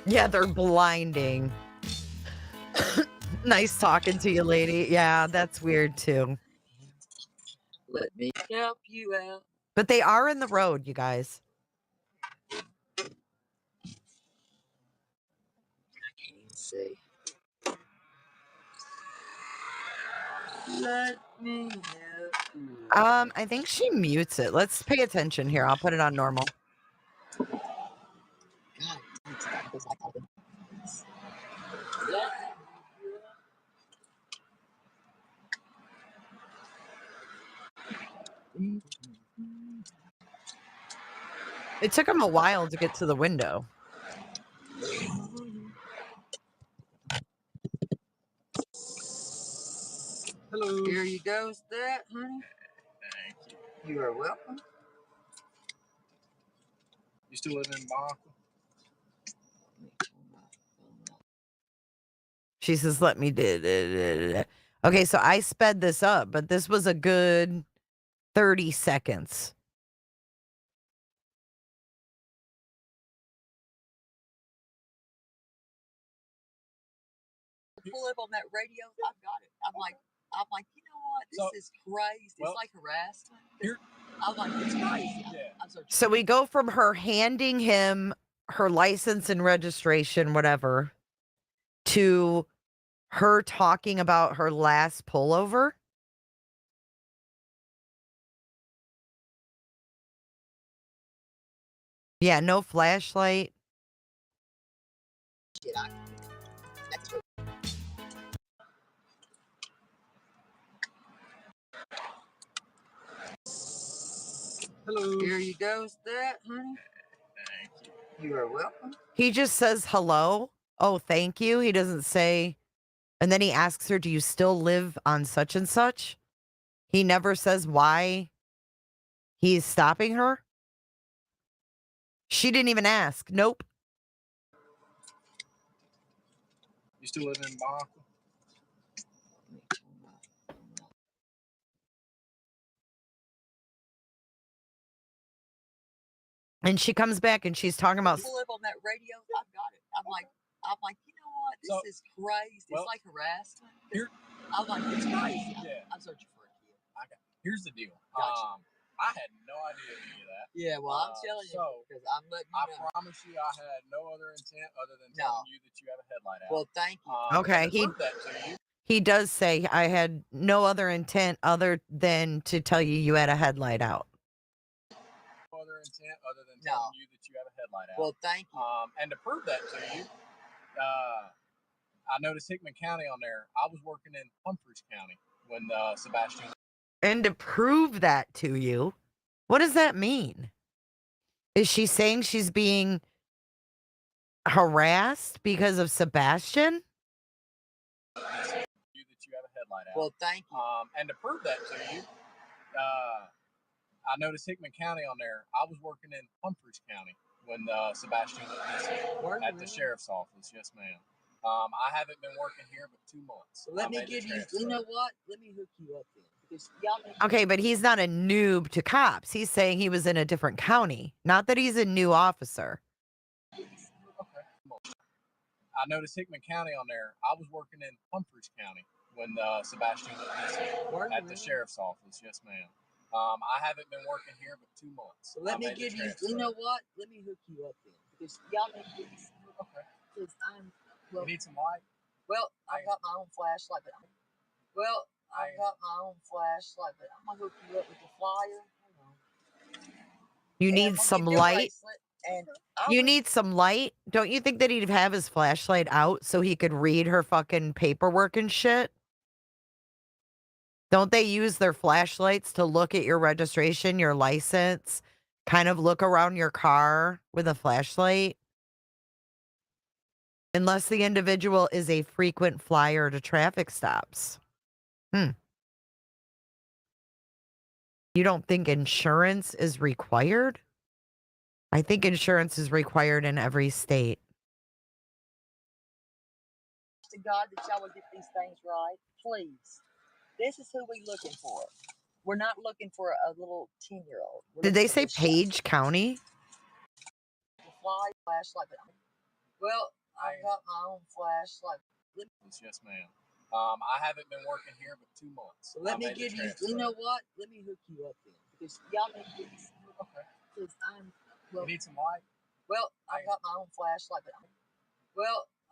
Yeah, they're blinding. Nice talking to you, lady. Yeah, that's weird too. Let me help you out. But they are in the road, you guys. I can't even see. Let me help you. I think she mutes it. Let's pay attention here. I'll put it on normal. It took him a while to get to the window. Hello. Here you go, that, honey. Thank you. You are welcome. You still living in Boston? She says, let me do. Okay, so I sped this up, but this was a good 30 seconds. Pull up on that radio. I've got it. I'm like, you know what? This is crazy. It's like harassment. I'm like, it's crazy. Yeah. So we go from her handing him her license and registration, whatever, to her talking about her last pullover. Yeah, no flashlight. Hello. Here you go, that, honey. Thank you. You are welcome. He just says hello. Oh, thank you. He doesn't say. And then he asks her, do you still live on such and such? He never says why he's stopping her. She didn't even ask. Nope. You still living in Boston? And she comes back and she's talking about. Pull up on that radio. I've got it. I'm like, you know what? This is crazy. It's like harassment. I'm like, it's crazy. I'm searching for a kid. Here's the deal. Gotcha. I had no idea any of that. Yeah, well, I'm telling you because I'm letting you know. I promise you, I had no other intent other than telling you that you have a headlight out. Well, thank you. Okay, and to prove that to you, he does say I had no other intent other than to tell you you had a headlight out. no other intent other than telling you that you have a headlight out. Well, thank you. And to prove that to you, I noticed Hickman County on there. I was working in Humphreys County when Sebastian. And to prove that to you, what does that mean? Is she saying she's being harassed because of Sebastian? You that you have a headlight out. Well, thank you. And to prove that to you, I noticed Hickman County on there. I was working in Humphreys County when Sebastian was missing at the sheriff's office. Yes, ma'am. I haven't been working here but 2 months. So let me give you. You know what? Let me hook you up then. Because Okay, but he's not a noob to cops. He's saying he was in a different county. Not that he's a new officer. Okay. I noticed Hickman County on there. I was working in Humphreys County when Sebastian was missing at the sheriff's office. Yes, ma'am. I haven't been working here but 2 months. So let me give you. You know what? Let me hook you up then. Because y'all need this. Okay. Because I'm. Well, you need some light? Well, I got my own flashlight. But I got my own flashlight, but I'm gonna hook you up with the flyer. You need some light. And you need some light. Don't you think that he'd have his flashlight out so he could read her fucking paperwork and shit? Don't they use their flashlights to look at your registration, your license, kind of look around your car with a flashlight? Unless the individual is a frequent flyer to traffic stops. You don't think insurance is required? I think insurance is required in every state. To God that y'all would get these things right, please. This is who we looking for. We're not looking for a little 10-year-old. Did they say Page County? Flashlight. Well, I got my own flashlight. Yes, ma'am. I haven't been working here but 2 months. So let me give you. You know what? Let me hook you up then, because y'all need this. Okay. Because I'm. Well, you need some light? Well, I got my own flashlight. But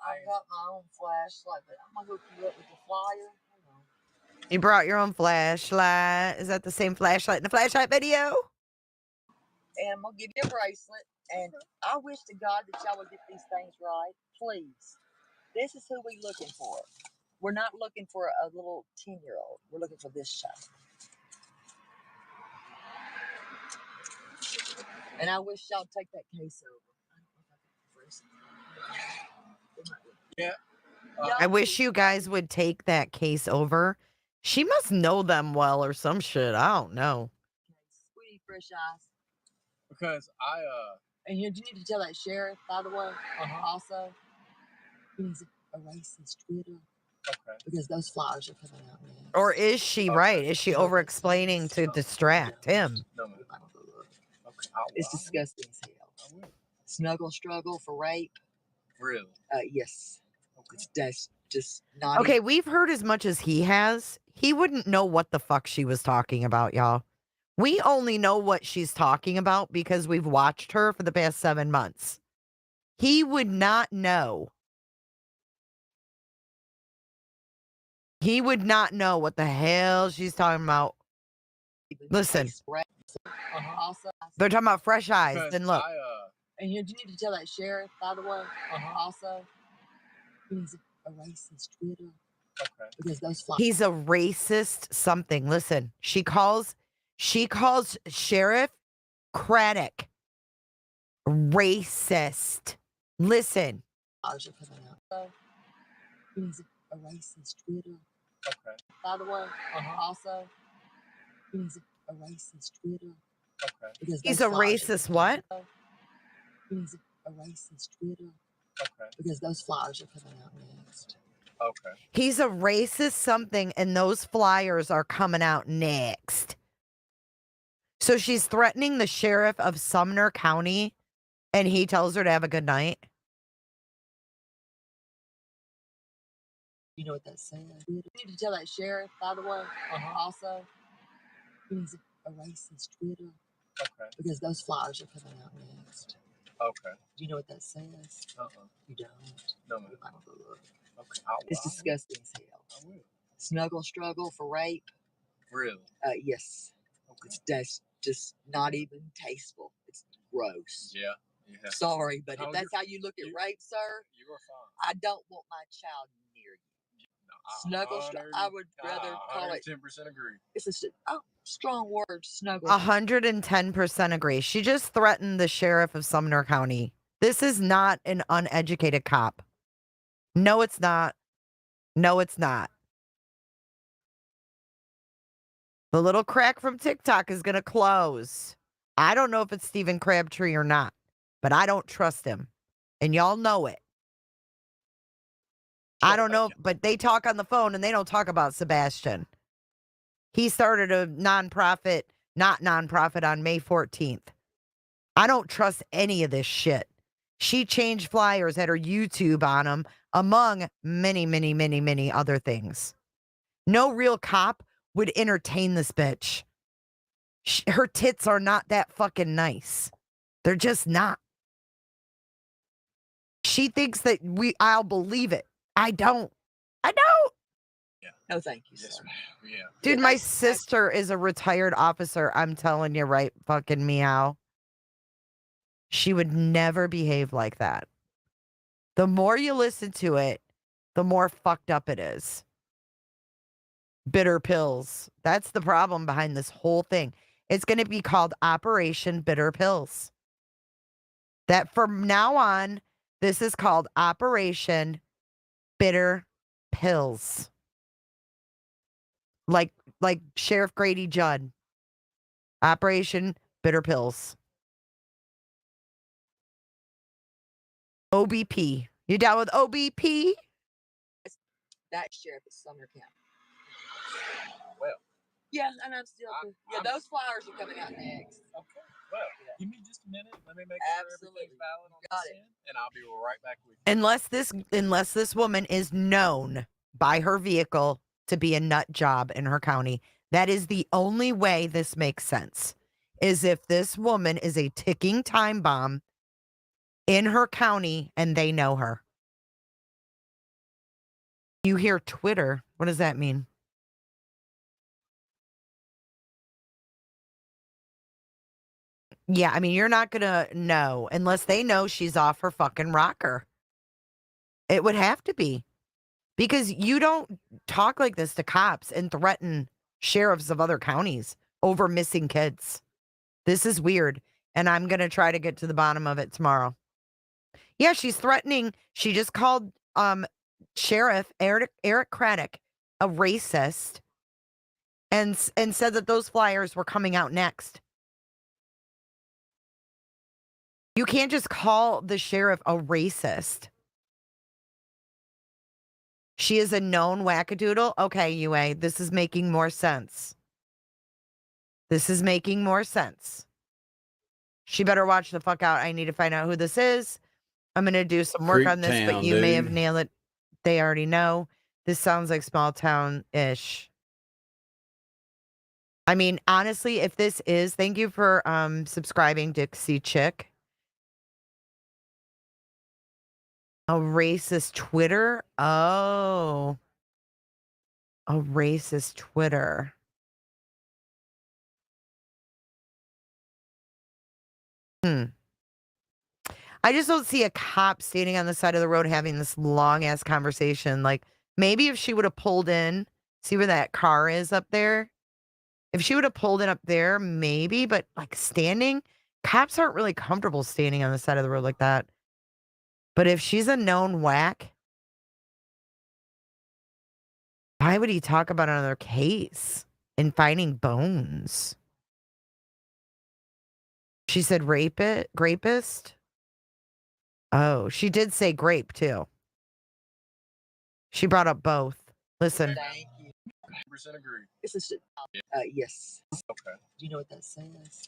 I got my own flashlight, but I'm gonna hook you up with the flyer. You brought your own flashlight. Is that the same flashlight in the flashlight video? And I'm gonna give you a bracelet. And I wish to God that y'all would get these things right, please. This is who we looking for. We're not looking for a little 10-year-old. We're looking for this child. And I wish y'all take that case over. Yeah. I wish you guys would take that case over. She must know them well or some shit. I don't know. Sweetie, fresh eyes. Because And you need to tell that sheriff, by the way, also, he needs to erase his Twitter. Okay. Because those flyers are coming out now. Or is she right? Is she over-explaining to distract him? It's disgusting as hell. Snuggle struggle for rape. Really? Yes. That's just not. Okay, we've heard as much as he has. He wouldn't know what the fuck she was talking about, y'all. We only know what she's talking about because we've watched her for the past 7 months. He would not know. He would not know what the hell she's talking about. Listen. Also, They're talking about fresh eyes. Because Then look. And you need to tell that sheriff, by the way, also, he needs to erase his Twitter. Okay. Because those flyers. He's a racist something. Listen, she calls Sheriff Craddock racist. Listen. Flyers are coming out. He needs to erase his Twitter. Okay. By the way, also, he needs to erase his Twitter. Okay. Because he's a racist what? He needs to erase his Twitter. Okay. Because those flyers are coming out next. Okay. He's a racist something, and those flyers are coming out next. So she's threatening the sheriff of Sumner County, and he tells her to have a good night. You know what that says? You need to tell that sheriff, by the way, also, he needs to racist Twitter. Okay. Because those flyers are coming out next. Okay. Do you know what that says? You don't? No, ma'am. I don't go look. Okay. It's disgusting as hell. I will. Snuggle struggle for rape. Really? Yes. Okay. That's just not even tasteful. It's gross. Yeah. Yeah. Sorry, but if that's how you look at rape, sir, you are fine. I don't want my child near you. Snuggle struggle. I would rather call it. 110% agree. It's a strong word. Snuggle. 110% agree. She just threatened the sheriff of Sumner County. This is not an uneducated cop. No, it's not. No, it's not. The little crack from TikTok is going to close. I don't know if it's Stephen Crabtree or not, but I don't trust him. And y'all know it. I don't know, but they talk on the phone and they don't talk about Sebastian. He started a not nonprofit on May 14th. I don't trust any of this shit. She changed flyers, had her YouTube on them, among many, many, many, many other things. No real cop would entertain this bitch. Her tits are not that fucking nice. They're just not. She thinks that I'll believe it. I don't. I don't. Yeah. No, thank you, sir. Yeah. Dude, my sister is a retired officer. I'm telling you, right fucking meow. She would never behave like that. The more you listen to it, the more fucked up it is. Bitter pills. That's the problem behind this whole thing. It's going to be called Operation Bitter Pills. That from now on, this is called Operation Bitter Pills. Like Sheriff Grady Judd. Operation Bitter Pills. OBP. You down with OBP? That sheriff is Sumner County. Well. Yeah, and I'm still. Those flyers are coming out next. Okay. Well, give me just a minute. Let me make sure everything's valid on this end, and I'll be right back with you. Unless this woman is known by her vehicle to be a nut job in her county. That is the only way this makes sense. Is if this woman is a ticking time bomb in her county and they know her. You hear Twitter. What does that mean? Yeah, I mean, you're not going to know unless they know she's off her fucking rocker. It would have to be. Because you don't talk like this to cops and threaten sheriffs of other counties over missing kids. This is weird. And I'm going to try to get to the bottom of it tomorrow. Yeah, she's threatening. She just called Sheriff Eric Craddock a racist and said that those flyers were coming out next. You can't just call the sheriff a racist. She is a known wackadoodle. Okay, UA, this is making more sense. This is making more sense. She better watch the fuck out. I need to find out who this is. I'm going to do some work on this, but you may have nailed it. They already know. This sounds like small town-ish. I mean, honestly, if this is, thank you for subscribing, Dixie Chick. A racist Twitter? Oh. A racist Twitter. I just don't see a cop standing on the side of the road having this long-ass conversation. Like, maybe if she would have pulled in, see where that car is up there? If she would have pulled in up there, maybe, but like standing, cops aren't really comfortable standing on the side of the road like that. But if she's a known whack, why would he talk about another case and finding bones? She said rapist? Oh, she did say grape too. She brought up both. Listen. Thank you. 100% agree. This is yes. Okay. Do you know what that says?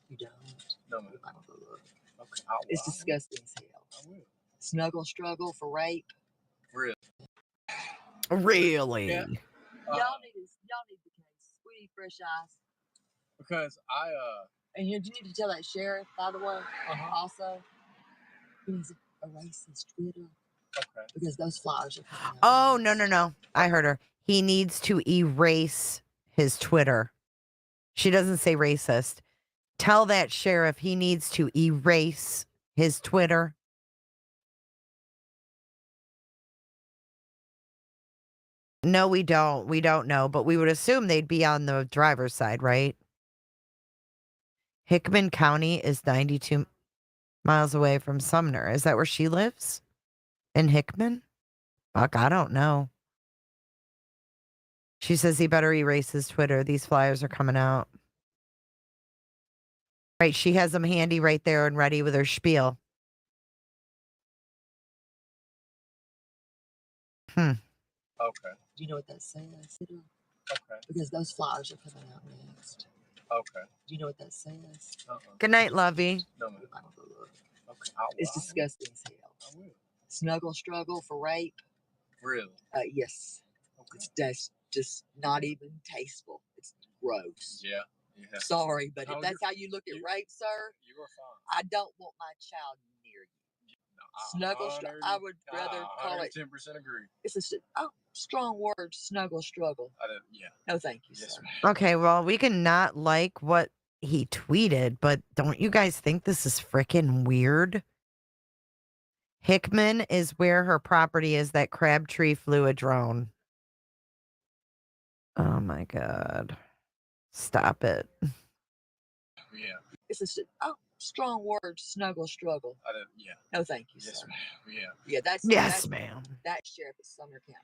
You don't. No, ma'am. I don't go look. Okay. It's disgusting as hell. I will. Snuggle struggle for rape. Really? Really? Yeah. Y'all need the case. We need fresh eyes. Because And you need to tell that sheriff, by the way, also, he needs to erase his Twitter. Okay. Because those flyers are coming out. Oh, no. I heard her. He needs to erase his Twitter. She doesn't say racist. Tell that sheriff he needs to erase his Twitter. No, we don't. We don't know, but we would assume they'd be on the driver's side, right? Hickman County is 92 miles away from Sumner. Is that where she lives? In Hickman? Fuck, I don't know. She says he better erase his Twitter. These flyers are coming out. Right, she has them handy right there and ready with her spiel. Okay. Do you know what that says? Okay. Because those flyers are coming out next. Okay. Do you know what that says? Good night, Lovey. No, ma'am. Okay. It's disgusting as hell. I will. Snuggle struggle for rape. Really? Yes. That's just not even tasteful. It's gross. Yeah. Sorry, but if that's how you look at rape, sir, You are fine. I don't want my child near you. Snuggle struggle. I would rather call it. 10% agree. It's a strong word. Snuggle struggle. Yeah. No, thank you, Yes, sir. ma'am. Okay, well, we can not like what he tweeted, but don't you guys think this is freaking weird? Hickman is where her property is. That Crabtree flew a drone. Oh my God. Stop it. Yeah. It's a strong word. Snuggle struggle. Yeah. No, thank you, Yes, sir. ma'am. Yeah. Yeah, that's Yes, ma'am. That sheriff is Sumner County.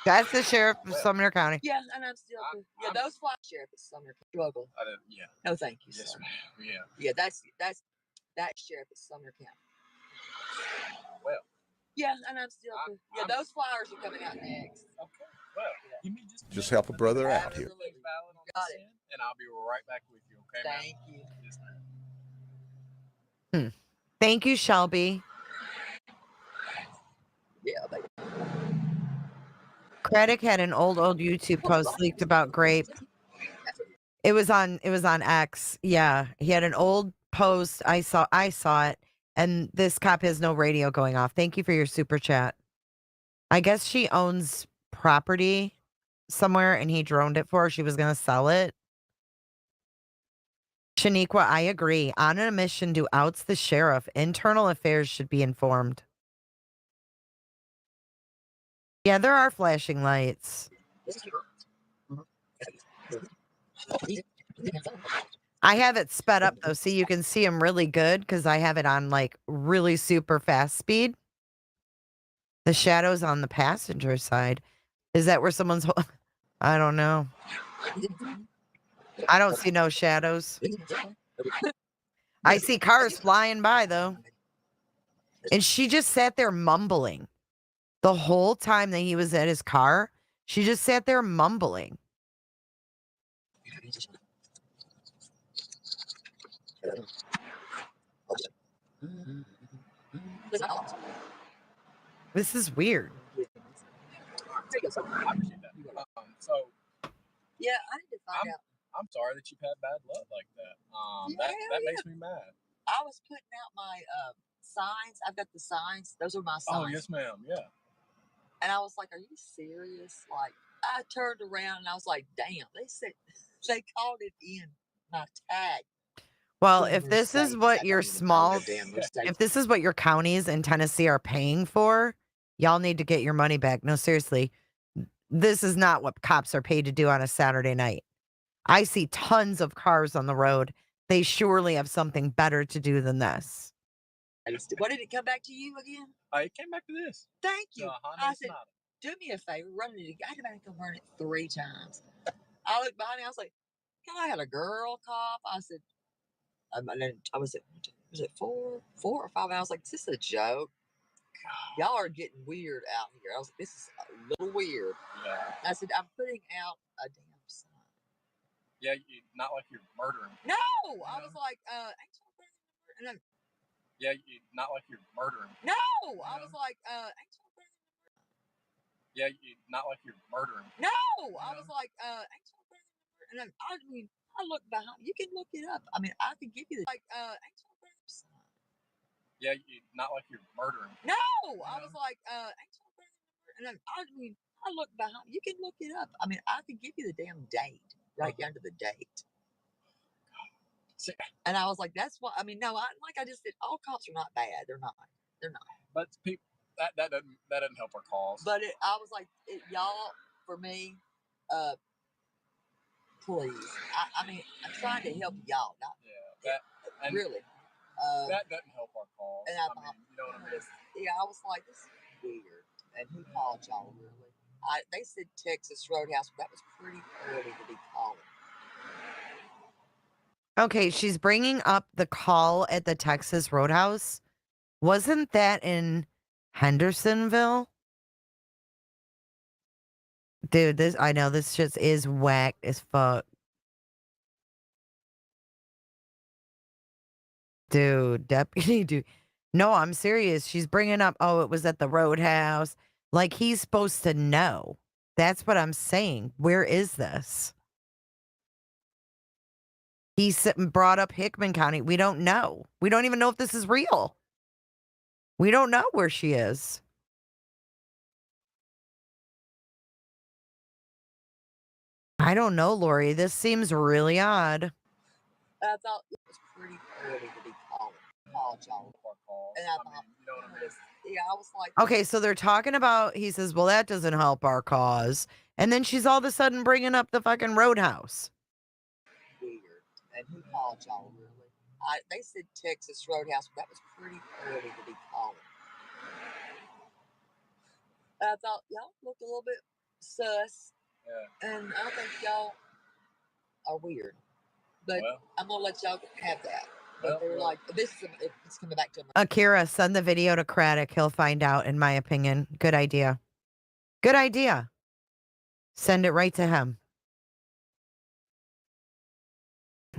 That's the sheriff of Sumner County. Yeah, and I'm still. Those fly sheriff is Sumner struggle. Yeah. No, thank you, Yes, sir. ma'am. Yeah. Yeah, that's that sheriff is Sumner County. Well. Yeah, and I'm still. Those flyers are coming out next. Okay. Well, give me Just help a brother out here. Got it. And I'll be right back with you. Okay, ma'am? Thank you. Yes, ma'am. Thank you, Shelby. Yeah, baby. Craddock had an old YouTube post leaked about grape. It was on X. Yeah. He had an old post. I saw it. And this cop has no radio going off. Thank you for your super chat. I guess she owns property somewhere and he droned it for her. She was going to sell it. Shaniqua, I agree. On a mission to oust the sheriff, internal affairs should be informed. Yeah, there are flashing lights. I have it sped up though, so you can see him really good because I have it on like really super fast speed. The shadows on the passenger side. Is that where someone's... I don't know. I don't see no shadows. I see cars flying by though. And she just sat there mumbling. The whole time that he was at his car, she just sat there mumbling. This is weird. So, yeah, I need to find out. I'm sorry that you've had bad luck like that. That makes me mad. I was putting out my signs. I've got the signs. Those are my signs. Oh, yes, ma'am. Yeah. And I was like, are you serious? Like, I turned around and I was like, damn, they said they called it in my tag. Well, if this is what your if this is what your counties in Tennessee are paying for, y'all need to get your money back. No, seriously. This is not what cops are paid to do on a Saturday night. I see tons of cars on the road. They surely have something better to do than this. What did it come back to you again? It came back to this. Thank you. I said, do me a favor, run it. I had to run it 3 times. I looked behind me. I was like, God, I had a girl cop. I said, and then I was it 4 or 5? And I was like, is this a joke? Y'all are getting weird out here. I was like, this is a little weird. Yeah. I said, I'm putting out a damn sign. Yeah, not like you're murdering. No, I was like, and then, yeah, not like you're murdering. No, I was like, yeah, not like you're murdering. No, I was like, and then, I mean, I look behind. You can look it up. I mean, I could give you the Yeah, not like you're murdering. No, I was like, and I mean, I look behind. You can look it up. I mean, I could give you the damn date, right down to the date. And I was like, that's what I mean. No, like I just said, all cops are not bad. They're not. They're not. But people, that doesn't help our cause. But I was like, y'all, for me, please. I mean, I'm trying to help y'all. Not really. That doesn't help our cause. And I thought, you know what I mean? Yeah, I was like, this is weird. And who called y'all really? They said Texas Roadhouse, but that was pretty early to be calling. Okay, she's bringing up the call at the Texas Roadhouse. Wasn't that in Hendersonville? Dude, I know this just is whack as fuck. Dude, deputy, dude. No, I'm serious. She's bringing up, oh, it was at the Roadhouse. Like, he's supposed to know. That's what I'm saying. Where is this? He brought up Hickman County. We don't know. We don't even know if this is real. We don't know where she is. I don't know, Lori. This seems really odd. I thought it was pretty early to be calling. Called y'all. And I thought, you know what I mean? Yeah, I was like, Okay, so they're talking about, he says, well, that doesn't help our cause. And then she's all of a sudden bringing up the fucking Roadhouse. Weird. And who called y'all really? They said Texas Roadhouse, but that was pretty early to be calling. I thought y'all looked a little bit sus. Yeah. And I think y'all are weird. But I'm going to let y'all have that. But they were like, it's coming back to them. Akira, send the video to Craddock. He'll find out, in my opinion. Good idea. Good idea. Send it right to him.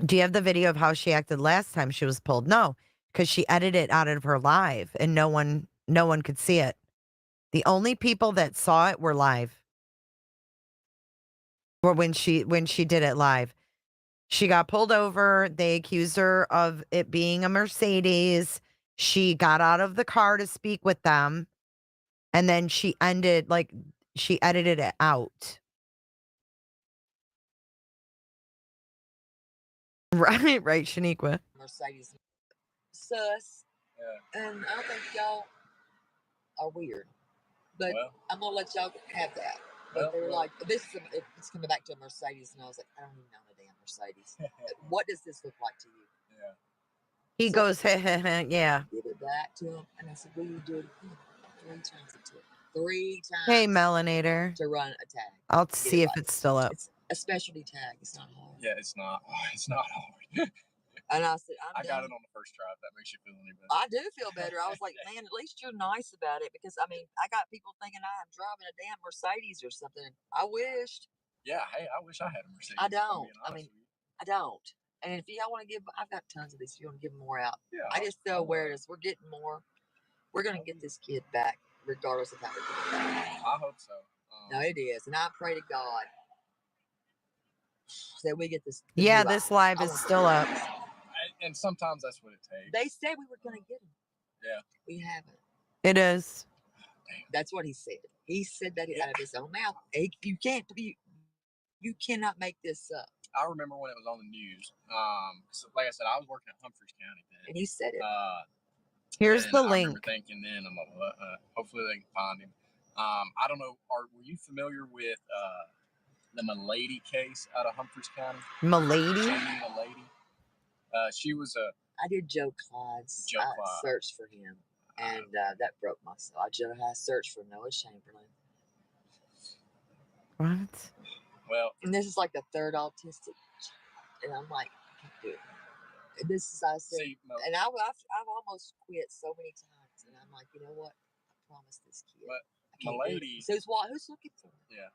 Do you have the video of how she acted last time she was pulled? No, because she edited it out of her live and no one could see it. The only people that saw it were live. Or when she did it live. She got pulled over. They accused her of it being a Mercedes. She got out of the car to speak with them. And then she edited it out. Right, Shaniqua. Mercedes sus. Yeah. And I think y'all are weird. But I'm going to let y'all have that. But they were like, it's coming back to a Mercedes. And I was like, I don't even know a damn Mercedes. What does this look like to you? Yeah. He goes, yeah. Give it back to him. And I said, will you do it again? 3 times it took. 3 times. Hey, Melanator. To run a tag. I'll see if it's still up. It's a specialty tag. It's not hard. Yeah, it's not. It's not hard. And I said, I got it on the first try. If that makes you feel any better. I do feel better. I was like, man, at least you're nice about it. Because, I mean, I got people thinking I'm driving a damn Mercedes or something. I wished. Yeah, hey, I wish I had a Mercedes. I don't. I mean, I don't. And if y'all want to give, I've got tons of these. If you want to give more out. Yeah, I just feel awareness. We're getting more. We're going to get this kid back, regardless of how we get it back. I hope so. No, it is. And I pray to God that we get this. Yeah, this live is still up. And sometimes that's what it takes. They said we were going to get him. Yeah. We haven't. It is. That's what he said. He said that out of his own mouth. You cannot make this up. I remember when it was on the news. So like I said, I was working at Humphreys County then. And he said it. Here's the link. I remember thinking then, hopefully they can find him. I don't know. Were you familiar with the Malady case out of Humphreys County? Malady? Janie Malady. She was I did Joe Clyde's search for him, and that broke my soul. I searched for Noah Chamberlain. What? Well, and this is like the 3rd autistic, and I'm like, dude, this is I said, and I've almost quit so many times, and I'm like, you know what? I promised this kid. But Malady. So who's looking for him? Yeah.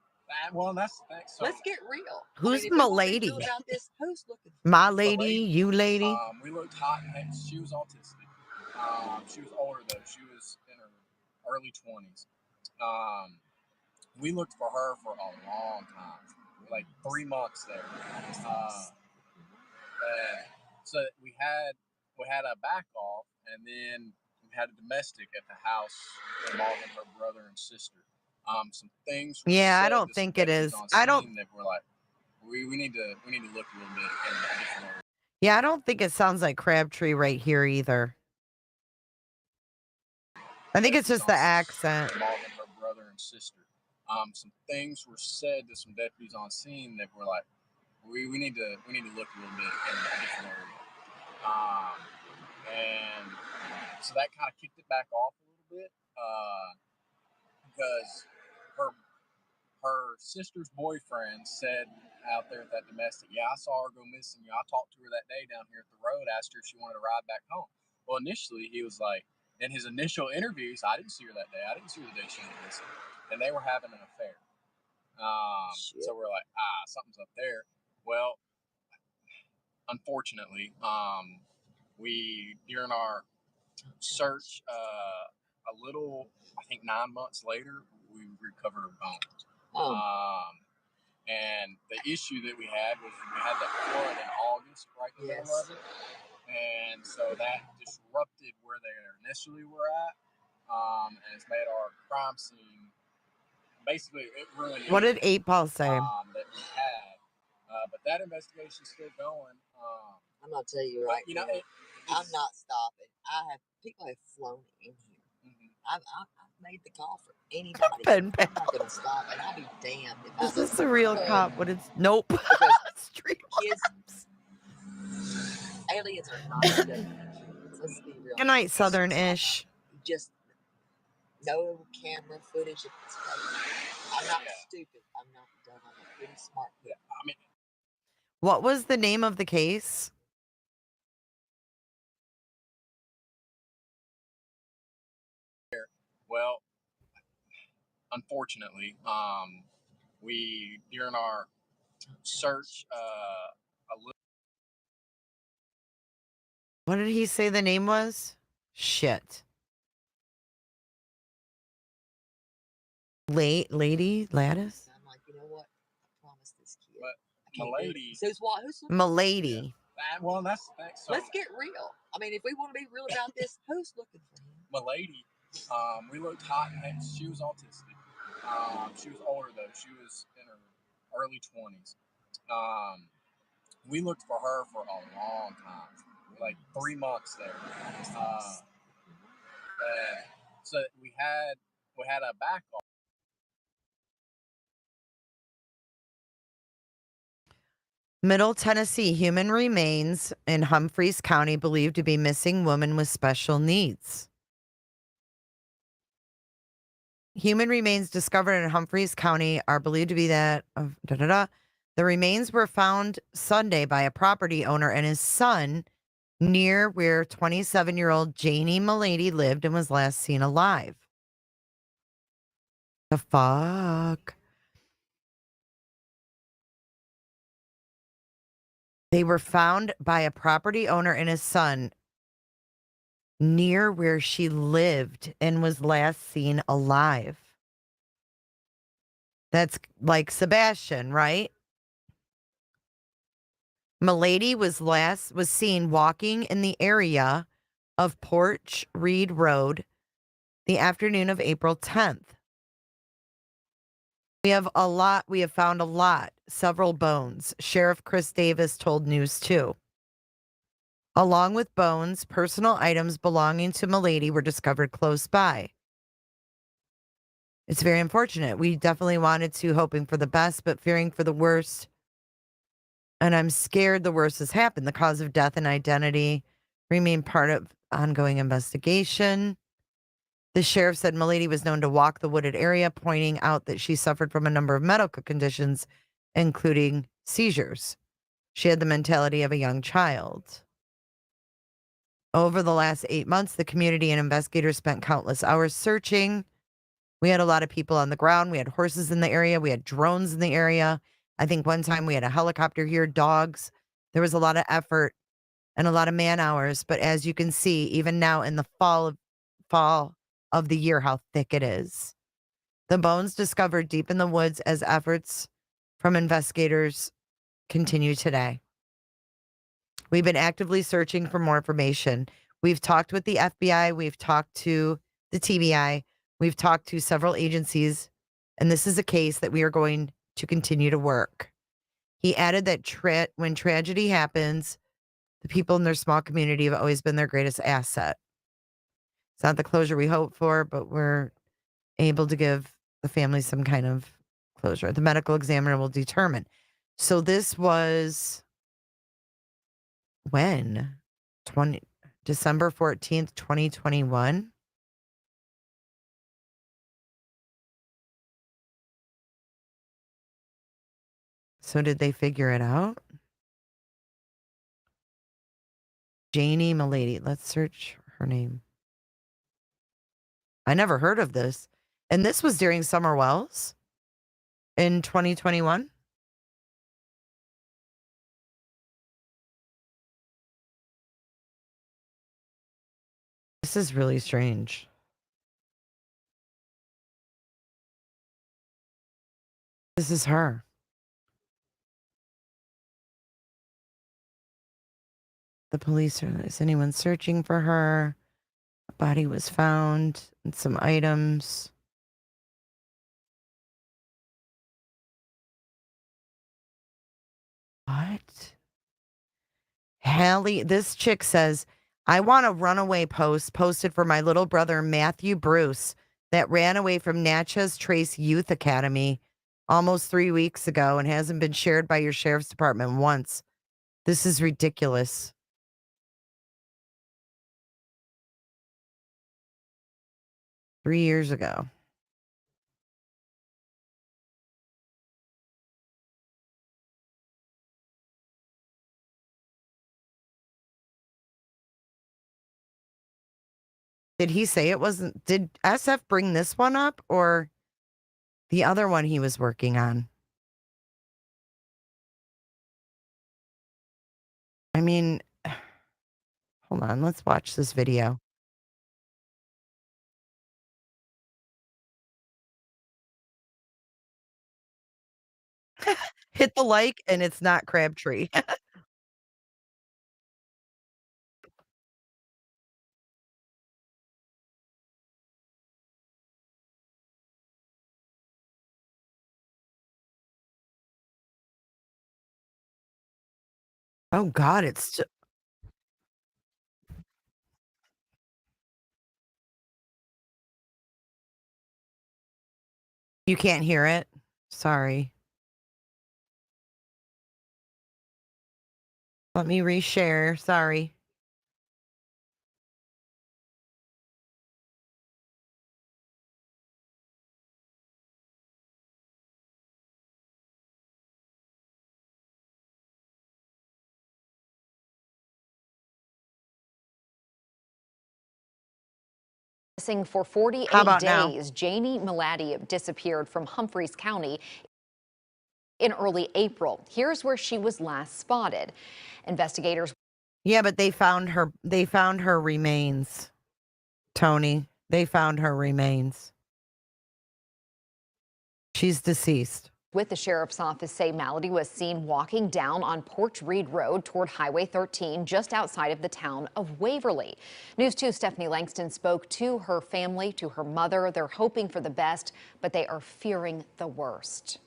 Well, that's so. Let's get real. Who's Malady? Who's looking? My lady, you lady. We looked hot and heavy. She was autistic. She was older though. She was in her early 20s. We looked for her for a long time, like 3 months there. So we had a back off, and then we had a domestic at the house involving her brother and sister. Some things were Yeah, I said don't to some think it deputies is. on I don't. scene that were like, we need to look a little bit in a different area. Yeah, I don't think it sounds like Crabtree right here either. I think it's just the accent. Involving her brother and sister. Some things were said to some deputies on scene that were like, we need to look a little bit in a different area. And so that kind of kicked it back off a little bit because her sister's boyfriend said out there at that domestic, yeah, I saw her go missing. I talked to her that day down here at the road, asked her if she wanted to ride back home. Well, initially he was like, in his initial interviews, I didn't see her that day. I didn't see her the day she went missing. And they were having an affair. So we're like, something's up there. Well, unfortunately, during our search, a little, I think 9 months later, we recovered her bones. And the issue that we had was we had that flood in August, right in the middle of it. And so that disrupted where they initially were at. And it's made our crime scene, basically, it ruined What did 8 Ball say? that we had. But that investigation's still going. I'm gonna tell you right now, I'm not stopping. People have flown in here. I've made the call for anybody. I'm not gonna stop, and I'll be damned if Is this a real cop? What it's nope. Kids, aliens are not good. Let's be real. Good night, Southern-ish. Just no camera footage. I'm not stupid. I'm not dumb. I'm a pretty smart kid. I mean, what was the name of the case? Well, unfortunately, during our search, a little. What did he say the name was? Shit. Lady Lattice? I'm like, you know what? I promised this kid. But Malady. So who's Malady. Well, that's so. Let's get real. I mean, if we want to be real about this, who's looking for him? Malady, we looked hot and heavy. She was autistic. She was older though. She was in her early 20s. We looked for her for a long time, like 3 months there. So we had a back off. Middle Tennessee human remains in Humphreys County believed to be missing woman with special needs. Human remains discovered in Humphreys County are believed to be that of The remains were found Sunday by a property owner and his son near where 27-year-old Janie Malady lived and was last seen alive. The fuck? They were found by a property owner and his son near where she lived and was last seen alive. That's like Sebastian, right? Malady was seen walking in the area of Porch Reed Road the afternoon of April 10th. We have found a lot, several bones. Sheriff Chris Davis told News 2. Along with bones, personal items belonging to Malady were discovered close by. It's very unfortunate. We definitely wanted to, hoping for the best, but fearing for the worst. And I'm scared the worst has happened. The cause of death and identity remain part of ongoing investigation. The sheriff said Malady was known to walk the wooded area, pointing out that she suffered from a number of medical conditions, including seizures. She had the mentality of a young child. Over the last 8 months, the community and investigators spent countless hours searching. We had a lot of people on the ground. We had horses in the area. We had drones in the area. I think one time we had a helicopter here, dogs. There was a lot of effort and a lot of man hours. But as you can see, even now in the fall of the year, how thick it is. The bones discovered deep in the woods as efforts from investigators continue today. We've been actively searching for more information. We've talked with the FBI. We've talked to the TBI. We've talked to several agencies. And this is a case that we are going to continue to work. He added that when tragedy happens, the people in their small community have always been their greatest asset. It's not the closure we hope for, but we're able to give the family some kind of closure. The medical examiner will determine. So this was when? December 14th, 2021. So did they figure it out? Janie Malady. Let's search her name. I never heard of this. And this was during Summer Wells in 2021. This is really strange. This is her. The police are, is anyone searching for her? A body was found and some items. What? Hallie, this chick says, I want a runaway post posted for my little brother, Matthew Bruce, that ran away from Natchez Trace Youth Academy almost 3 weeks ago and hasn't been shared by your sheriff's department once. This is ridiculous. Three years ago. Did he say it wasn't? Did SF bring this one up or the other one he was working on? I mean, hold on. Let's watch this video. Hit the like and it's not Crabtree. Oh God, it's you can't hear it. Sorry. Let me reshare. Sorry. Missing for 48 days, now? Janie Malady disappeared from Humphreys County in early April. Here's where she was last spotted. Investigators. Yeah, but they found her. They found her remains. Tony, they found her remains. She's deceased. With the sheriff's office say Malady was seen walking down on Porch Reed Road toward Highway 13 just outside of the town of Waverly. News 2's Stephanie Langston spoke to her family, to her mother. They're hoping for the best, but they are fearing the worst.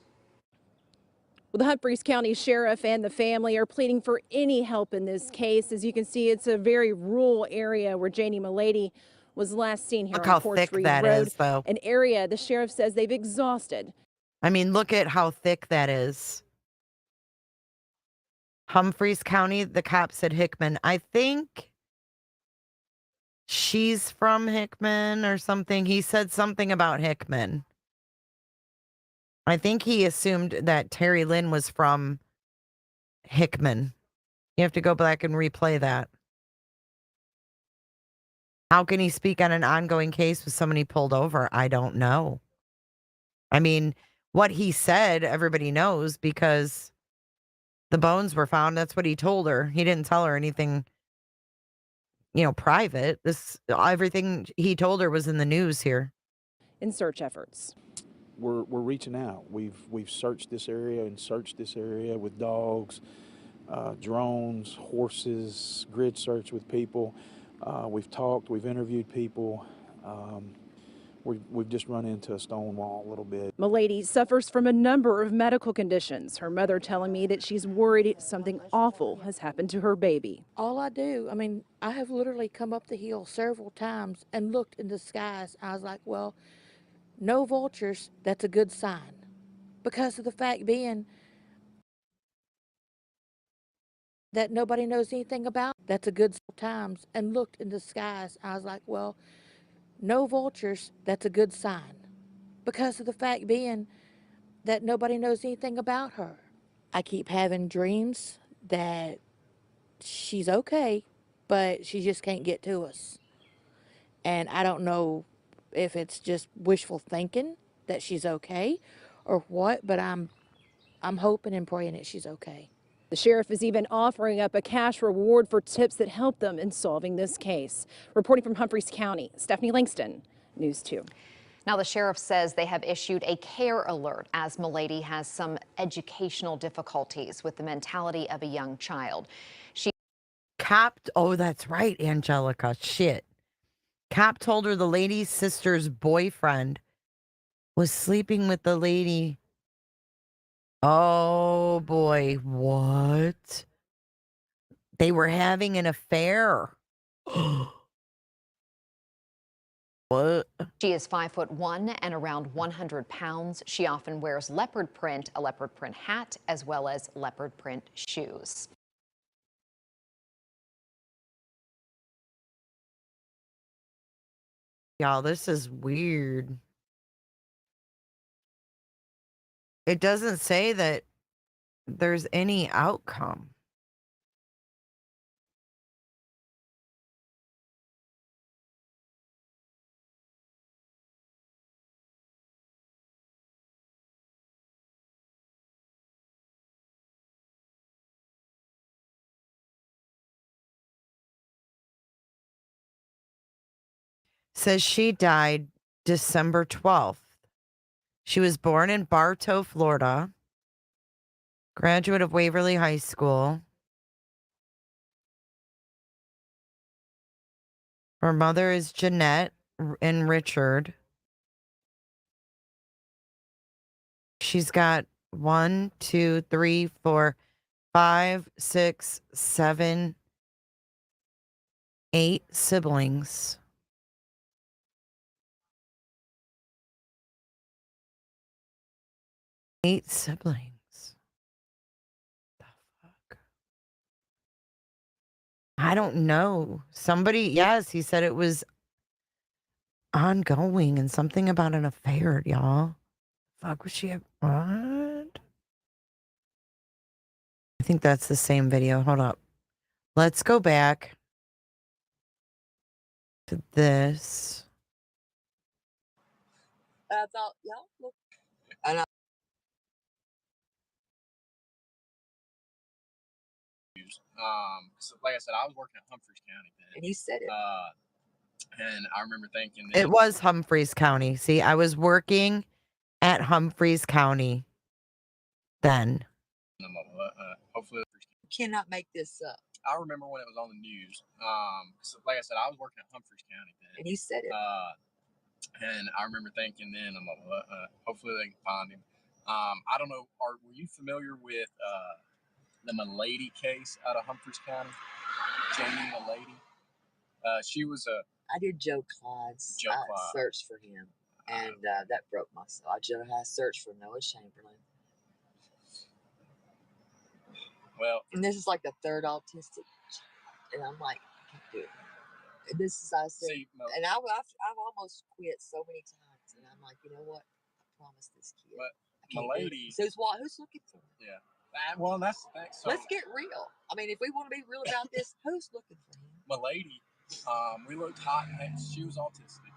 Well, the Humphreys County Sheriff and the family are pleading for any help in this case. As you can see, it's a very rural area where Janie Malady was last seen here on Porch Reed Road, though. An area the sheriff says they've exhausted. I mean, look at how thick that is. Humphreys County, the cop said Hickman. I think she's from Hickman or something. He said something about Hickman. I think he assumed that Terri Lynn was from Hickman. You have to go back and replay that. How can he speak on an ongoing case with somebody pulled over? I don't know. I mean, what he said, everybody knows because the bones were found. That's what he told her. He didn't tell her anything, private. Everything he told her was in the news here. In search efforts. We're reaching out. We've searched this area and searched this area with dogs, drones, horses, grid search with people. We've talked, we've interviewed people. We've just run into a stone wall a little bit. Malady suffers from a number of medical conditions. Her mother telling me that she's worried something awful has happened to her baby. All I do, I mean, I have literally come up the hill several times and looked in the skies. I was like, well, no vultures, that's a good sign. Because of the fact being that nobody knows anything about, that's a good times, and looked in the skies. I was like, well, no vultures, that's a good sign. Because of the fact being that nobody knows anything about her. I keep having dreams that she's okay, but she just can't get to us. And I don't know if it's just wishful thinking that she's okay or what, but I'm hoping and praying that she's okay. The sheriff is even offering up a cash reward for tips that help them in solving this case. Reporting from Humphreys County, Stephanie Langston, News 2. Now, the sheriff says they have issued a care alert as Malady has some educational difficulties with the mentality of a young child. She Oh, that's right, Angelica. Shit. Cop told her the lady's sister's boyfriend was sleeping with the lady. Oh, boy. What? They were having an affair. What? She is 5'1" and around 100 pounds. She often wears leopard print, a leopard print hat, as well as leopard print shoes. Y'all, this is weird. It doesn't say that there's any outcome. Says she died December 12th. She was born in Bartow, Florida. Graduate of Waverly High School. Her mother is Jeanette and Richard. She's got 1, 2, 3, 4, 5, 6, 7, 8 siblings. Eight siblings. I don't know. Somebody, yes, he said it was ongoing and something about an affair, y'all. Fuck, was she what? I think that's the same video. Hold up. Let's go back to this. I thought, y'all look. And So like I said, I was working at Humphreys County then. and he said it. And I remember thinking It was Humphreys County. See, I was working at Humphreys County then. Hopefully, You cannot make this up. I remember when it was on the news. So like I said, I was working at Humphreys County then. And he said it. And I remember thinking then, hopefully they can find him. I don't know. Were you familiar with the Malady case out of Humphreys County? Janie Malady. She was a. I did Joe Clyde's search for him, and that broke my soul. I searched for Noah Chamberlain. Well, and this is like the third autistic, and I'm like, I can't do it. And this is I said, and I've almost quit so many times, and I'm like, you know what? I promised this kid. But I can't Malady. So who's looking for him? Yeah. Well, that's the thing. So let's get real. I mean, if we want to be real about this, who's looking for him? Malady. We looked hot and heavy. She was autistic.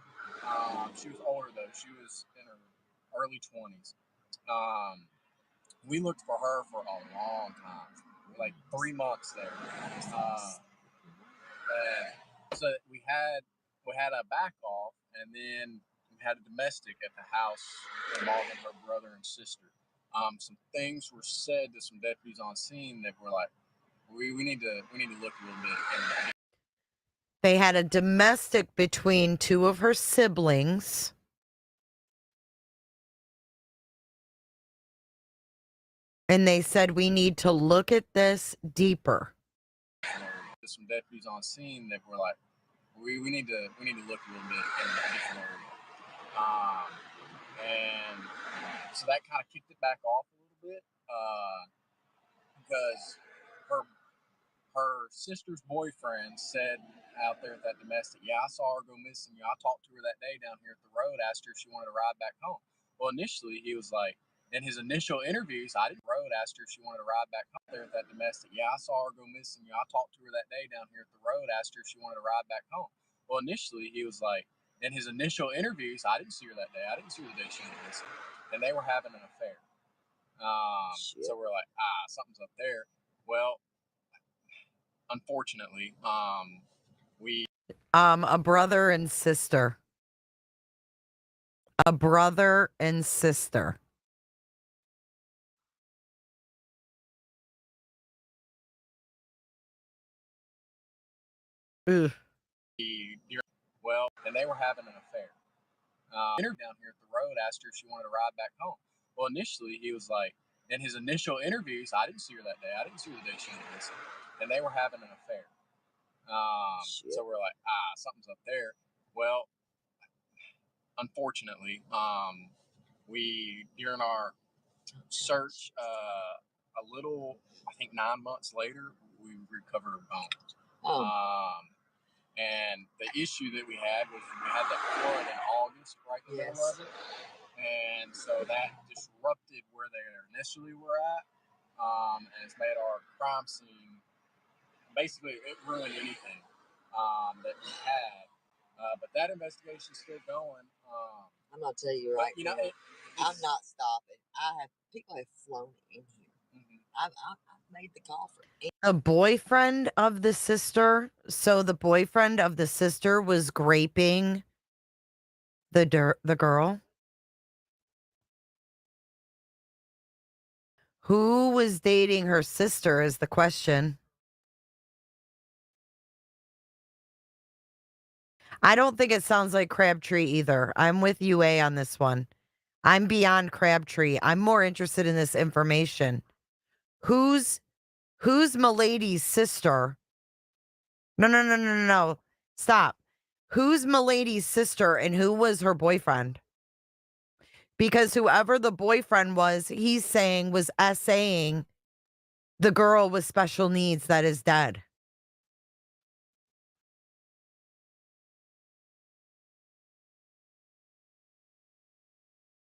She was older though. She was in her early 20s. We looked for her for a long time, like 3 months there. So we had a back off, and then we had a domestic at the house involving her brother and sister. Some things were said to some deputies on scene that were like, we need to look a little bit. They had a domestic between two of her siblings. And they said we need to look at this deeper. There's some deputies on scene that were like, we need to look a little bit in a different area. And so that kind of kicked it back off a little bit because her sister's boyfriend said out there at that domestic, yeah, I saw her go missing. I talked to her that day down here at the road, asked her if she wanted to ride back home. Well, initially he was like, in his initial interviews, asked her if she wanted to ride back home there at that domestic. Yeah, I saw her go missing. I talked to her that day down here at the road, asked her if she wanted to ride back home. Well, initially he was like, in his initial interviews, I didn't see her that day. I didn't see her the day she went missing. And they were having an affair. So we're like, something's up there. Well, unfortunately, a brother and sister. A brother and sister. Ugh. Well, and they were having an affair. Down here at the road, asked her if she wanted to ride back home. Well, initially he was like, in his initial interviews, I didn't see her that day. I didn't see her the day she went missing. And they were having an affair. So we're like, something's up there. Well, unfortunately, we during our search, a little, I think 9 months later, we recovered her bones. And the issue that we had was we had that flood in August, right in the middle of it. And so that disrupted where they initially were at. And it's made our crime scene, basically it ruined anything that we had. But that investigation's still going. I'm gonna tell you right now, I'm not stopping. People have flown in here. I've made the call for it. A boyfriend of the sister. So the boyfriend of the sister was graping the girl. Who was dating her sister is the question. I don't think it sounds like Crabtree either. I'm with UA on this one. I'm beyond Crabtree. I'm more interested in this information. Who's Malady's sister? No. Stop. Who's Malady's sister and who was her boyfriend? Because whoever the boyfriend was, he's saying was essaying the girl with special needs that is dead.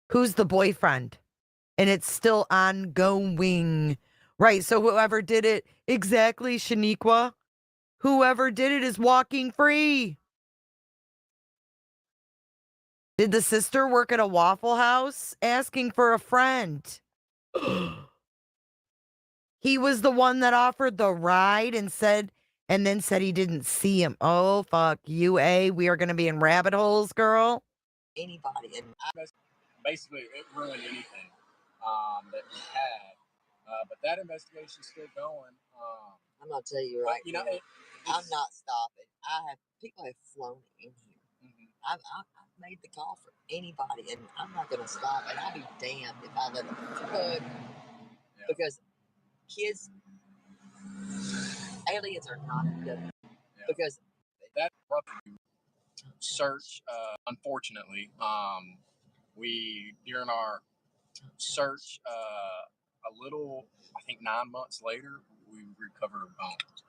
Who's the boyfriend? And it's still ongoing. Right, so whoever did it, exactly, Shaniqua. Whoever did it is walking free. Did the sister work at a Waffle House asking for a friend? He was the one that offered the ride and then said he didn't see him. Oh, fuck. UA, we are going to be in rabbit holes, girl. Anybody. And basically, it ruined anything that we had. But that investigation's still going. I'm gonna tell you right now, I'm not stopping. People have flown in here. I've made the call for anybody, and I'm not gonna stop. And I'll be damned if I let them flood because kids, aliens are not good because that search. Unfortunately, we during our search, a little, I think 9 months later, we recovered her bones.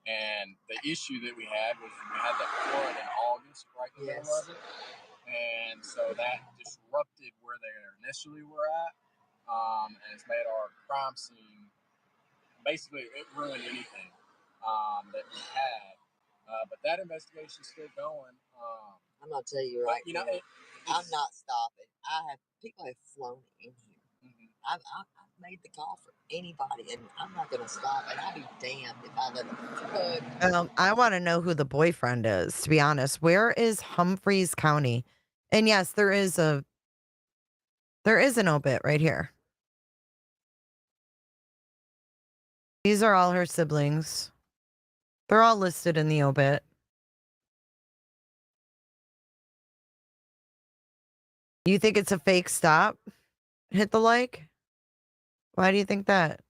And the issue that we had was we had that flood in August, right in the middle of it. And so that disrupted where they initially were at. And it's made our crime scene, basically it ruined anything that we had. But that investigation's still going. I'm gonna tell you right now, I'm not stopping. People have flown in here. I've made the call for anybody, and I'm not gonna stop. And I'll be damned if I let them flood. I want to know who the boyfriend is, to be honest. Where is Humphreys County? And yes, there is an obit right here. These are all her siblings. They're all listed in the obit. You think it's a fake stop? Hit the like? Why do you think that?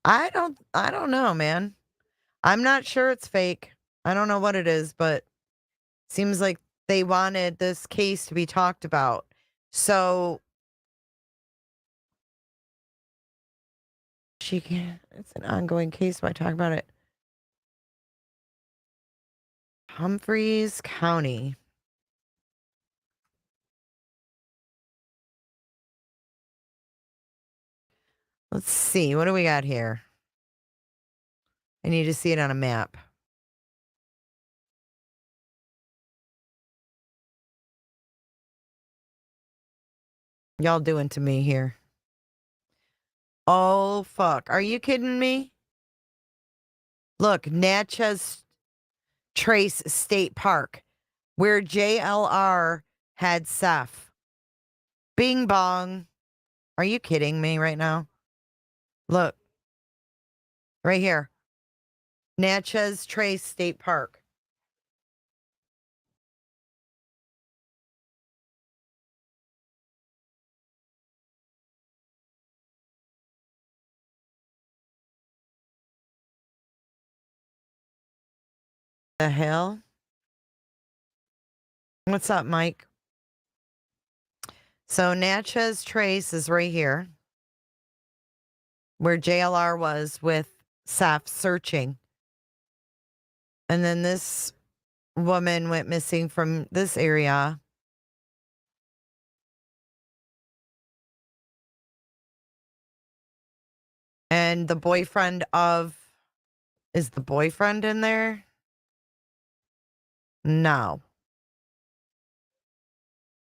I don't know, man. I'm not sure it's fake. I don't know what it is, but seems like they wanted this case to be talked about. So she can't, it's an ongoing case. Why talk about it? Humphreys County. Let's see. What do we got here? I need to see it on a map. Y'all doing to me here. Oh, fuck. Are you kidding me? Look, Natchez Trace State Park, where JLR had Seth. Bing bong. Are you kidding me right now? Look. Right here. Natchez Trace State Park. The hell? What's up, Mike? So Natchez Trace is right here, where JLR was with Seth searching. And then this woman went missing from this area. And the boyfriend of... Is the boyfriend in there? No.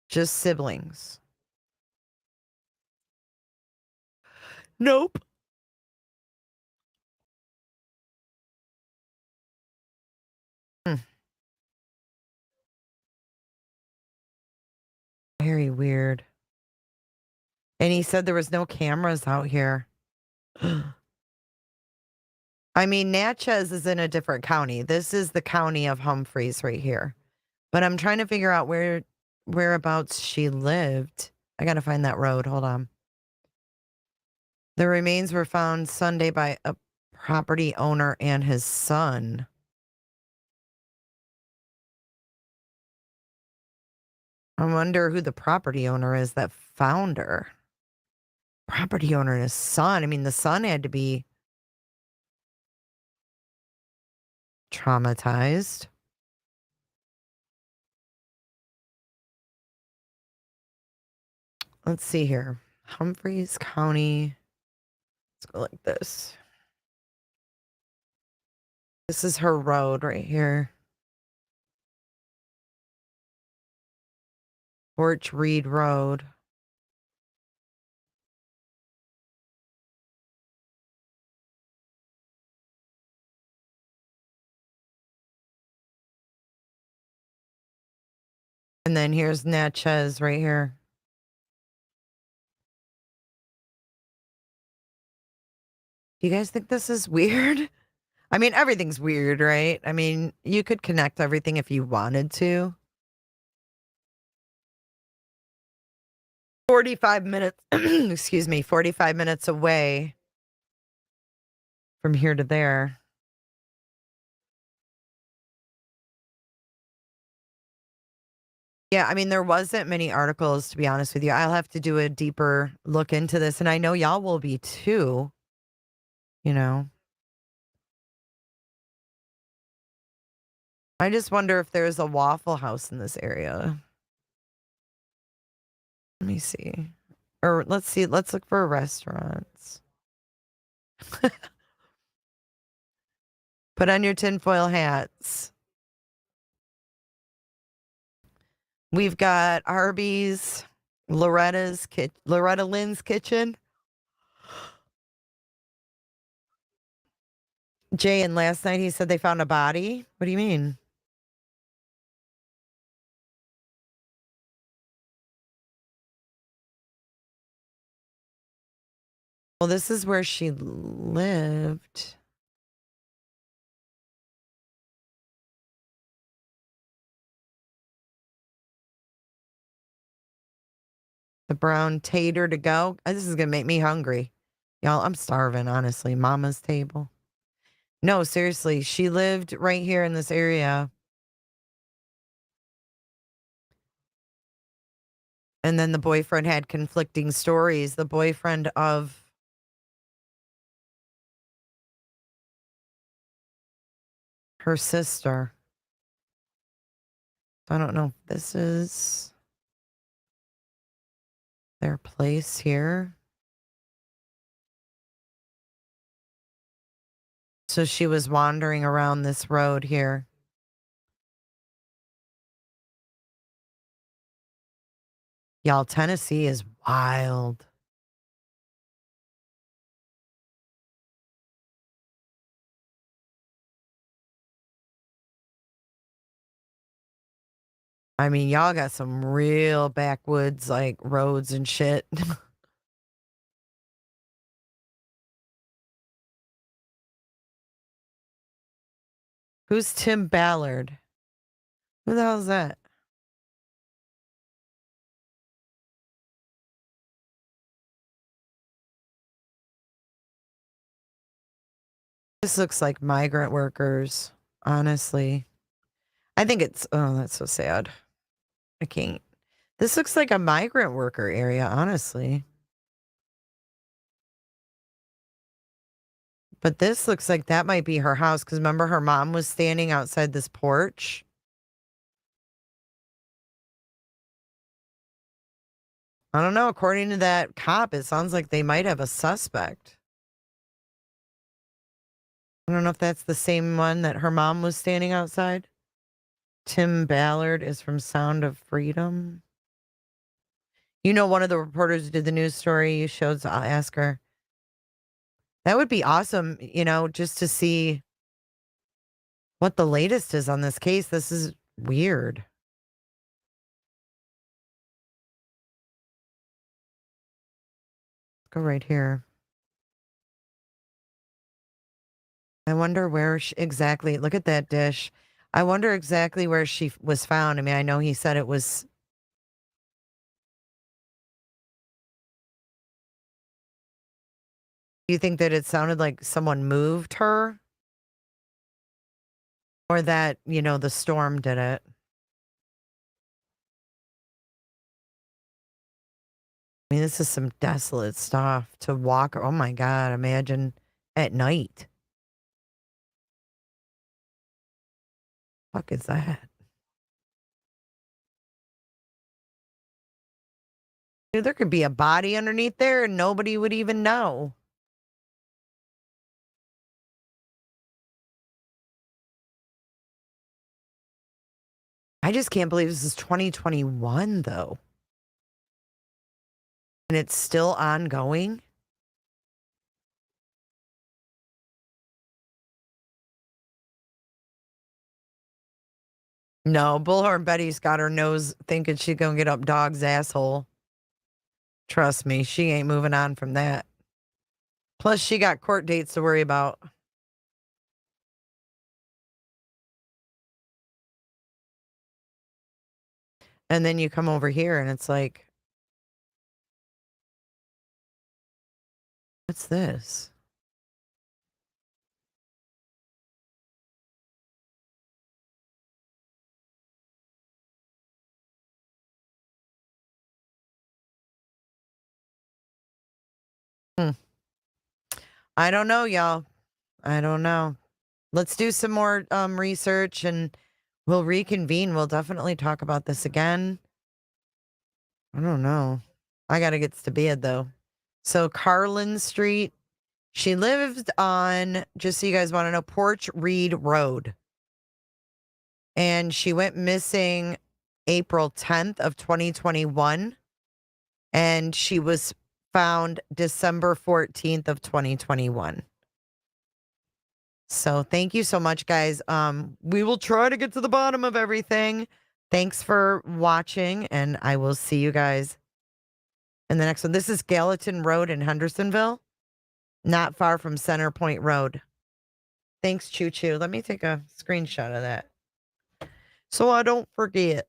Just siblings. Nope. Very weird. And he said there was no cameras out here. I mean, Natchez is in a different county. This is the county of Humphreys right here. But I'm trying to figure out whereabouts she lived. I gotta find that road. Hold on. The remains were found Sunday by a property owner and his son. I wonder who the property owner is that found her. Property owner and his son. I mean, the son had to be traumatized. Let's see here. Humphreys County. Let's go like this. This is her road right here. Porch Reed Road. And then here's Natchez right here. Do you guys think this is weird? I mean, everything's weird, right? I mean, you could connect everything if you wanted to. 45 minutes, excuse me, 45 minutes away from here to there. Yeah, I mean, there wasn't many articles, to be honest with you. I'll have to do a deeper look into this, and I know y'all will be too, you know. I just wonder if there's a Waffle House in this area. Let me see. Or let's see, let's look for restaurants. Put on your tinfoil hats. We've got Arby's, Loretta Lynn's Kitchen. Jay, and last night he said they found a body. What do you mean? Well, this is where she lived. The brown tater to go. This is going to make me hungry. Y'all, I'm starving, honestly. Mama's table. No, seriously. She lived right here in this area. And then the boyfriend had conflicting stories. The boyfriend of her sister. I don't know if this is their place here. So she was wandering around this road here. Y'all, Tennessee is wild. I mean, y'all got some real backwoods, like, roads and shit. Who's Tim Ballard? Who the hell is that? This looks like migrant workers, honestly. I think it's, oh, that's so sad. I can't. This looks like a migrant worker area, honestly. But this looks like that might be her house, because remember her mom was standing outside this porch? I don't know. According to that cop, it sounds like they might have a suspect. I don't know if that's the same one that her mom was standing outside. Tim Ballard is from Sound of Freedom. You know, one of the reporters who did the news story you showed, so I'll ask her. That would be awesome, you know, just to see what the latest is on this case. This is weird. Let's go right here. I wonder where exactly, look at that dish. I wonder exactly where she was found. I mean, I know he said it was. Do you think that it sounded like someone moved her? Or that, you know, the storm did it? I mean, this is some desolate stuff to walk. Oh my God, imagine at night. Fuck is that? Dude, there could be a body underneath there and nobody would even know. I just can't believe this is 2021, though. And it's still ongoing. No, Bullhorn Betty's got her nose thinking she's going to get up dog's asshole. Trust me, she ain't moving on from that. Plus, she got court dates to worry about. And then you come over here and it's like, what's this? I don't know, y'all. I don't know. Let's do some more research and we'll reconvene. We'll definitely talk about this again. I don't know. I got to get to bed, though. So, Carlin Street. She lived on, just so you guys want to know, Porch Reed Road. And she went missing April 10th of 2021. And she was found December 14th of 2021. So thank you so much, guys. We will try to get to the bottom of everything. Thanks for watching, and I will see you guys in the next one. This is Gallatin Road in Hendersonville. Not far from Center Point Road. Thanks, Choo Choo. Let me take a screenshot of that so I don't forget.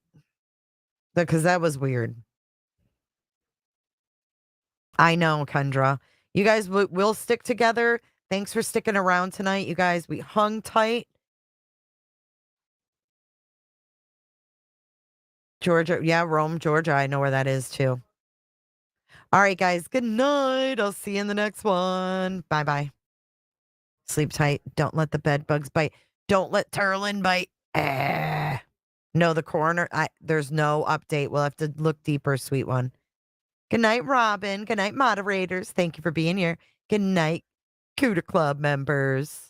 Because that was weird. I know, Kendra. You guys will stick together. Thanks for sticking around tonight, you guys. We hung tight. Georgia. Yeah, Rome, Georgia. I know where that is too. All right, guys. Good night. I'll see you in the next one. Bye-bye. Sleep tight. Don't let the bed bugs bite. Don't let Turlin bite. No, the coroner. There's no update. We'll have to look deeper, sweet one. Good night, Robin. Good night, moderators. Thank you for being here. Good night, Cooter Club members.